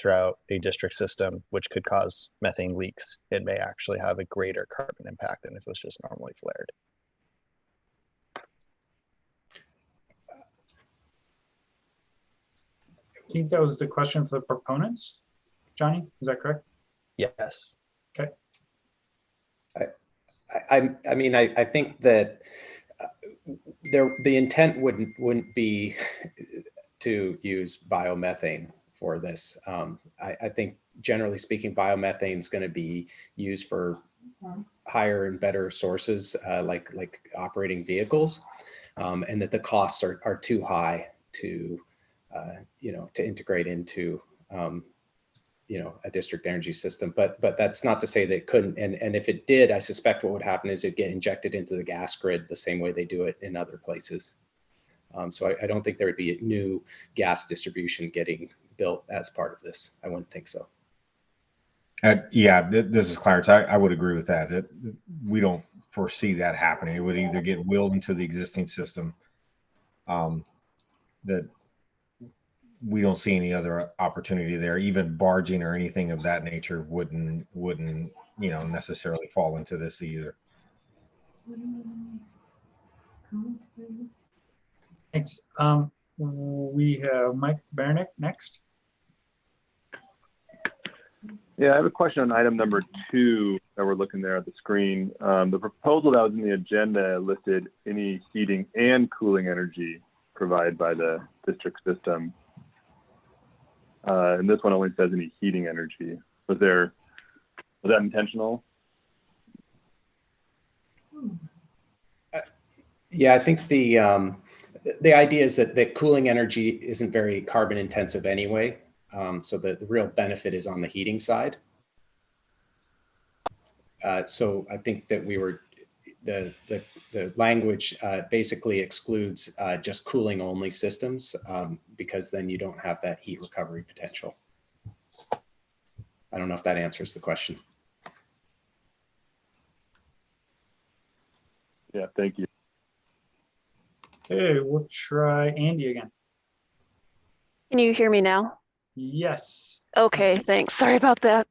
throughout a district system, which could cause methane leaks? It may actually have a greater carbon impact than if it was just normally flared. I think that was the question for the proponents. Johnny, is that correct? Yes. Okay. I mean, I think that the intent wouldn't be to use biomethane for this. I think generally speaking, biomethane is going to be used for higher and better sources like operating vehicles, and that the costs are too high to to integrate into a district energy system. But that's not to say that it couldn't. And if it did, I suspect what would happen is it'd get injected into the gas grid the same way they do it in other places. So I don't think there would be a new gas distribution getting built as part of this. I wouldn't think so. Yeah, this is Clarence. I would agree with that. We don't foresee that happening. It would either get willed into the existing system. That we don't see any other opportunity there. Even barging or anything of that nature wouldn't necessarily fall into this either. Thanks. We have Mike Baranick next. Yeah, I have a question on item number 2 that we're looking there at the screen. The proposal that was in the agenda listed any heating and cooling energy provided by the district system. And this one only says any heating energy. Was there Was that intentional? Yeah, I think the idea is that cooling energy isn't very carbon intensive anyway. So the real benefit is on the heating side. So I think that the language basically excludes just cooling only systems because then you don't have that heat recovery potential. I don't know if that answers the question. Yeah, thank you. Okay, we'll try Andy again. Can you hear me now? Yes. Okay, thanks. Sorry about that.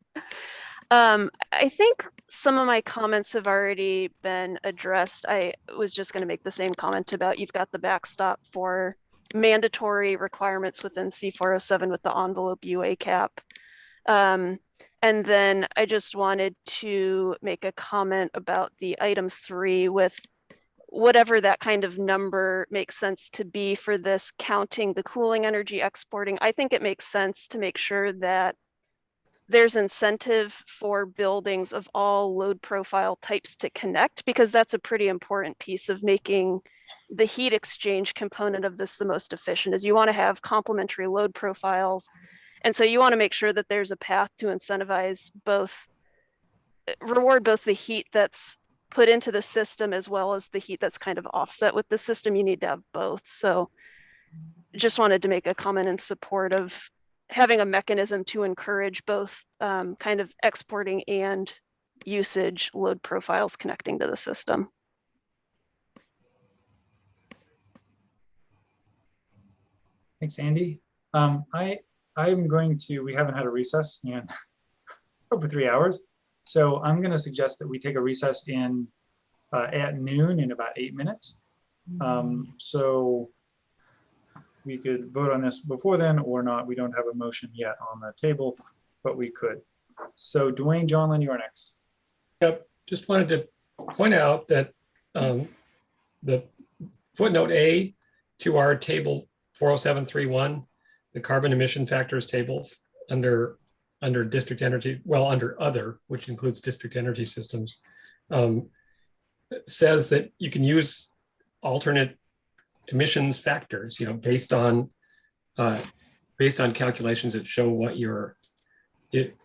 I think some of my comments have already been addressed. I was just going to make the same comment about you've got the backstop for mandatory requirements within C407 with the envelope UA cap. And then I just wanted to make a comment about the item 3 with whatever that kind of number makes sense to be for this, counting the cooling energy exporting. I think it makes sense to make sure that there's incentive for buildings of all load profile types to connect, because that's a pretty important piece of making the heat exchange component of this the most efficient. Is you want to have complementary load profiles. And so you want to make sure that there's a path to incentivize both, reward both the heat that's put into the system as well as the heat that's kind of offset with the system. You need to have both. So just wanted to make a comment in support of having a mechanism to encourage both kind of exporting and usage load profiles connecting to the system. Thanks, Andy. I'm going to, we haven't had a recess in over 3 hours. So I'm going to suggest that we take a recess in at noon in about 8 minutes. So we could vote on this before then or not. We don't have a motion yet on the table, but we could. So Dwayne Johnlin, you are next. Yep, just wanted to point out that the footnote A to our table 40731, the carbon emission factors table under district energy, well, under other, which includes district energy systems, says that you can use alternate emissions factors, based on calculations that show what your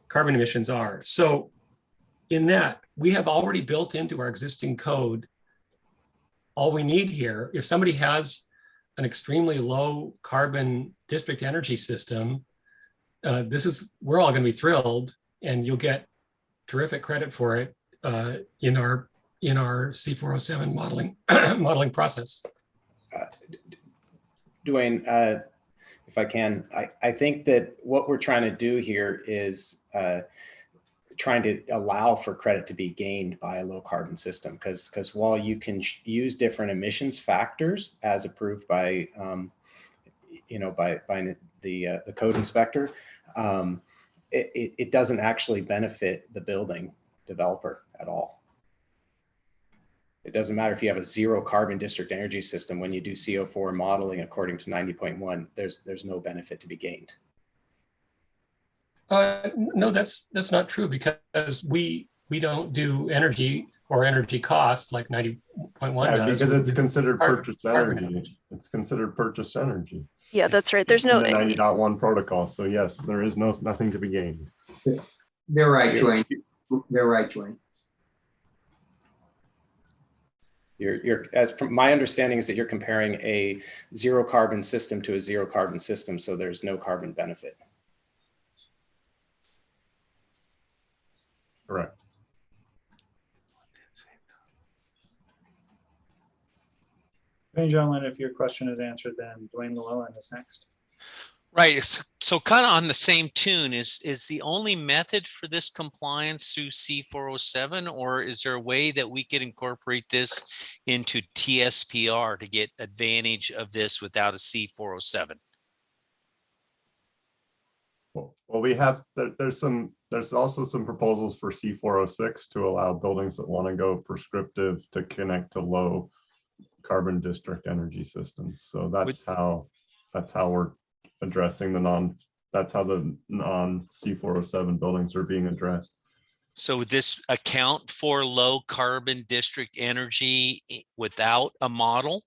carbon emissions are. So in that, we have already built into our existing code all we need here. If somebody has an extremely low carbon district energy system, we're all going to be thrilled, and you'll get terrific credit for it in our C407 modeling process. Dwayne, if I can, I think that what we're trying to do here is trying to allow for credit to be gained by a low carbon system, because while you can use different emissions factors as approved by by the code inspector, it doesn't actually benefit the building developer at all. It doesn't matter if you have a zero carbon district energy system. When you do CO4 modeling according to 90.1, there's no benefit to be gained. No, that's not true, because we don't do energy or energy cost like 90.1 does. Because it's considered purchased energy. It's considered purchased energy. Yeah, that's right. There's no the 90.1 protocol. So yes, there is nothing to be gained. They're right, Dwayne. They're right, Dwayne. As from my understanding is that you're comparing a zero carbon system to a zero carbon system, so there's no carbon benefit. Correct. Dwayne Johnlin, if your question is answered, then Dwayne Llewellyn is next. Right. So kind of on the same tune, is the only method for this compliance through C407, or is there a way that we could incorporate this into TSPR to get advantage of this without a C407? Well, we have, there's also some proposals for C406 to allow buildings that want to go prescriptive to connect to low carbon district energy systems. So that's how we're addressing that's how the non C407 buildings are being addressed. So would this account for low carbon district energy without a model?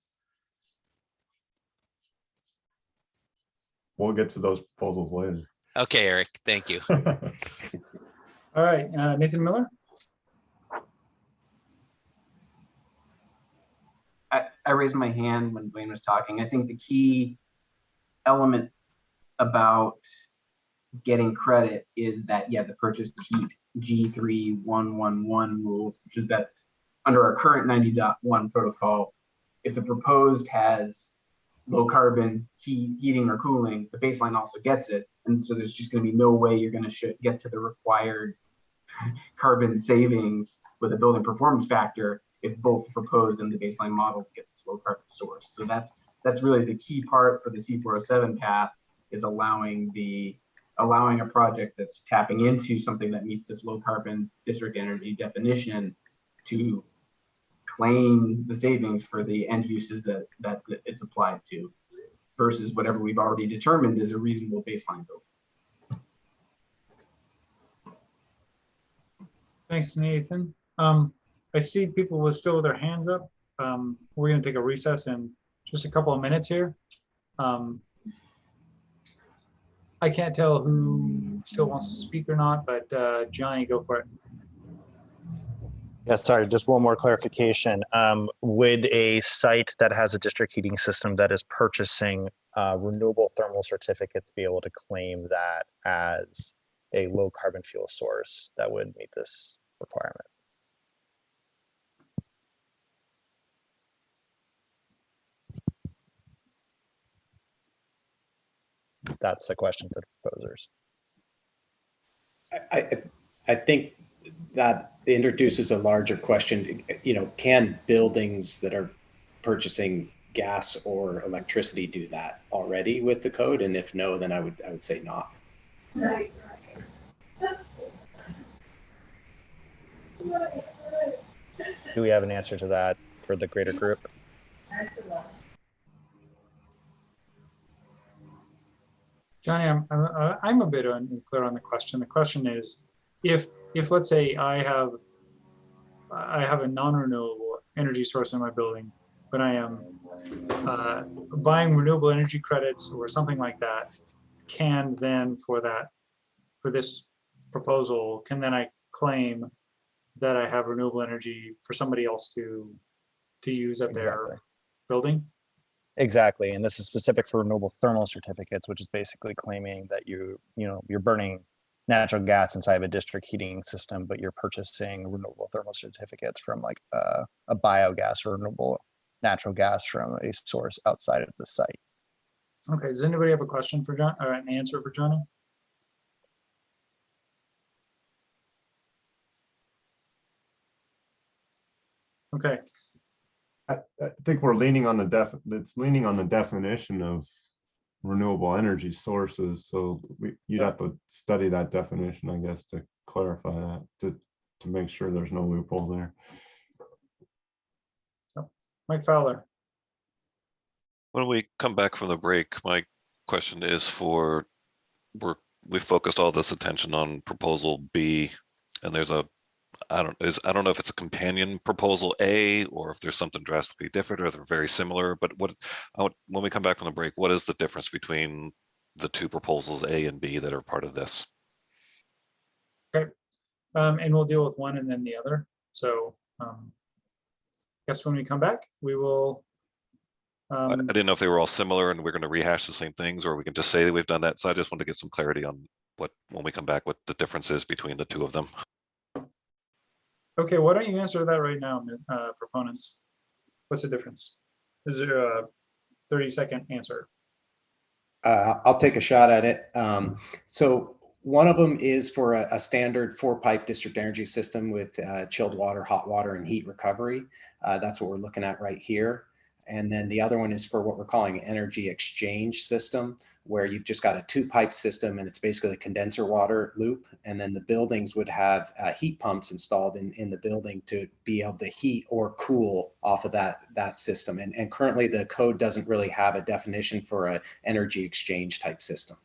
We'll get to those proposals later. Okay, Eric, thank you. All right, Nathan Miller. I raised my hand when Dwayne was talking. I think the key element about getting credit is that, yeah, the purchase heat G3111 rules, which is that under our current 90.1 protocol, if the proposed has low carbon heating or cooling, the baseline also gets it. And so there's just going to be no way you're going to get to the required carbon savings with a building performance factor if both the proposed and the baseline models get this low carbon source. So that's really the key part for the C407 path, is allowing a project that's tapping into something that meets this low carbon district energy definition to claim the savings for the end uses that it's applied to, versus whatever we've already determined is a reasonable baseline bill. Thanks, Nathan. I see people still with their hands up. We're going to take a recess in just a couple of minutes here. I can't tell who still wants to speak or not, but Johnny, go for it. Yeah, sorry, just one more clarification. Would a site that has a district heating system that is purchasing renewable thermal certificates be able to claim that as a low carbon fuel source that would meet this requirement? That's the question to the proposers. I think that introduces a larger question. You know, can buildings that are purchasing gas or electricity do that already with the code? And if no, then I would say not. Do we have an answer to that for the greater group? Johnny, I'm a bit unclear on the question. The question is, if let's say I have a non-renewable energy source in my building, but I am buying renewable energy credits or something like that, can then for this proposal, can then I claim that I have renewable energy for somebody else to use at their building? Exactly, and this is specific for renewable thermal certificates, which is basically claiming that you're burning natural gas inside of a district heating system, but you're purchasing renewable thermal certificates from like a biogas or renewable natural gas from a source outside of the site. Okay, does anybody have a question for John, or an answer for Johnny? Okay. I think we're leaning on the definition of renewable energy sources. So you'd have to study that definition, I guess, to clarify that, to make sure there's no loophole there. So, Mike Fowler. When we come back from the break, my question is we focused all this attention on proposal B, and there's I don't know if it's a companion proposal A or if there's something drastically different or they're very similar, but when we come back from the break, what is the difference between the two proposals A and B that are part of this? Okay, and we'll deal with one and then the other. So I guess when we come back, we will. I didn't know if they were all similar and we're going to rehash the same things, or we can just say that we've done that. So I just want to get some clarity on when we come back, what the difference is between the two of them. Okay, why don't you answer that right now, proponents? What's the difference? Is there a 30-second answer? I'll take a shot at it. So one of them is for a standard 4-pipe district energy system with chilled water, hot water, and heat recovery. That's what we're looking at right here. And then the other one is for what we're calling an energy exchange system, where you've just got a 2-pipe system and it's basically a condenser water loop. And then the buildings would have heat pumps installed in the building to be able to heat or cool off of that system. And currently the code doesn't really have a definition for an energy exchange type system.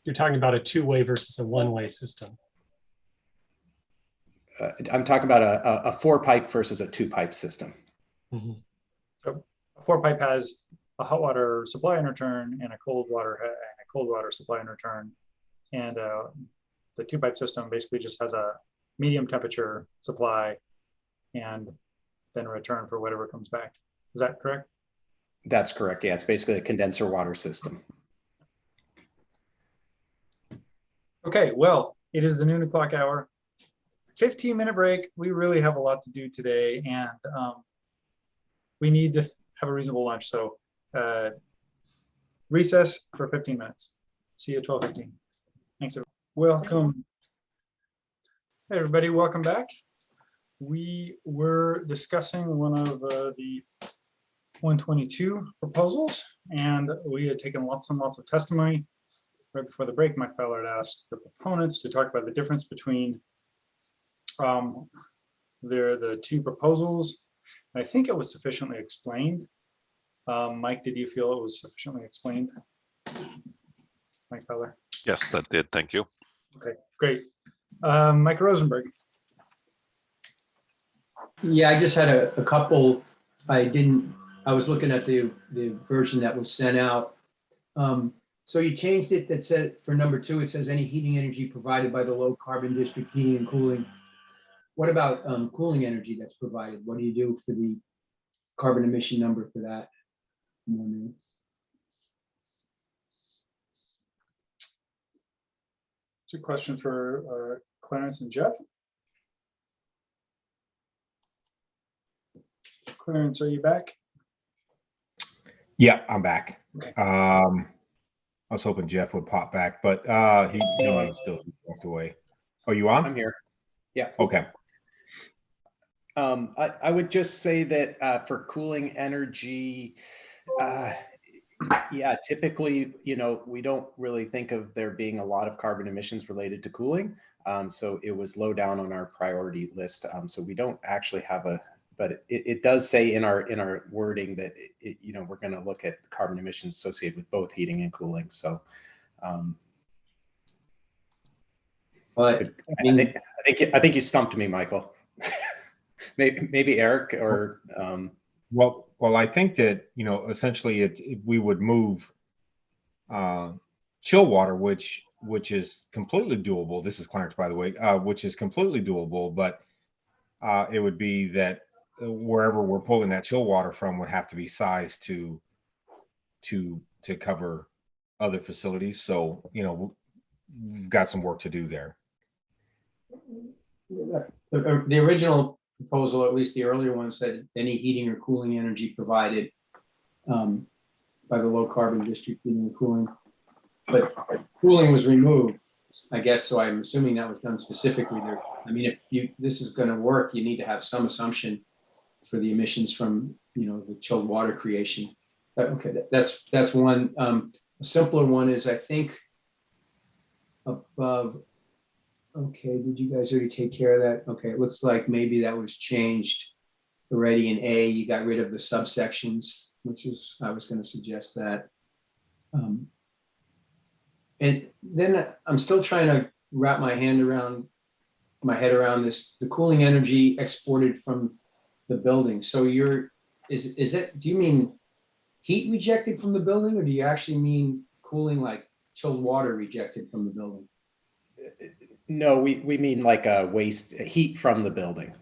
You're talking about a two-way versus a one-way system. I'm talking about a 4-pipe versus a 2-pipe system. So a 4-pipe has a hot water supply and return and a cold water supply and return. And the 2-pipe system basically just has a medium temperature supply and then a return for whatever comes back. Is that correct? That's correct. Yeah, it's basically a condenser water system. Okay, well, it is the noon o'clock hour. 15-minute break. We really have a lot to do today, and we need to have a reasonable lunch. So recess for 15 minutes. See you at 12:15. Thanks, everybody. Welcome. Hey, everybody, welcome back. We were discussing one of the 122 proposals, and we had taken lots and lots of testimony. Right before the break, Mike Fowler had asked the proponents to talk about the difference between the two proposals. I think it was sufficiently explained. Mike, did you feel it was sufficiently explained? Mike Fowler? Yes, that did. Thank you. Okay, great. Mike Rosenberg. Yeah, I just had a couple. I was looking at the version that was sent out. So you changed it that said for number 2, it says any heating energy provided by the low carbon district heating and cooling. What about cooling energy that's provided? What do you do for the carbon emission number for that? It's a question for Clarence and Jeff. Clarence, are you back? Yeah, I'm back. I was hoping Jeff would pop back, but he may still walked away. Are you on? I'm here. Yeah. Okay. I would just say that for cooling energy, yeah, typically, we don't really think of there being a lot of carbon emissions related to cooling. So it was low down on our priority list. So we don't actually have but it does say in our wording that we're going to look at carbon emissions associated with both heating and cooling. So, but I think you stumped me, Michael. maybe Eric or well, I think that essentially we would move chill water, which is completely doable. This is Clarence, by the way, which is completely doable, but it would be that wherever we're pulling that chill water from would have to be sized to cover other facilities. So, we've got some work to do there. The original proposal, at least the earlier one, said any heating or cooling energy provided by the low carbon district heating and cooling. But cooling was removed, I guess, so I'm assuming that was done specifically there. I mean, if this is going to work, you need to have some assumption for the emissions from the chilled water creation. But okay, that's one. A simpler one is, I think, above. Okay, did you guys already take care of that? Okay, it looks like maybe that was changed already in A. You got rid of the subsections, which is, I was going to suggest that. And then I'm still trying to wrap my head around this, the cooling energy exported from the building. So is it, do you mean heat rejected from the building, or do you actually mean cooling like chilled water rejected from the building? No, we mean like waste heat from the building.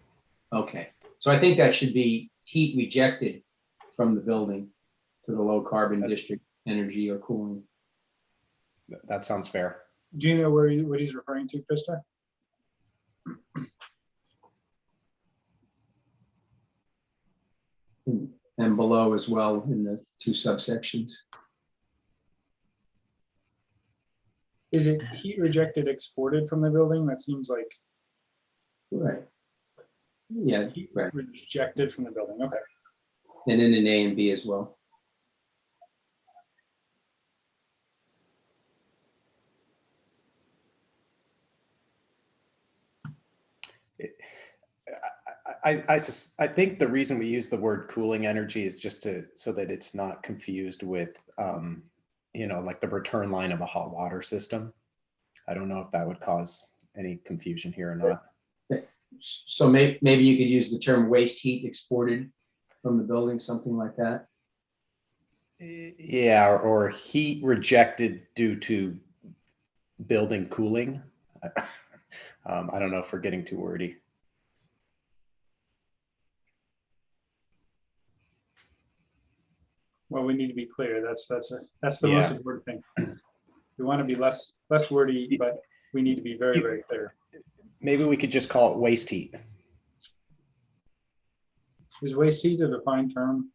Okay, so I think that should be heat rejected from the building to the low carbon district energy or cooling. That sounds fair. Do you know what he's referring to, Krista? And below as well in the 2 subsections. Is it heat rejected exported from the building? That seems like. Right. Yeah, heat rejected from the building. Okay. And then in A and B as well. I think the reason we use the word cooling energy is just so that it's not confused with, like the return line of a hot water system. I don't know if that would cause any confusion here or not. So maybe you could use the term waste heat exported from the building, something like that. Yeah, or heat rejected due to building cooling. I don't know if we're getting too wordy. Well, we need to be clear. That's the most Yeah. important thing. We want to be less wordy, but we need to be very, very clear. Maybe we could just call it waste heat. Is waste heat a defined term?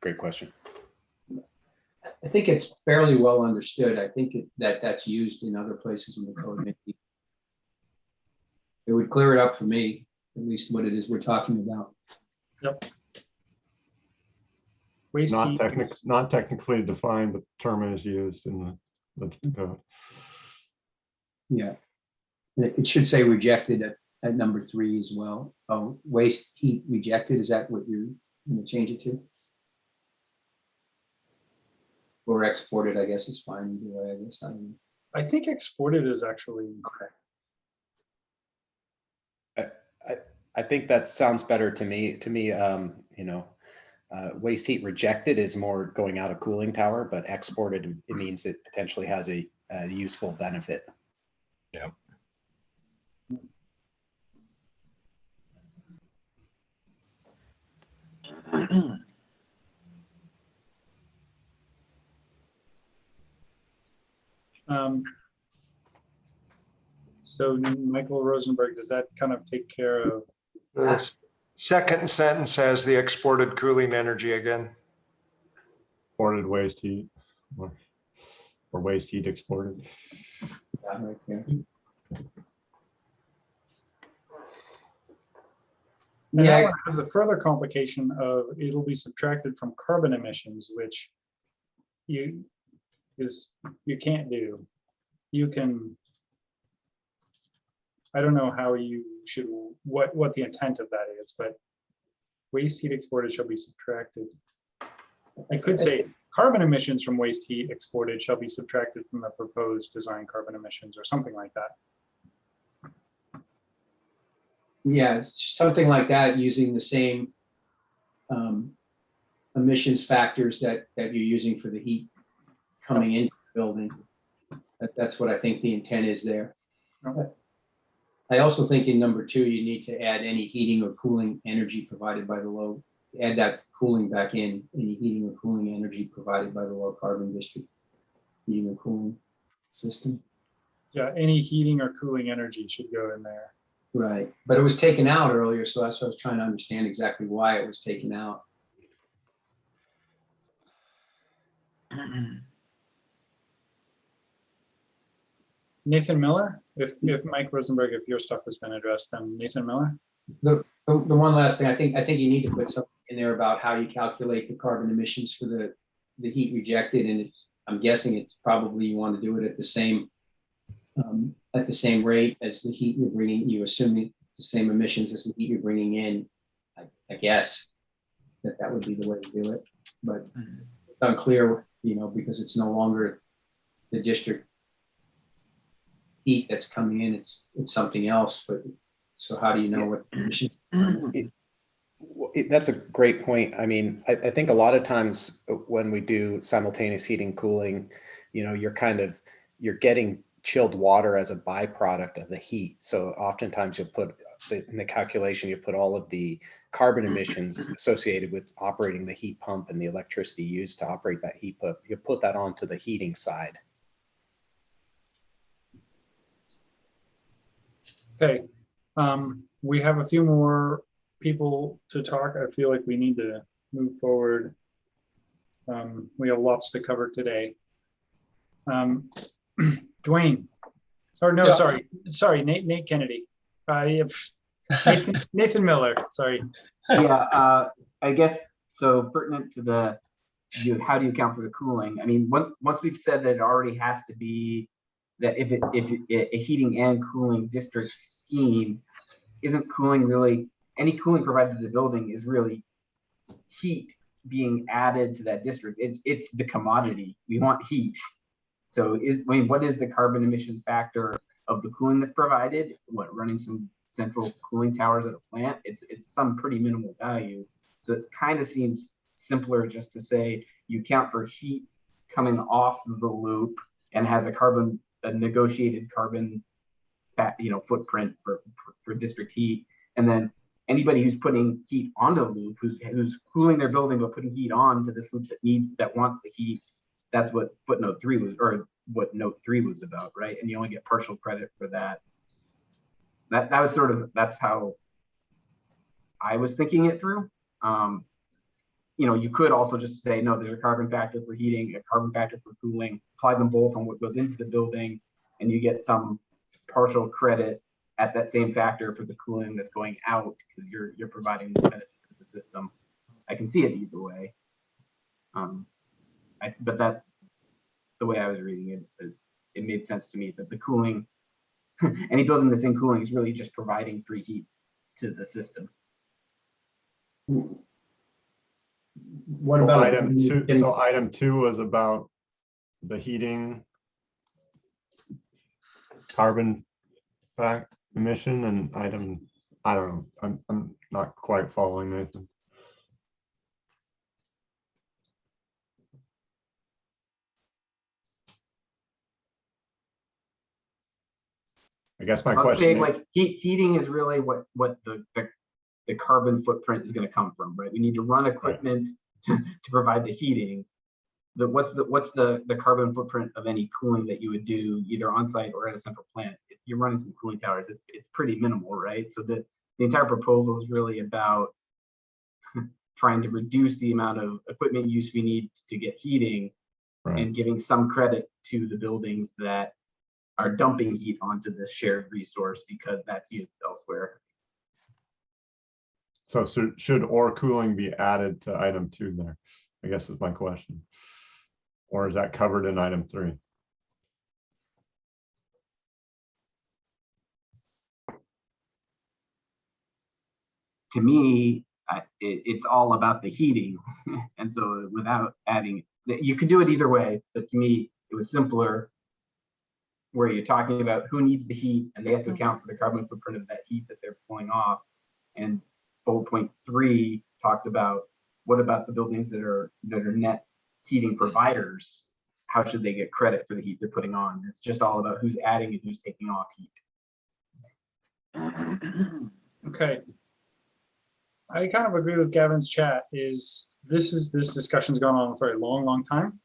Great question. I think it's fairly well understood. I think that's used in other places in the code. Maybe it would clear it up for me, at least what it is we're talking about. Yep. Waste heat. Not technically defined, but the term is used in the code. Yeah. And it should say rejected at number 3 as well. Oh, waste heat rejected. Is that what you're going to change it to? Or exported, I guess is fine either way, I guess. I think exported is actually okay. I think that sounds better to me. Waste heat rejected is more going out of cooling tower, but exported, it means it potentially has a useful benefit. Yeah. So Michael Rosenberg, does that kind of take care of? The second sentence has the exported cooling energy again. Exported waste heat or waste heat exported. Yeah, right there. And that one has a further complication of it'll be subtracted from carbon emissions, which you can't do. You can, I don't know how you should, what the intent of that is, but waste heat exported shall be subtracted. I could say carbon emissions from waste heat exported shall be subtracted from the proposed design carbon emissions or something like that. Yeah, something like that, using the same emissions factors that you're using for the heat coming into the building. That's what I think the intent is there. Okay. I also think in number 2, you need to add any heating or cooling energy provided by the low, add that cooling back in, any heating or cooling energy provided by the low carbon district heating or cooling system. Yeah, any heating or cooling energy should go in there. Right, but it was taken out earlier, so that's what I was trying to understand exactly why it was taken out. Nathan Miller, if Mike Rosenberg, if your stuff has been addressed, then Nathan Miller. The one last thing, I think you need to put something in there about how you calculate the carbon emissions for the heat rejected, and I'm guessing it's probably you want to do it at the same rate as the heat you're bringing. You assume it's the same emissions as the heat you're bringing in. I guess that would be the way to do it, but it's unclear, because it's no longer the district heat that's coming in. It's something else. But so how do you know what emissions? That's a great point. I mean, I think a lot of times when we do simultaneous heating, cooling, you're getting chilled water as a byproduct of the heat. So oftentimes you'll put in the calculation, you put all of the carbon emissions associated with operating the heat pump and the electricity used to operate that heat pump. You put that onto the heating side. Okay, we have a few more people to talk. I feel like we need to move forward. We have lots to cover today. Dwayne, or no, Yeah. sorry, Nate Kennedy. Nathan Miller, sorry. Yeah, I guess so. Pertinent to how do you account for the cooling? I mean, once we've said that it already has to be that if a heating and cooling district scheme isn't cooling really, any cooling provided to the building is really heat being added to that district. It's the commodity. We want heat. So what is the carbon emissions factor of the cooling that's provided, what, running some central cooling towers at a plant, it's some pretty minimal value. So it kind of seems simpler just to say you count for heat coming off the loop and has a negotiated carbon footprint for district heat. And then anybody who's putting heat onto the loop, who's cooling their building but putting heat on to this loop that wants the heat, that's what footnote 3 was, or what note 3 was about, right? And you only get partial credit for that. That was sort of, that's how I was thinking it through. You could also just say, no, there's a carbon factor for heating, a carbon factor for cooling, apply them both on what goes into the building, and you get some partial credit at that same factor for the cooling that's going out, because you're providing this benefit to the system. I can see it either way. But that's the way I was reading it. It made sense to me that the cooling, any building that's in cooling is really just providing free heat to the system. What about item 2? So item 2 was about the heating carbon emission, and item, I don't know. I'm not quite following, Nathan. I guess my question Saying like heating is really what the carbon footprint is going to come from, right? We need to run equipment to provide the heating. What's the carbon footprint of any cooling that you would do either on site or at a central plant? If you're running some cooling towers, it's pretty minimal, right? So the entire proposal is really about trying to reduce the amount of equipment use we need to get heating, right, and giving some credit to the buildings that are dumping heat onto this shared resource because that's used elsewhere. So should or cooling be added to item 2 there? I guess is my question. Or is that covered in item 3? To me, it's all about the heating. And so without adding, you could do it either way, but to me, it was simpler where you're talking about who needs the heat and they have to account for the carbon footprint of that heat that they're pulling off. And bullet point 3 talks about what about the buildings that are net heating providers? How should they get credit for the heat they're putting on? It's just all about who's adding and who's taking off heat. Okay. I kind of agree with Gavin's chat. This discussion's gone on for a long time.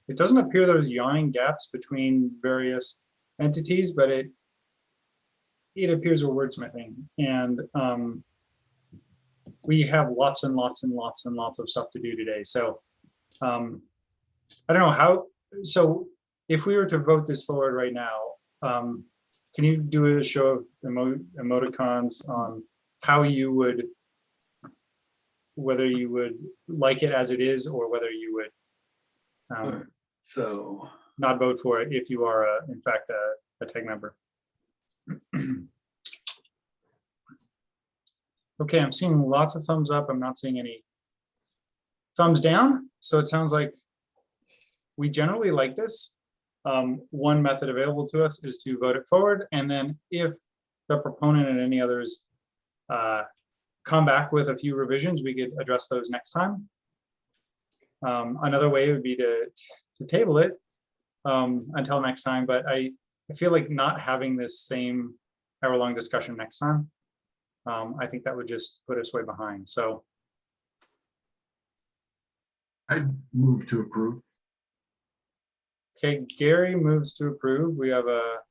It doesn't appear there's yawning gaps between various entities, but it appears we're wordsmithing, and we have lots and lots of stuff to do today. So I don't know how. So if we were to vote this forward right now, can you do a show of emoticons on how you would, whether you would like it as it is or whether you would so not vote for it if you are in fact a TEG member? Okay, I'm seeing lots of thumbs up. I'm not seeing any thumbs down. So it sounds like we generally like this. One method available to us is to vote it forward. And then if the proponent and any others come back with a few revisions, we could address those next time. Another way would be to table it until next time. But I feel like not having this same hour-long discussion next time, I think that would just put us way behind. So I move to approve. okay, Gary moves to approve. We have a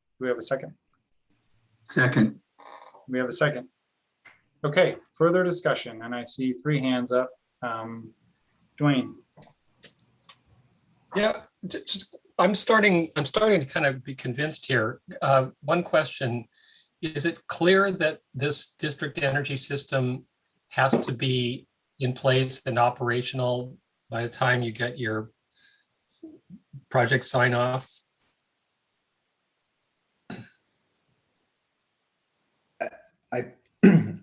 second. Second. We have a second. Okay, further discussion, and I see 3 hands up. Dwayne. Yeah, I'm starting to kind of be convinced here. One question: is it clear that this district energy system has to be in place and operational by the time you get your project sign off?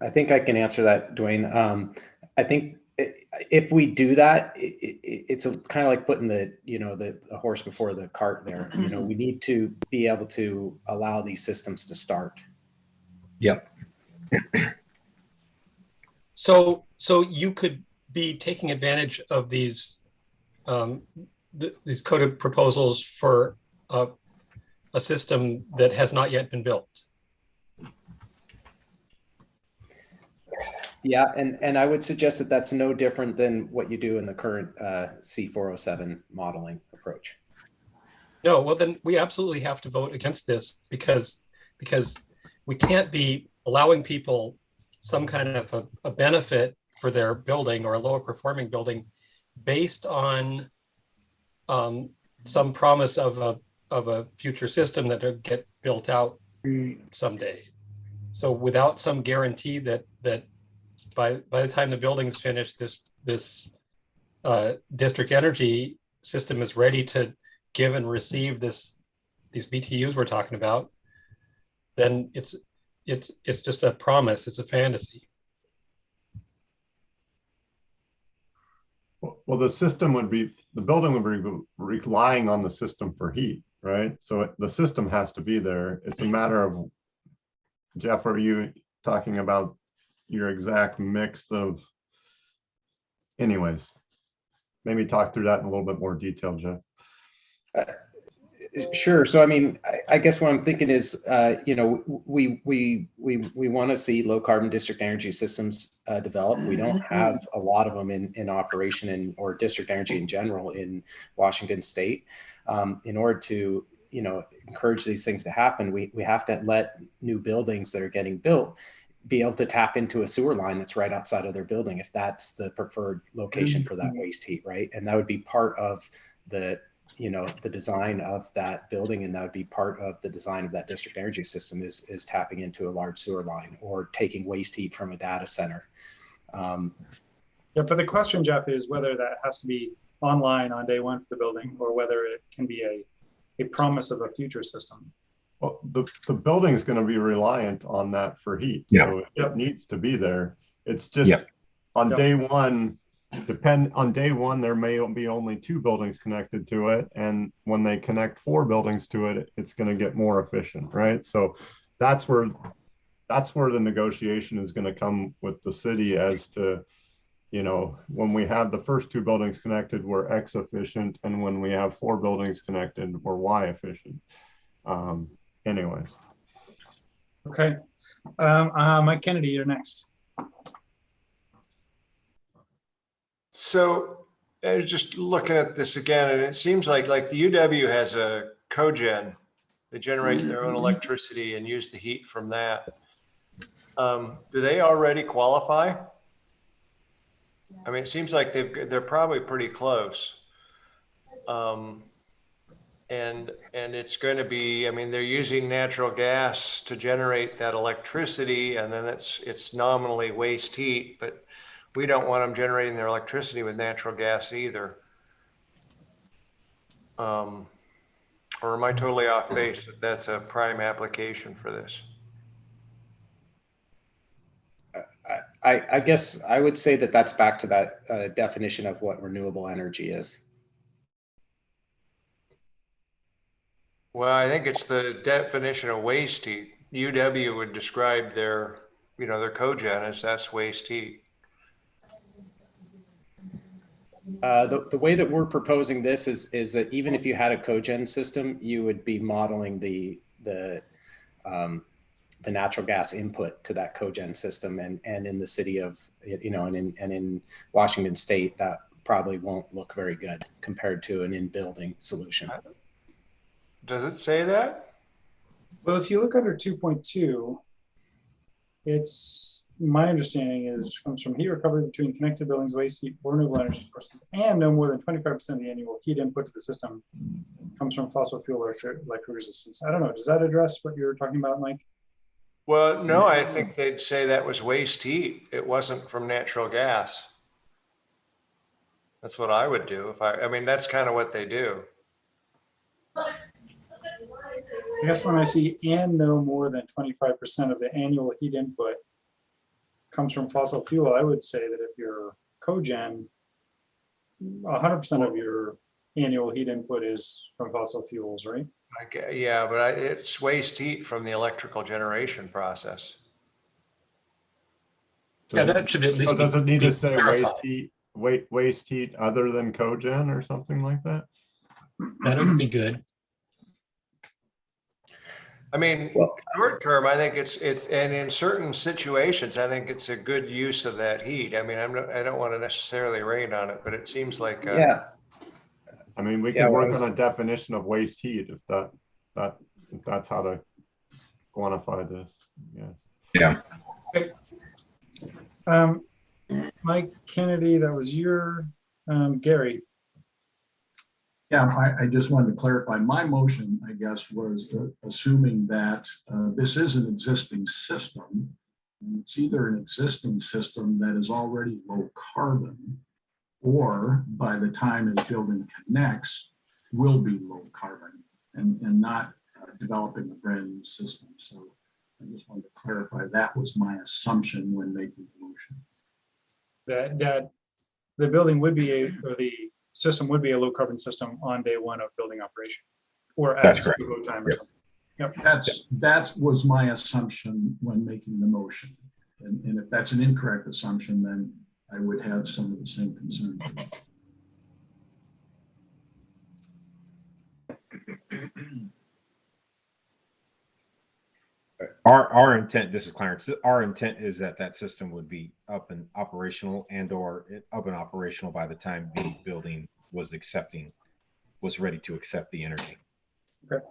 I think I can answer that, Dwayne. I think if we do that, it's kind of like putting the, the horse before the cart there. We need to be able to allow these systems to start. Yep. So you could be taking advantage of these these coded proposals for a system that has not yet been built. Yeah, and I would suggest that that's no different than what you do in the current C407 modeling approach. No, well then we absolutely have to vote against this because we can't be allowing people some kind of a benefit for their building or a lower performing building based on some promise of a future system that will get built out someday. So without some guarantee that by the time the building's finished, this district energy system is ready to give and receive these BTUs we're talking about, then it's just a promise. It's a fantasy. Well, the building would be relying on the system for heat, right? So the system has to be there. It's a matter of, Jeff, are you talking about your exact mix of, anyways, maybe talk through that in a little bit more detail, Jeff. Sure. So, I mean, I guess what I'm thinking is, we want to see low carbon district energy systems develop. We don't have a lot of them in operation or district energy in general in Washington State. In order to, encourage these things to happen, we have to let new buildings that are getting built be able to tap into a sewer line that's right outside of their building, if that's the preferred location for that waste heat, right? And that would be part of the design of that building, and that would be part of the design of that district energy system is tapping into a large sewer line or taking waste heat from a data center. Yeah, but the question, Jeff, is whether that has to be online on day one for the building, or whether it can be a promise of a future system. Well, the building is going to be reliant on that for heat. Yeah. So it needs to be there. It's just on day one, there may be only 2 buildings connected to it. And when they connect 4 buildings to it, it's going to get more efficient, right? So that's where the negotiation is going to come with the city as to, when we have the first 2 buildings connected, we're X efficient. And when we have 4 buildings connected, we're Y efficient. Anyways. Okay. Mike Kennedy, you're next. So I was just looking at this again, and it seems like the UW has a cogen. They generate their own electricity and use the heat from that. Do they already qualify? I mean, it seems like they're probably pretty close. And it's going to be, I mean, they're using natural gas to generate that electricity, and then it's nominally waste heat, but we don't want them generating their electricity with natural gas either. Or am I totally off base that that's a prime application for this? I guess I would say that that's back to that definition of what renewable energy is. Well, I think it's the definition of waste heat. UW would describe their cogen as that's waste heat. The way that we're proposing this is that even if you had a cogen system, you would be modeling the natural gas input to that cogen system, and in the city of and in Washington State, that probably won't look very good compared to an in-building solution. Does it say that? Well, if you look under 2.2, it's, my understanding is, comes from heat recovery between connected buildings, waste heat, or renewable energy sources, and no more than 25% of the annual heat input to the system comes from fossil fuel or electric resistance. I don't know. Does that address what you're talking about, Mike? Well, no, I think they'd say that was waste heat. It wasn't from natural gas. That's what I would do I mean, that's kind of what they do. I guess when I see and no more than 25% of the annual heat input comes from fossil fuel, I would say that if you're cogen, 100% of your annual heat input is from fossil fuels, right? Yeah, but it's waste heat from the electrical generation process. Yeah, that should at least So does it need be to say clarified. waste heat other than cogen or something like that? That would be good. I mean, short term, I think it's, and in certain situations, I think it's a good use of that heat. I mean, I don't want to necessarily rain on it, but it seems like, Yeah. I mean, we Yeah, can well, I work was- on a definition of waste heat if that's how to quantify this. Yes. Yeah. Mike Kennedy, that was your, Gary. Yeah, I just wanted to clarify, my motion, I guess, was assuming that this is an existing system. And it's either an existing system that is already low carbon, or by the time its building connects, will be low carbon and not developing a brand new system. So I just wanted to clarify, that was my assumption when making the motion. That the building would be or the system would be a low carbon system on day one of building operation, or at That's correct. low time or something. Yep. That was my assumption when making the motion. And if that's an incorrect assumption, then I would have some of the same concerns. Our intent, this is Clarence, our intent is that system would be up and operational by the time the building was ready to accept the energy. Okay.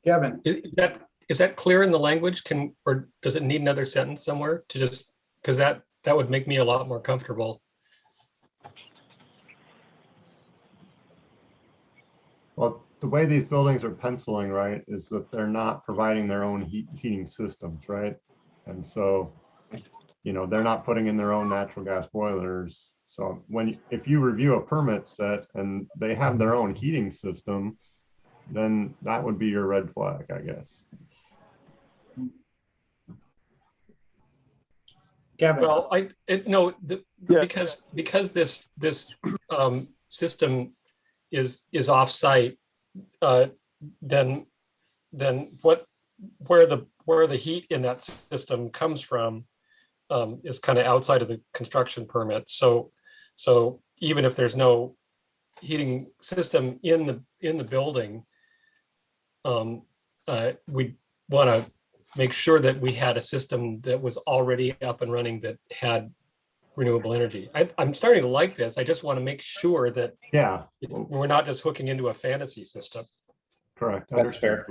Gavin. Is that clear in the language? Or does it need another sentence somewhere to just, because that would make me a lot more comfortable. Well, the way these buildings are penciling, right, is that they're not providing their own heating systems, right? And so, they're not putting in their own natural gas boilers. So if you review a permit set and they have their own heating system, then that would be your red flag, I guess. Gavin. Well, because this system is off-site, then where the heat in that system comes from is kind of outside of the construction permit. So even if there's no heating system in the building, we want to make sure that we had a system that was already up and running that had renewable energy. I'm starting to like this. I just want to make sure that we're not just hooking into a fantasy system. Correct. That's fair.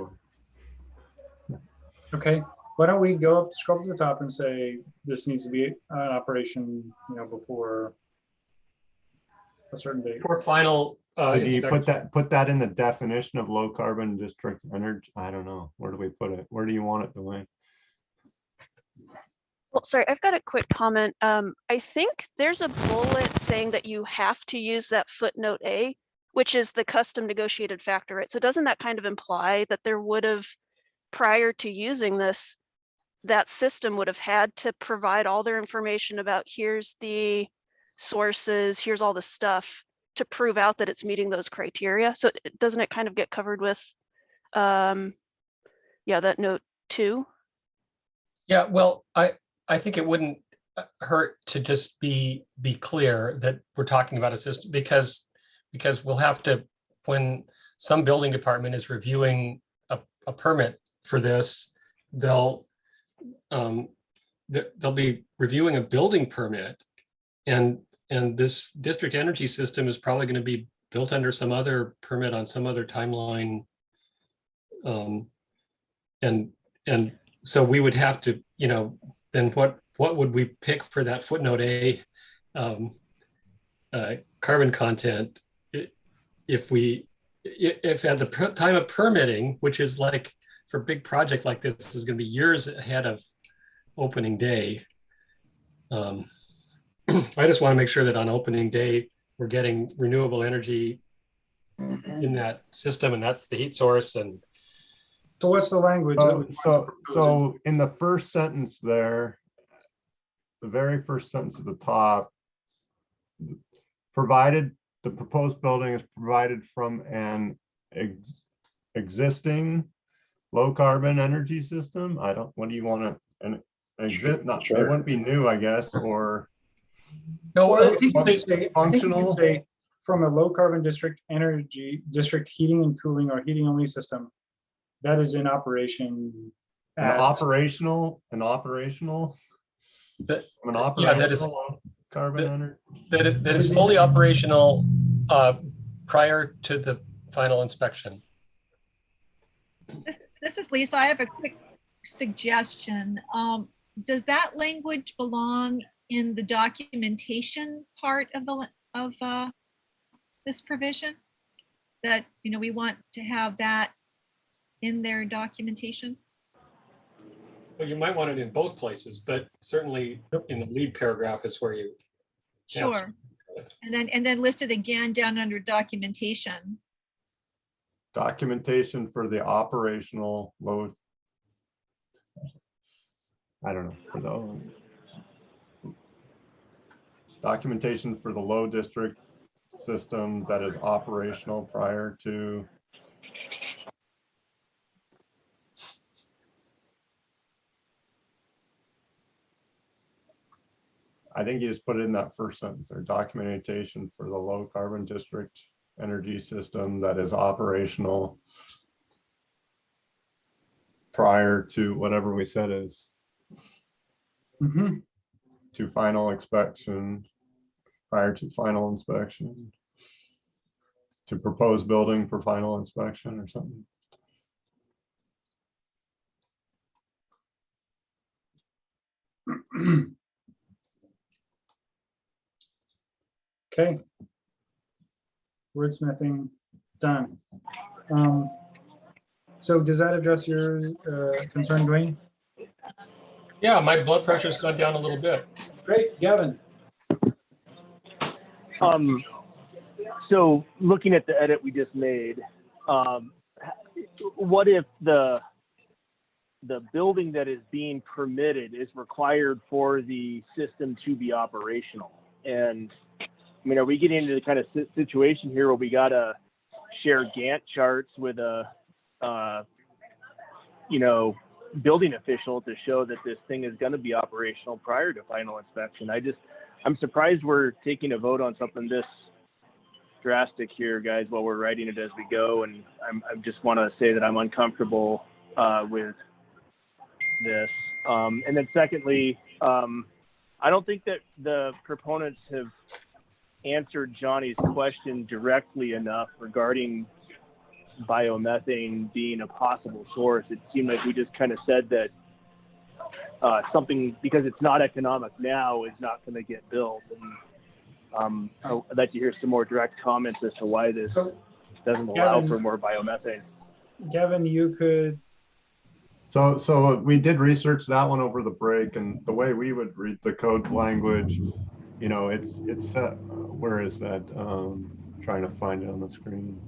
Okay, why don't we go up, scroll up to the top and say this needs to be in operation, before a certain date. For final Do you put that in the definition of low carbon district energy? I don't know. Where do we put it? Where do you want it, Dwayne? Well, sorry, I've got a quick comment. I think there's a bullet saying that you have to use that footnote A, which is the custom negotiated factor, right? So doesn't that kind of imply that there would have, prior to using this, that system would have had to provide all their information about here's the sources, here's all the stuff to prove out that it's meeting those criteria. So doesn't it kind of get covered with, that note 2? Yeah, well, I think it wouldn't hurt to just be clear that we're talking about a system, because we'll have to, when some building department is reviewing a permit for this, they'll be reviewing a building permit, and this district energy system is probably going to be built under some other permit on some other timeline, and so we would have to, then what would we pick for that footnote A carbon content if at the time of permitting, which is like for a big project like this is going to be years ahead of opening day. I just want to make sure that on opening day we're getting renewable energy in that system, and that's the heat source. And so what's the language? So in the first sentence there, the very first sentence at the top, provided, the proposed building is provided from an existing low carbon energy system. I don't, what do you want to, an exist, not, it wouldn't be new, I guess, or No, Well, I think you can say, functional. From a low carbon district heating and cooling or heating only system that is in operation. an at- operational, That, an yeah, that is, operational carbon energy. that is fully operational prior to the final inspection. This is Lisa. I have a quick suggestion. Does that language belong in the documentation part of this provision? That, you know, we want to have that in their documentation? Well, you might want it in both places, but certainly in the lead paragraph is where you. Sure. And then listed again down under documentation. Documentation for the operational load. I don't know, for the documentation for the low district system that is operational prior to. I think you just put it in that first sentence or documentation for the low carbon district energy system that is operational prior to whatever we said is to final inspection, prior to final inspection, to propose building for final inspection or something. Okay. Wordsmithing done. So does that address your concern, Dwayne? Yeah, my blood pressure's gone down a little bit. Great, Gavin. So looking at the edit we just made, what if the building that is being permitted is required for the system to be operational? And I mean, are we getting into the kind of situation here where we gotta share Gantt charts with a, you know, building official to show that this thing is going to be operational prior to final inspection? I'm surprised we're taking a vote on something this drastic here, guys, while we're writing it as we go. And I just want to say that I'm uncomfortable with this. And then secondly, I don't think that the proponents have answered Johnny's question directly enough regarding biomethane being a possible source. It seemed like we just kind of said that something, because it's not economic now, is not going to get built. And I'd like to hear some more direct comments as to why this doesn't allow Gavin, for more biomethane. Gavin, you could. So we did research that one over the break, and the way we would read the code language, you know, it's where is that? Trying to find it on the screen.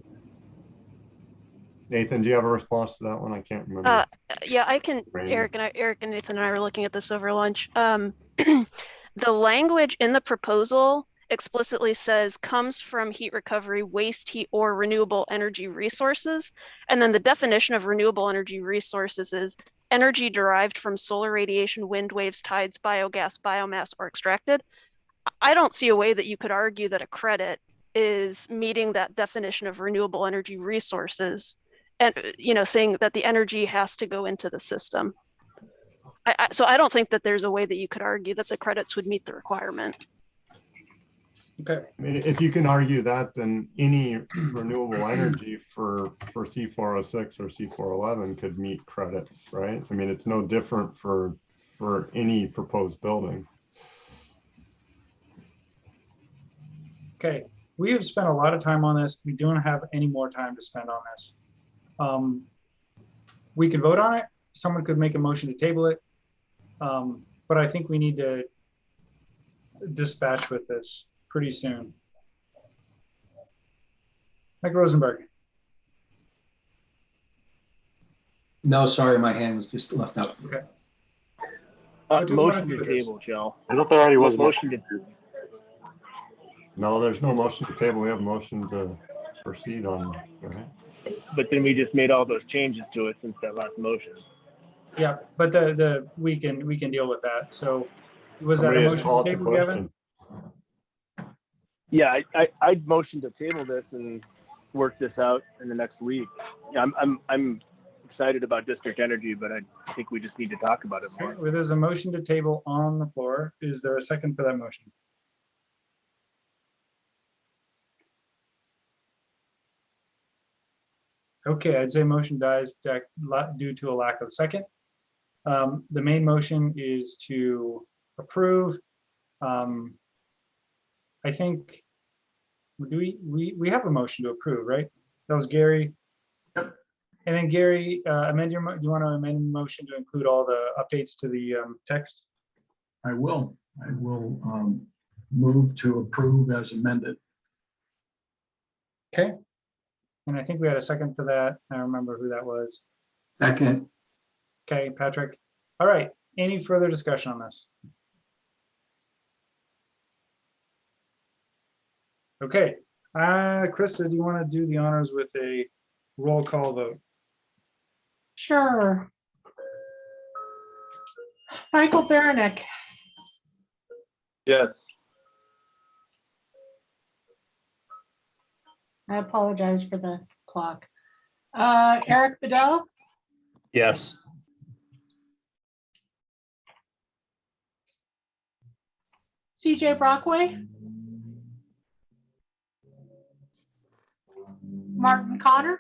Nathan, do you have a response to that one? I can't remember. Yeah, I can. Eric and Nathan and I were looking at this over lunch. The language in the proposal explicitly says comes from heat recovery, waste heat, or renewable energy resources. And then the definition of renewable energy resources is energy derived from solar radiation, wind waves, tides, biogas, biomass, or extracted. I don't see a way that you could argue that a credit is meeting that definition of renewable energy resources, and, you know, saying that the energy has to go into the system. So I don't think that there's a way that you could argue that the credits would meet the requirement. Okay. I mean, if you can argue that, then any renewable energy for C406 or C411 could meet credits, right? I mean, it's no different for any proposed building. Okay, we have spent a lot of time on this. We don't have any more time to spend on this. We could vote on it. Someone could make a motion to table it. But I think we need to dispatch with this pretty soon. Mike Rosenberg. No, sorry, my hand was just left out. Okay. Motion to table, Joe. I thought there already was a motion to. No, there's no motion to table. We have a motion to proceed on, right? But then we just made all those changes to it since that last motion. Yeah, but we can deal with that. So was that a Somebody has motion called to the table, Gavin? question. Yeah, I'd motion to table this and work this out in the next week. Yeah, I'm excited about district energy, but I think we just need to talk about it more. Okay, well, there's a motion to table on the floor. Is there a second for that motion? Okay, I'd say motion dies due to a lack of second. The main motion is to approve. I think, we have a motion to approve, right? That was Gary. Yep. And then Gary, do you want to amend the motion to include all the updates to the text? I will move to approve as amended. Okay. And I think we had a second for that. I don't remember who that was. Second. Okay, Patrick. All right. Any further discussion on this? Okay. Krista, do you want to do the honors with a roll call vote? Sure. Michael Baranek, Yes. I apologize for the clock. Eric Bedell, Yes. CJ Brockway, Martin Connor,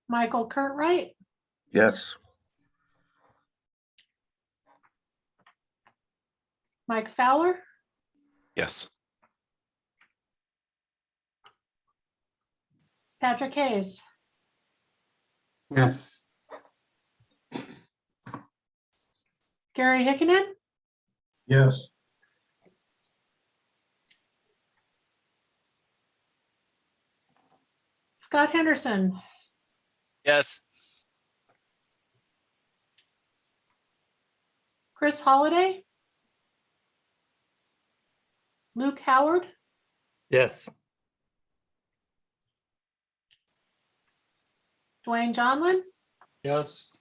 Michael Kurtwright, Yes. Mike Fowler, Yes. Patrick Hayes, Yes. Gary Hickinen, Yes. Scott Henderson, Yes. Chris Holliday, Luke Howard, Yes. Dwayne Johnlin, Yes.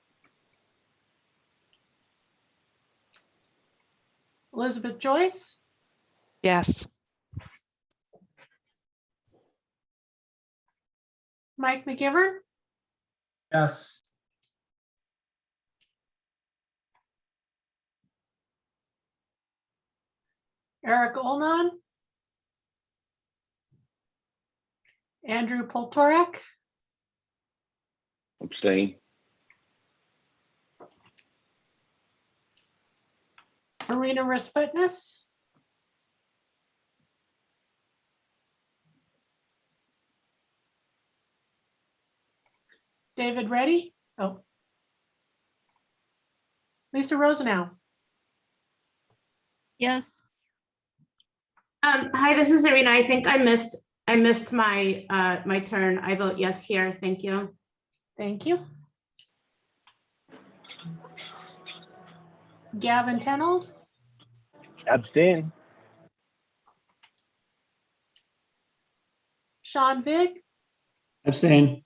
Elizabeth Joyce, Yes. Mike McGivern, Yes. Eric Olnon, Andrew Poltorek, Abstain. Marina Risputness, David Reddy. Oh. Lisa Rosenau. Yes. Hi, this is Irina. I think I missed my my turn. I vote yes here. Thank you. Thank you. Gavin Tenold, Abstain. Sean Big, Abstain.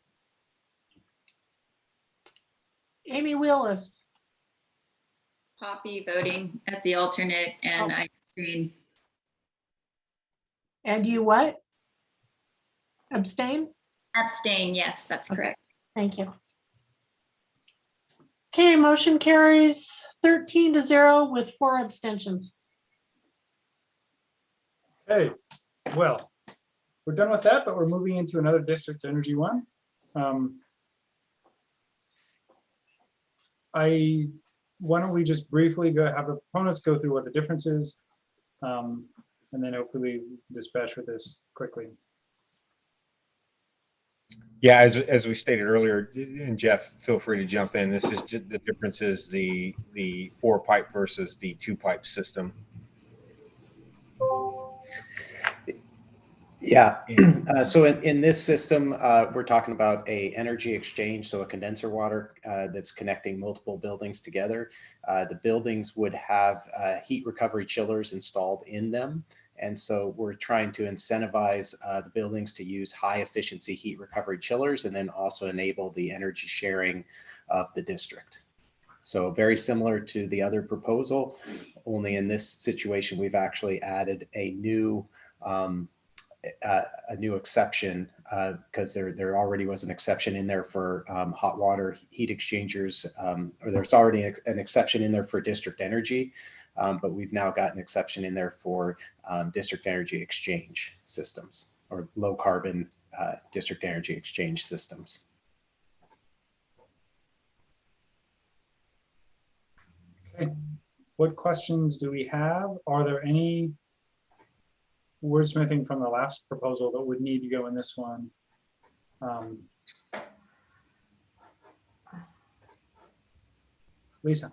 Amy Wheelis. Poppy voting as the alternate, and I abstain. And you what? Abstain? Abstain, yes, that's correct. Thank you. Okay, motion carries 13-0 with 4 abstentions. Okay, well, we're done with that, but we're moving into another district, Energy One. Why don't we just briefly have the proponents go through what the difference is, and then hopefully dispatch with this quickly. Yeah, as we stated earlier, and Jeff, feel free to jump in. This is just the difference is the 4-pipe versus the 2-pipe system. Yeah, so in this system, we're talking about a energy exchange, so a condenser water that's connecting multiple buildings together. The buildings would have heat recovery chillers installed in them. And so we're trying to incentivize the buildings to use high efficiency heat recovery chillers and then also enable the energy sharing of the district. So very similar to the other proposal, only in this situation, we've actually added a new exception because there already was an exception in there for hot water heat exchangers, or there's already an exception in there for district energy, but we've now got an exception in there for district energy exchange systems or low carbon district energy exchange systems. Okay, what questions do we have? Are there any wordsmithing from the last proposal that would need to go in this one? Lisa.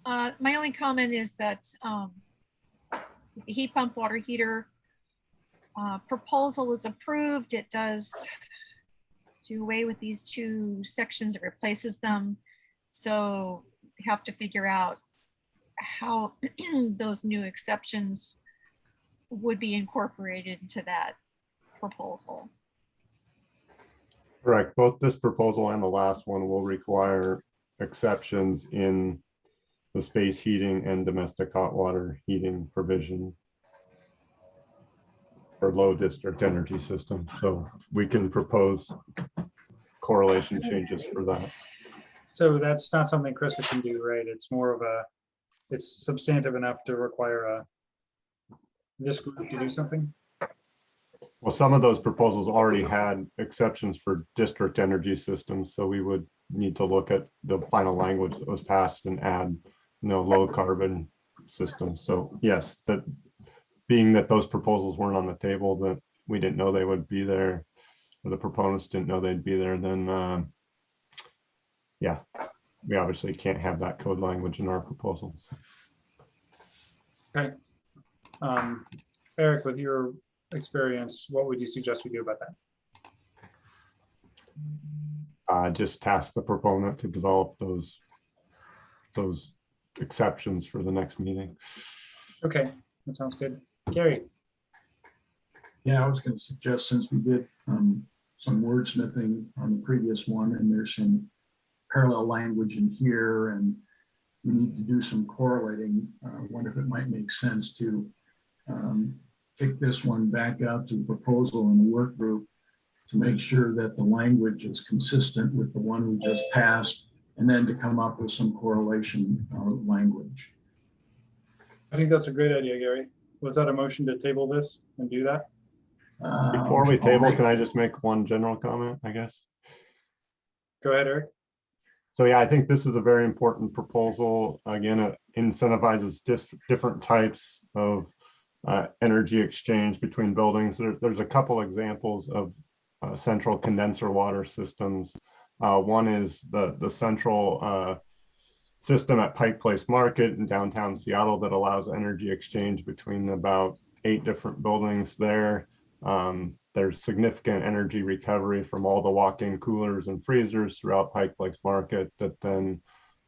My only comment is that the heat pump water heater proposal is approved. It does do away with these two sections. It replaces them. So we have to figure out how those new exceptions would be incorporated into that proposal. Correct. Both this proposal and the last one will require exceptions in the space heating and domestic hot water heating provision for low district energy systems. So we can propose correlation changes for that. So that's not something Krista can do, right? It's more of a, it's substantive enough to require this group to do something? Well, some of those proposals already had exceptions for district energy systems, so we would need to look at the final language that was passed and add, low carbon systems. So yes, that being that those proposals weren't on the table, that we didn't know they would be there, or the proponents didn't know they'd be there, then yeah, we obviously can't have that code language in our proposals. Okay. Eric, with your experience, what would you suggest we do about that? Just task the proponent to develop those exceptions for the next meeting. Okay, that sounds good. Gary. Yeah, I was going to suggest, since we did some wordsmithing on the previous one, and there's some parallel language in here, and we need to do some correlating. Wonder if it might make sense to take this one back out to the proposal in the work group to make sure that the language is consistent with the one we just passed, and then to come up with some correlation language. I think that's a great idea, Gary. Was that a motion to table this and do that? Before we table, can I just make one general comment, I guess? Go ahead, Eric. So yeah, I think this is a very important proposal. Again, it incentivizes different types of energy exchange between buildings. There's a couple examples of central condenser water systems. One is the central system at Pike Place Market in downtown Seattle that allows energy exchange between about 8 different buildings there. There's significant energy recovery from all the walk-in coolers and freezers throughout Pike Place Market that then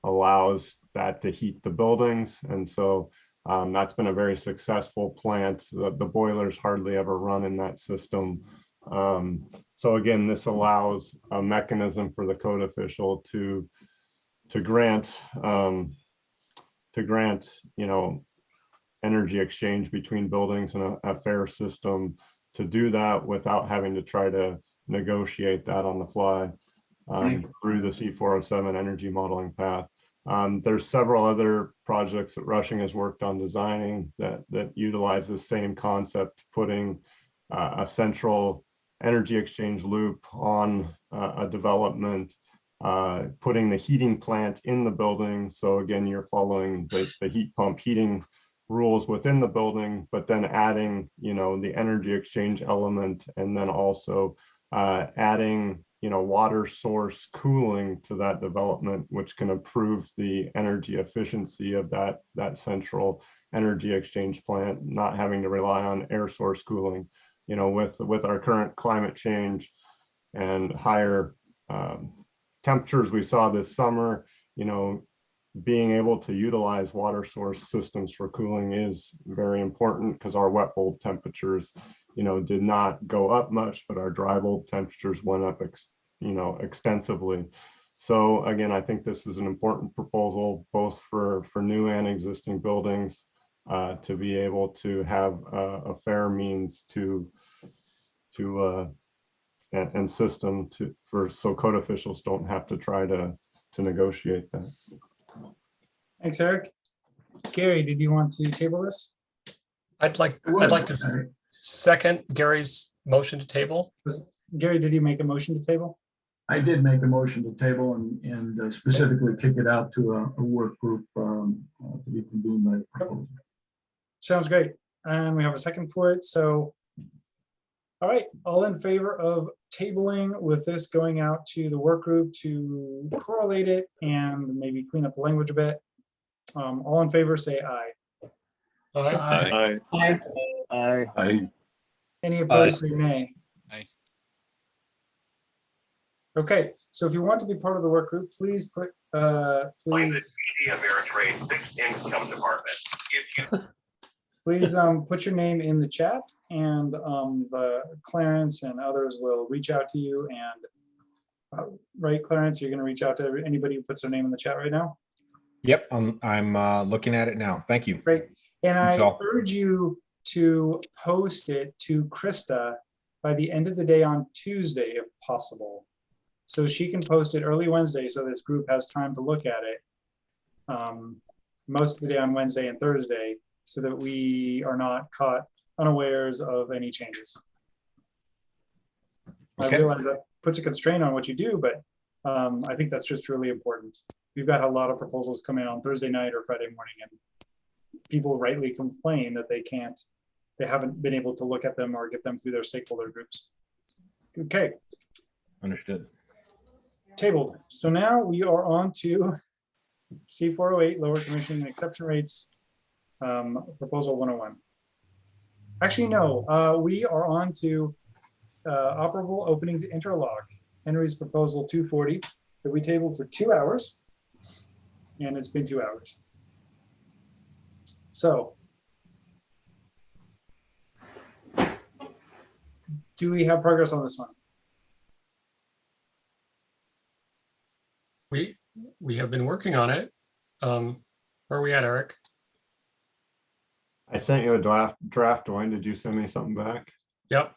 allows that to heat the buildings. And so that's been a very successful plant. The boilers hardly ever run in that system. So again, this allows a mechanism for the code official to grant energy exchange between buildings in a fair system, to do that without having to try to negotiate that on the fly through the C407 energy modeling path. There's several other projects that Rushing has worked on designing that utilize the same concept, putting a central energy exchange loop on a development, putting the heating plant in the building. So again, you're following the heat pump heating rules within the building, but then adding, the energy exchange element, and then also adding, water source cooling to that development, which can improve the energy efficiency of that central energy exchange plant, not having to rely on air source cooling. You know, with our current climate change and higher temperatures we saw this summer, you know, being able to utilize water source systems for cooling is very important, because our wet bulb temperatures, you know, did not go up much, but our dry bulb temperatures went up, you know, extensively. So again, I think this is an important proposal, both for new and existing buildings, to be able to have a fair means and system so code officials don't have to try to negotiate that. Thanks, Eric. Gary, did you want to table this? I'd like to second Gary's motion to table. Gary, did you make a motion to table? I did make a motion to table and specifically kick it out to a work group to be convened by the proposal. Sounds great. And we have a second for it. So, all right, all in favor of tabling with this going out to the work group to correlate it and maybe clean up the language a bit. All in favor, say aye. Aye. Aye. Aye. Aye. Any opposed, say nay. Aye. Okay, so if you want to be part of the work group, please put, please put your name in the chat, and the Clarence and others will reach out to you. And right, Clarence, you're going to reach out to anybody who puts their name in the chat right now. Yep, I'm looking at it now. Thank you. Great. And I So- urge you to post it to Krista by the end of the day on Tuesday, if possible. So she can post it early Wednesday, so this group has time to look at it most of the day on Wednesday and Thursday, so that we are not caught unawares of any changes. Okay. I realize that puts a constraint on what you do, but I think that's just really important. We've got a lot of proposals come in on Thursday night or Friday morning, and people rightly complain that they haven't been able to look at them or get them through their stakeholder groups. Okay. Understood. Tabled. So now we are on to C408, lower commissioning and exception rates, proposal 101. Actually, no, we are on to operable openings interlock, Henry's proposal 240 that we tabled for 2 hours, and it's been 2 hours. So do we have progress on this one? We have been working on it. Where are we at, Eric? I sent you a draft, Dwayne. Did you send me something back? Yep.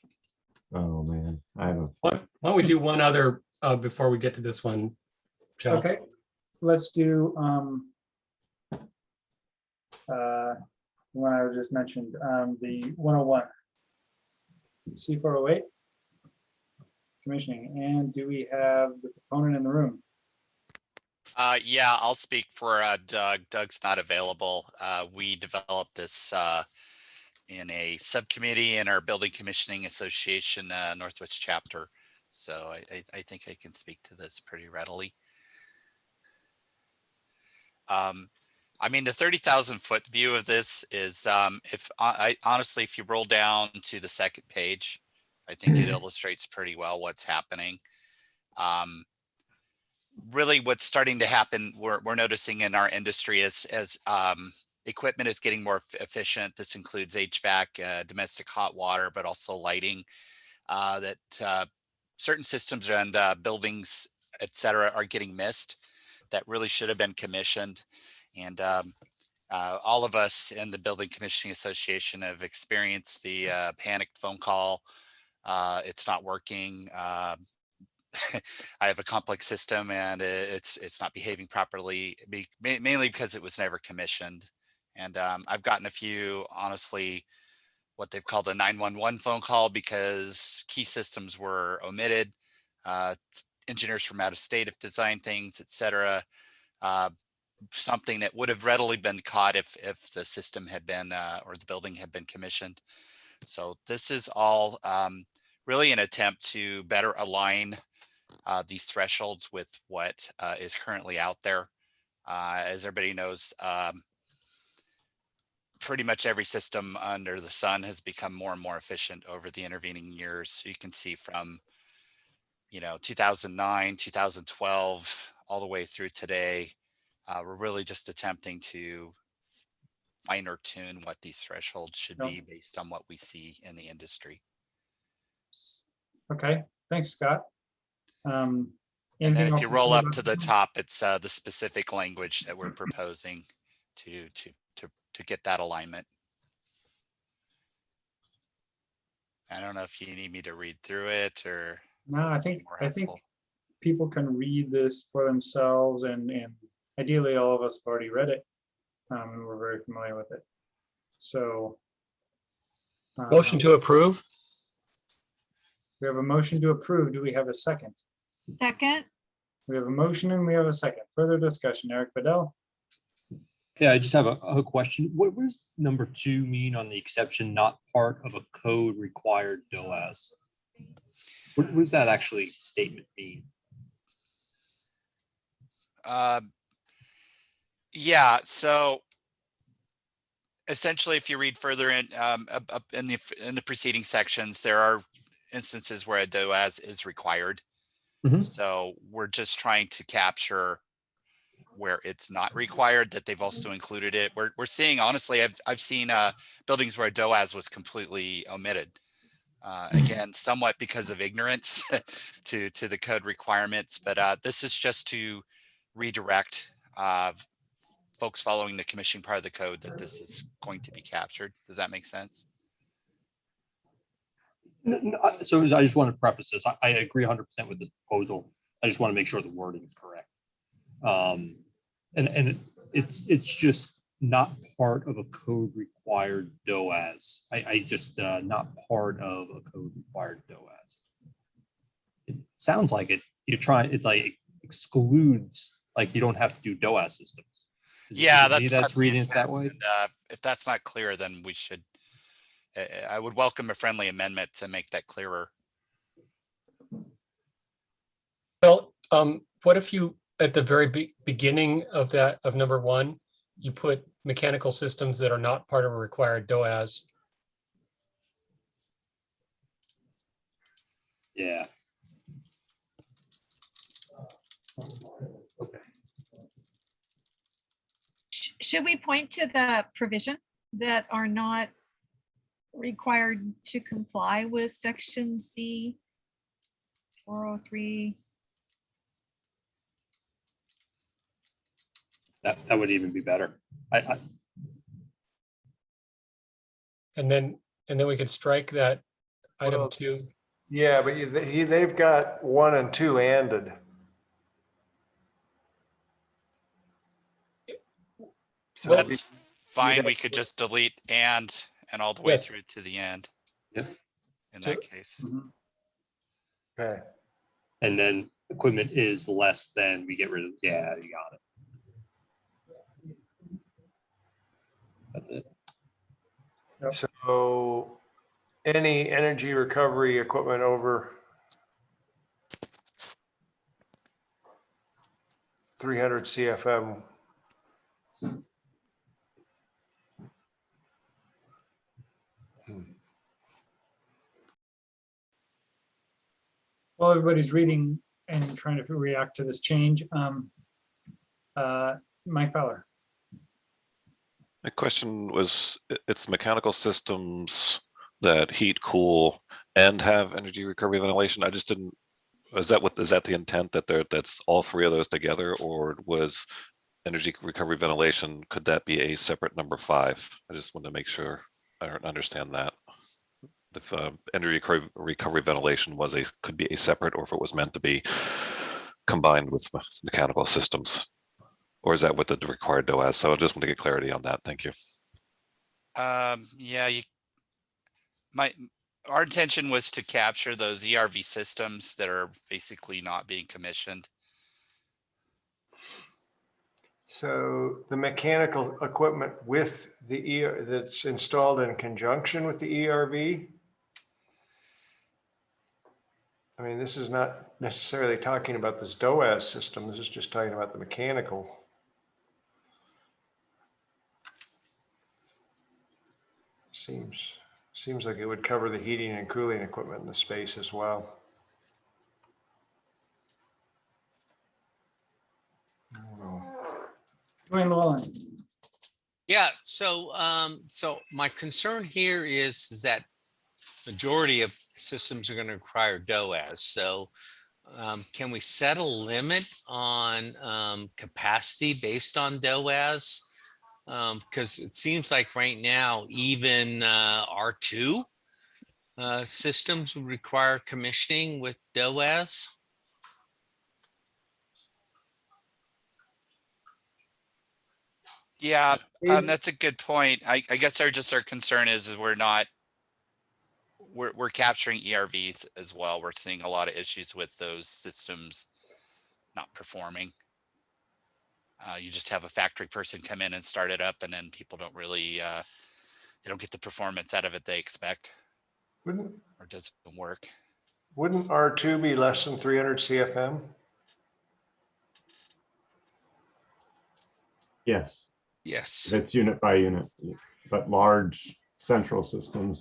Oh man, I haven't. Why don't we do one other before we get to this one, Joe? Okay, let's do one I just mentioned, the 101. C408 commissioning. And do we have the proponent in the room? Yeah, I'll speak for Doug. Doug's not available. We developed this in a subcommittee in our Building Commissioning Association Northwest chapter. So I think I can speak to this pretty readily. I mean, the 30,000 foot view of this is, honestly, if you roll down to the second page, I think it illustrates pretty well what's happening. Really what's starting to happen, we're noticing in our industry as equipment is getting more efficient. This includes HVAC, domestic hot water, but also lighting, that certain systems and buildings, et cetera, are getting missed that really should have been commissioned. And all of us in the Building Commissioning Association have experienced the panicked phone call. It's not working. I have a complex system and it's not behaving properly, mainly because it was never commissioned. And I've gotten a few, honestly, what they've called a 911 phone call because key systems were omitted. Engineers from out of state have designed things, et cetera. Something that would have readily been caught if the system had been or the building had been commissioned. So this is all really an attempt to better align these thresholds with what is currently out there. As everybody knows, pretty much every system under the sun has become more and more efficient over the intervening years. So you can see from, 2009, 2012, all the way through today, we're really just attempting to finer tune what these thresholds should be based on what we see in the industry. Okay, thanks, Scott. And then Anything if else you to roll say up about to the top, it's the specific language that we're proposing to get that alignment. I don't know if you need me to read through it or. No, I think more helpful. people can read this for themselves, and ideally all of us have already read it, and we're very familiar with it. So Motion to approve? we have a motion to approve. Do we have a second? Second. We have a motion and we have a second. Further discussion, Eric Bedell. Yeah, I just have a question. What does number 2 mean on the exception not part of a code required DOAS? What does that actually statement mean? Yeah, so essentially, if you read further in up in the preceding sections, there are instances where a DOAS is required. So we're just trying to capture where it's not required, that they've also included it. We're seeing, honestly, I've seen buildings where a DOAS was completely omitted. Again, somewhat because of ignorance to the code requirements, but this is just to redirect folks following the commission part of the code that this is going to be captured. Does that make sense? So I just want to preface this. I agree 100% with the proposal. I just want to make sure the wording is correct. And it's just not part of a code required DOAS. I just not part of a code required DOAS. It sounds like it. It's like excludes, like you don't have to do DOAS systems. Yeah, that's reading it that way. And, if that's not clear, then we should. I would welcome a friendly amendment to make that clearer. Well, what if you, at the very beginning of number 1, you put mechanical systems that are not part of a required DOAS? Yeah. Okay. Should we point to the provision that are not required to comply with section C 403? That would even be better. And then we could strike that item 2. Yeah, but they've got 1 and 2 anded. So that's fine. We could just delete and all the way Yes. through to the end. Yep. In that case. Okay. And then equipment is less than, we get rid of, yeah, you got it. That's it. So any energy recovery equipment over 300 CFM. While everybody's reading and trying to react to this change, Mike Fowler. My question was, it's mechanical systems that heat, cool, and have energy recovery ventilation. I just didn't, is that the intent, that that's all 3 of those together, or was energy recovery ventilation, could that be a separate number 5? I just want to make sure I understand that. If energy recovery ventilation could be a separate, or if it was meant to be combined with mechanical systems, or is that what the required DOAS? So I just want to get clarity on that. Thank you. Yeah, our intention was to capture those ERV systems that are basically not being commissioned. So the mechanical equipment with the that's installed in conjunction with the ERV. I mean, this is not necessarily talking about this DOAS system. This is just talking about the mechanical. Seems like it would cover the heating and cooling equipment in the space as well. I don't know. Dwayne Llewellyn. Yeah, so so my concern here is that majority of systems are going to require DOAS. So can we set a limit on capacity based on DOAS? Because it seems like right now, even R2 systems would require commissioning with DOAS. Yeah, that's a good point. I guess our concern is we're capturing ERVs as well. We're seeing a lot of issues with those systems not performing. You just have a factory person come in and start it up, and then people don't really they don't get the performance out of it they expect. Wouldn't or doesn't work. Wouldn't R2 be less than 300 CFM? Yes. Yes. It's unit by unit, but large central systems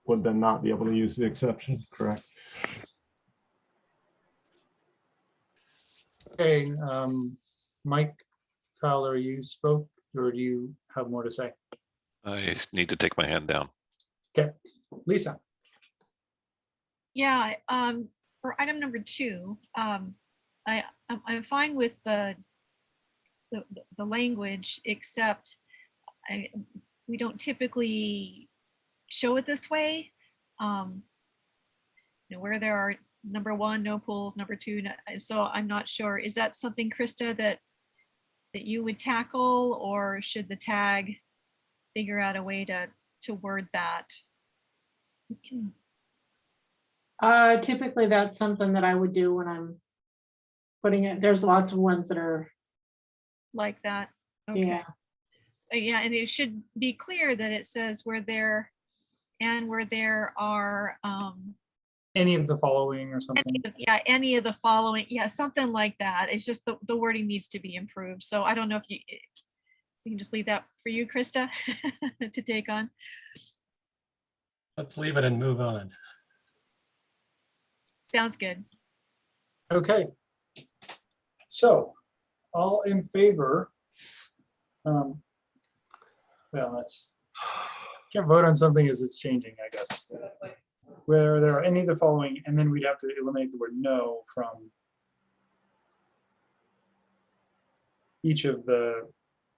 would then not be able to use the exception, correct? Okay, Mike Fowler, you spoke, or do you have more to say? I need to take my hand down. Okay, Lisa. Yeah, for item number 2, I'm fine with the language, except we don't typically show it this way. Where there are number 1, no pools, number 2, no, so I'm not sure. Is that something, Krista, that you would tackle, or should the tag figure out a way to word that? Typically that's something that I would do when I'm putting it. There's lots of ones that are like that. Okay. Yeah. Yeah, and it should be clear that it says where there are Any of the following or something. any of the following. Yeah, something like that. It's just the wording needs to be improved. So I don't know if you can just leave that for you, Krista, to take on. Let's leave it and move on. Sounds good. Okay. So, all in favor? Well, can't vote on something as it's changing, I guess. Where there are any of the following, and then we'd have to eliminate the word no from each of the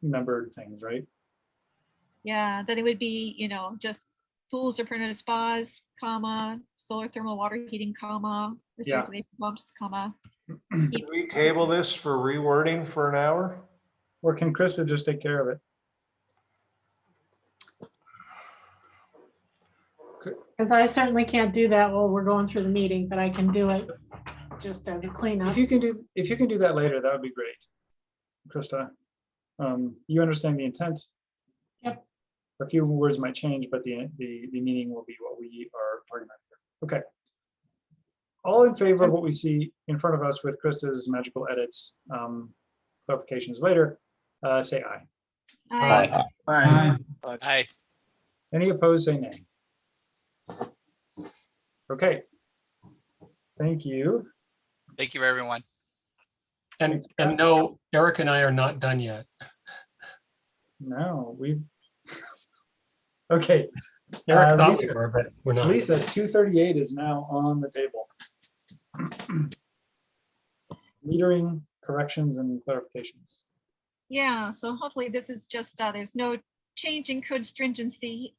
numbered things, right? Yeah, then it would be, just pools or permanent spas, comma, solar thermal water heating, comma, recirculation pumps, comma. Can we table this for rewording for an hour? Or can Krista just take care of it? Because I certainly can't do that while we're going through the meeting, but I can do it just as a cleanup. If you can do that later, that would be great, Krista. You understand the intent. Yep. A few words might change, but the meaning will be what we are talking about here. Okay. All in favor of what we see in front of us with Krista's magical edits, clarifications later, say aye. Aye. Aye. Aye. Any opposed, say nay. Okay. Thank you. Thank you, everyone. And no, Eric and I are not done yet. No, okay. Eric thought Lisa, we were, but we're not. Lisa, 238 is now on the table. Metering corrections and clarifications. Yeah, so hopefully this is just, there's no change in code stringency.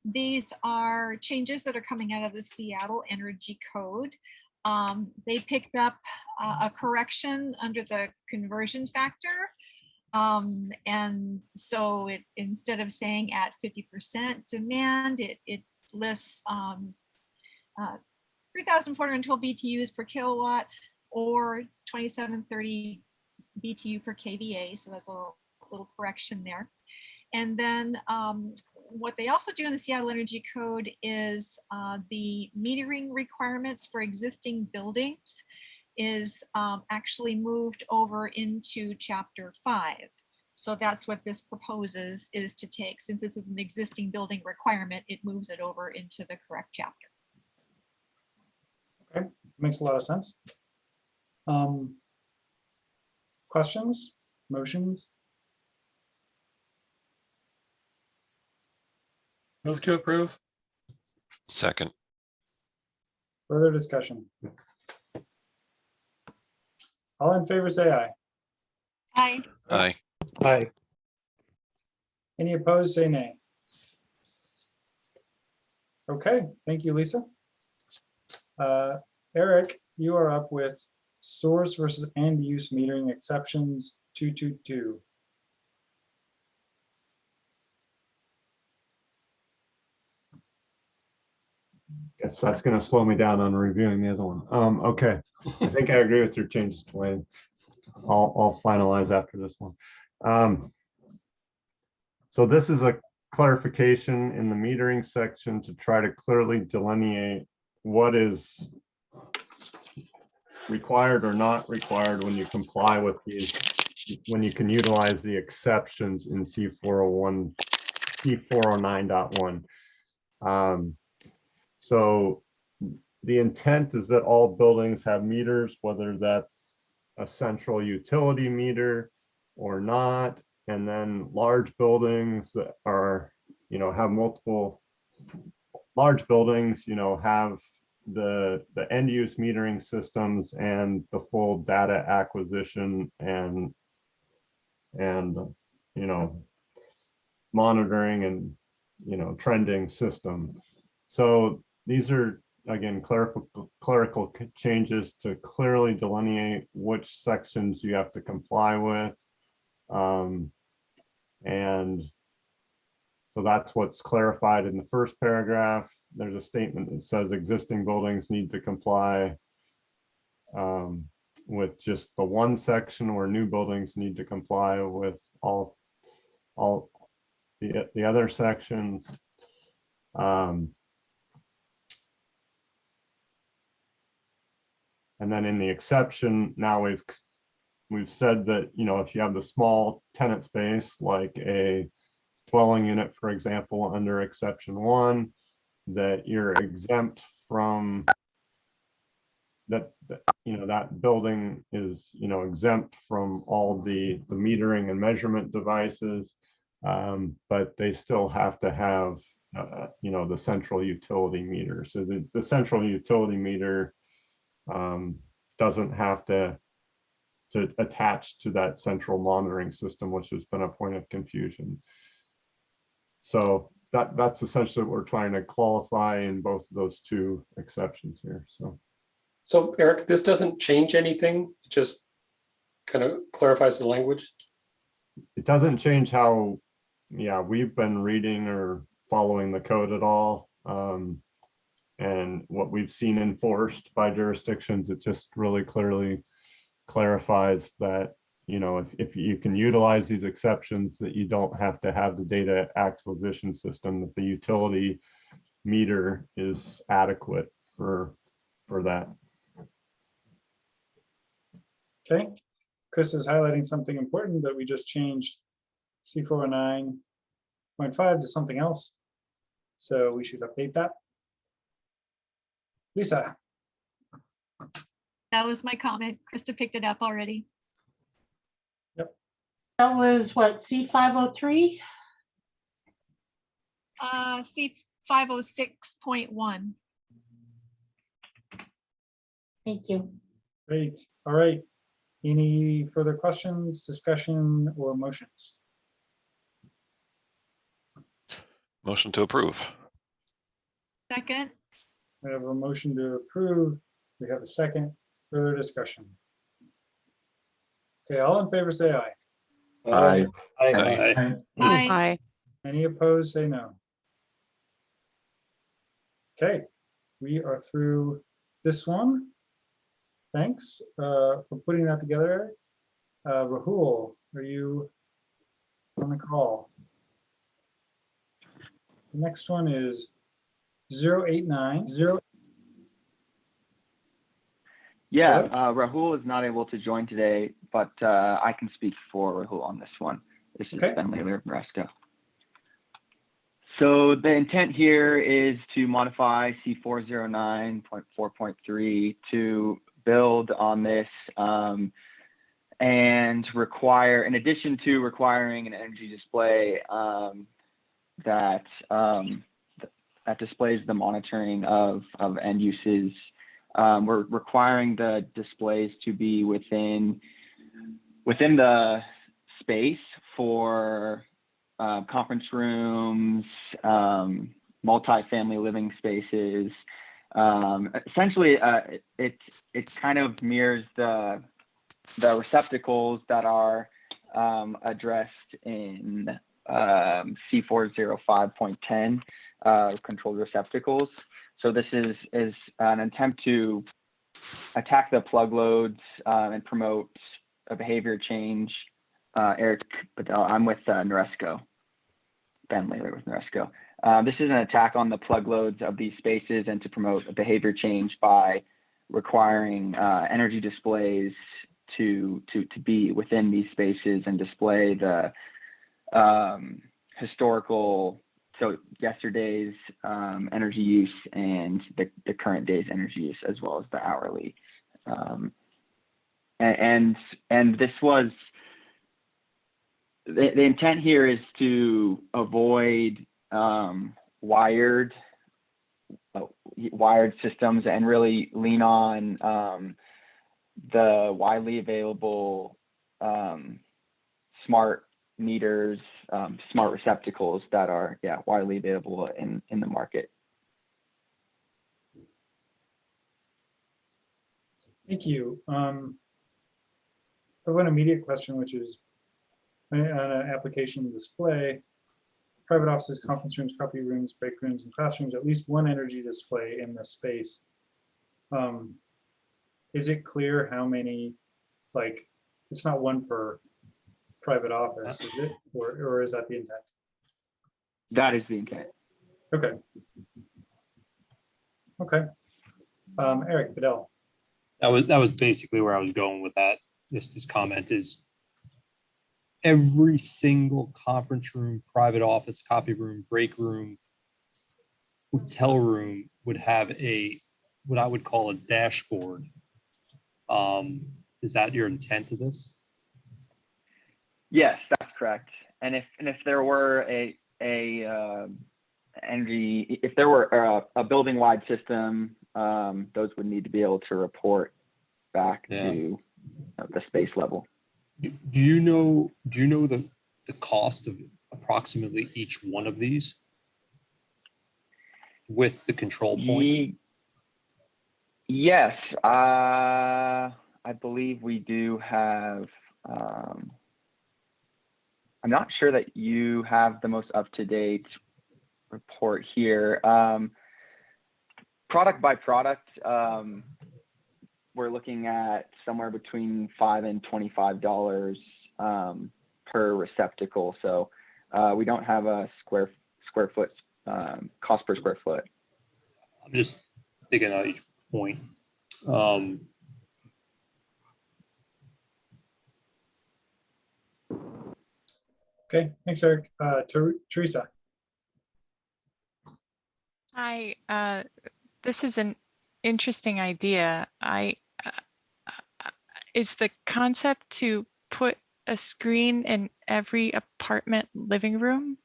These are changes that are coming out of the Seattle Energy Code. They picked up a correction under the conversion factor. And so instead of saying at 50% demand, it lists 3,412 BTUs per kilowatt or 2730 BTU per kVA. So that's a little correction there. And then what they also do in the Seattle Energy Code is the metering requirements for existing buildings is actually moved over into Chapter 5. So that's what this proposes, is to take, since this is an existing building requirement, it moves it over into the correct chapter. Okay, makes a lot of sense. Questions, motions? Move to approve. Second. Further discussion? All in favor, say aye. Aye. Aye. Aye. Any opposed, say nay. Okay, thank you, Lisa. Eric, you are up with source versus end use metering exceptions 222. Guess that's gonna slow me down on reviewing the other one. Okay, I think I agree with your changes, Dwayne. I'll finalize after this one. So this is a clarification in the metering section to try to clearly delineate what is required or not required when you comply with these, when you can utilize the exceptions in C401, C409.1. So the intent is that all buildings have meters, whether that's a central utility meter or not. And then large buildings that are, have multiple large buildings, have the end use metering systems and the full data acquisition and monitoring and trending system. So these are, again, clerical changes to clearly delineate which sections you have to comply with. And so that's what's clarified in the first paragraph. There's a statement that says existing buildings need to comply with just the one section, where new buildings need to comply with all the other sections. And then in the exception, now we've said that, if you have the small tenant space, like a dwelling unit, for example, under exception 1, that you're exempt from that, that building is, exempt from all the metering and measurement devices, but they still have to have, the central utility meter. So the central utility meter doesn't have to attach to that central monitoring system, which has been a point of confusion. So that's essentially what we're trying to qualify in both of those two exceptions here. So Eric, this doesn't change anything, it just kind of clarifies the language. It doesn't change how, we've been reading or following the code at all. And what we've seen enforced by jurisdictions, it just really clearly clarifies that, if you can utilize these exceptions, that you don't have to have the data acquisition system, that the utility meter is adequate for that. Okay, Chris is highlighting something important, that we just changed C409.5 to something else. So we should update that. Lisa. That was my comment. Krista picked it up already. That was what, C503? C506.1. Thank you. Great. All right. Any further questions, discussion, or motions? Motion to approve. Second. We have a motion to approve. We have a second. Further discussion. Okay, all in favor say aye. Aye. Aye. Aye. Any opposed, say no. Okay, we are through this one. Thanks for putting that together. Rahul, are you on the call? The next one is 089. Yeah, Rahul is not able to join today, but I can speak for Rahul on this one. This is Okay. Ben Laylor of Nebraska. So the intent here is to modify C409.4.3 to build on this and require, in addition to requiring an energy display that displays the monitoring of end uses, we're requiring the displays to be within the space for conference rooms, multi-family living spaces. Essentially, it kind of mirrors the receptacles that are addressed in C405.10, controlled receptacles. So this is an attempt to attack the plug loads and promote a behavior change. Eric Bedell, I'm with Noresco. Ben Laylor with Noresco. This is an attack on the plug loads of these spaces and to promote a behavior change by requiring energy displays to be within these spaces and display the historical, so yesterday's energy use and the current day's energy use, as well as the hourly. And this was, the intent here is to avoid wired systems and really lean on the widely available smart meters, smart receptacles that are widely available in the market. Thank you. I have one immediate question, which is on an application display, private offices, conference rooms, copy rooms, break rooms, and classrooms, at least one energy display in the space. Is it clear how many, like, it's not one per private office, is it? Or is that the intent? That is the intent. Okay. Okay. Eric Bedell. That was basically where I was going with that. This comment is every single conference room, private office, copy room, break room, hotel room would have what I would call a dashboard. Is that your intent of this? Yes, that's correct. And if there were a building-wide system, those would need to be able to report back to the space level. Do you know the cost of approximately each one of these with the control point? Yes, I believe we do have. I'm not sure that you have the most up-to-date report here. Product by product, we're looking at somewhere between $5 and $25 per receptacle. So we don't have a square foot cost per square foot. I'm just thinking of each point. Okay, thanks, Eric. Teresa. Hi, this is an interesting idea. Is the concept to put a screen in every apartment living room?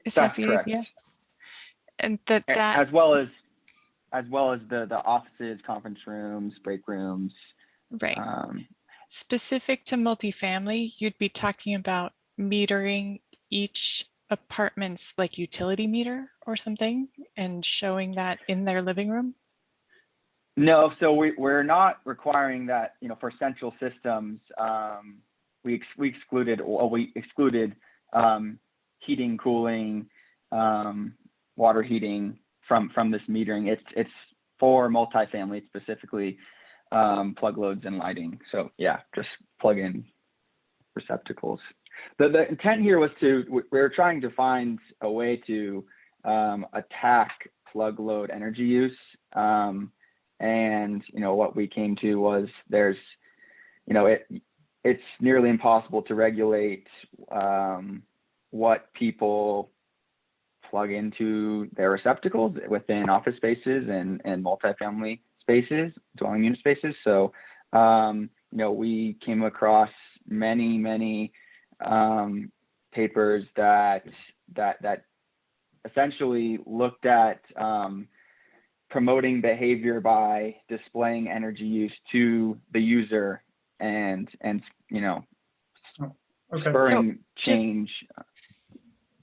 Is that the idea? And that as well as the offices, conference rooms, break rooms. Right. Specific to multifamily, you'd be talking about metering each apartment's like utility meter or something and showing that in their living room? No, so we're not requiring that, for central systems, we excluded heating, cooling, water heating from this metering. It's for multifamily, specifically plug loads and lighting. So yeah, just plug in receptacles. The intent here was we were trying to find a way to attack plug load energy use. And what we came to was there's, it's nearly impossible to regulate what people plug into their receptacles within office spaces and multifamily spaces, dwelling unit spaces. So, we came across many papers that essentially looked at promoting behavior by displaying energy use to the user and spurring change.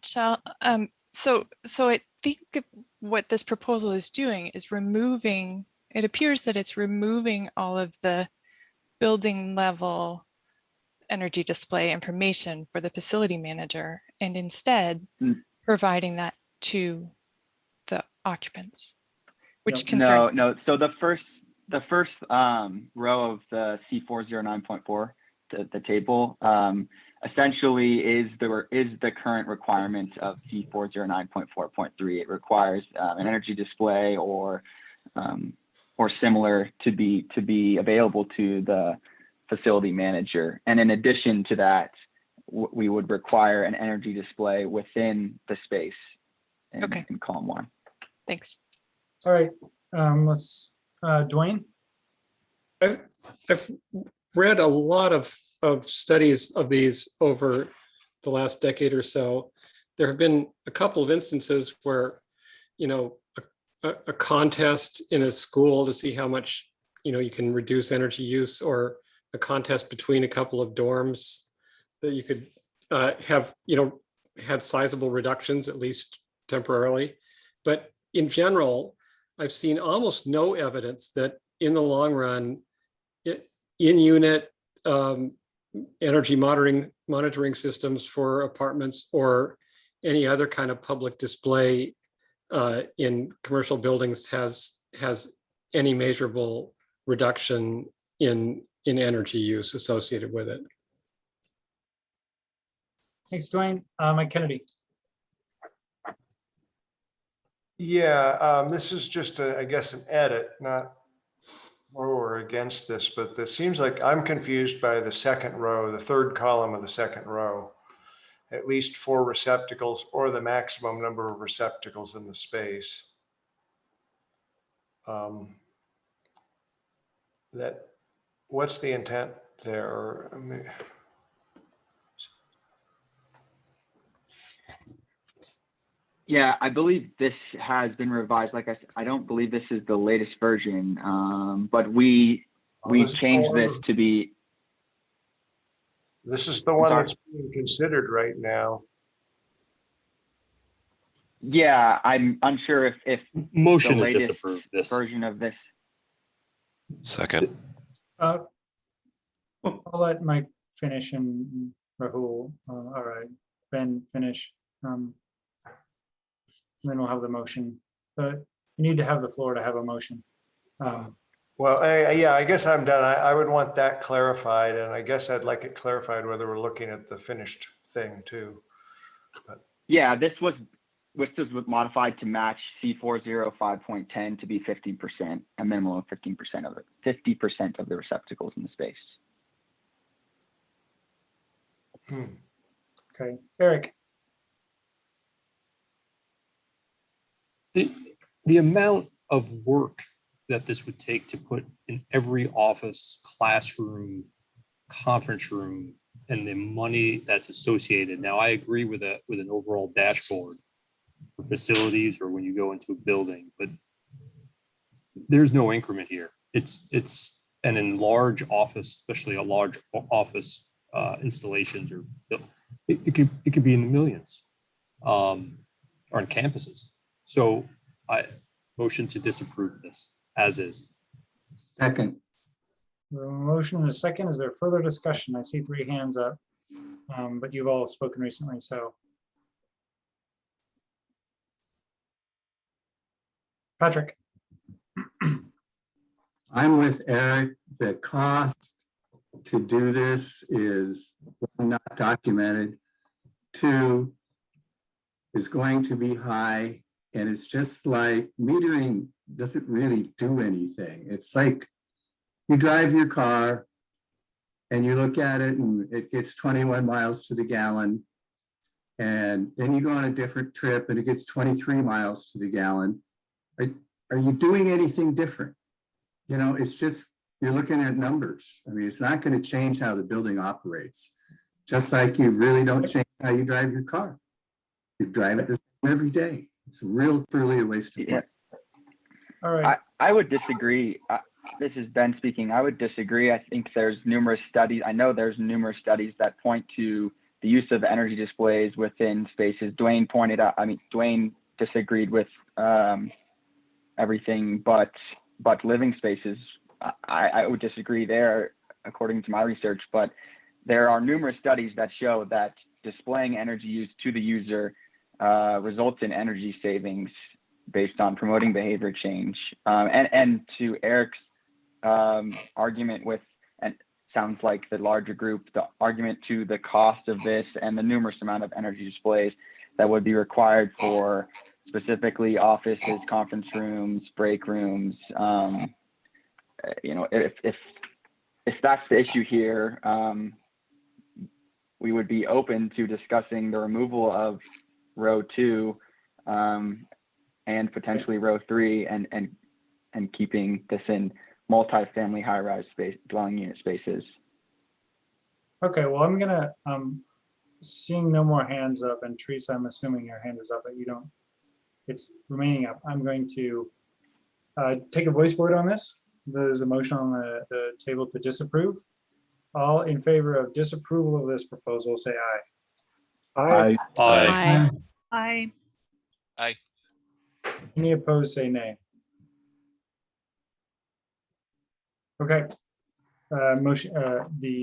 So I think what this proposal is doing is it appears that it's removing all of the building level energy display information for the facility manager and instead providing that to the occupants, which concerns me. No. So the first row of the C409.4, the table, essentially is the current requirement of C409.4.3. It requires an energy display or similar to be available to the facility manager. And in addition to that, we would require an energy display within the space in column 1. Thanks. All right, let's, Dwayne. I've read a lot of studies of these over the last decade or so. There have been a couple of instances where, a contest in a school to see how much, you can reduce energy use, or a contest between a couple of dorms that you could have, had sizable reductions, at least temporarily. But in general, I've seen almost no evidence that in the long run, in-unit energy monitoring systems for apartments or any other kind of public display in commercial buildings has any measurable reduction in energy use associated with it. Thanks, Dwayne. Mike Kennedy. Yeah, this is just, I guess, an edit, not for or against this, but this seems like I'm confused by the second row, the third column of the second row. At least 4 receptacles or the maximum number of receptacles in the space. What's the intent there? Yeah, I believe this has been revised. Like I said, I don't believe this is the latest version, but we changed this to be. This is the one that's being considered right now. Yeah, I'm unsure if motion the to latest disapprove this version of this. Second. I'll let Mike finish and Rahul. All right, Ben finish. And then we'll have the motion. You need to have the floor to have a motion. Well, yeah, I guess I'm done. I would want that clarified, and I guess I'd like it clarified whether we're looking at the finished thing too. But yeah, this was modified to match C405.10 to be 15%, a minimum of 50% of the receptacles in the space. Okay, Eric. The amount of work that this would take to put in every office, classroom, conference room, and the money that's associated. Now, I agree with an overall dashboard for facilities or when you go into a building, but there's no increment here. It's and in large office, especially a large office installations, or it could be in the millions, or on campuses. So I motion to disapprove this as is. Second. Motion and a second. Is there further discussion? I see 3 hands up, but you've all spoken recently, so. Patrick. I'm with Eric. The cost to do this is, 1, not documented, 2, is going to be high, and it's just like metering doesn't really do anything. It's like you drive your car and you look at it and it gets 21 miles to the gallon. And then you go on a different trip and it gets 23 miles to the gallon. Are you doing anything different? You know, it's just, you're looking at numbers. I mean, it's not going to change how the building operates. Just like you really don't change how you drive your car. You drive it the same every day. It's truly a waste of money. All right. I would disagree. This is Ben speaking. I would disagree. I think there's numerous studies. I know there's numerous studies that point to the use of energy displays within spaces. Dwayne pointed out, Dwayne disagreed with everything but living spaces. I would disagree there, according to my research, but there are numerous studies that show that displaying energy use to the user results in energy savings based on promoting behavior change. And to Eric's argument with, and sounds like the larger group, the argument to the cost of this and the numerous amount of energy displays that would be required for specifically offices, conference rooms, break rooms. You know, if that's the issue here, we would be open to discussing the removal of row 2 and potentially row 3 and keeping this in multifamily high-rise space dwelling unit spaces. Okay, well, I'm gonna, seeing no more hands up, and Teresa, I'm assuming your hand is up, but you don't, it's remaining up. I'm going to take a voice vote on this. There's a motion on the table to disapprove. All in favor of disapproval of this proposal, say aye. Aye. Aye. Aye. Aye. Any opposed, say nay. Okay. The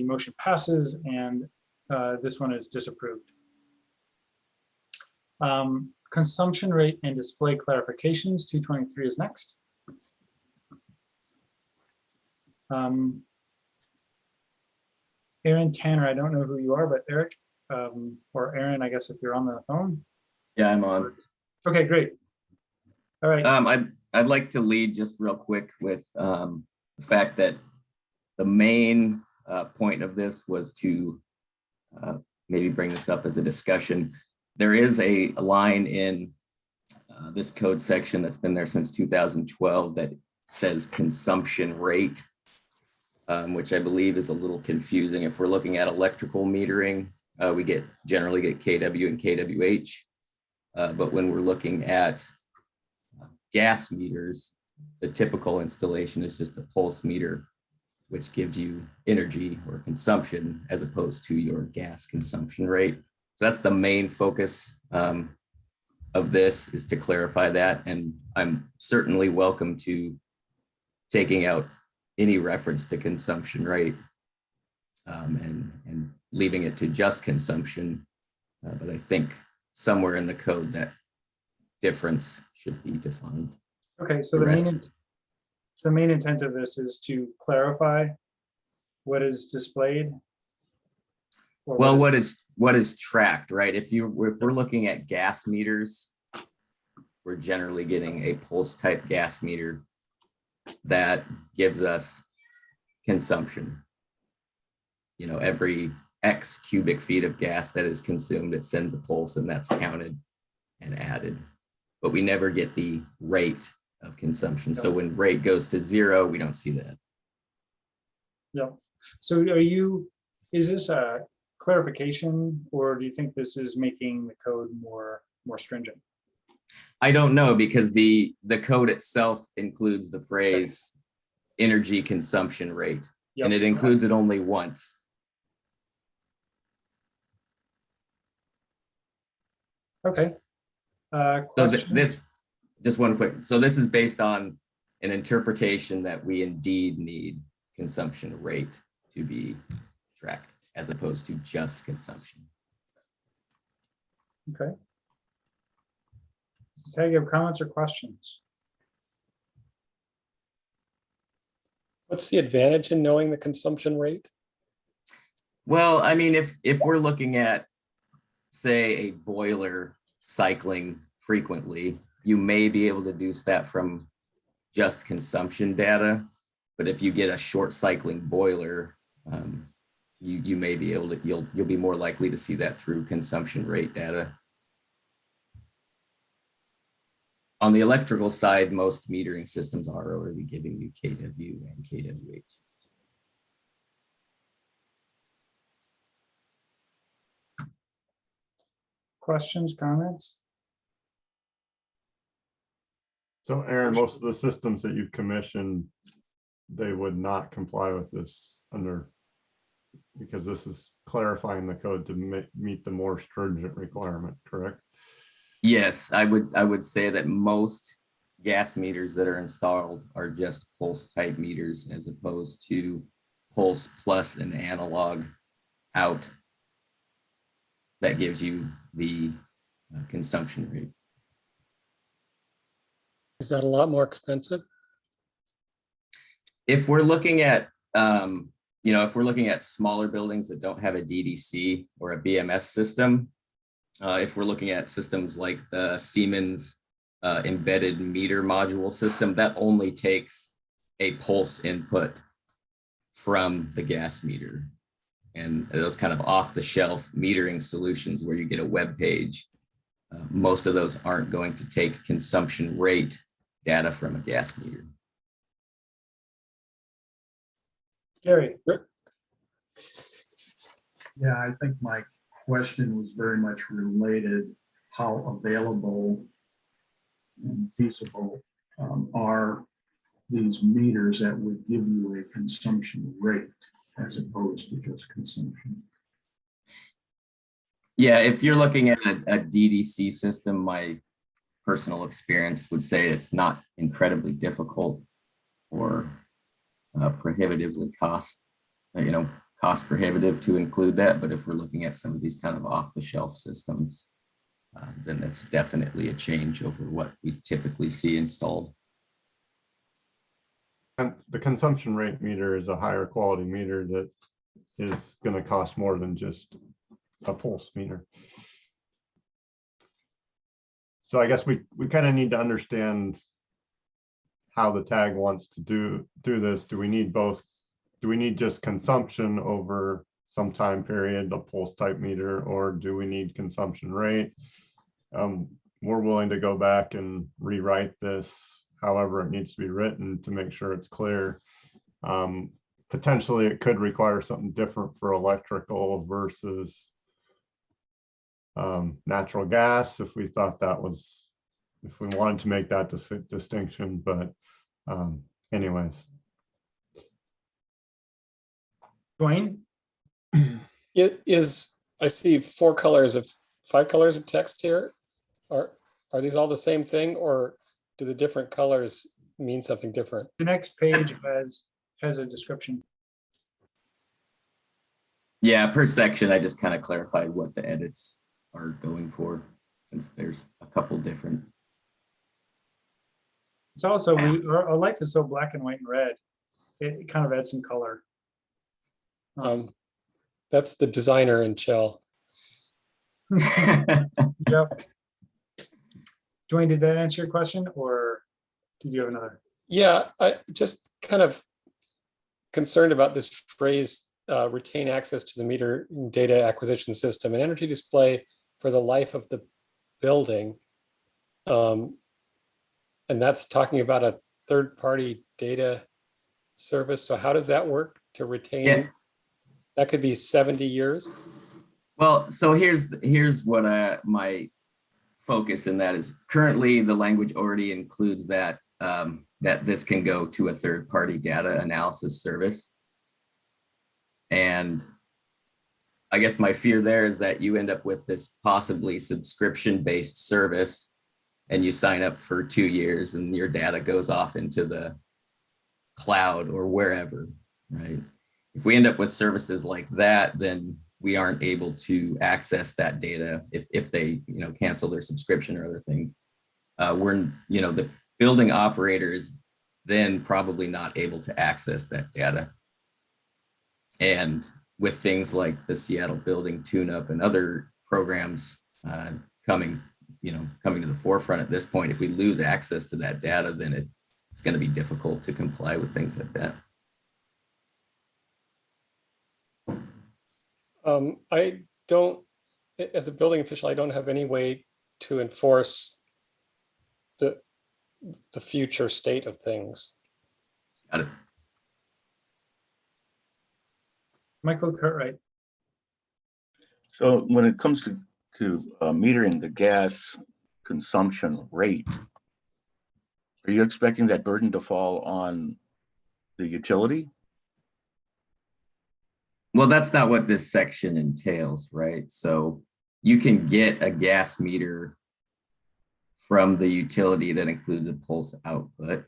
motion passes and this one is disapproved. Consumption rate and display clarifications, 223 is next. Aaron Tanner, I don't know who you are, but Eric, or Aaron, I guess if you're on the phone. Yeah, I'm on. Okay, great. All right. I'd like to lead just real quick with the fact that the main point of this was to maybe bring this up as a discussion. There is a line in this code section that's been there since 2012 that says consumption rate, which I believe is a little confusing. If we're looking at electrical metering, we generally get KW and KWH. But when we're looking at gas meters, the typical installation is just a pulse meter, which gives you energy or consumption as opposed to your gas consumption rate. So that's the main focus of this, is to clarify that. And I'm certainly welcome to taking out any reference to consumption rate and leaving it to just consumption. But I think somewhere in the code that difference should be defined. Okay, so the main intent of this is to clarify what is displayed. Well, what is tracked, right? If we're looking at gas meters, we're generally getting a pulse type gas meter that gives us consumption. You know, every X cubic feet of gas that is consumed, it sends a pulse and that's counted and added. But we never get the rate of consumption. So when rate goes to 0, we don't see that. Yeah. So is this a clarification, or do you think this is making the code more stringent? I don't know, because the code itself includes the phrase energy consumption rate, and it includes it only once. Okay. So this, just one quick, so this is based on an interpretation that we indeed need consumption rate to be tracked as opposed to just consumption. Okay. Does Tag have comments or questions? What's the advantage in knowing the consumption rate? Well, I mean, if we're looking at, say, a boiler cycling frequently, you may be able to deduce that from just consumption data. But if you get a short cycling boiler, you may be able to, you'll be more likely to see that through consumption rate data. On the electrical side, most metering systems are already giving you kW and kWh. Questions, comments? So Aaron, most of the systems that you've commissioned, they would not comply with this under, because this is clarifying the code to meet the more stringent requirement, correct? Yes, I would say that most gas meters that are installed are just pulse type meters as opposed to pulse plus an analog out that gives you the consumption rate. Is that a lot more expensive? If we're looking at, if we're looking at smaller buildings that don't have a DDC or a BMS system, if we're looking at systems like the Siemens embedded meter module system, that only takes a pulse input from the gas meter. And those kind of off-the-shelf metering solutions where you get a web page, most of those aren't going to take consumption rate data from a gas meter. Gary. Yeah, I think my question was very much related, how available and feasible are these meters that would give you a consumption rate as opposed to just consumption? Yeah, if you're looking at a DDC system, my personal experience would say it's not incredibly difficult or prohibitively cost prohibitive to include that. But if we're looking at some of these kind of off-the-shelf systems, then that's definitely a change over what we typically see installed. And the consumption rate meter is a higher quality meter that is going to cost more than just a pulse meter. So I guess we kind of need to understand how the tag wants to do this. Do we need both? Do we need just consumption over some time period, the pulse type meter, or do we need consumption rate? We're willing to go back and rewrite this however it needs to be written to make sure it's clear. Potentially it could require something different for electrical versus natural gas if we thought that was, if we wanted to make that distinction, but anyways. Dwayne? It is, I see 5 colors of text here. Are these all the same thing, or do the different colors mean something different? The next page has a description. Yeah, per section, I just kind of clarified what the edits are going for, since there's a couple different. It's also, our life is so black and white and red. It kind of adds some color. That's the designer in Shell. Yep. Dwayne, did that answer your question, or did you have another? Yeah, I just kind of concerned about this phrase, retain access to the meter data acquisition system and energy display for the life of the building. And that's talking about a third-party data service. So how does that work to retain? Yeah. That could be 70 years. Well, so here's what my focus in that is. Currently, the language already includes that that this can go to a third-party data analysis service. And I guess my fear there is that you end up with this possibly subscription-based service, and you sign up for 2 years and your data goes off into the cloud or wherever, right? If we end up with services like that, then we aren't able to access that data if they, cancel their subscription or other things. The building operator is then probably not able to access that data. And with things like the Seattle Building Tune-Up and other programs coming to the forefront at this point, if we lose access to that data, then it's going to be difficult to comply with things like that. I don't, as a building official, I don't have any way to enforce the future state of things. Got it. Michael Cartwright. So when it comes to metering the gas consumption rate, are you expecting that burden to fall on the utility? Well, that's not what this section entails, right? So you can get a gas meter from the utility that includes a pulse output,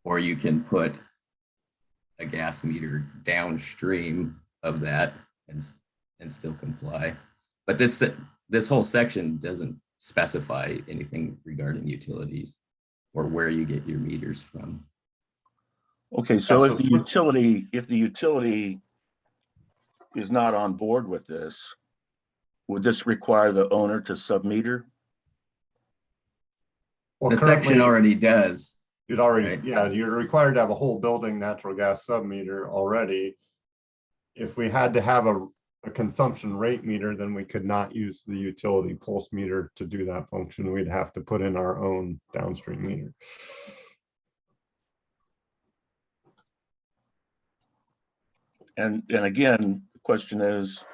or you can put a gas meter downstream of that and still comply. But this whole section doesn't specify anything regarding utilities or where you get your meters from. Okay, so if the utility is not on board with this, would this require the owner to submeter? Well, The section currently, already does. It already, right? yeah, you're required to have a whole building natural gas submeter already. If we had to have a consumption rate meter, then we could not use the utility pulse meter to do that function. We'd have to put in our own downstream meter. And again, the question is,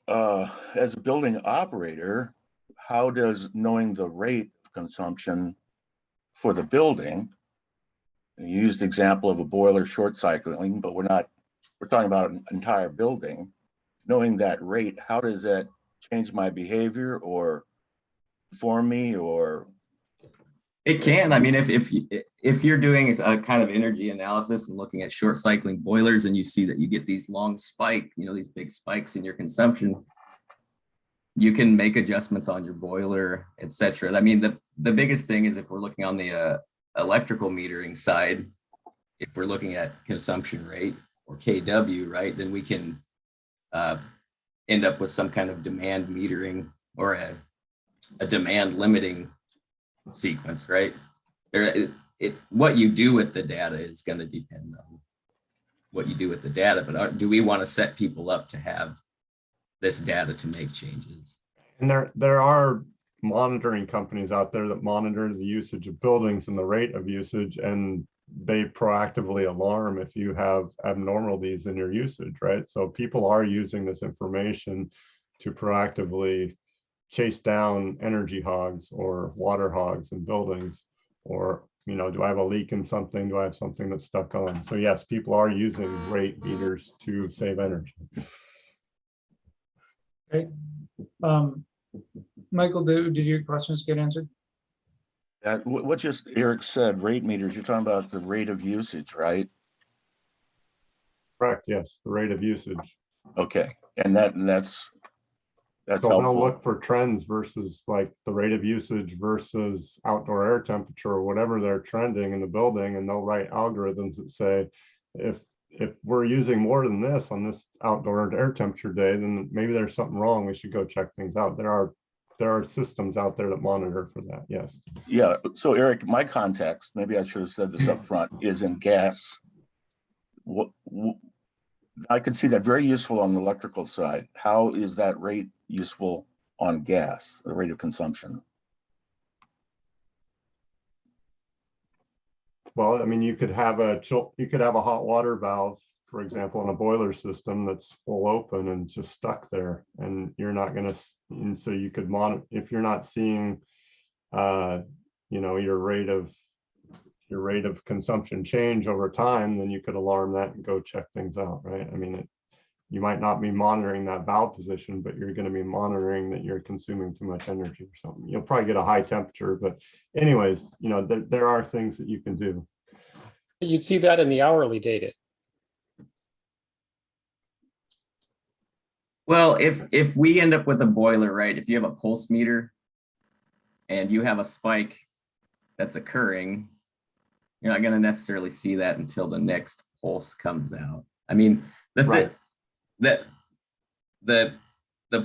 as a building operator, how does knowing the rate of consumption for the building, you used the example of a boiler short cycling, but we're talking about an entire building. Knowing that rate, how does that change my behavior or inform me or? It can. I mean, if you're doing a kind of energy analysis and looking at short cycling boilers, and you see that you get these long spike, these big spikes in your consumption, you can make adjustments on your boiler, etc. I mean, the biggest thing is if we're looking on the electrical metering side, if we're looking at consumption rate or KW, right, then we can end up with some kind of demand metering or a demand limiting sequence, right? What you do with the data is going to depend on what you do with the data, but do we want to set people up to have this data to make changes? And there are monitoring companies out there that monitor the usage of buildings and the rate of usage, and they proactively alarm if you have abnormalities in your usage, right? So people are using this information to proactively chase down energy hogs or water hogs in buildings, or, do I have a leak in something? Do I have something that's stuck on? So yes, people are using rate meters to save energy. Okay. Michael, did your questions get answered? What just Eric said, rate meters, you're talking about the rate of usage, right? Correct, yes, the rate of usage. Okay, and that's So helpful. they'll look for trends versus like the rate of usage versus outdoor air temperature or whatever they're trending in the building, and they'll write algorithms that say, if we're using more than this on this outdoor air temperature day, then maybe there's something wrong. We should go check things out. There are systems out there that monitor for that. Yes. Yeah. So Eric, my context, maybe I should have said this up front, is in gas. I can see that very useful on the electrical side. How is that rate useful on gas, the rate of consumption? Well, I mean, you could have a hot water valve, for example, in a boiler system that's full open and just stuck there, and you're not going to. And so you could monitor if you're not seeing, your rate of consumption change over time, then you could alarm that and go check things out, right? I mean, you might not be monitoring that valve position, but you're going to be monitoring that you're consuming too much energy or something. You'll probably get a high temperature, but anyways, there are things that you can do. You'd see that in the hourly data. Well, if we end up with a boiler, right, if you have a pulse meter and you have a spike that's occurring, you're not going to necessarily see that until the next pulse comes out. I mean, the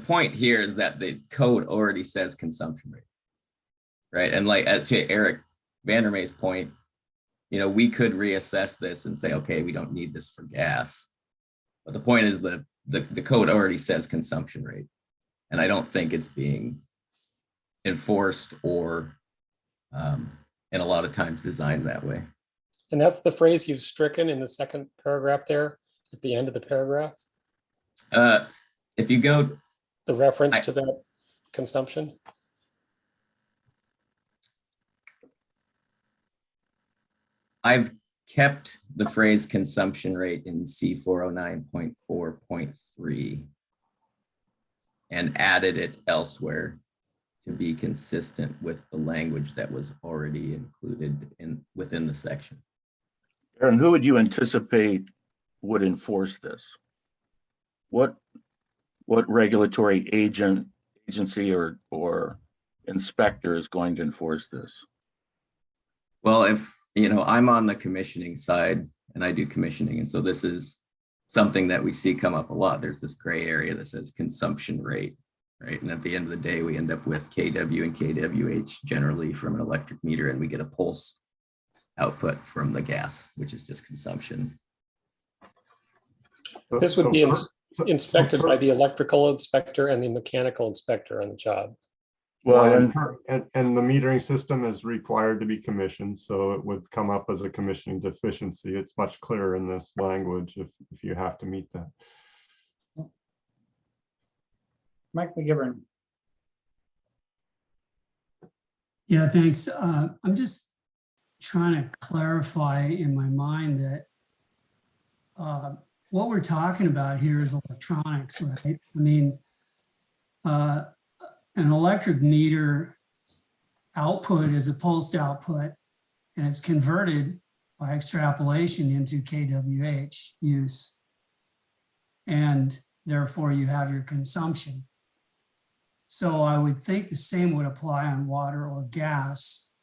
point here is that the code already says consumption rate, right? And like to Eric Vandermeer's point, we could reassess this and say, okay, we don't need this for gas. But the point is the code already says consumption rate. And I don't think it's being enforced or and a lot of times designed that way. And that's the phrase you've stricken in the second paragraph there at the end of the paragraph? If you go, the reference to that consumption? I've kept the phrase consumption rate in C409.4.3 and added it elsewhere to be consistent with the language that was already included within the section. Aaron, who would you anticipate would enforce this? What regulatory agency or inspector is going to enforce this? Well, if I'm on the commissioning side and I do commissioning, and so this is something that we see come up a lot. There's this gray area that says consumption rate, right? And at the end of the day, we end up with KW and KWH generally from an electric meter, and we get a pulse output from the gas, which is just consumption. This would be inspected by the electrical inspector and the mechanical inspector on the job. Well, and the metering system is required to be commissioned, so it would come up as a commissioning deficiency. It's much clearer in this language if you have to meet that. Mike McGivern. Yeah, thanks. I'm just trying to clarify in my mind that what we're talking about here is electronics, right? I mean, an electric meter output is a pulsed output, and it's converted by extrapolation into kWh use. And therefore you have your consumption. So I would think the same would apply on water or gas.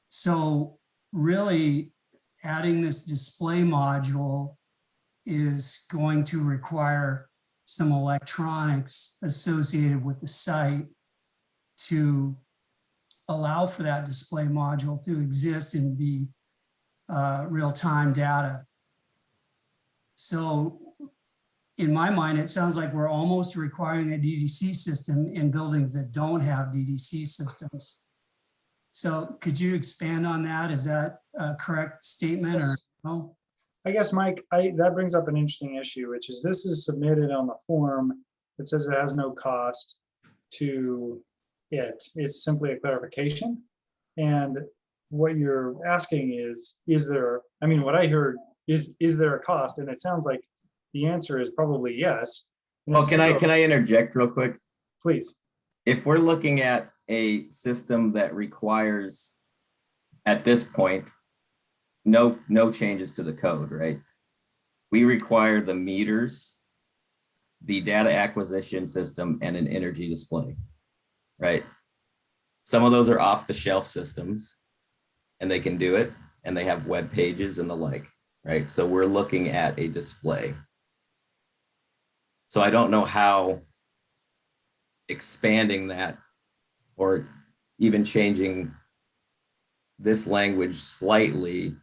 So really adding this display module is going to require some electronics associated with the site to allow for that display module to exist and be real-time data. So in my mind, it sounds like we're almost requiring a DDC system in buildings that don't have DDC systems. So could you expand on that? Is that a correct statement or no? I guess, Mike, that brings up an interesting issue, which is this is submitted on the form that says it has no cost to it. It's simply a clarification. And what you're asking is there, I mean, what I heard is there a cost? And it sounds like the answer is probably yes. Well, can I interject real quick? Please. If we're looking at a system that requires, at this point, no changes to the code, right? We require the meters, the data acquisition system, and an energy display, right? Some of those are off-the-shelf systems, and they can do it, and they have web pages and the like, right? So we're looking at a display. So I don't know how expanding that or even changing this language slightly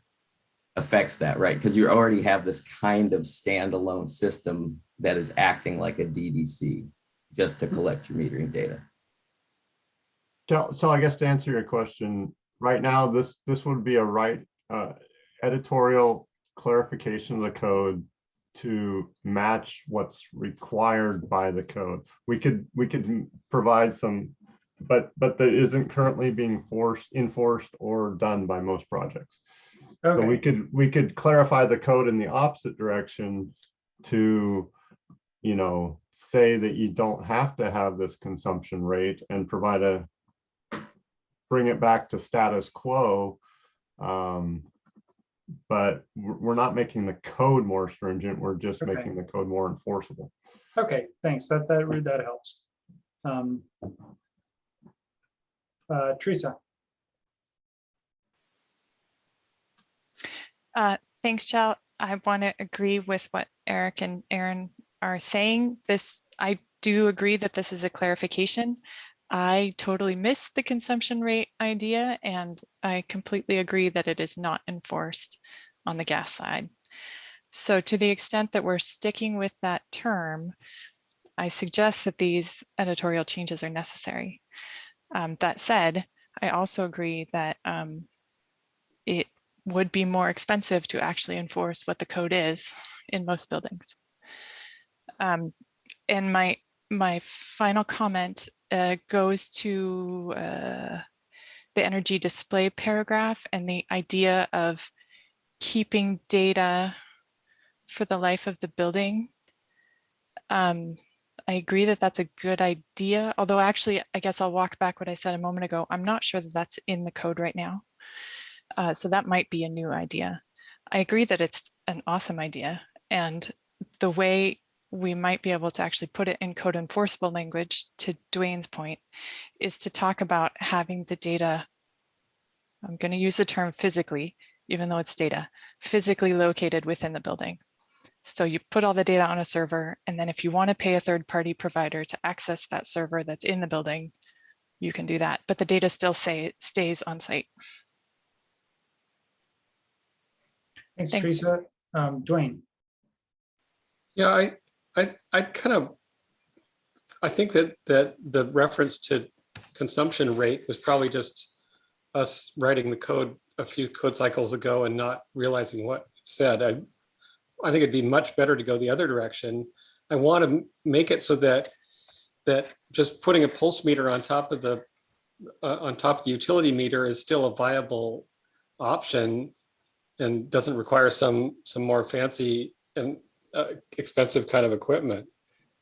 affects that, right? Because you already have this kind of standalone system that is acting like a DDC just to collect your metering data. So I guess to answer your question, right now, this would be a editorial clarification of the code to match what's required by the code. We could provide some, but that isn't currently being enforced or done by most projects. Okay. So we could clarify the code in the opposite direction to, say that you don't have to have this consumption rate and bring it back to status quo. But we're not making the code more stringent. We're just making the code more enforceable. Okay, thanks. That helps. Teresa. Thanks, Chal. I want to agree with what Eric and Aaron are saying. I do agree that this is a clarification. I totally missed the consumption rate idea, and I completely agree that it is not enforced on the gas side. So to the extent that we're sticking with that term, I suggest that these editorial changes are necessary. That said, I also agree that it would be more expensive to actually enforce what the code is in most buildings. And my final comment goes to the energy display paragraph and the idea of keeping data for the life of the building. I agree that that's a good idea, although actually, I guess I'll walk back what I said a moment ago. I'm not sure that that's in the code right now. So that might be a new idea. I agree that it's an awesome idea. And the way we might be able to actually put it in code enforceable language, to Dwayne's point, is to talk about having the data, I'm going to use the term physically, even though it's data, physically located within the building. So you put all the data on a server, and then if you want to pay a third-party provider to access that server that's in the building, you can do that, but the data still stays on site. Thanks, Teresa. Dwayne. Yeah, I think that the reference to consumption rate was probably just us writing the code a few code cycles ago and not realizing what it said. I think it'd be much better to go the other direction. I want to make it so that just putting a pulse meter on top of the utility meter is still a viable option and doesn't require some more fancy and expensive kind of equipment.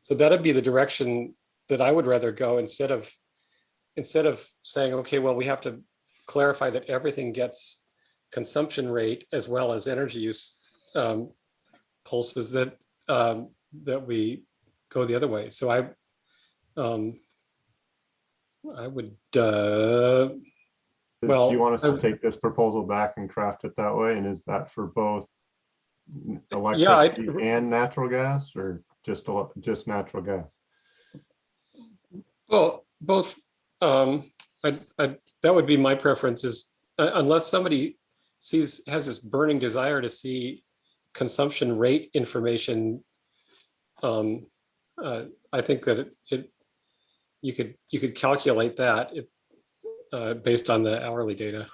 So that'd be the direction that I would rather go, instead of saying, okay, well, we have to clarify that everything gets consumption rate as well as energy use pulses, that we go the other way. So I would well, do you want us to take this proposal back and craft it that way? And is that for both electricity and natural gas, or just natural gas? Well, both. That would be my preference, is unless somebody has this burning desire to see consumption rate information. I think that you could calculate that based on the hourly data.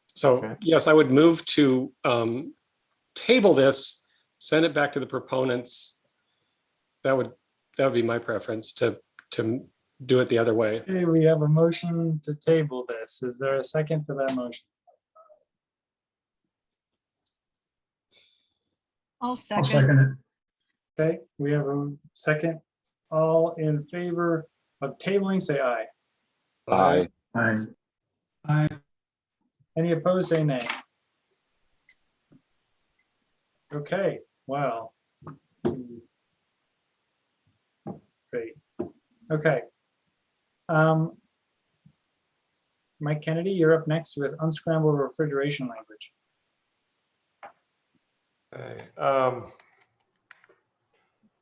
So yes, I would move to table this, send it back to the proponents. That would be my preference, to do it the other way. Okay, we have a motion to table this. Is there a second for that motion? I'll second. It. Okay, we have a second. All in favor of tabling, say aye. Aye. Aye. Aye. Any opposed, say nay. Okay, wow. Great. Okay. Mike Kennedy, you're up next with unscrambled refrigeration language. Okay.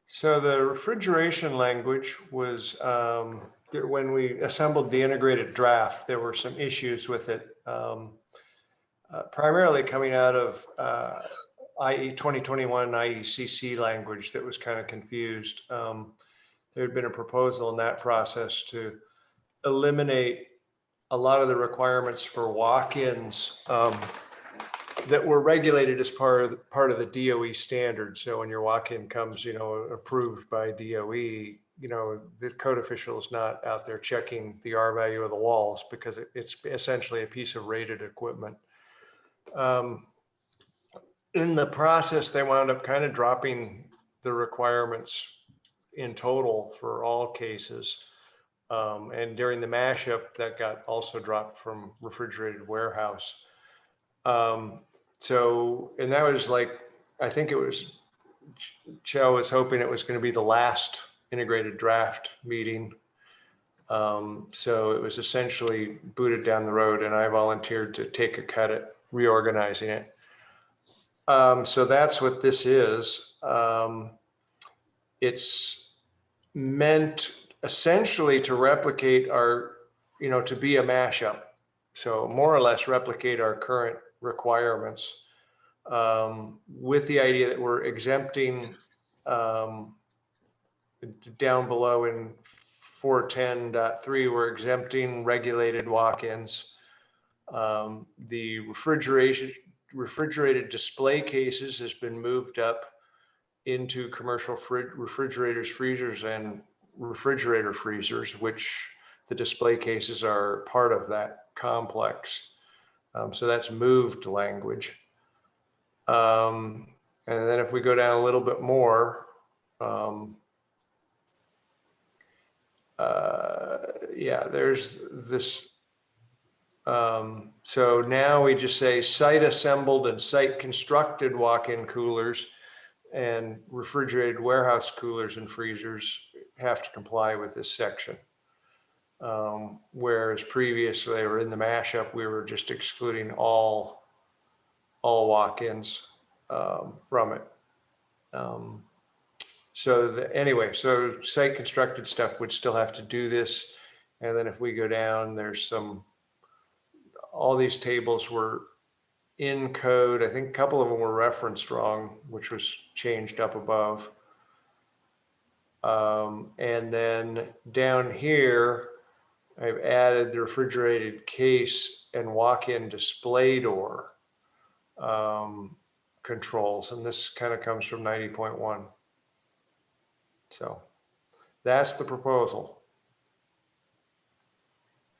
So the refrigeration language was, when we assembled the integrated draft, there were some issues with it, primarily coming out of IE 2021 IECC language that was kind of confused. There had been a proposal in that process to eliminate a lot of the requirements for walk-ins that were regulated as part of the DOE standard. So when your walk-in comes, approved by DOE, the code official is not out there checking the R value of the walls, because it's essentially a piece of rated equipment. In the process, they wound up kind of dropping the requirements in total for all cases. And during the mashup, that got also dropped from refrigerated warehouse. And that was like, I think it was, Joe was hoping it was going to be the last integrated draft meeting. So it was essentially booted down the road, and I volunteered to take a cut at reorganizing it. So that's what this is. It's meant essentially to replicate our, to be a mashup. So more or less replicate our current requirements. with the idea that we're exempting down below in 410.3, we're exempting regulated walk-ins. The refrigerated display cases has been moved up into commercial refrigerators, freezers, and refrigerator freezers, which the display cases are part of that complex. So that's moved language. And then if we go down a little bit more, yeah, there's this. So now we just say site assembled and site constructed walk-in coolers and refrigerated warehouse coolers and freezers have to comply with this section. Whereas previously, or in the mashup, we were just excluding all walk-ins from it. Anyway, so site constructed stuff would still have to do this. And then if we go down, there's all these tables were in code. I think a couple of them were referenced wrong, which was changed up above. And then down here, I've added the refrigerated case and walk-in display door controls. And this kind of comes from 90.1. So that's the proposal.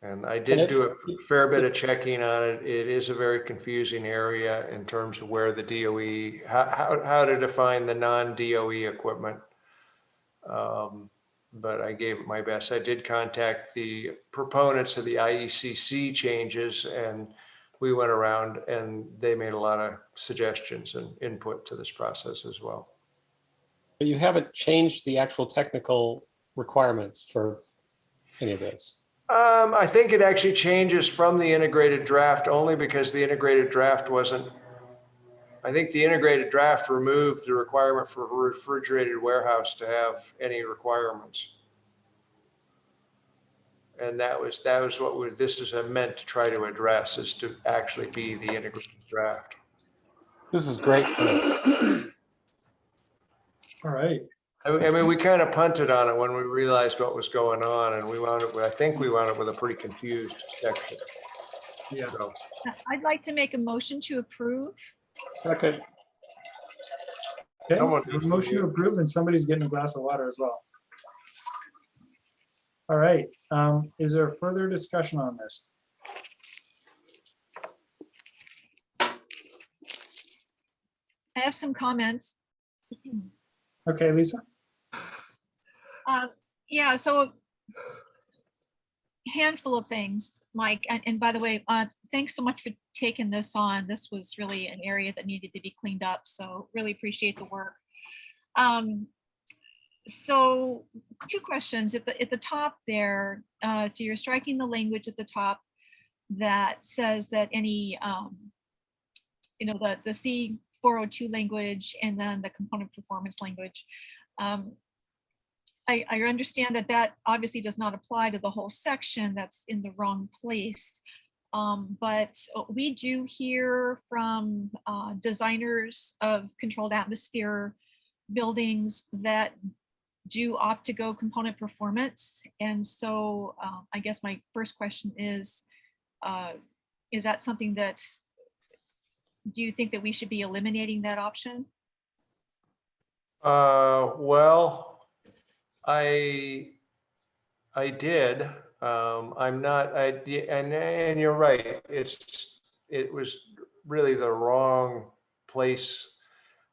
And I did do a fair bit of checking on it. It is a very confusing area in terms of where the DOE, how to define the non-DOE equipment. But I gave it my best. I did contact the proponents of the IECC changes, and we went around and they made a lot of suggestions and input to this process as well. But you haven't changed the actual technical requirements for any of this. I think it actually changes from the integrated draft only because the integrated draft wasn't, I think the integrated draft removed the requirement for a refrigerated warehouse to have any requirements. And that was what this is meant to try to address, is to actually be the integrated draft. This is great. All right. I mean, we kind of punted on it when we realized what was going on, and we wound up with, I think we wound up with a pretty confused section. Yeah. So, I'd like to make a motion to approve. Second. Okay, there's a motion to approve, and somebody's getting a glass of water as well. All right. Is there further discussion on this? I have some comments. Okay, Lisa. Yeah, so handful of things, Mike. And by the way, thanks so much for taking this on. This was really an area that needed to be cleaned up. So really appreciate the work. So 2 questions at the top there. So you're striking the language at the top that says that any, the C402 language and then the component performance language. I understand that obviously does not apply to the whole section. That's in the wrong place. But we do hear from designers of controlled atmosphere buildings that do opt to go component performance. And so I guess my first question is that something that, do you think that we should be eliminating that option? Well, I did. I'm not. And you're right. It was really the wrong place.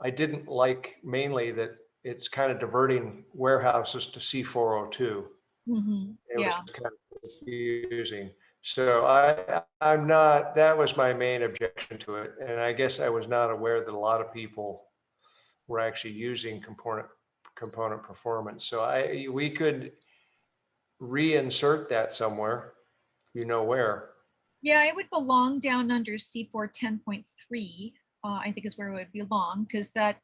I didn't like mainly that it's kind of diverting warehouses to C402. Mm-hmm. It was kind of confusing. So I'm not. That was my main objection to it, and I guess I was not aware that a lot of people were actually using component performance. So we could reinsert that somewhere, you know where. Yeah, it would belong down under C410.3, I think is where it would belong, because that,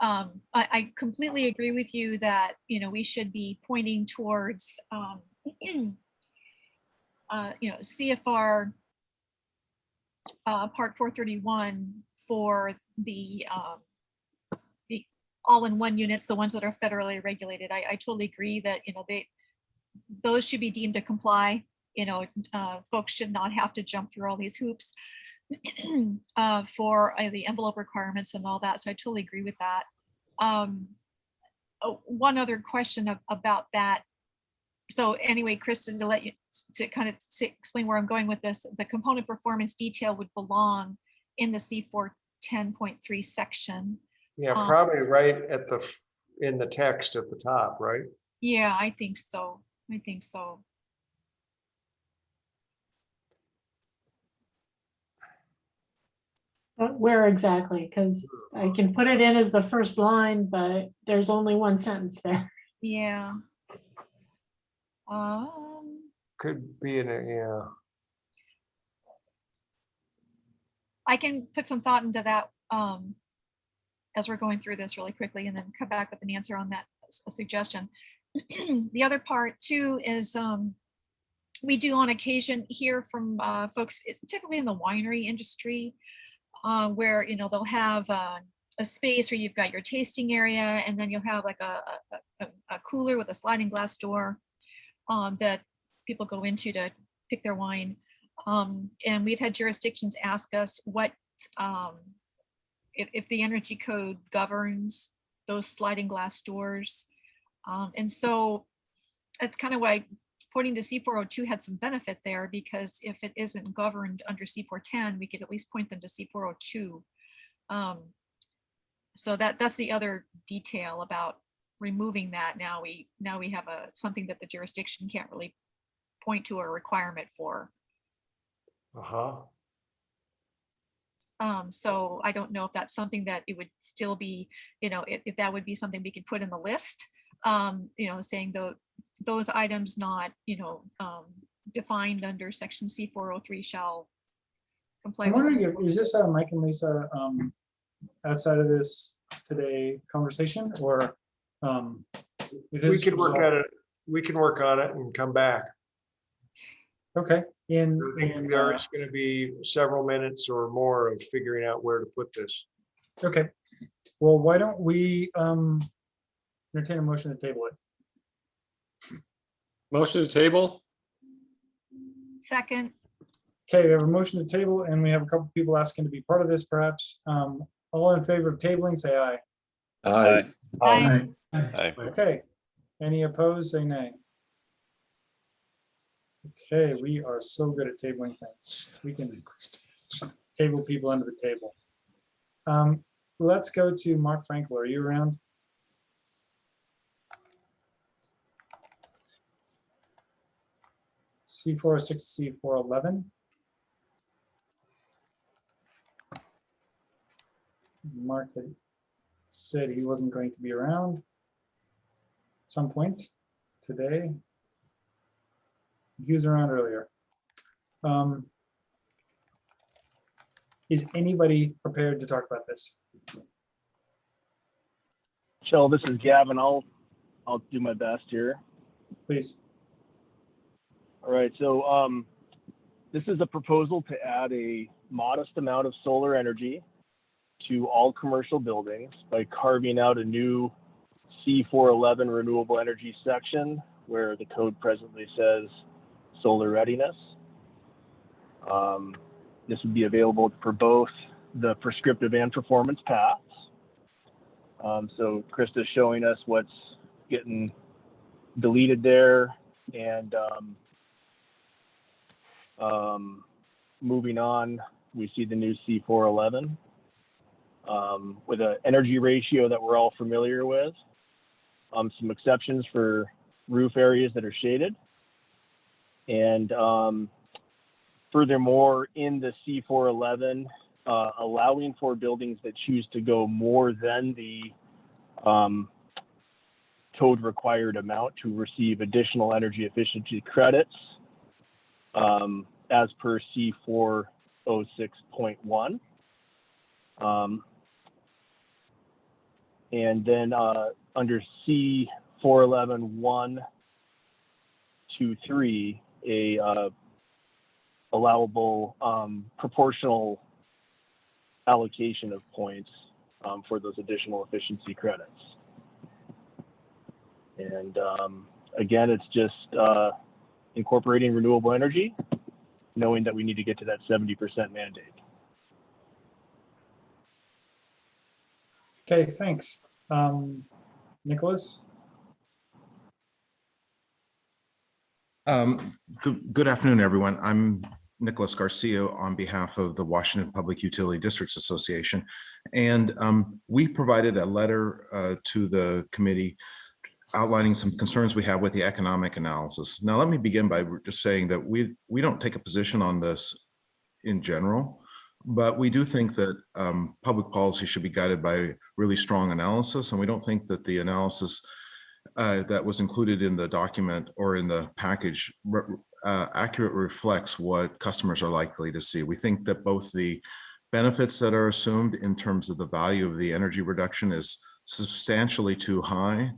I completely agree with you that, we should be pointing towards, CFR Part 431 for the all-in-one units, the ones that are federally regulated. I totally agree that, you know, those should be deemed to comply. You know, folks should not have to jump through all these hoops for the envelope requirements and all that. So I totally agree with that. One other question about that. So anyway, Kristen, to let you to kind of explain where I'm going with this, the component performance detail would belong in the C4 10.3 section. Yeah, probably right at in the text at the top, right? Yeah, I think so. I think so. But where exactly? Because I can put it in as the first line, but there's only one sentence there. Yeah. Could be in a, yeah. I can put some thought into that as we're going through this really quickly, and then come back with an answer on that suggestion. The other part too is we do on occasion hear from folks, it's typically in the winery industry, where, you know, they'll have a space where you've got your tasting area, and then you'll have like a cooler with a sliding glass door that people go into to pick their wine. And we've had jurisdictions ask us what, if the energy code governs those sliding glass doors. And so that's kind of why pointing to C402 had some benefit there, because if it isn't governed under C410, we could at least point them to C402. So that's the other detail about removing that. Now we have something that the jurisdiction can't really point to a requirement for. So I don't know if that's something that it would still be, you know, if that would be something we could put in the list, you know, saying those items not, you know, defined under section C403 shall comply I'm with. wondering, is this Mike and Lisa outside of this today conversation, or We could work at it. We can work on it and come back. Okay. I think there's going to be several minutes or more of figuring out where to put this. Okay. Well, why don't we entertain a motion to table it? Motion to table? Second. Okay, we have a motion to table, and we have a couple people asking to be part of this, perhaps. All in favor of tabling, say aye. Aye. Aye. Aye. Okay. Any opposed, say nay. Okay, we are so good at tabling things. We can table people under the table. Let's go to Mark Frankel. Are you around? C406, C411. Mark had said he wasn't going to be around at some point today. He was around earlier. Is anybody prepared to talk about this? Shell, this is Gavin. I'll do my best here. Please. All right. So this is a proposal to add a modest amount of solar energy to all commercial buildings by carving out a new C411 renewable energy section where the code presently says solar readiness. This would be available for both the prescriptive and performance paths. So Krista's showing us what's getting deleted there, and moving on, we see the new C411 with an energy ratio that we're all familiar with. Some exceptions for roof areas that are shaded. And furthermore, in the C411, allowing for buildings that choose to go more than the code required amount to receive additional energy efficiency credits as per C406.1. And then under C411.1, 2, 3, a allowable proportional allocation of points for those additional efficiency credits. And again, it's just incorporating renewable energy, knowing that we need to get to that 70% mandate. Okay, thanks. Nicholas? Good afternoon, everyone. I'm Nicholas Garcia on behalf of the Washington Public Utility Districts Association. And we provided a letter to the committee outlining some concerns we have with the economic analysis. Now, let me begin by just saying that we don't take a position on this in general, but we do think that public policy should be guided by really strong analysis. And we don't think that the analysis that was included in the document or in the package accurately reflects what customers are likely to see. We think that both the benefits that are assumed in terms of the value of the energy reduction is substantially too high,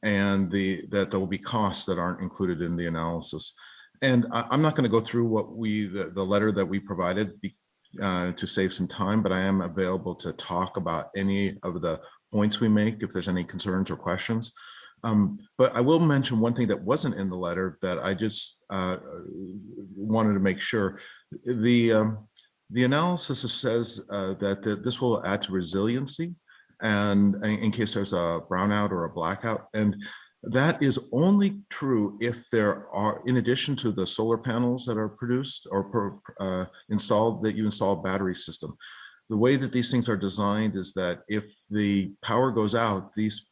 and that there will be costs that aren't included in the analysis. And I'm not going to go through what the letter that we provided to save some time, but I am available to talk about any of the points we make if there's any concerns or questions. But I will mention one thing that wasn't in the letter that I just wanted to make sure. The analysis says that this will add to resiliency and in case there's a brownout or a blackout. And that is only true if there are, in addition to the solar panels that are produced or installed, that you install a battery system. The way that these things are designed is that if the power goes out, these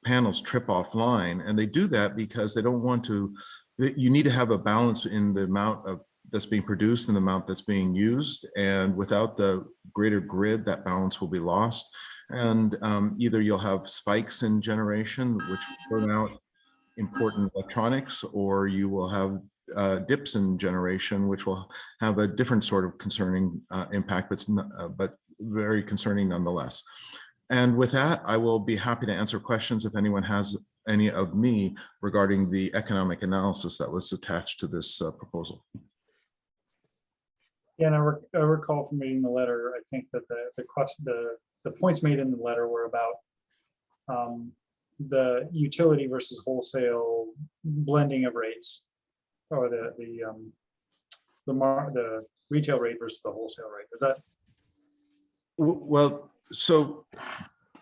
panels trip offline, and they do that because they don't want to, you need to have a balance in the amount of that's being produced and the amount that's being used. And without the greater grid, that balance will be lost. And either you'll have spikes in generation, which will burn out important electronics, or you will have dips in generation, which will have a different sort of concerning impact, but very concerning nonetheless. And with that, I will be happy to answer questions if anyone has any of me regarding the economic analysis that was attached to this proposal. Yeah, and I recall from reading the letter, I think that the points made in the letter were about the utility versus wholesale blending of rates, or the retail rate versus the wholesale rate. Is that? Well, so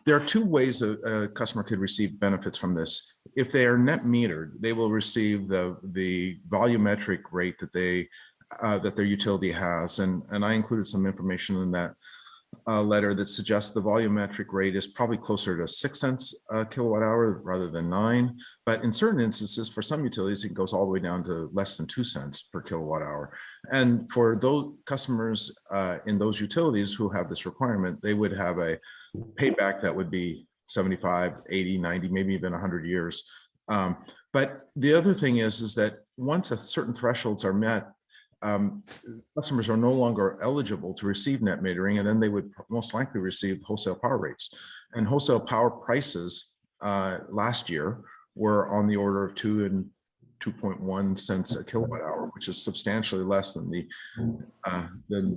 there are two ways a customer could receive benefits from this. If they are net metered, they will receive the volumetric rate that that their utility has, and I included some information in that letter that suggests the volumetric rate is probably closer to 6 cents a kilowatt hour rather than 9. But in certain instances, for some utilities, it goes all the way down to less than 2 cents per kilowatt hour. And for those customers in those utilities who have this requirement, they would have a payback that would be 75, 80, 90, maybe even 100 years. But the other thing is that once certain thresholds are met, customers are no longer eligible to receive net metering, and then they would most likely receive wholesale power rates. And wholesale power prices last year were on the order of 2 and 2.1 cents a kilowatt hour, which is substantially less than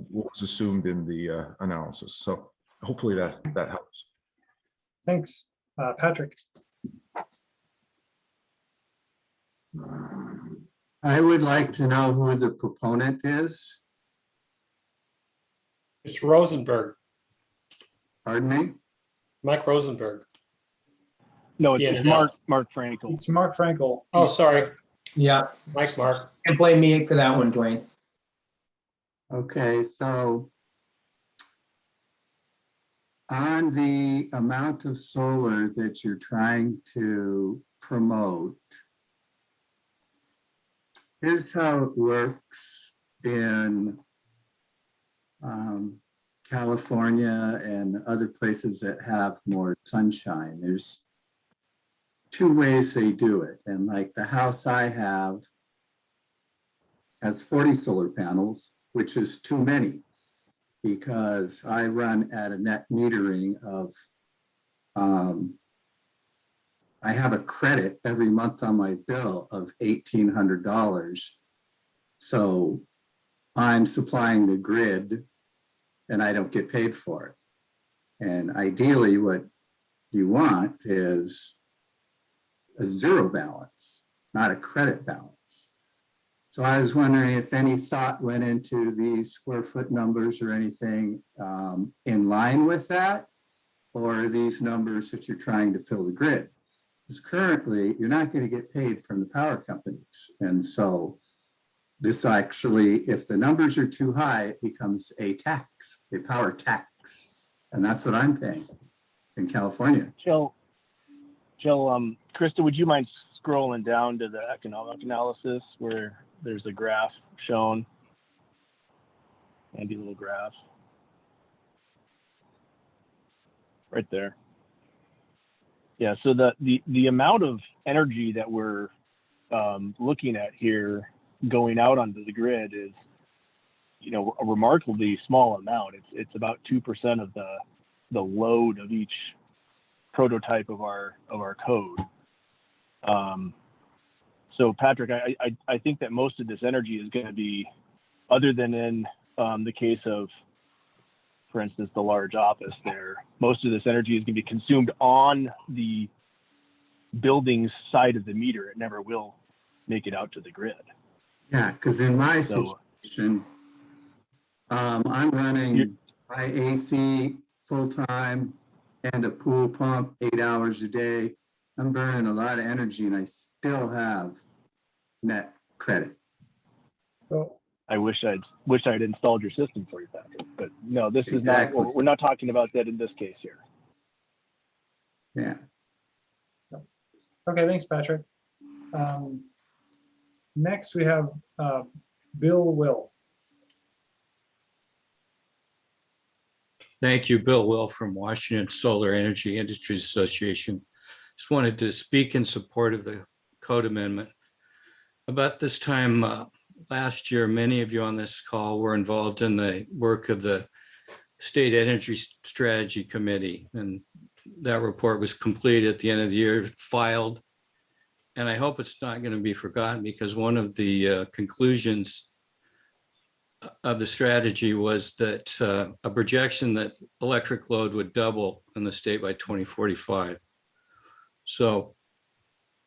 what was assumed in the analysis. So hopefully that helps. Thanks, Patrick. I would like to know who the proponent is. It's Rosenberg. Pardon me? Mike Rosenberg. No, it's Mark Frankel. It's Mark Frankel. Oh, sorry. Yeah. Mark. Can't blame me for that one, Dwayne. Okay, so on the amount of solar that you're trying to promote, here's how it works in California and other places that have more sunshine. There's 2 ways they do it. And like the house I have has 40 solar panels, which is too many because I run at a net metering of, I have a credit every month on my bill of $1,800. So I'm supplying the grid and I don't get paid for it. And ideally what you want is a zero balance, not a credit balance. So I was wondering if any thought went into these square foot numbers or anything in line with that, or are these numbers that you're trying to fill the grid? Because currently you're not going to get paid from the power companies. And so this actually, if the numbers are too high, it becomes a tax, a power tax. And that's what I'm paying in California. Jill, Krista, would you mind scrolling down to the economic analysis where there's a graph shown? Handy little graph. Right there. Yeah, so the amount of energy that we're looking at here going out onto the grid is, you know, a remarkably small amount. It's about 2% of the load of each prototype of our code. So Patrick, I think that most of this energy is going to be, other than in the case of, for instance, the large office there, most of this energy is going to be consumed on the building's side of the meter. It never will make it out to the grid. Yeah, because in my situation, I'm running my AC full-time and a pool pump 8 hours a day. I'm burning a lot of energy and I still have net credit. So I wish I'd installed your system for you, Patrick. But no, this is not. We're not talking about that in this case here. Yeah. Okay, thanks, Patrick. Next, we have Bill Will. Thank you, Bill Will from Washington Solar Energy Industries Association. Just wanted to speak in support of the code amendment. About this time last year, many of you on this call were involved in the work of the State Energy Strategy Committee, and that report was completed at the end of the year, filed. And I hope it's not going to be forgotten, because one of the conclusions of the strategy was that a projection that electric load would double in the state by 2045. So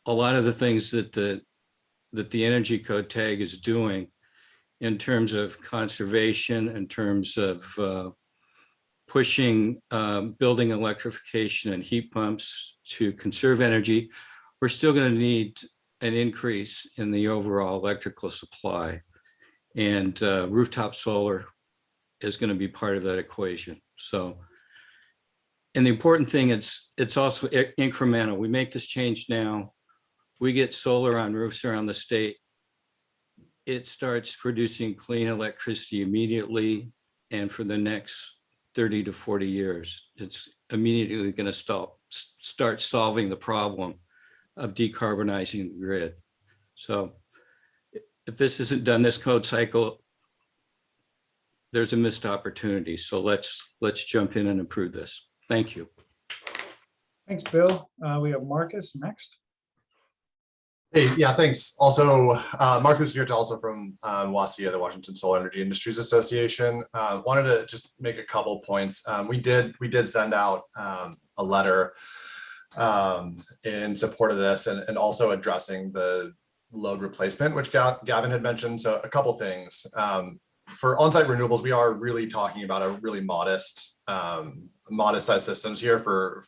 a lot of the things that the Energy Code tag is doing in terms of conservation, in terms of pushing building electrification and heat pumps to conserve energy, we're still going to need an increase in the overall electrical supply. And rooftop solar is going to be part of that equation. So, and the important thing, it's also incremental. We make this change now. We get solar on roofs around the state. It starts producing clean electricity immediately. And for the next 30 to 40 years, it's immediately going to start solving the problem of decarbonizing the grid. So if this isn't done this code cycle, there's a missed opportunity. So let's jump in and improve this. Thank you. Thanks, Bill. We have Marcus next. Hey, yeah, thanks. Also, Marcus here, also from WASIA, the Washington Solar Energy Industries Association. Wanted to just make a couple points. We did send out a letter in support of this, and also addressing the load replacement, which Gavin had mentioned. So a couple things. For on-site renewables, we are really talking about a really modest size systems here for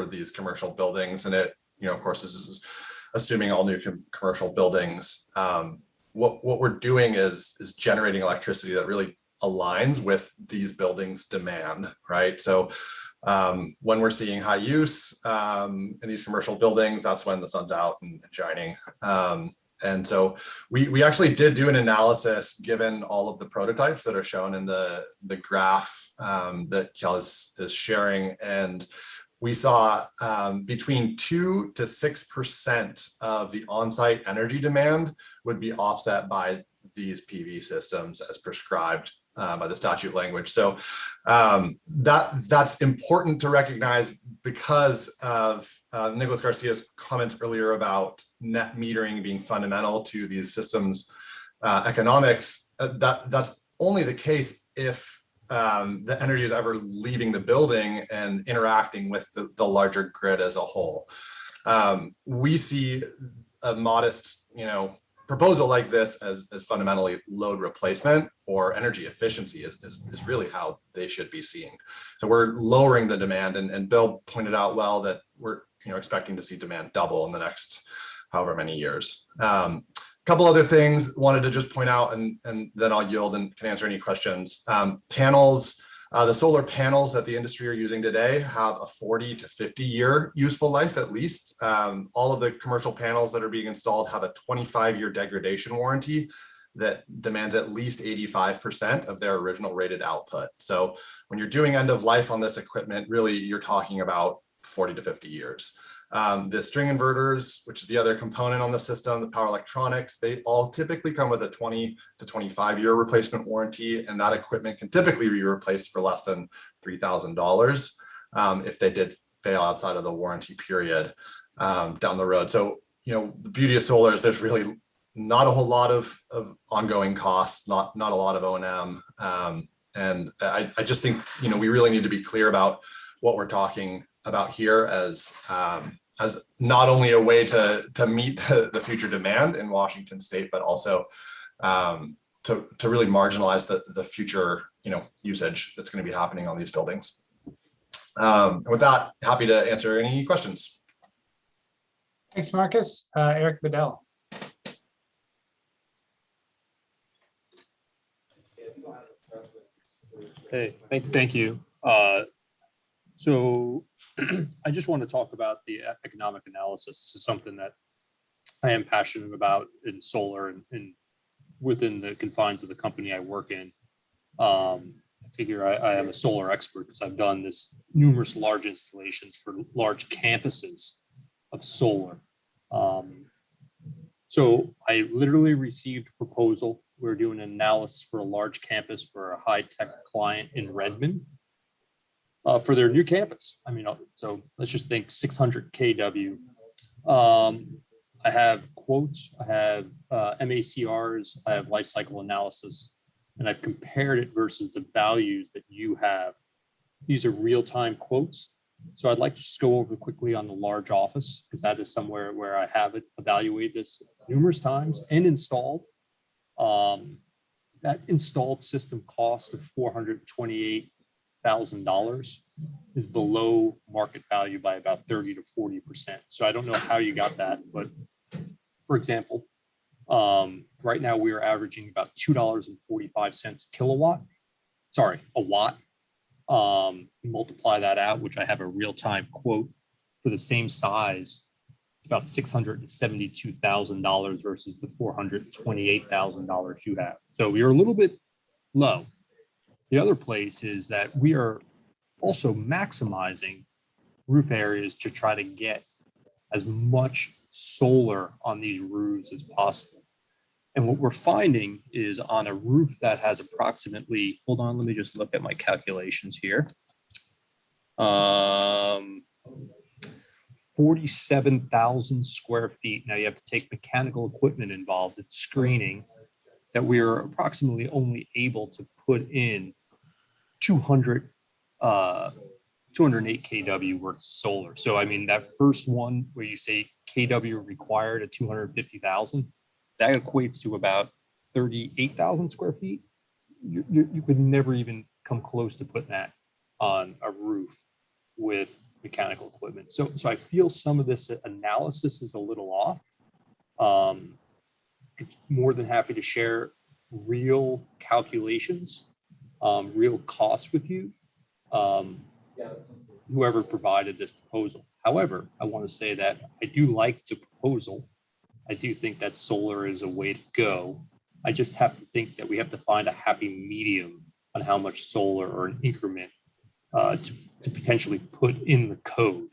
these commercial buildings. And it, of course, this is assuming all new commercial buildings. What we're doing is generating electricity that really aligns with these buildings' demand, right? So when we're seeing high use in these commercial buildings, that's when the sun's out and shining. And so we actually did do an analysis given all of the prototypes that are shown in the graph that Kel is sharing. And we saw between 2 to 6% of the on-site energy demand would be offset by these PV systems as prescribed by the statute language. So that's important to recognize because of Nicholas Garcia's comments earlier about net metering being fundamental to these systems economics. That's only the case if the energy is ever leaving the building and interacting with the larger grid as a whole. We see a modest, proposal like this as fundamentally load replacement or energy efficiency is really how they should be seen. So we're lowering the demand, and Bill pointed out well that we're expecting to see demand double in the next however many years. Couple other things wanted to just point out, and then I'll yield and can answer any questions. Panels, the solar panels that the industry are using today have a 40 to 50 year useful life at least. All of the commercial panels that are being installed have a 25-year degradation warranty that demands at least 85% of their original rated output. So when you're doing end of life on this equipment, really you're talking about 40 to 50 years. The string inverters, which is the other component on the system, the power electronics, they all typically come with a 20 to 25-year replacement warranty, and that equipment can typically be replaced for less than $3,000 if they did fail outside of the warranty period down the road. So, the beauty of solar is there's really not a whole lot of ongoing costs, not a lot of O&M. And I just think, we really need to be clear about what we're talking about here as not only a way to meet the future demand in Washington State, but also to really marginalize the future usage that's going to be happening on these buildings. With that, happy to answer any questions. Thanks, Marcus. Eric Bedell. Hey, thank you. So I just want to talk about the economic analysis. This is something that I am passionate about in solar and within the confines of the company I work in. I figure I am a solar expert because I've done numerous large installations for large campuses of solar. So I literally received a proposal. We're doing an analysis for a large campus for a high-tech client in Redmond. For their new campus. So let's just think 600 kW. I have quotes, I have MACRs, I have life cycle analysis, and I've compared it versus the values that you have. These are real-time quotes. So I'd like to just go over quickly on the large office, because that is somewhere where I have it evaluated this numerous times and installed. That installed system cost of $428,000 is below market value by about 30 to 40%. So I don't know how you got that, but for example, right now we are averaging about $2.45 a kilowatt. Sorry, a watt. Multiply that out, which I have a real-time quote for the same size. It's about $672,000 versus the $428,000 you have. So we are a little bit low. The other place is that we are also maximizing roof areas to try to get as much solar on these roofs as possible. And what we're finding is on a roof that has approximately, hold on, let me just look at my calculations here. 47,000 square feet. Now you have to take mechanical equipment involved in screening, that we are approximately only able to put in 208 kW worth of solar. So that first one where you say kW required at 250,000, that equates to about 38,000 square feet. You could never even come close to putting that on a roof with mechanical equipment. So I feel some of this analysis is a little off. More than happy to share real calculations, real costs with you, whoever provided this proposal. However, I want to say that I do like the proposal. I do think that solar is a way to go. I just have to think that we have to find a happy medium on how much solar or an increment to potentially put in the code.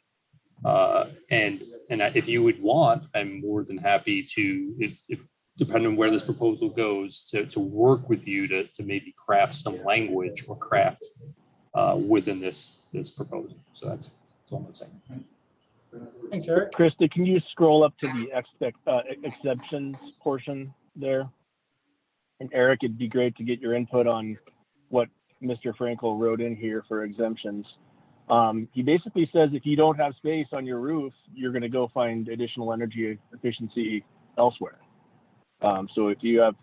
And if you would want, I'm more than happy to, if depending on where this proposal goes, to work with you to maybe craft some language or craft within this proposal. So that's all I'm saying. Thanks, Eric. Krista, can you scroll up to the exceptions portion there? And Eric, it'd be great to get your input on what Mr. Frankel wrote in here for exemptions. He basically says if you don't have space on your roof, you're going to go find additional energy efficiency elsewhere. So if you have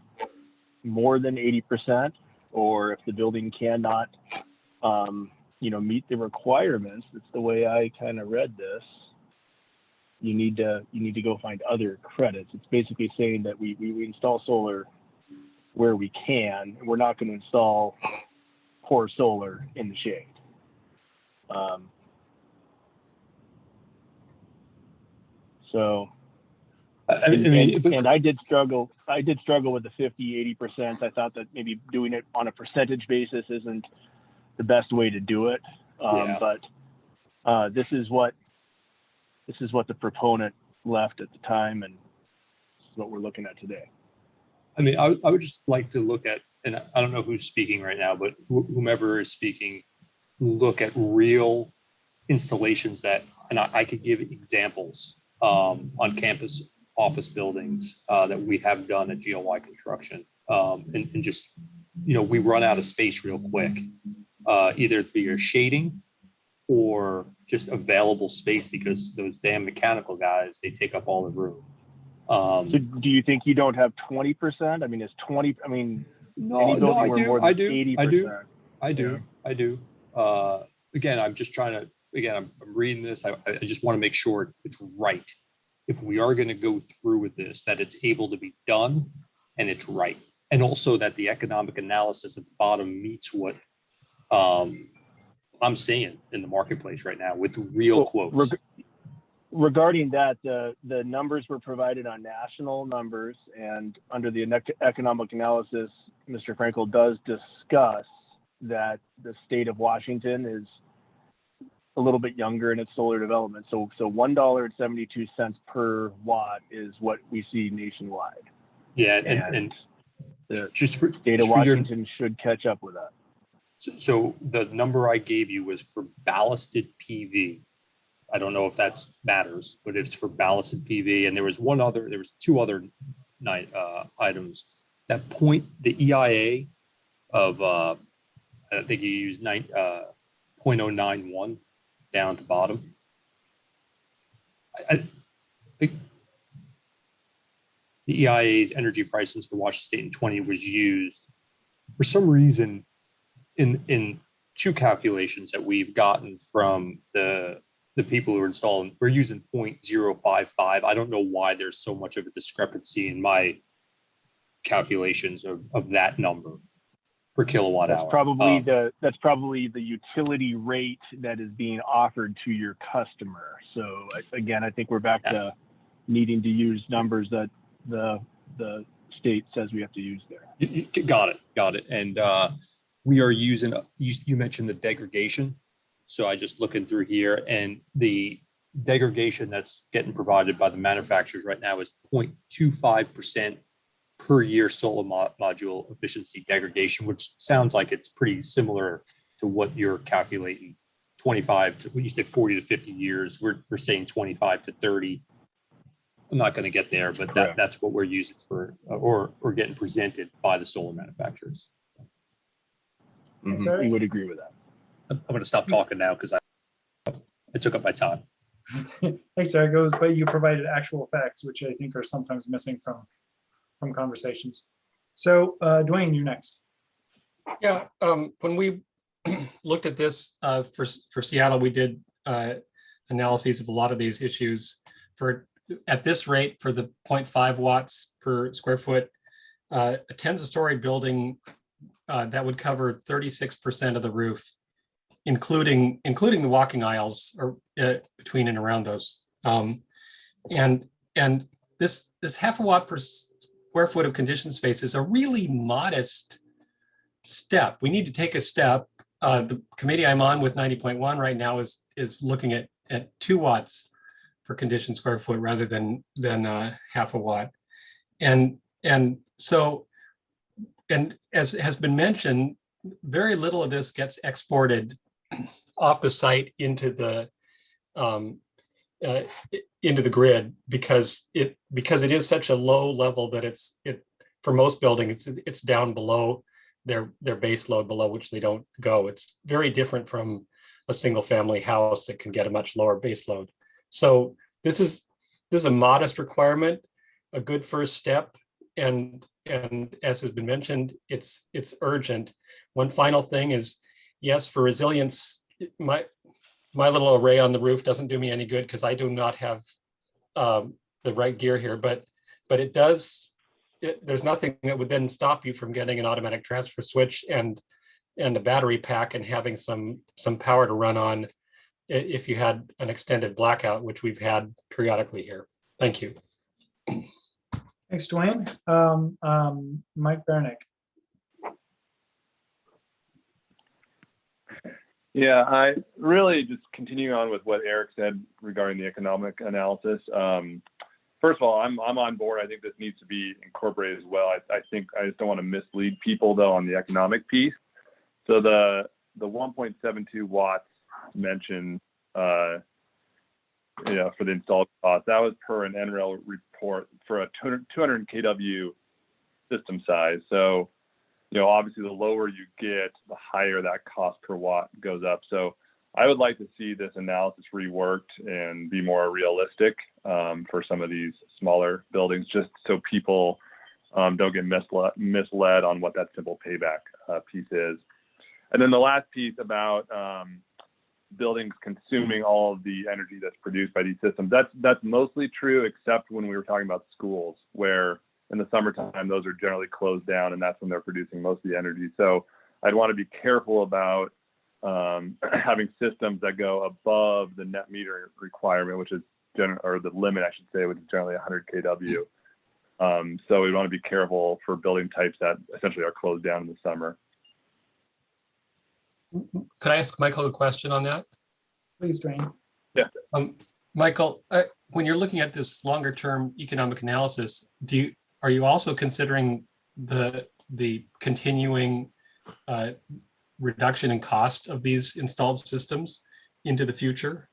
more than 80%, or if the building cannot, meet the requirements, that's the way I kind of read this. You need to go find other credits. It's basically saying that we install solar where we can. We're not going to install poor solar in the shade. And I did struggle with the 50-80%. I thought that maybe doing it on a percentage basis isn't the best way to do it. But this is what the proponent left at the time, and this is what we're looking at today. I mean, I would just like to look at, and I don't know who's speaking right now, but whomever is speaking, look at real installations that, and I could give examples on campus office buildings that we have done at GLY Construction, and just, we run out of space real quick, either through your shading or just available space because those damn mechanical guys, they take up all the room. So do you think you don't have 20%? I mean, is 20, I mean, any building I where do, more than I do, 80%? I do. Again, I'm just trying to, I'm reading this. I just want to make sure it's right. If we are going to go through with this, that it's able to be done and it's right. And also that the economic analysis at the bottom meets what I'm seeing in the marketplace right now with real quotes. Regarding that, the numbers were provided on national numbers, and under the economic analysis, Mr. Frankel does discuss that the state of Washington is a little bit younger in its solar development. So $1.72 per watt is what we see nationwide. Yeah, and the just for state of Washington should catch up with that. So the number I gave you was for ballasted PV. I don't know if that matters, but it's for ballasted PV. And there was two other items that point the EIA of, I think you used 0.091 down to bottom. I think the EIA's energy prices for Washington State in 20 was used for some reason in two calculations that we've gotten from the people who are installing. We're using 0.055. I don't know why there's so much of a discrepancy in my calculations of that number per kilowatt hour. That's probably the utility rate that is being offered to your customer. So again, I think we're back to needing to use numbers that the state says we have to use there. Got it. And we are using, you mentioned the degradation. So I just looking through here, and the degradation that's getting provided by the manufacturers right now is 0.25% per year solar module efficiency degradation, which sounds like it's pretty similar to what you're calculating. 25 to, we used to 40 to 50 years. We're saying 25 to 30. I'm not going to get there, but that's what we're using for, or getting presented by the solar manufacturers. We would agree with that. I'm going to stop talking now because I took up my time. Thanks, Eric. It was, but you provided actual facts, which I think are sometimes missing from conversations. So Dwayne, you're next. Yeah, when we looked at this for Seattle, we did analyses of a lot of these issues. At this rate, for the 0.5 watts per square foot, a 10-story building that would cover 36% of the roof, including the walking aisles or between and around those. And this half a watt per square foot of conditioned space is a really modest step. We need to take a step. The committee I'm on with 90.1 right now is looking at 2 watts per conditioned square foot rather than half a watt. And so as has been mentioned, very little of this gets exported off the site into the grid because it is such a low level that for most buildings, it's down below their base load below which they don't go. It's very different from a single family house that can get a much lower base load. So this is a modest requirement, a good first step. And as has been mentioned, it's urgent. One final thing is, yes, for resilience, my little array on the roof doesn't do me any good because I do not have the right gear here, but it does. There's nothing that would then stop you from getting an automatic transfer switch and a battery pack and having some power to run on if you had an extended blackout, which we've had periodically here. Thank you. Thanks, Dwayne. Mike Bernick. Yeah, I really just continue on with what Eric said regarding the economic analysis. First of all, I'm on board. I think this needs to be incorporated as well. I think I just don't want to mislead people though on the economic piece. So the 1.72 watts mentioned, for the installed cost, that was per an NREL report for a 200 kW system size. So, obviously the lower you get, the higher that cost per watt goes up. So I would like to see this analysis reworked and be more realistic for some of these smaller buildings, just so people don't get misled on what that simple payback piece is. And then the last piece about buildings consuming all of the energy that's produced by these systems, that's mostly true, except when we were talking about schools, where in the summertime, those are generally closed down, and that's when they're producing most of the energy. So I'd want to be careful about having systems that go above the net meter requirement, which is or the limit, I should say, which is generally 100 kW. So we want to be careful for building types that essentially are closed down in the summer. Could I ask Michael a question on that? Please, Dwayne. Yeah. Michael, when you're looking at this longer term economic analysis, are you also considering the continuing reduction in cost of these installed systems into the future?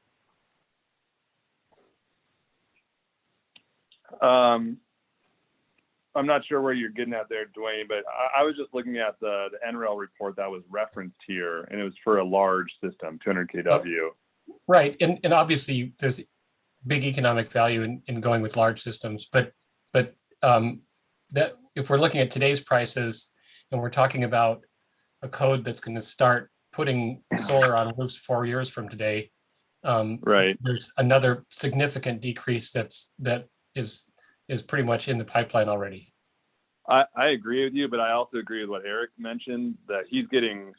I'm not sure where you're getting at there, Dwayne, but I was just looking at the NREL report that was referenced here, and it was for a large system, 200 kW. Right, and obviously there's big economic value in going with large systems, but that if we're looking at today's prices and we're talking about a code that's going to start putting solar on roofs 4 years from today, right, there's another significant decrease that is pretty much in the pipeline already. I agree with you, but I also agree with what Eric mentioned, that he's getting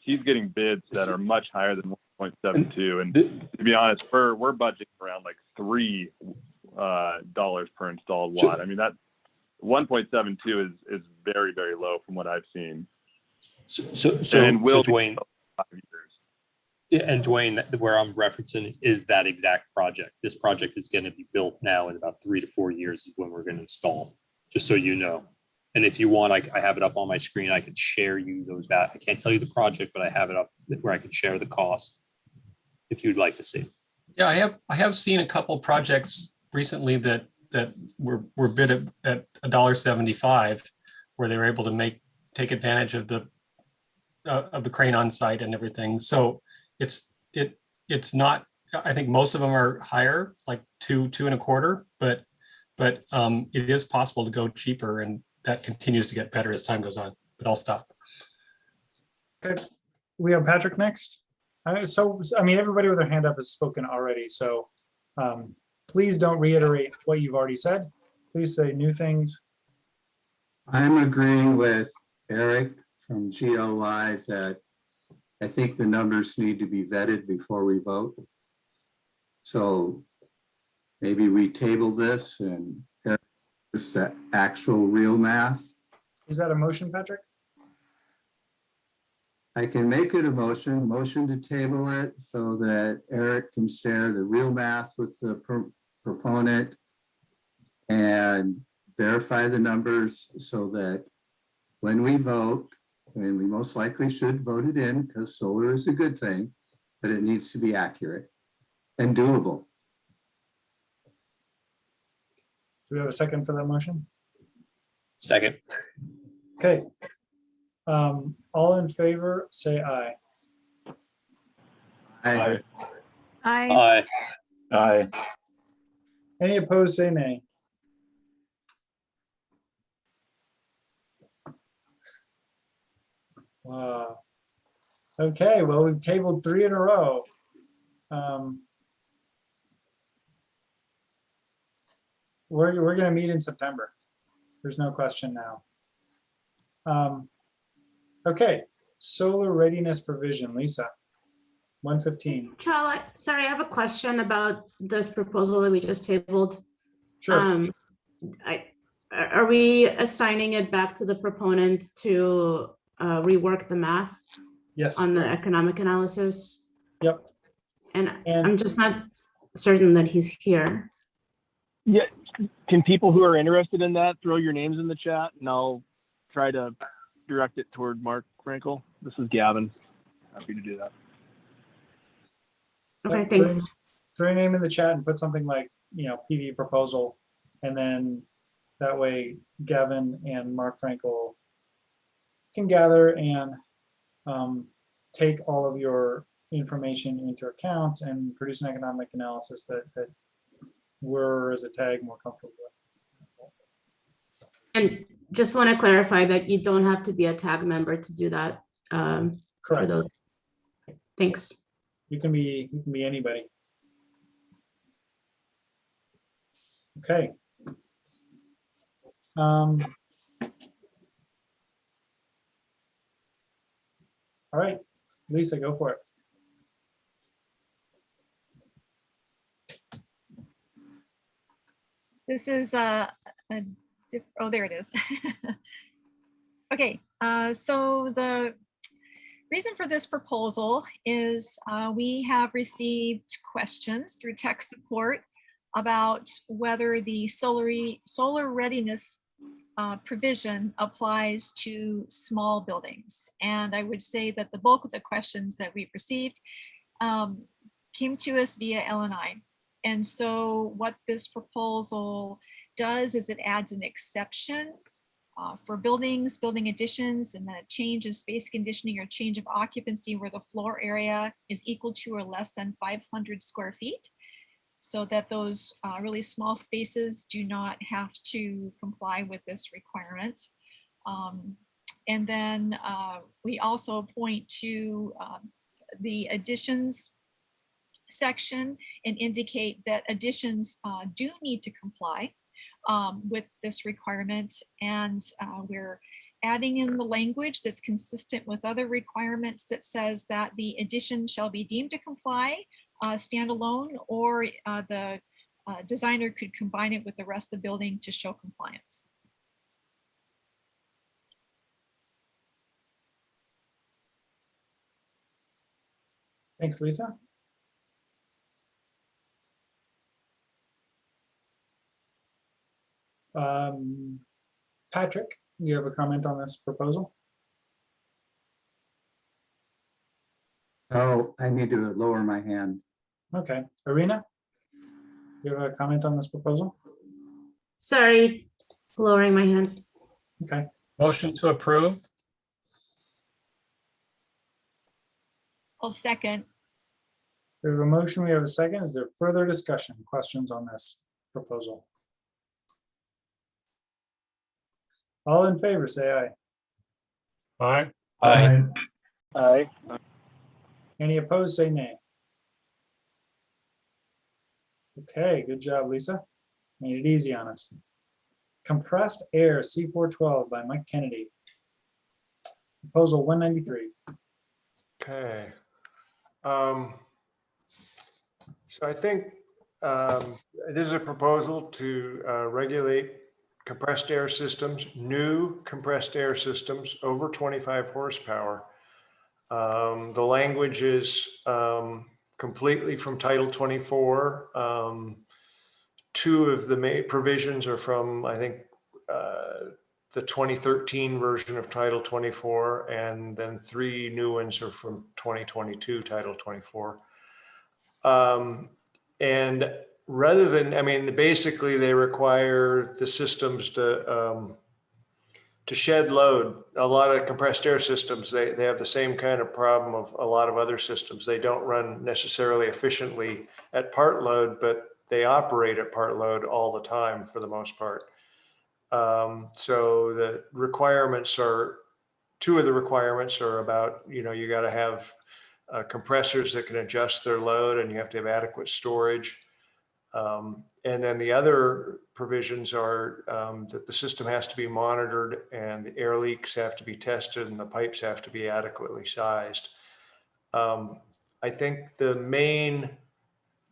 bids that are much higher than 1.72. And to be honest, we're budgeting around like $3 per installed watt. I mean, that 1.72 is very, very low from what I've seen. So Dwayne, 5 years. Yeah, and Dwayne, where I'm referencing is that exact project. This project is going to be built now in about 3 to 4 years is when we're going to install, just so you know. And if you want, I have it up on my screen. I can share you those. I can't tell you the project, but I have it up where I can share the cost if you'd like to see. Yeah, I have seen a couple projects recently that were bid at $1.75, where they were able to take advantage of the crane on site and everything. So it's not. I think most of them are higher, like two and a quarter, but it is possible to go cheaper, and that continues to get better as time goes on. But I'll stop. Okay, we have Patrick next. So I mean, everybody with their hand up has spoken already. So please don't reiterate what you've already said. Please say new things. I'm agreeing with Eric from GOI that I think the numbers need to be vetted before we vote. So maybe we table this and just the actual real math. Is that a motion, Patrick? I can make it a motion to table it so that Eric can share the real math with the proponent and verify the numbers so that when we vote, and we most likely should vote it in because solar is a good thing, but it needs to be accurate and doable. Do we have a second for that motion? Second. Okay. All in favor, say aye. Aye. I, Aye. Any opposed, say nay. Wow. Okay, well, we've tabled 3 in a row. We're gonna meet in September. There's no question now. Okay, solar readiness provision, Lisa. 115. Charlotte, sorry, I have a question about this proposal that we just tabled. Sure. Are we assigning it back to the proponent to rework the math? Yes. On the economic analysis? Yep. And I'm just not certain that he's here. Yeah, can people who are interested in that throw your names in the chat and I'll try to direct it toward Mark Frankel. This is Gavin. Happy to do that. Okay, thanks. Throw your name in the chat and put something like, PV proposal. And then that way Gavin and Mark Frankel can gather and take all of your information into account and produce an economic analysis that we're as a tag more comfortable with. And just want to clarify that you don't have to be a tag member to do that. For Correct. those. Thanks. You can be anybody. Okay. All right, Lisa, go for it. this is oh, there it is. Okay, so the reason for this proposal is we have received questions through tech support about whether the solar readiness provision applies to small buildings. And I would say that the bulk of the questions that we've received came to us via LNI. And so what this proposal does is it adds an exception for buildings, building additions, and then a change in space conditioning or change of occupancy where the floor area is equal to or less than 500 square feet, so that those really small spaces do not have to comply with this requirement. And then we also point to the additions section and indicate that additions do need to comply with this requirement. And we're adding in the language that's consistent with other requirements that says that the addition shall be deemed to comply standalone, or the designer could combine it with the rest of the building to show compliance. Thanks, Lisa. Patrick, you have a comment on this proposal? Oh, I need to lower my hand. Okay, Irina, you have a comment on this proposal? Sorry, lowering my hand. Okay. Motion to approve. I'll second. We have a motion, we have a second. Is there further discussion, questions on this proposal? All in favor, say aye. Aye. Aye. Aye. Any opposed, say nay. Okay, good job, Lisa. Made it easy on us. Compressed air C412 by Mike Kennedy. Proposal 193. Okay. So I think this is a proposal to regulate compressed air systems, new compressed air systems over 25 horsepower. The language is completely from Title 24. Two of the main provisions are from, I think, the 2013 version of Title 24, and then 3 new ones are from 2022 Title 24. And rather than, basically they require the systems to to shed load. A lot of compressed air systems, they have the same kind of problem of a lot of other systems. They don't run necessarily efficiently at part load, but they operate at part load all the time for the most part. So the requirements are, two of the requirements are about, you got to have compressors that can adjust their load, and you have to have adequate storage. And then the other provisions are that the system has to be monitored, and the air leaks have to be tested, and the pipes have to be adequately sized. I think the main,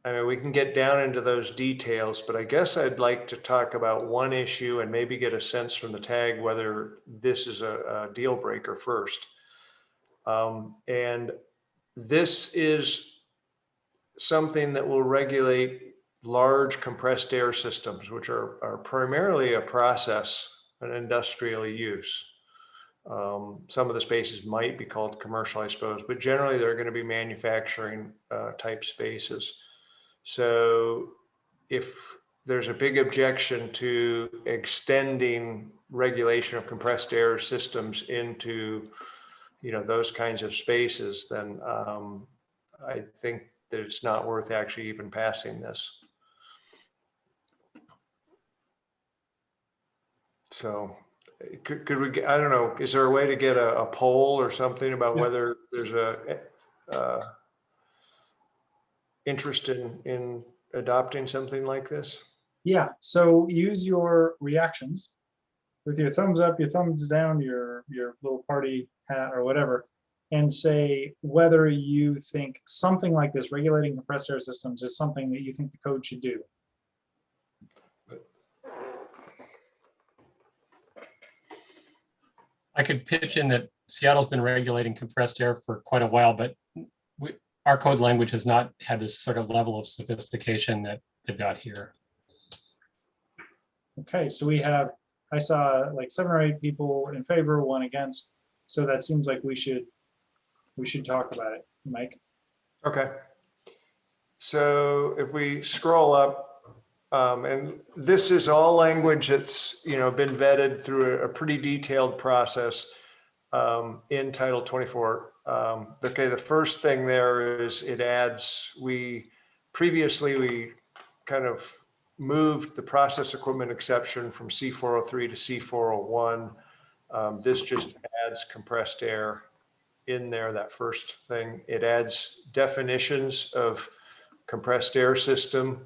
we can get down into those details, but I guess I'd like to talk about one issue and maybe get a sense from the tag whether this is a deal breaker first. And this is something that will regulate large compressed air systems, which are primarily a process, an industrial use. Some of the spaces might be called commercial, I suppose, but generally they're going to be manufacturing type spaces. So if there's a big objection to extending regulation of compressed air systems into, those kinds of spaces, then I think that it's not worth actually even passing this. So could we, I don't know, is there a way to get a poll or something about whether there's a interest in adopting something like this? Yeah, so use your reactions with your thumbs up, your thumbs down, your little party hat or whatever, and say whether you think something like this, regulating compressed air systems, is something that you think the code should do. I could pitch in that Seattle's been regulating compressed air for quite a while, but our code language has not had this sort of level of sophistication that they've got here. Okay, so we have, I saw like 7 or 8 people in favor, 1 against. So that seems like we should talk about it, Mike. Okay. So if we scroll up, and this is all language that's been vetted through a pretty detailed process in Title 24. Okay, the first thing there is it adds, previously we kind of moved the process equipment exception from C403 to C401. This just adds compressed air in there, that first thing. It adds definitions of compressed air system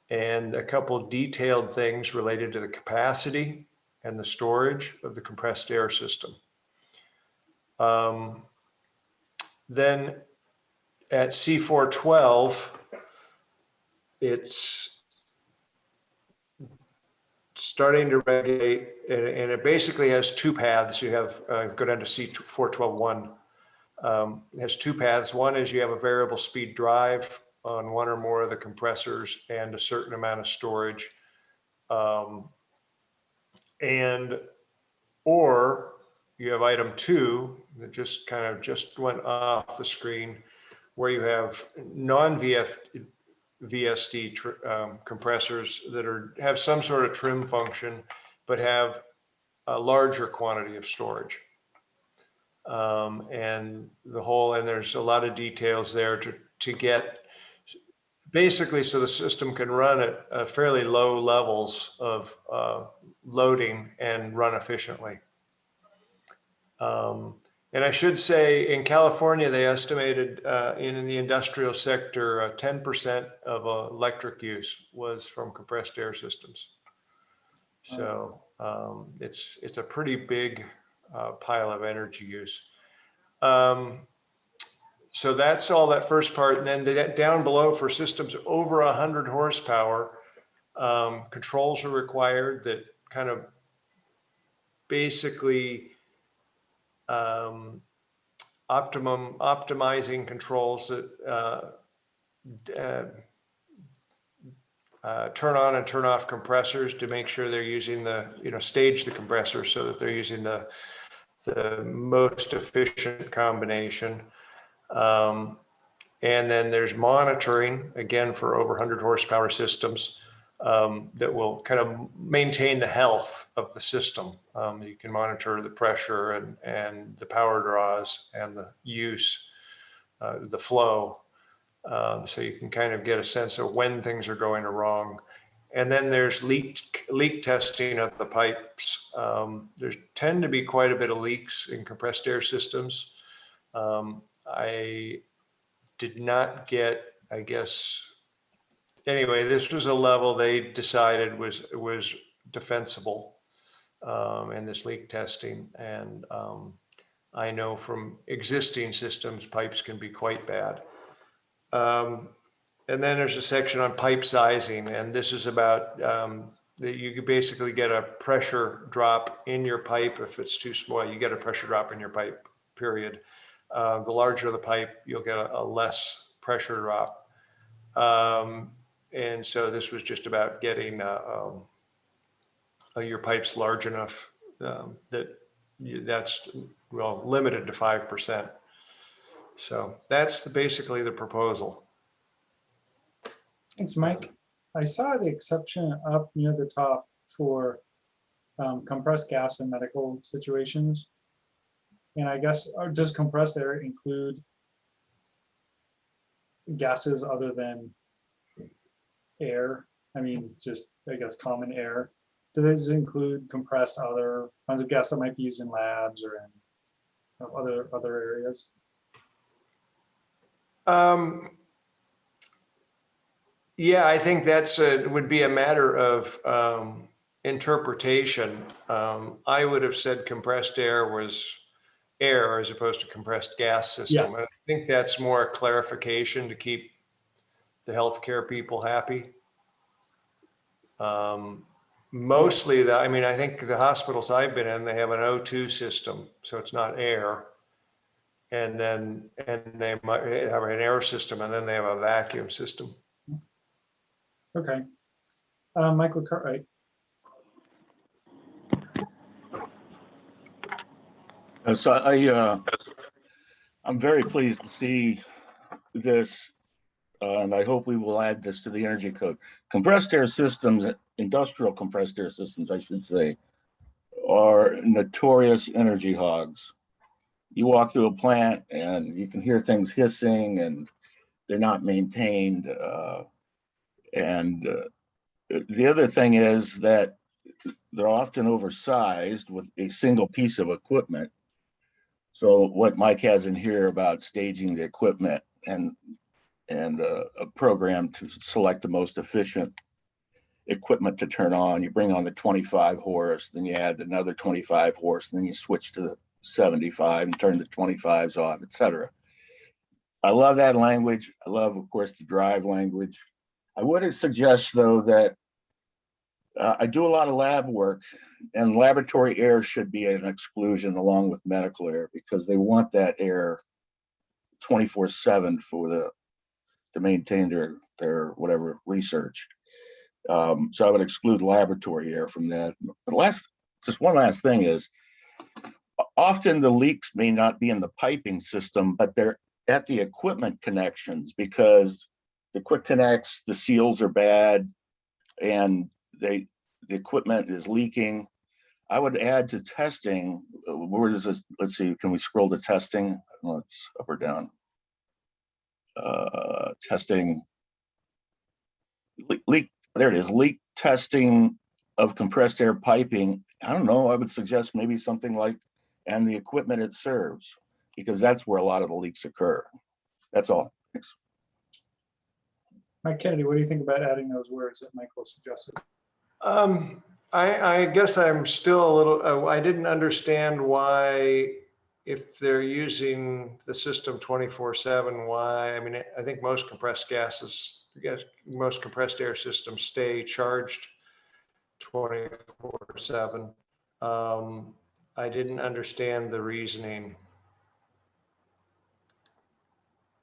and a couple of detailed things related to the capacity and the storage of the compressed air system. Then at C412, it's starting to regulate, and it basically has 2 paths. You have, go down to C412.1. It has 2 paths. One is you have a variable speed drive on 1 or more of the compressors and a certain amount of storage. Or you have item 2 that just went off the screen, where you have non-VSD compressors that have some sort of trim function, but have a larger quantity of storage. And there's a lot of details there to get, basically, so the system can run at fairly low levels of loading and run efficiently. And I should say, in California, they estimated in the industrial sector, 10% of electric use was from compressed air systems. So it's a pretty big pile of energy use. So that's all that first part. And then down below, for systems over 100 horsepower, controls are required that kind of basically optimizing controls that turn on and turn off compressors to make sure they're using stage the compressor so that they're using the most efficient combination. And then there's monitoring, again, for over 100 horsepower systems. that will kind of maintain the health of the system. You can monitor the pressure and the power draws and the use, the flow. So you can kind of get a sense of when things are going wrong. And then there's leak testing of the pipes. There's tend to be quite a bit of leaks in compressed air systems. I did not get, I guess, anyway, this was a level they decided was defensible in this leak testing. And I know from existing systems, pipes can be quite bad. And then there's a section on pipe sizing, and this is about that you could basically get a pressure drop in your pipe if it's too small. You get a pressure drop in your pipe, period. The larger the pipe, you'll get a less pressure drop. And so this was just about getting your pipes large enough that's well limited to 5%. So that's basically the proposal. Thanks, Mike. I saw the exception up near the top for compressed gas in medical situations. And I guess, does compressed air include gases other than air? I mean, just, I guess, common air. Do those include compressed other kinds of gas that might be used in labs or in other areas? Yeah, I think that's would be a matter of interpretation. I would have said compressed air was air as opposed to compressed gas system. Yeah. And I think that's more a clarification to keep the healthcare people happy. Mostly I mean, I think the hospitals I've been in, they have an O2 system, so it's not air. And they might have an air system, and then they have a vacuum system. Okay. Michael Cartwright. So I'm very pleased to see this, and I hope we will add this to the energy code. Compressed air systems, industrial compressed air systems, I should say, are notorious energy hogs. You walk through a plant and you can hear things hissing, and they're not maintained. The other thing is that they're often oversized with a single piece of equipment. So what Mike has in here about staging the equipment and a program to select the most efficient equipment to turn on. You bring on the 25 horse, then you add another 25 horse, and then you switch to the 75 and turn the 25s off, etc. I love that language. I love, of course, the drive language. I would suggest, though, that I do a lot of lab work, and laboratory air should be an exclusion along with medical air, because they want that air 24/7 to maintain their whatever research. So I would exclude laboratory air from that. But just one last thing is, often the leaks may not be in the piping system, but they're at the equipment connections, because the quick connects, the seals are bad, and the equipment is leaking. I would add to testing, where does this, let's see, can we scroll to testing? Oh, it's up or down. Testing, leak, there it is, leak testing of compressed air piping. I don't know, I would suggest maybe something like, and the equipment it serves, because that's where a lot of the leaks occur. That's all. Thanks. Mike Kennedy, what do you think about adding those words that Michael suggested? I guess I'm still a little, I didn't understand why, if they're using the system 24/7, why, I mean, I think most compressed gases, most compressed air systems stay charged 24/7. I didn't understand the reasoning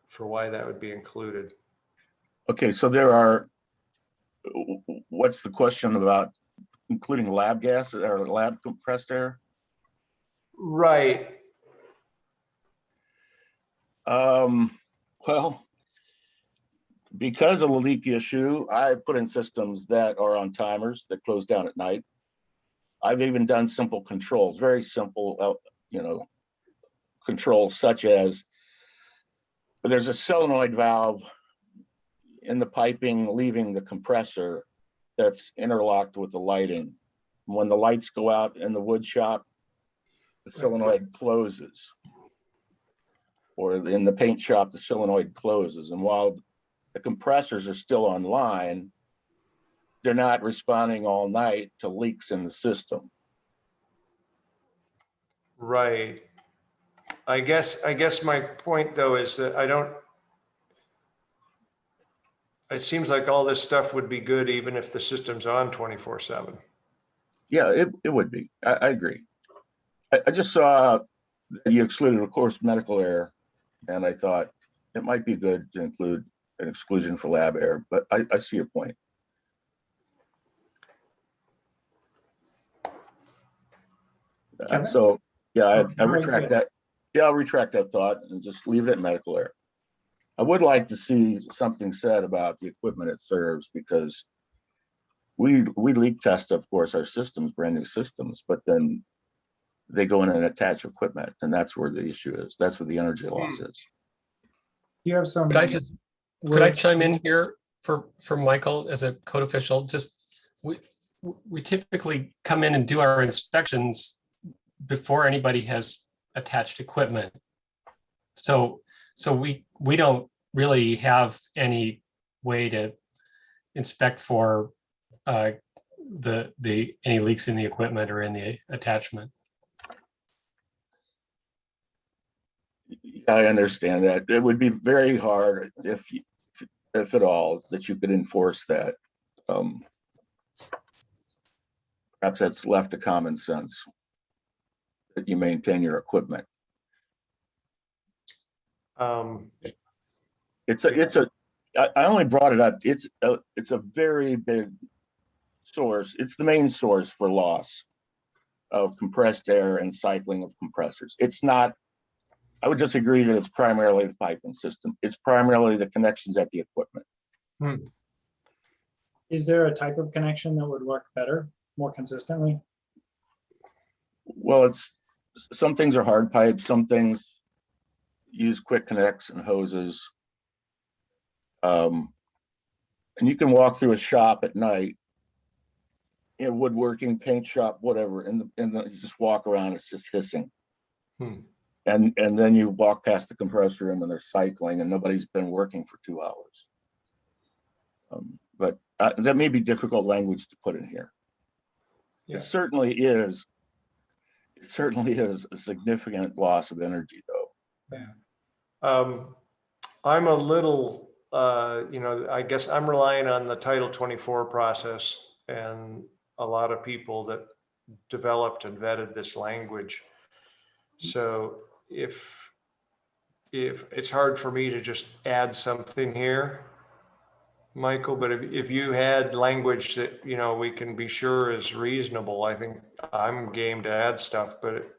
for why that would be included. Okay, so what's the question about including lab gas or lab compressed air? Right. Well, because of the leak issue, I put in systems that are on timers that close down at night. I've even done simple controls, very simple, controls such as there's a solenoid valve in the piping leaving the compressor that's interlocked with the lighting. When the lights go out in the wood shop, the solenoid closes. Or in the paint shop, the solenoid closes. And while the compressors are still online, they're not responding all night to leaks in the system. Right. I guess my point though is that it seems like all this stuff would be good even if the system's on 24/7. Yeah, it would be. I agree. I just saw that you excluded, of course, medical air, and I thought it might be good to include an exclusion for lab air, but I see your point. So, yeah, I retract that. Yeah, I'll retract that thought and just leave it at medical air. I would like to see something said about the equipment it serves, because we leak test, of course, our systems, brand new systems, but then they go in and attach equipment, and that's where the issue is. That's where the energy loss is. You have some. Could I chime in here for Michael as a code official? Just we typically come in and do our inspections before anybody has attached equipment. So we don't really have any way to inspect for any leaks in the equipment or in the attachment. I understand that. It would be very hard, if at all, that you could enforce that. Perhaps that's left to common sense, that you maintain your equipment. I only brought it up. It's a very big source. It's the main source for loss of compressed air and cycling of compressors. It's not, I would disagree that it's primarily the piping system. It's primarily the connections at the equipment. Is there a type of connection that would work better, more consistently? Well, some things are hard pipes, some things use quick connects and hoses. And you can walk through a shop at night, woodworking, paint shop, whatever, and you just walk around, it's just hissing. And then you walk past the compressor room and they're cycling and nobody's been working for 2 hours. But that may be difficult language to put in here. Yeah. It certainly is a significant loss of energy, though. Yeah. I'm a little, I guess I'm relying on the Title 24 process and a lot of people that developed and vetted this language. So if it's hard for me to just add something here, Michael, but if you had language that, we can be sure is reasonable, I think I'm game to add stuff, but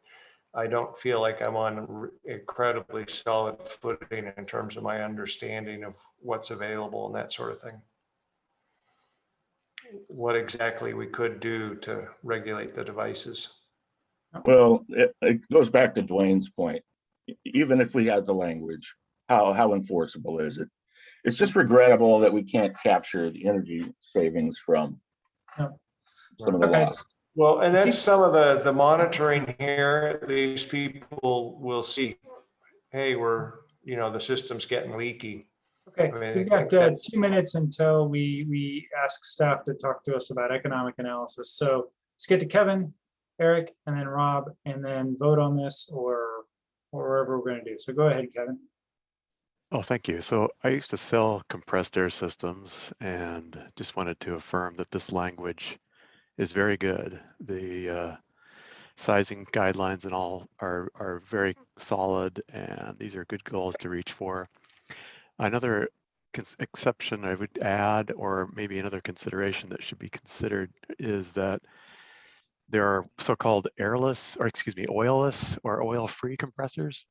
I don't feel like I'm on incredibly solid footing in terms of my understanding of what's available and that sort of thing. What exactly we could do to regulate the devices. Well, it goes back to Dwayne's point. Even if we had the language, how enforceable is it? It's just regrettable that we can't capture the energy savings from some of the losses. Well, and that's some of the monitoring here. These people will see, hey, the system's getting leaky. Okay, we've got 2 that's minutes until we ask staff to talk to us about economic analysis. So let's get to Kevin, Eric, and then Rob, and then vote on this or whatever we're going to do. So go ahead, Kevin. Oh, thank you. So I used to sell compressed air systems and just wanted to affirm that this language is very good. The sizing guidelines and all are very solid, and these are good goals to reach for. Another exception I would add, or maybe another consideration that should be considered, is that there are so-called oilless or oil-free compressors.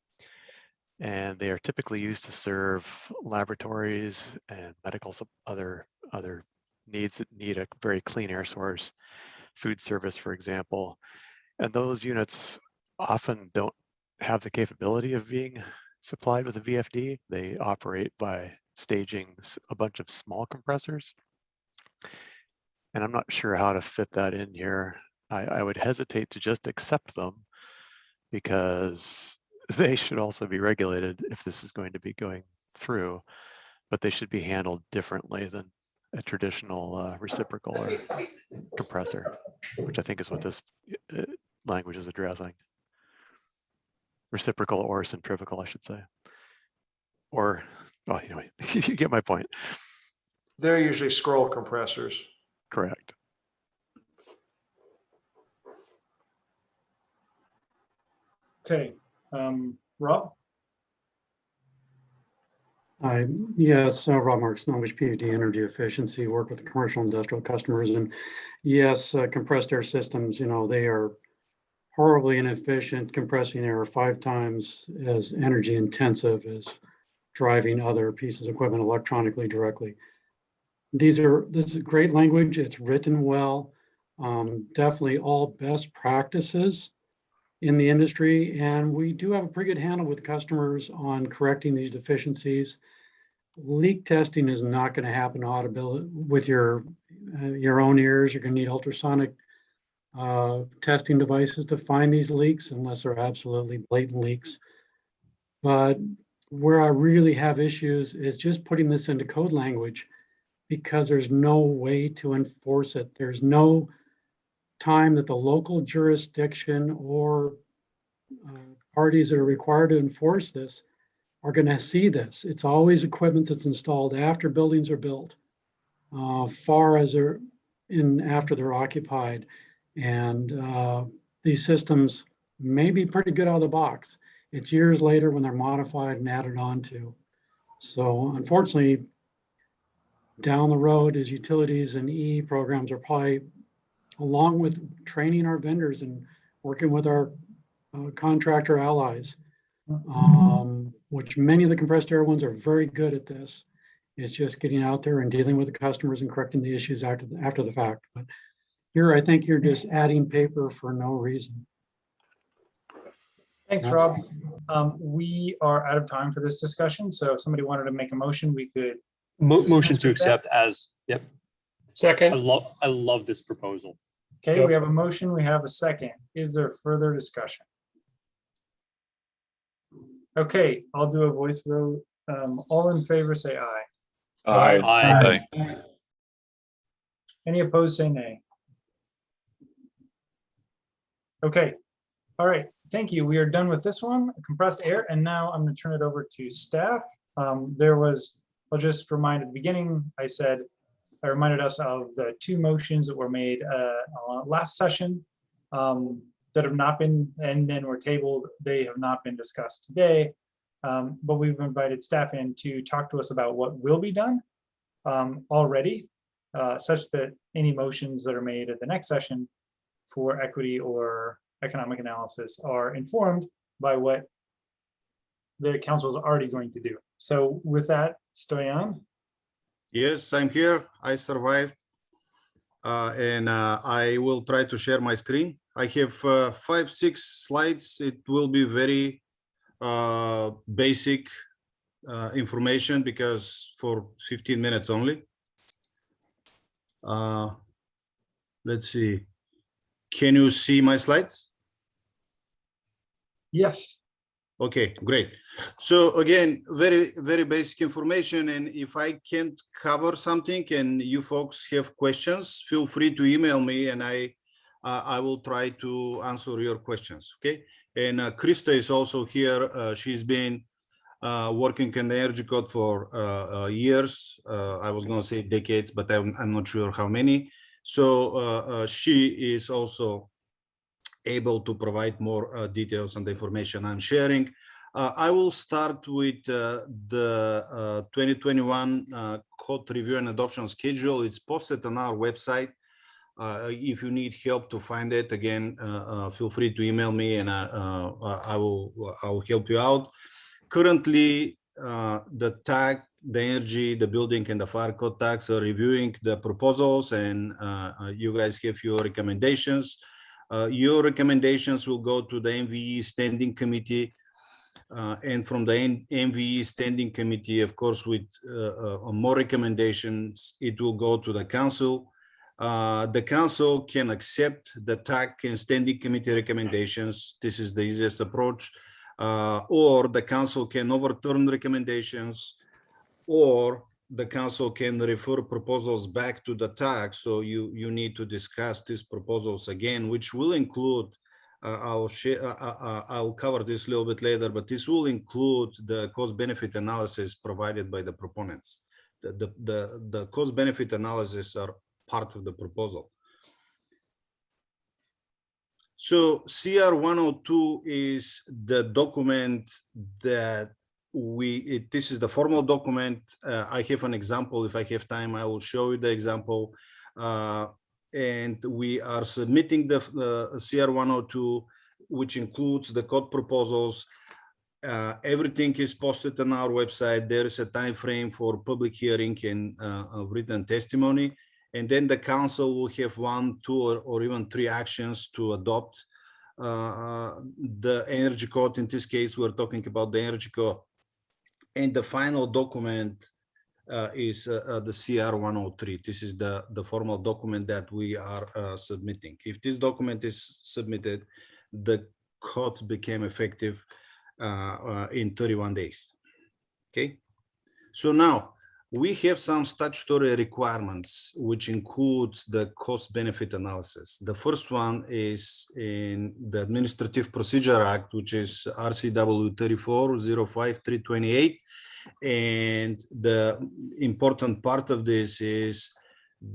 And they are typically used to serve laboratories and medical other needs that need a very clean air source, food service, for example. And those units often don't have the capability of being supplied with a VFD. They operate by staging a bunch of small compressors. And I'm not sure how to fit that in here. I would hesitate to just accept them because they should also be regulated if this is going to be going through, but they should be handled differently than a traditional reciprocal or compressor, which I think is what this language is addressing. Reciprocal or centrifugal, I should say. Or, well, anyway, you get my point. They're usually scroll compressors. Correct. Okay, Rob? Yes, Rob Marks, Knowledge PhD Energy Efficiency, work with commercial industrial customers. And yes, compressed air systems, they are horribly inefficient. Compressing air 5 times as energy intensive as driving other pieces of equipment electronically directly. This is great language. It's written well. Definitely all best practices in the industry. And we do have a pretty good handle with customers on correcting these deficiencies. Leak testing is not going to happen audibly with your own ears. You're going to need ultrasonic testing devices to find these leaks unless they're absolutely blatant leaks. But where I really have issues is just putting this into code language because there's no way to enforce it. There's no time that the local jurisdiction or parties that are required to enforce this are going to see this. It's always equipment that's installed after buildings are built, far as they're after they're occupied. And these systems may be pretty good out of the box. It's years later when they're modified and added on to. So unfortunately, down the road as utilities and EE programs are probably, along with training our vendors and working with our contractor allies, which many of the compressed air ones are very good at this. It's just getting out there and dealing with the customers and correcting the issues after the fact. But here, I think you're just adding paper for no reason. Thanks, Rob. We are out of time for this discussion. So if somebody wanted to make a motion, we could. Motion to accept as, yep. Second. I love this proposal. Okay, Yep. we have a motion, we have a second. Is there further discussion? Okay, I'll do a voice vote. All in favor, say aye. Aye. Aye. Any opposed, say nay. Okay, all right, thank you. We are done with this one, compressed air, and now I'm going to turn it over to staff. I'll just remind at the beginning, I reminded us of the 2 motions that were made last session that have not been, and then were tabled. They have not been discussed today, but we've invited staff in to talk to us about what will be done already, such that any motions that are made at the next session for equity or economic analysis are informed by what the council is already going to do. So with that, Stoyan. Yes, I'm here. I survived. And I will try to share my screen. I have 5-6 slides. It will be very basic information because for 15 minutes only. Let's see. Can you see my slides? Yes. Okay, great. So again, very, very basic information. And if I can't cover something and you folks have questions, feel free to email me and I will try to answer your questions. Okay. And Krista is also here. She's been working in the Energy Code for years. I was going to say decades, but I'm not sure how many. So she is also able to provide more details on the information I'm sharing. I will start with the 2021 code review and adoption schedule. It's posted on our website. If you need help to find it, again, feel free to email me and I'll help you out. Currently, the TAC, the energy, the building, and the fire code tax are reviewing the proposals, and you guys have your recommendations. Your recommendations will go to the MVE Standing Committee, and from the MVE Standing Committee, of course, with more recommendations, it will go to the council. The council can accept the TAC and Standing Committee recommendations. This is the easiest approach. Or the council can overturn recommendations, or the council can refer proposals back to the TAC. So you need to discuss these proposals again, which will include, I'll cover this a little bit later, but this will include the cost-benefit analysis provided by the proponents. The cost-benefit analysis are part of the proposal. So CR 102 is the document that this is the formal document. I have an example. If I have time, I will show you the example. And we are submitting the CR 102, which includes the code proposals. Everything is posted on our website. There is a time frame for public hearing and written testimony. And then the council will have 1, 2, or even 3 actions to adopt the energy code. In this case, we're talking about the energy code. And the final document is the CR 103. This is the formal document that we are submitting. If this document is submitted, the codes became effective in 31 days. Okay. So now, we have some statutory requirements, which includes the cost-benefit analysis. The first one is in the Administrative Procedure Act, which is RCW 34-05-328. And the important part of this is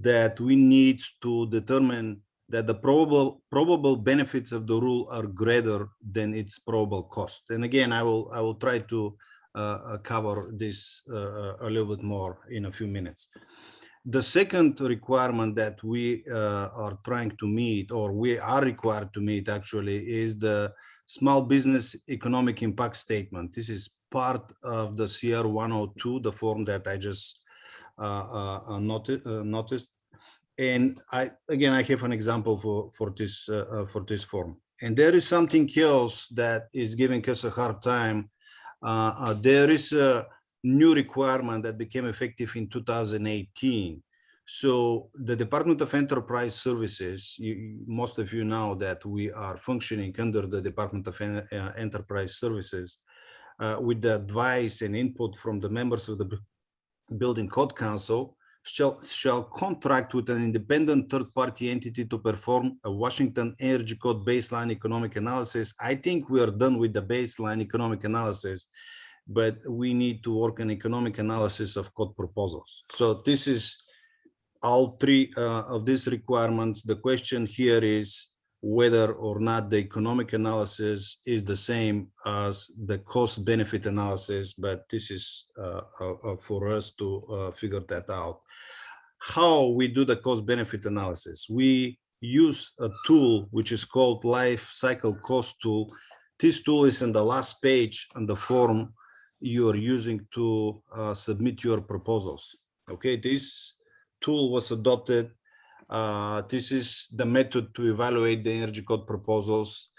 that we need to determine that the probable benefits of the rule are greater than its probable cost. And again, I will try to cover this a little bit more in a few minutes. The second requirement that we are trying to meet, or we are required to meet actually, is the Small Business Economic Impact Statement. This is part of the CR 102, the form that I just noticed. And I have an example for this form. And there is something else that is giving us a hard time. There is a new requirement that became effective in 2018. So the Department of Enterprise Services, most of you know that we are functioning under the Department of Enterprise Services with the advice and input from the members of the Building Code Council, shall contract with an independent third-party entity to perform a Washington Energy Code baseline economic analysis. I think we are done with the baseline economic analysis, but we need to work on economic analysis of code proposals. So this is all 3 of these requirements. The question here is whether or not the economic analysis is the same as the cost-benefit analysis, but this is for us to figure that out. How we do the cost-benefit analysis? We use a tool which is called Life Cycle Cost Tool. This tool is in the last page on the form you are using to submit your proposals. Okay, this tool was adopted. This is the method to evaluate the energy code proposals.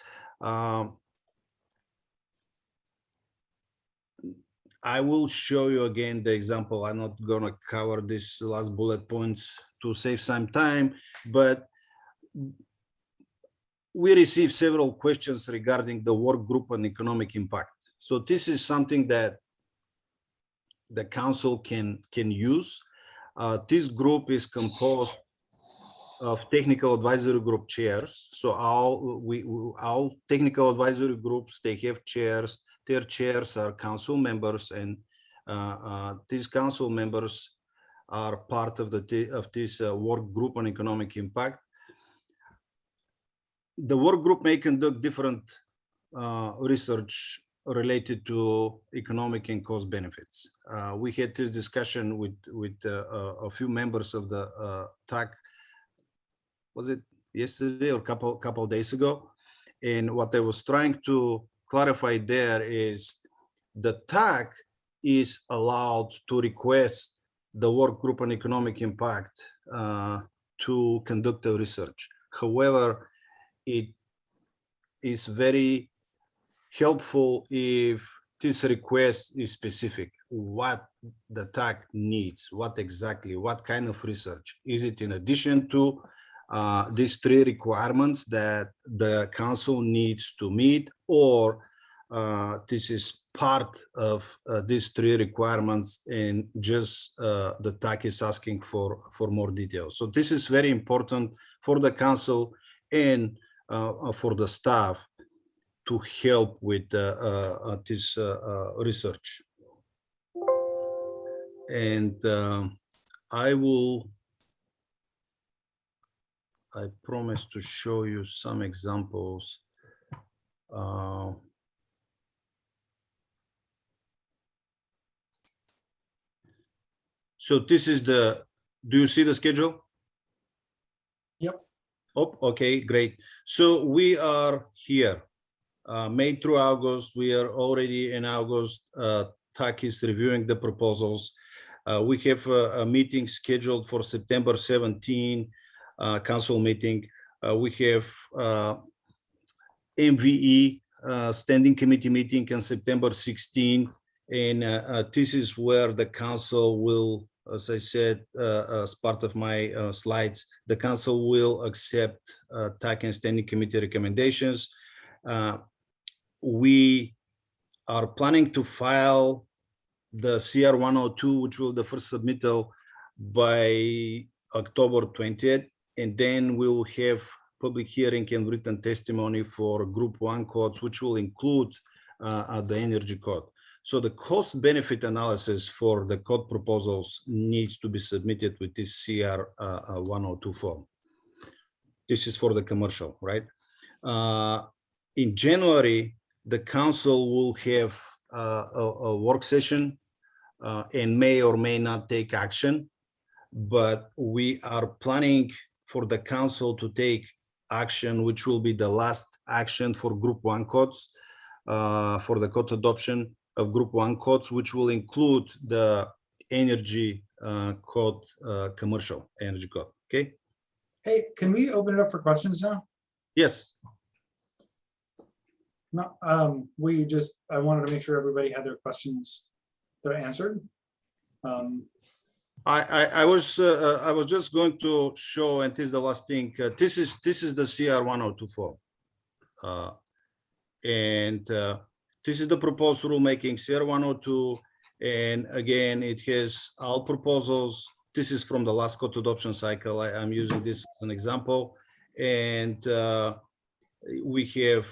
I will show you again the example. I'm not going to cover this last bullet points to save some time, but we received several questions regarding the work group on economic impact. So this is something that the council can use. This group is composed of technical advisory group chairs. So all technical advisory groups, they have chairs. Their chairs are council members, and these council members are part of this work group on economic impact. The work group may conduct different research related to economic and cost benefits. We had this discussion with a few members of the TAC. Was it yesterday or couple days ago? And what I was trying to clarify there is the TAC is allowed to request the work group on economic impact to conduct the research. However, it is very helpful if this request is specific, what the TAC needs, what kind of research. Is it in addition to these 3 requirements that the council needs to meet, or this is part of these 3 requirements and just the TAC is asking for more details. So this is very important for the council and for the staff to help with this research. And I promise to show you some examples. So this is do you see the schedule? Yep. Oh, okay, great. So we are here, May through August. We are already in August. TAC is reviewing the proposals. We have a meeting scheduled for September 17, council meeting. We have MVE standing committee meeting on September 16. And this is where the council will, as I said, as part of my slides, the council will accept TAC and standing committee recommendations. We are planning to file the CR 102, which will the first submittal by October 20th. And then we'll have public hearing and written testimony for Group 1 codes, which will include the energy code. So the cost benefit analysis for the code proposals needs to be submitted with this CR 102 form. This is for the commercial, right? In January, the council will have a work session and may or may not take action, but we are planning for the council to take action, which will be the last action for Group 1 codes, for the code adoption of Group 1 codes, which will include the energy code, commercial energy code. Okay. Hey, can we open it up for questions now? Yes. No, I wanted to make sure everybody had their questions that are answered. I was just going to show, and this is the last thing. This is the CR 102 form, and this is the proposed rulemaking CR 102, and again it has all proposals. This is from the last code adoption cycle. I'm using this as an example, and we have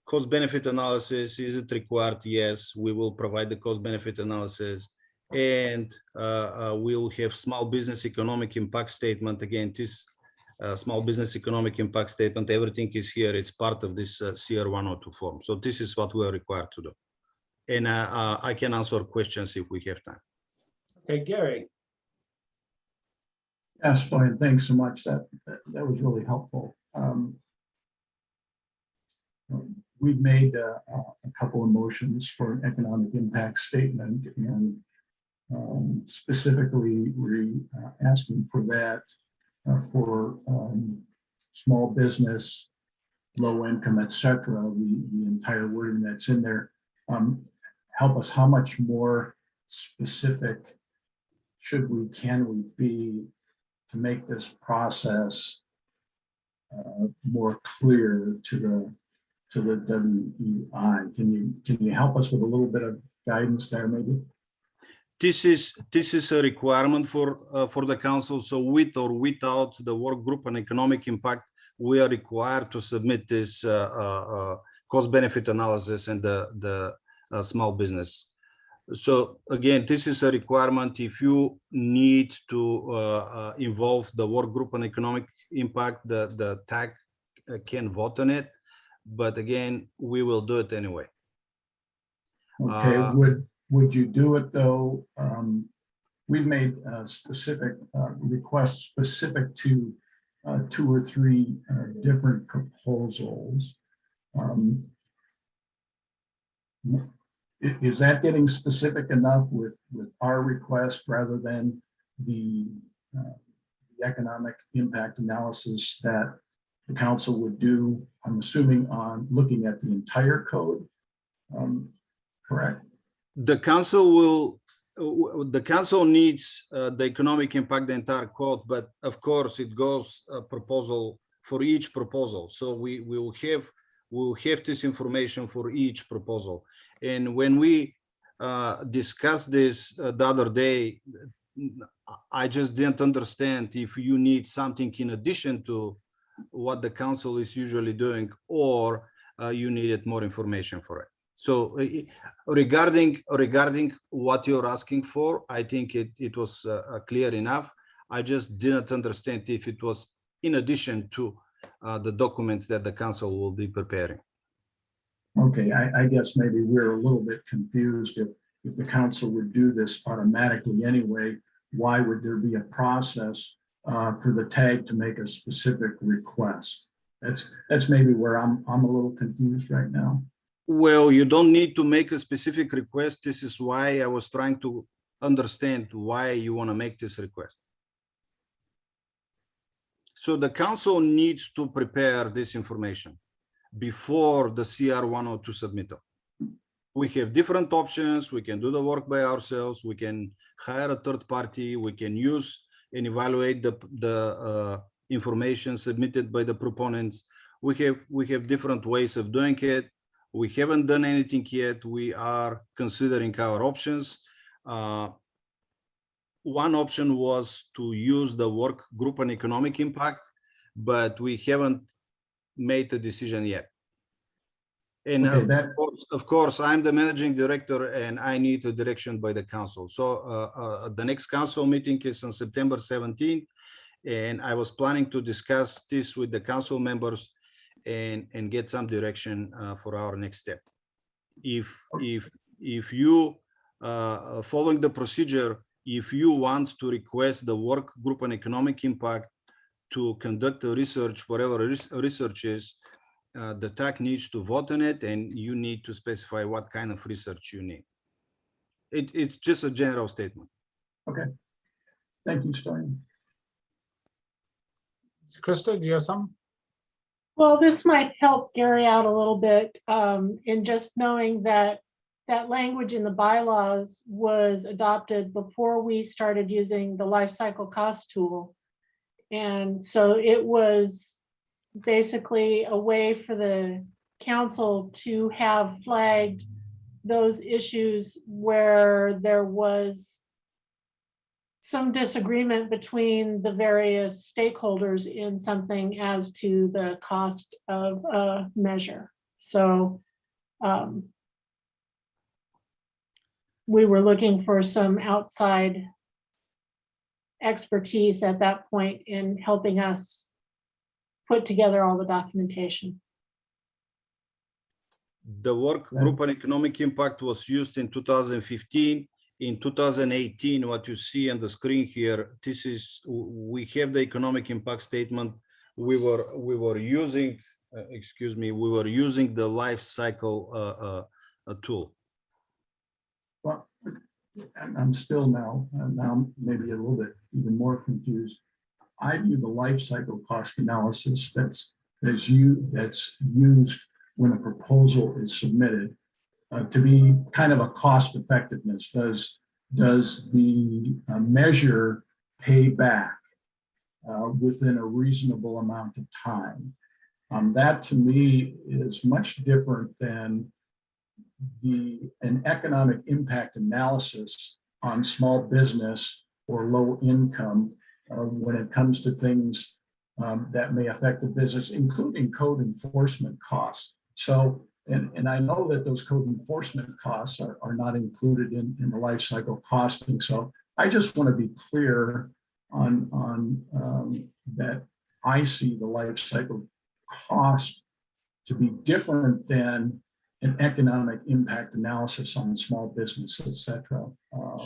cost benefit analysis. Is it required? Yes, we will provide the cost benefit analysis. And we'll have small business economic impact statement. Again, this small business economic impact statement, everything is here. It's part of this CR 102 form. So this is what we are required to do. And I can answer questions if we have time. Okay, Gary. Yes, Brian, thanks so much. That was really helpful. We've made a couple of motions for an economic impact statement, and specifically, we're asking for that for small business, low income, et cetera, the entire wording that's in there. Help us, how much more specific can we be to make this process more clear to the WEI? Can you help us with a little bit of guidance there, maybe? This is a requirement for the council. So with or without the work group on economic impact, we are required to submit this cost benefit analysis and the small business. So again, this is a requirement. If you need to involve the work group on economic impact, the TAC can vote on it. But again, we will do it anyway. Okay, would you do it though? We've made specific requests specific to 2 or 3 different proposals. Is that getting specific enough with our request rather than the economic impact analysis that the council would do, I'm assuming, on looking at the entire code? Correct? The council needs the economic impact, the entire code, but of course it goes a proposal for each proposal. So we will have this information for each proposal. And when we discussed this the other day, I just didn't understand if you need something in addition to what the council is usually doing, or you needed more information for it. So regarding what you're asking for, I think it was clear enough. I just didn't understand if it was in addition to the documents that the council will be preparing. Okay, I guess maybe we're a little bit confused. If the council would do this automatically anyway, why would there be a process for the tag to make a specific request? That's maybe where I'm a little confused right now. Well, you don't need to make a specific request. This is why I was trying to understand why you want to make this request. So the council needs to prepare this information before the CR 102 submittal. We have different options. We can do the work by ourselves. We can hire a third party. We can use and evaluate the information submitted by the proponents. We have different ways of doing it. We haven't done anything yet. We are considering our options. One option was to use the work group on economic impact, but we haven't made a decision yet. And Okay, of course, I'm the managing director and I need a direction by the council. So the next council meeting is on September 17th. And I was planning to discuss this with the council members and get some direction for our next step. If you, following the procedure, if you want to request the work group on economic impact to conduct a research, whatever research is, the TAC needs to vote on it, and you need to specify what kind of research you need. It's just a general statement. Okay. Thank you, Stoyan. Krista, do you have some? Well, this might help Gary out a little bit in just knowing that that language in the bylaws was adopted before we started using the life cycle cost tool. And so it was basically a way for the council to have flagged those issues where there was some disagreement between the various stakeholders in something as to the cost of a measure. So we were looking for some outside expertise at that point in helping us put together all the documentation. The work group on economic impact was used in 2015. In 2018, what you see on the screen here, this is, we have the economic impact statement. We were using, we were using the life cycle tool. Well, I'm still now maybe a little bit even more confused. I view the life cycle cost analysis that's used when a proposal is submitted to be kind of a cost effectiveness. Does the measure pay back within a reasonable amount of time? That to me is much different than an economic impact analysis on small business or low income when it comes to things that may affect the business, including code enforcement costs. So, and I know that those code enforcement costs are not included in the life cycle costing. So I just want to be clear on that I see the life cycle cost to be different than an economic impact analysis on small business, et cetera.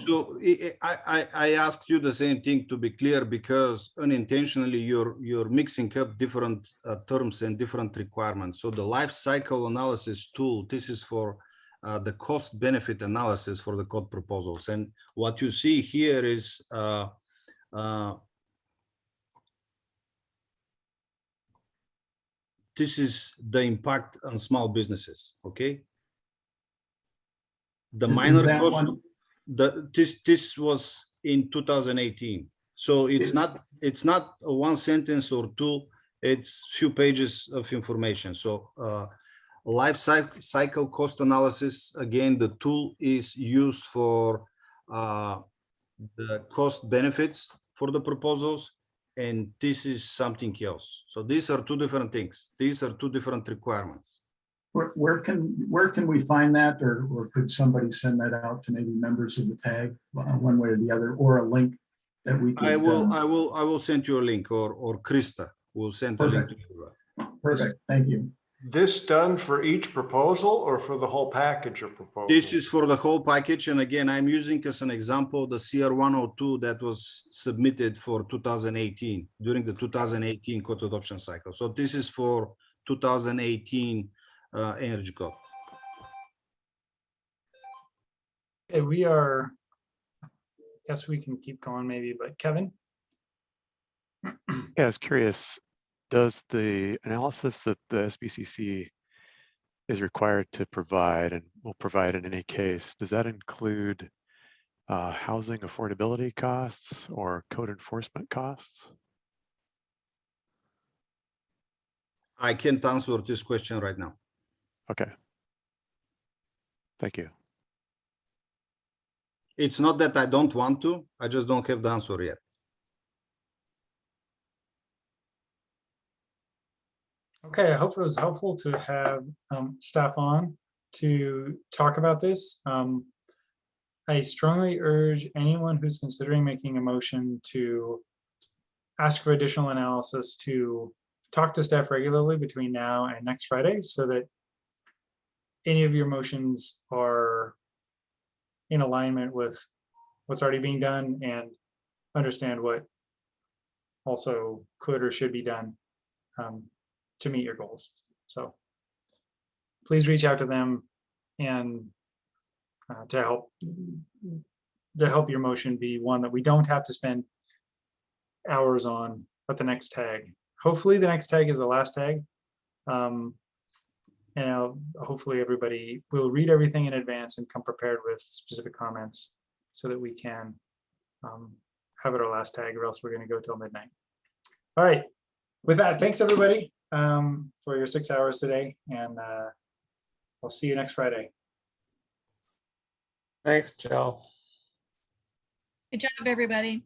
So I asked you the same thing to be clear, because unintentionally you're mixing up different terms and different requirements. So the life cycle analysis tool, this is for the cost benefit analysis for the code proposals. And what you see here is this is the impact on small businesses, okay? The Is minor that cost, one- this was in 2018. So it's not a one sentence or two, it's few pages of information. So life cycle cost analysis, again, the tool is used for the cost benefits for the proposals, and this is something else. So these are two different things. These are two different requirements. Where can we find that, or could somebody send that out to maybe members of the tag, one way or the other, or a link that we could? I will send you a link, or Krista will send a link to you. Perfect, thank you. This done for each proposal or for the whole package of proposals? This is for the whole package. And again, I'm using as an example the CR 102 that was submitted for 2018 during the 2018 code adoption cycle. So this is for 2018 energy code. Okay, we are, guess we can keep going maybe, but Kevin? Yeah, I was curious, does the analysis that the SBCC is required to provide and will provide in any case, does that include housing affordability costs or code enforcement costs? I can't answer this question right now. Okay. Thank you. It's not that I don't want to, I just don't have the answer yet. Okay, I hope it was helpful to have staff on to talk about this. I strongly urge anyone who's considering making a motion to ask for additional analysis to talk to staff regularly between now and next Friday so that any of your motions are in alignment with what's already being done and understand what also could or should be done to meet your goals. So please reach out to them and to help your motion be one that we don't have to spend hours on at the next tag. Hopefully the next tag is the last tag. And hopefully everybody will read everything in advance and come prepared with specific comments so that we can have it our last tag, or else we're going to go till midnight. All right. With that, thanks everybody for your 6 hours today, and I'll see you next Friday. Thanks, Jill. Good job, everybody.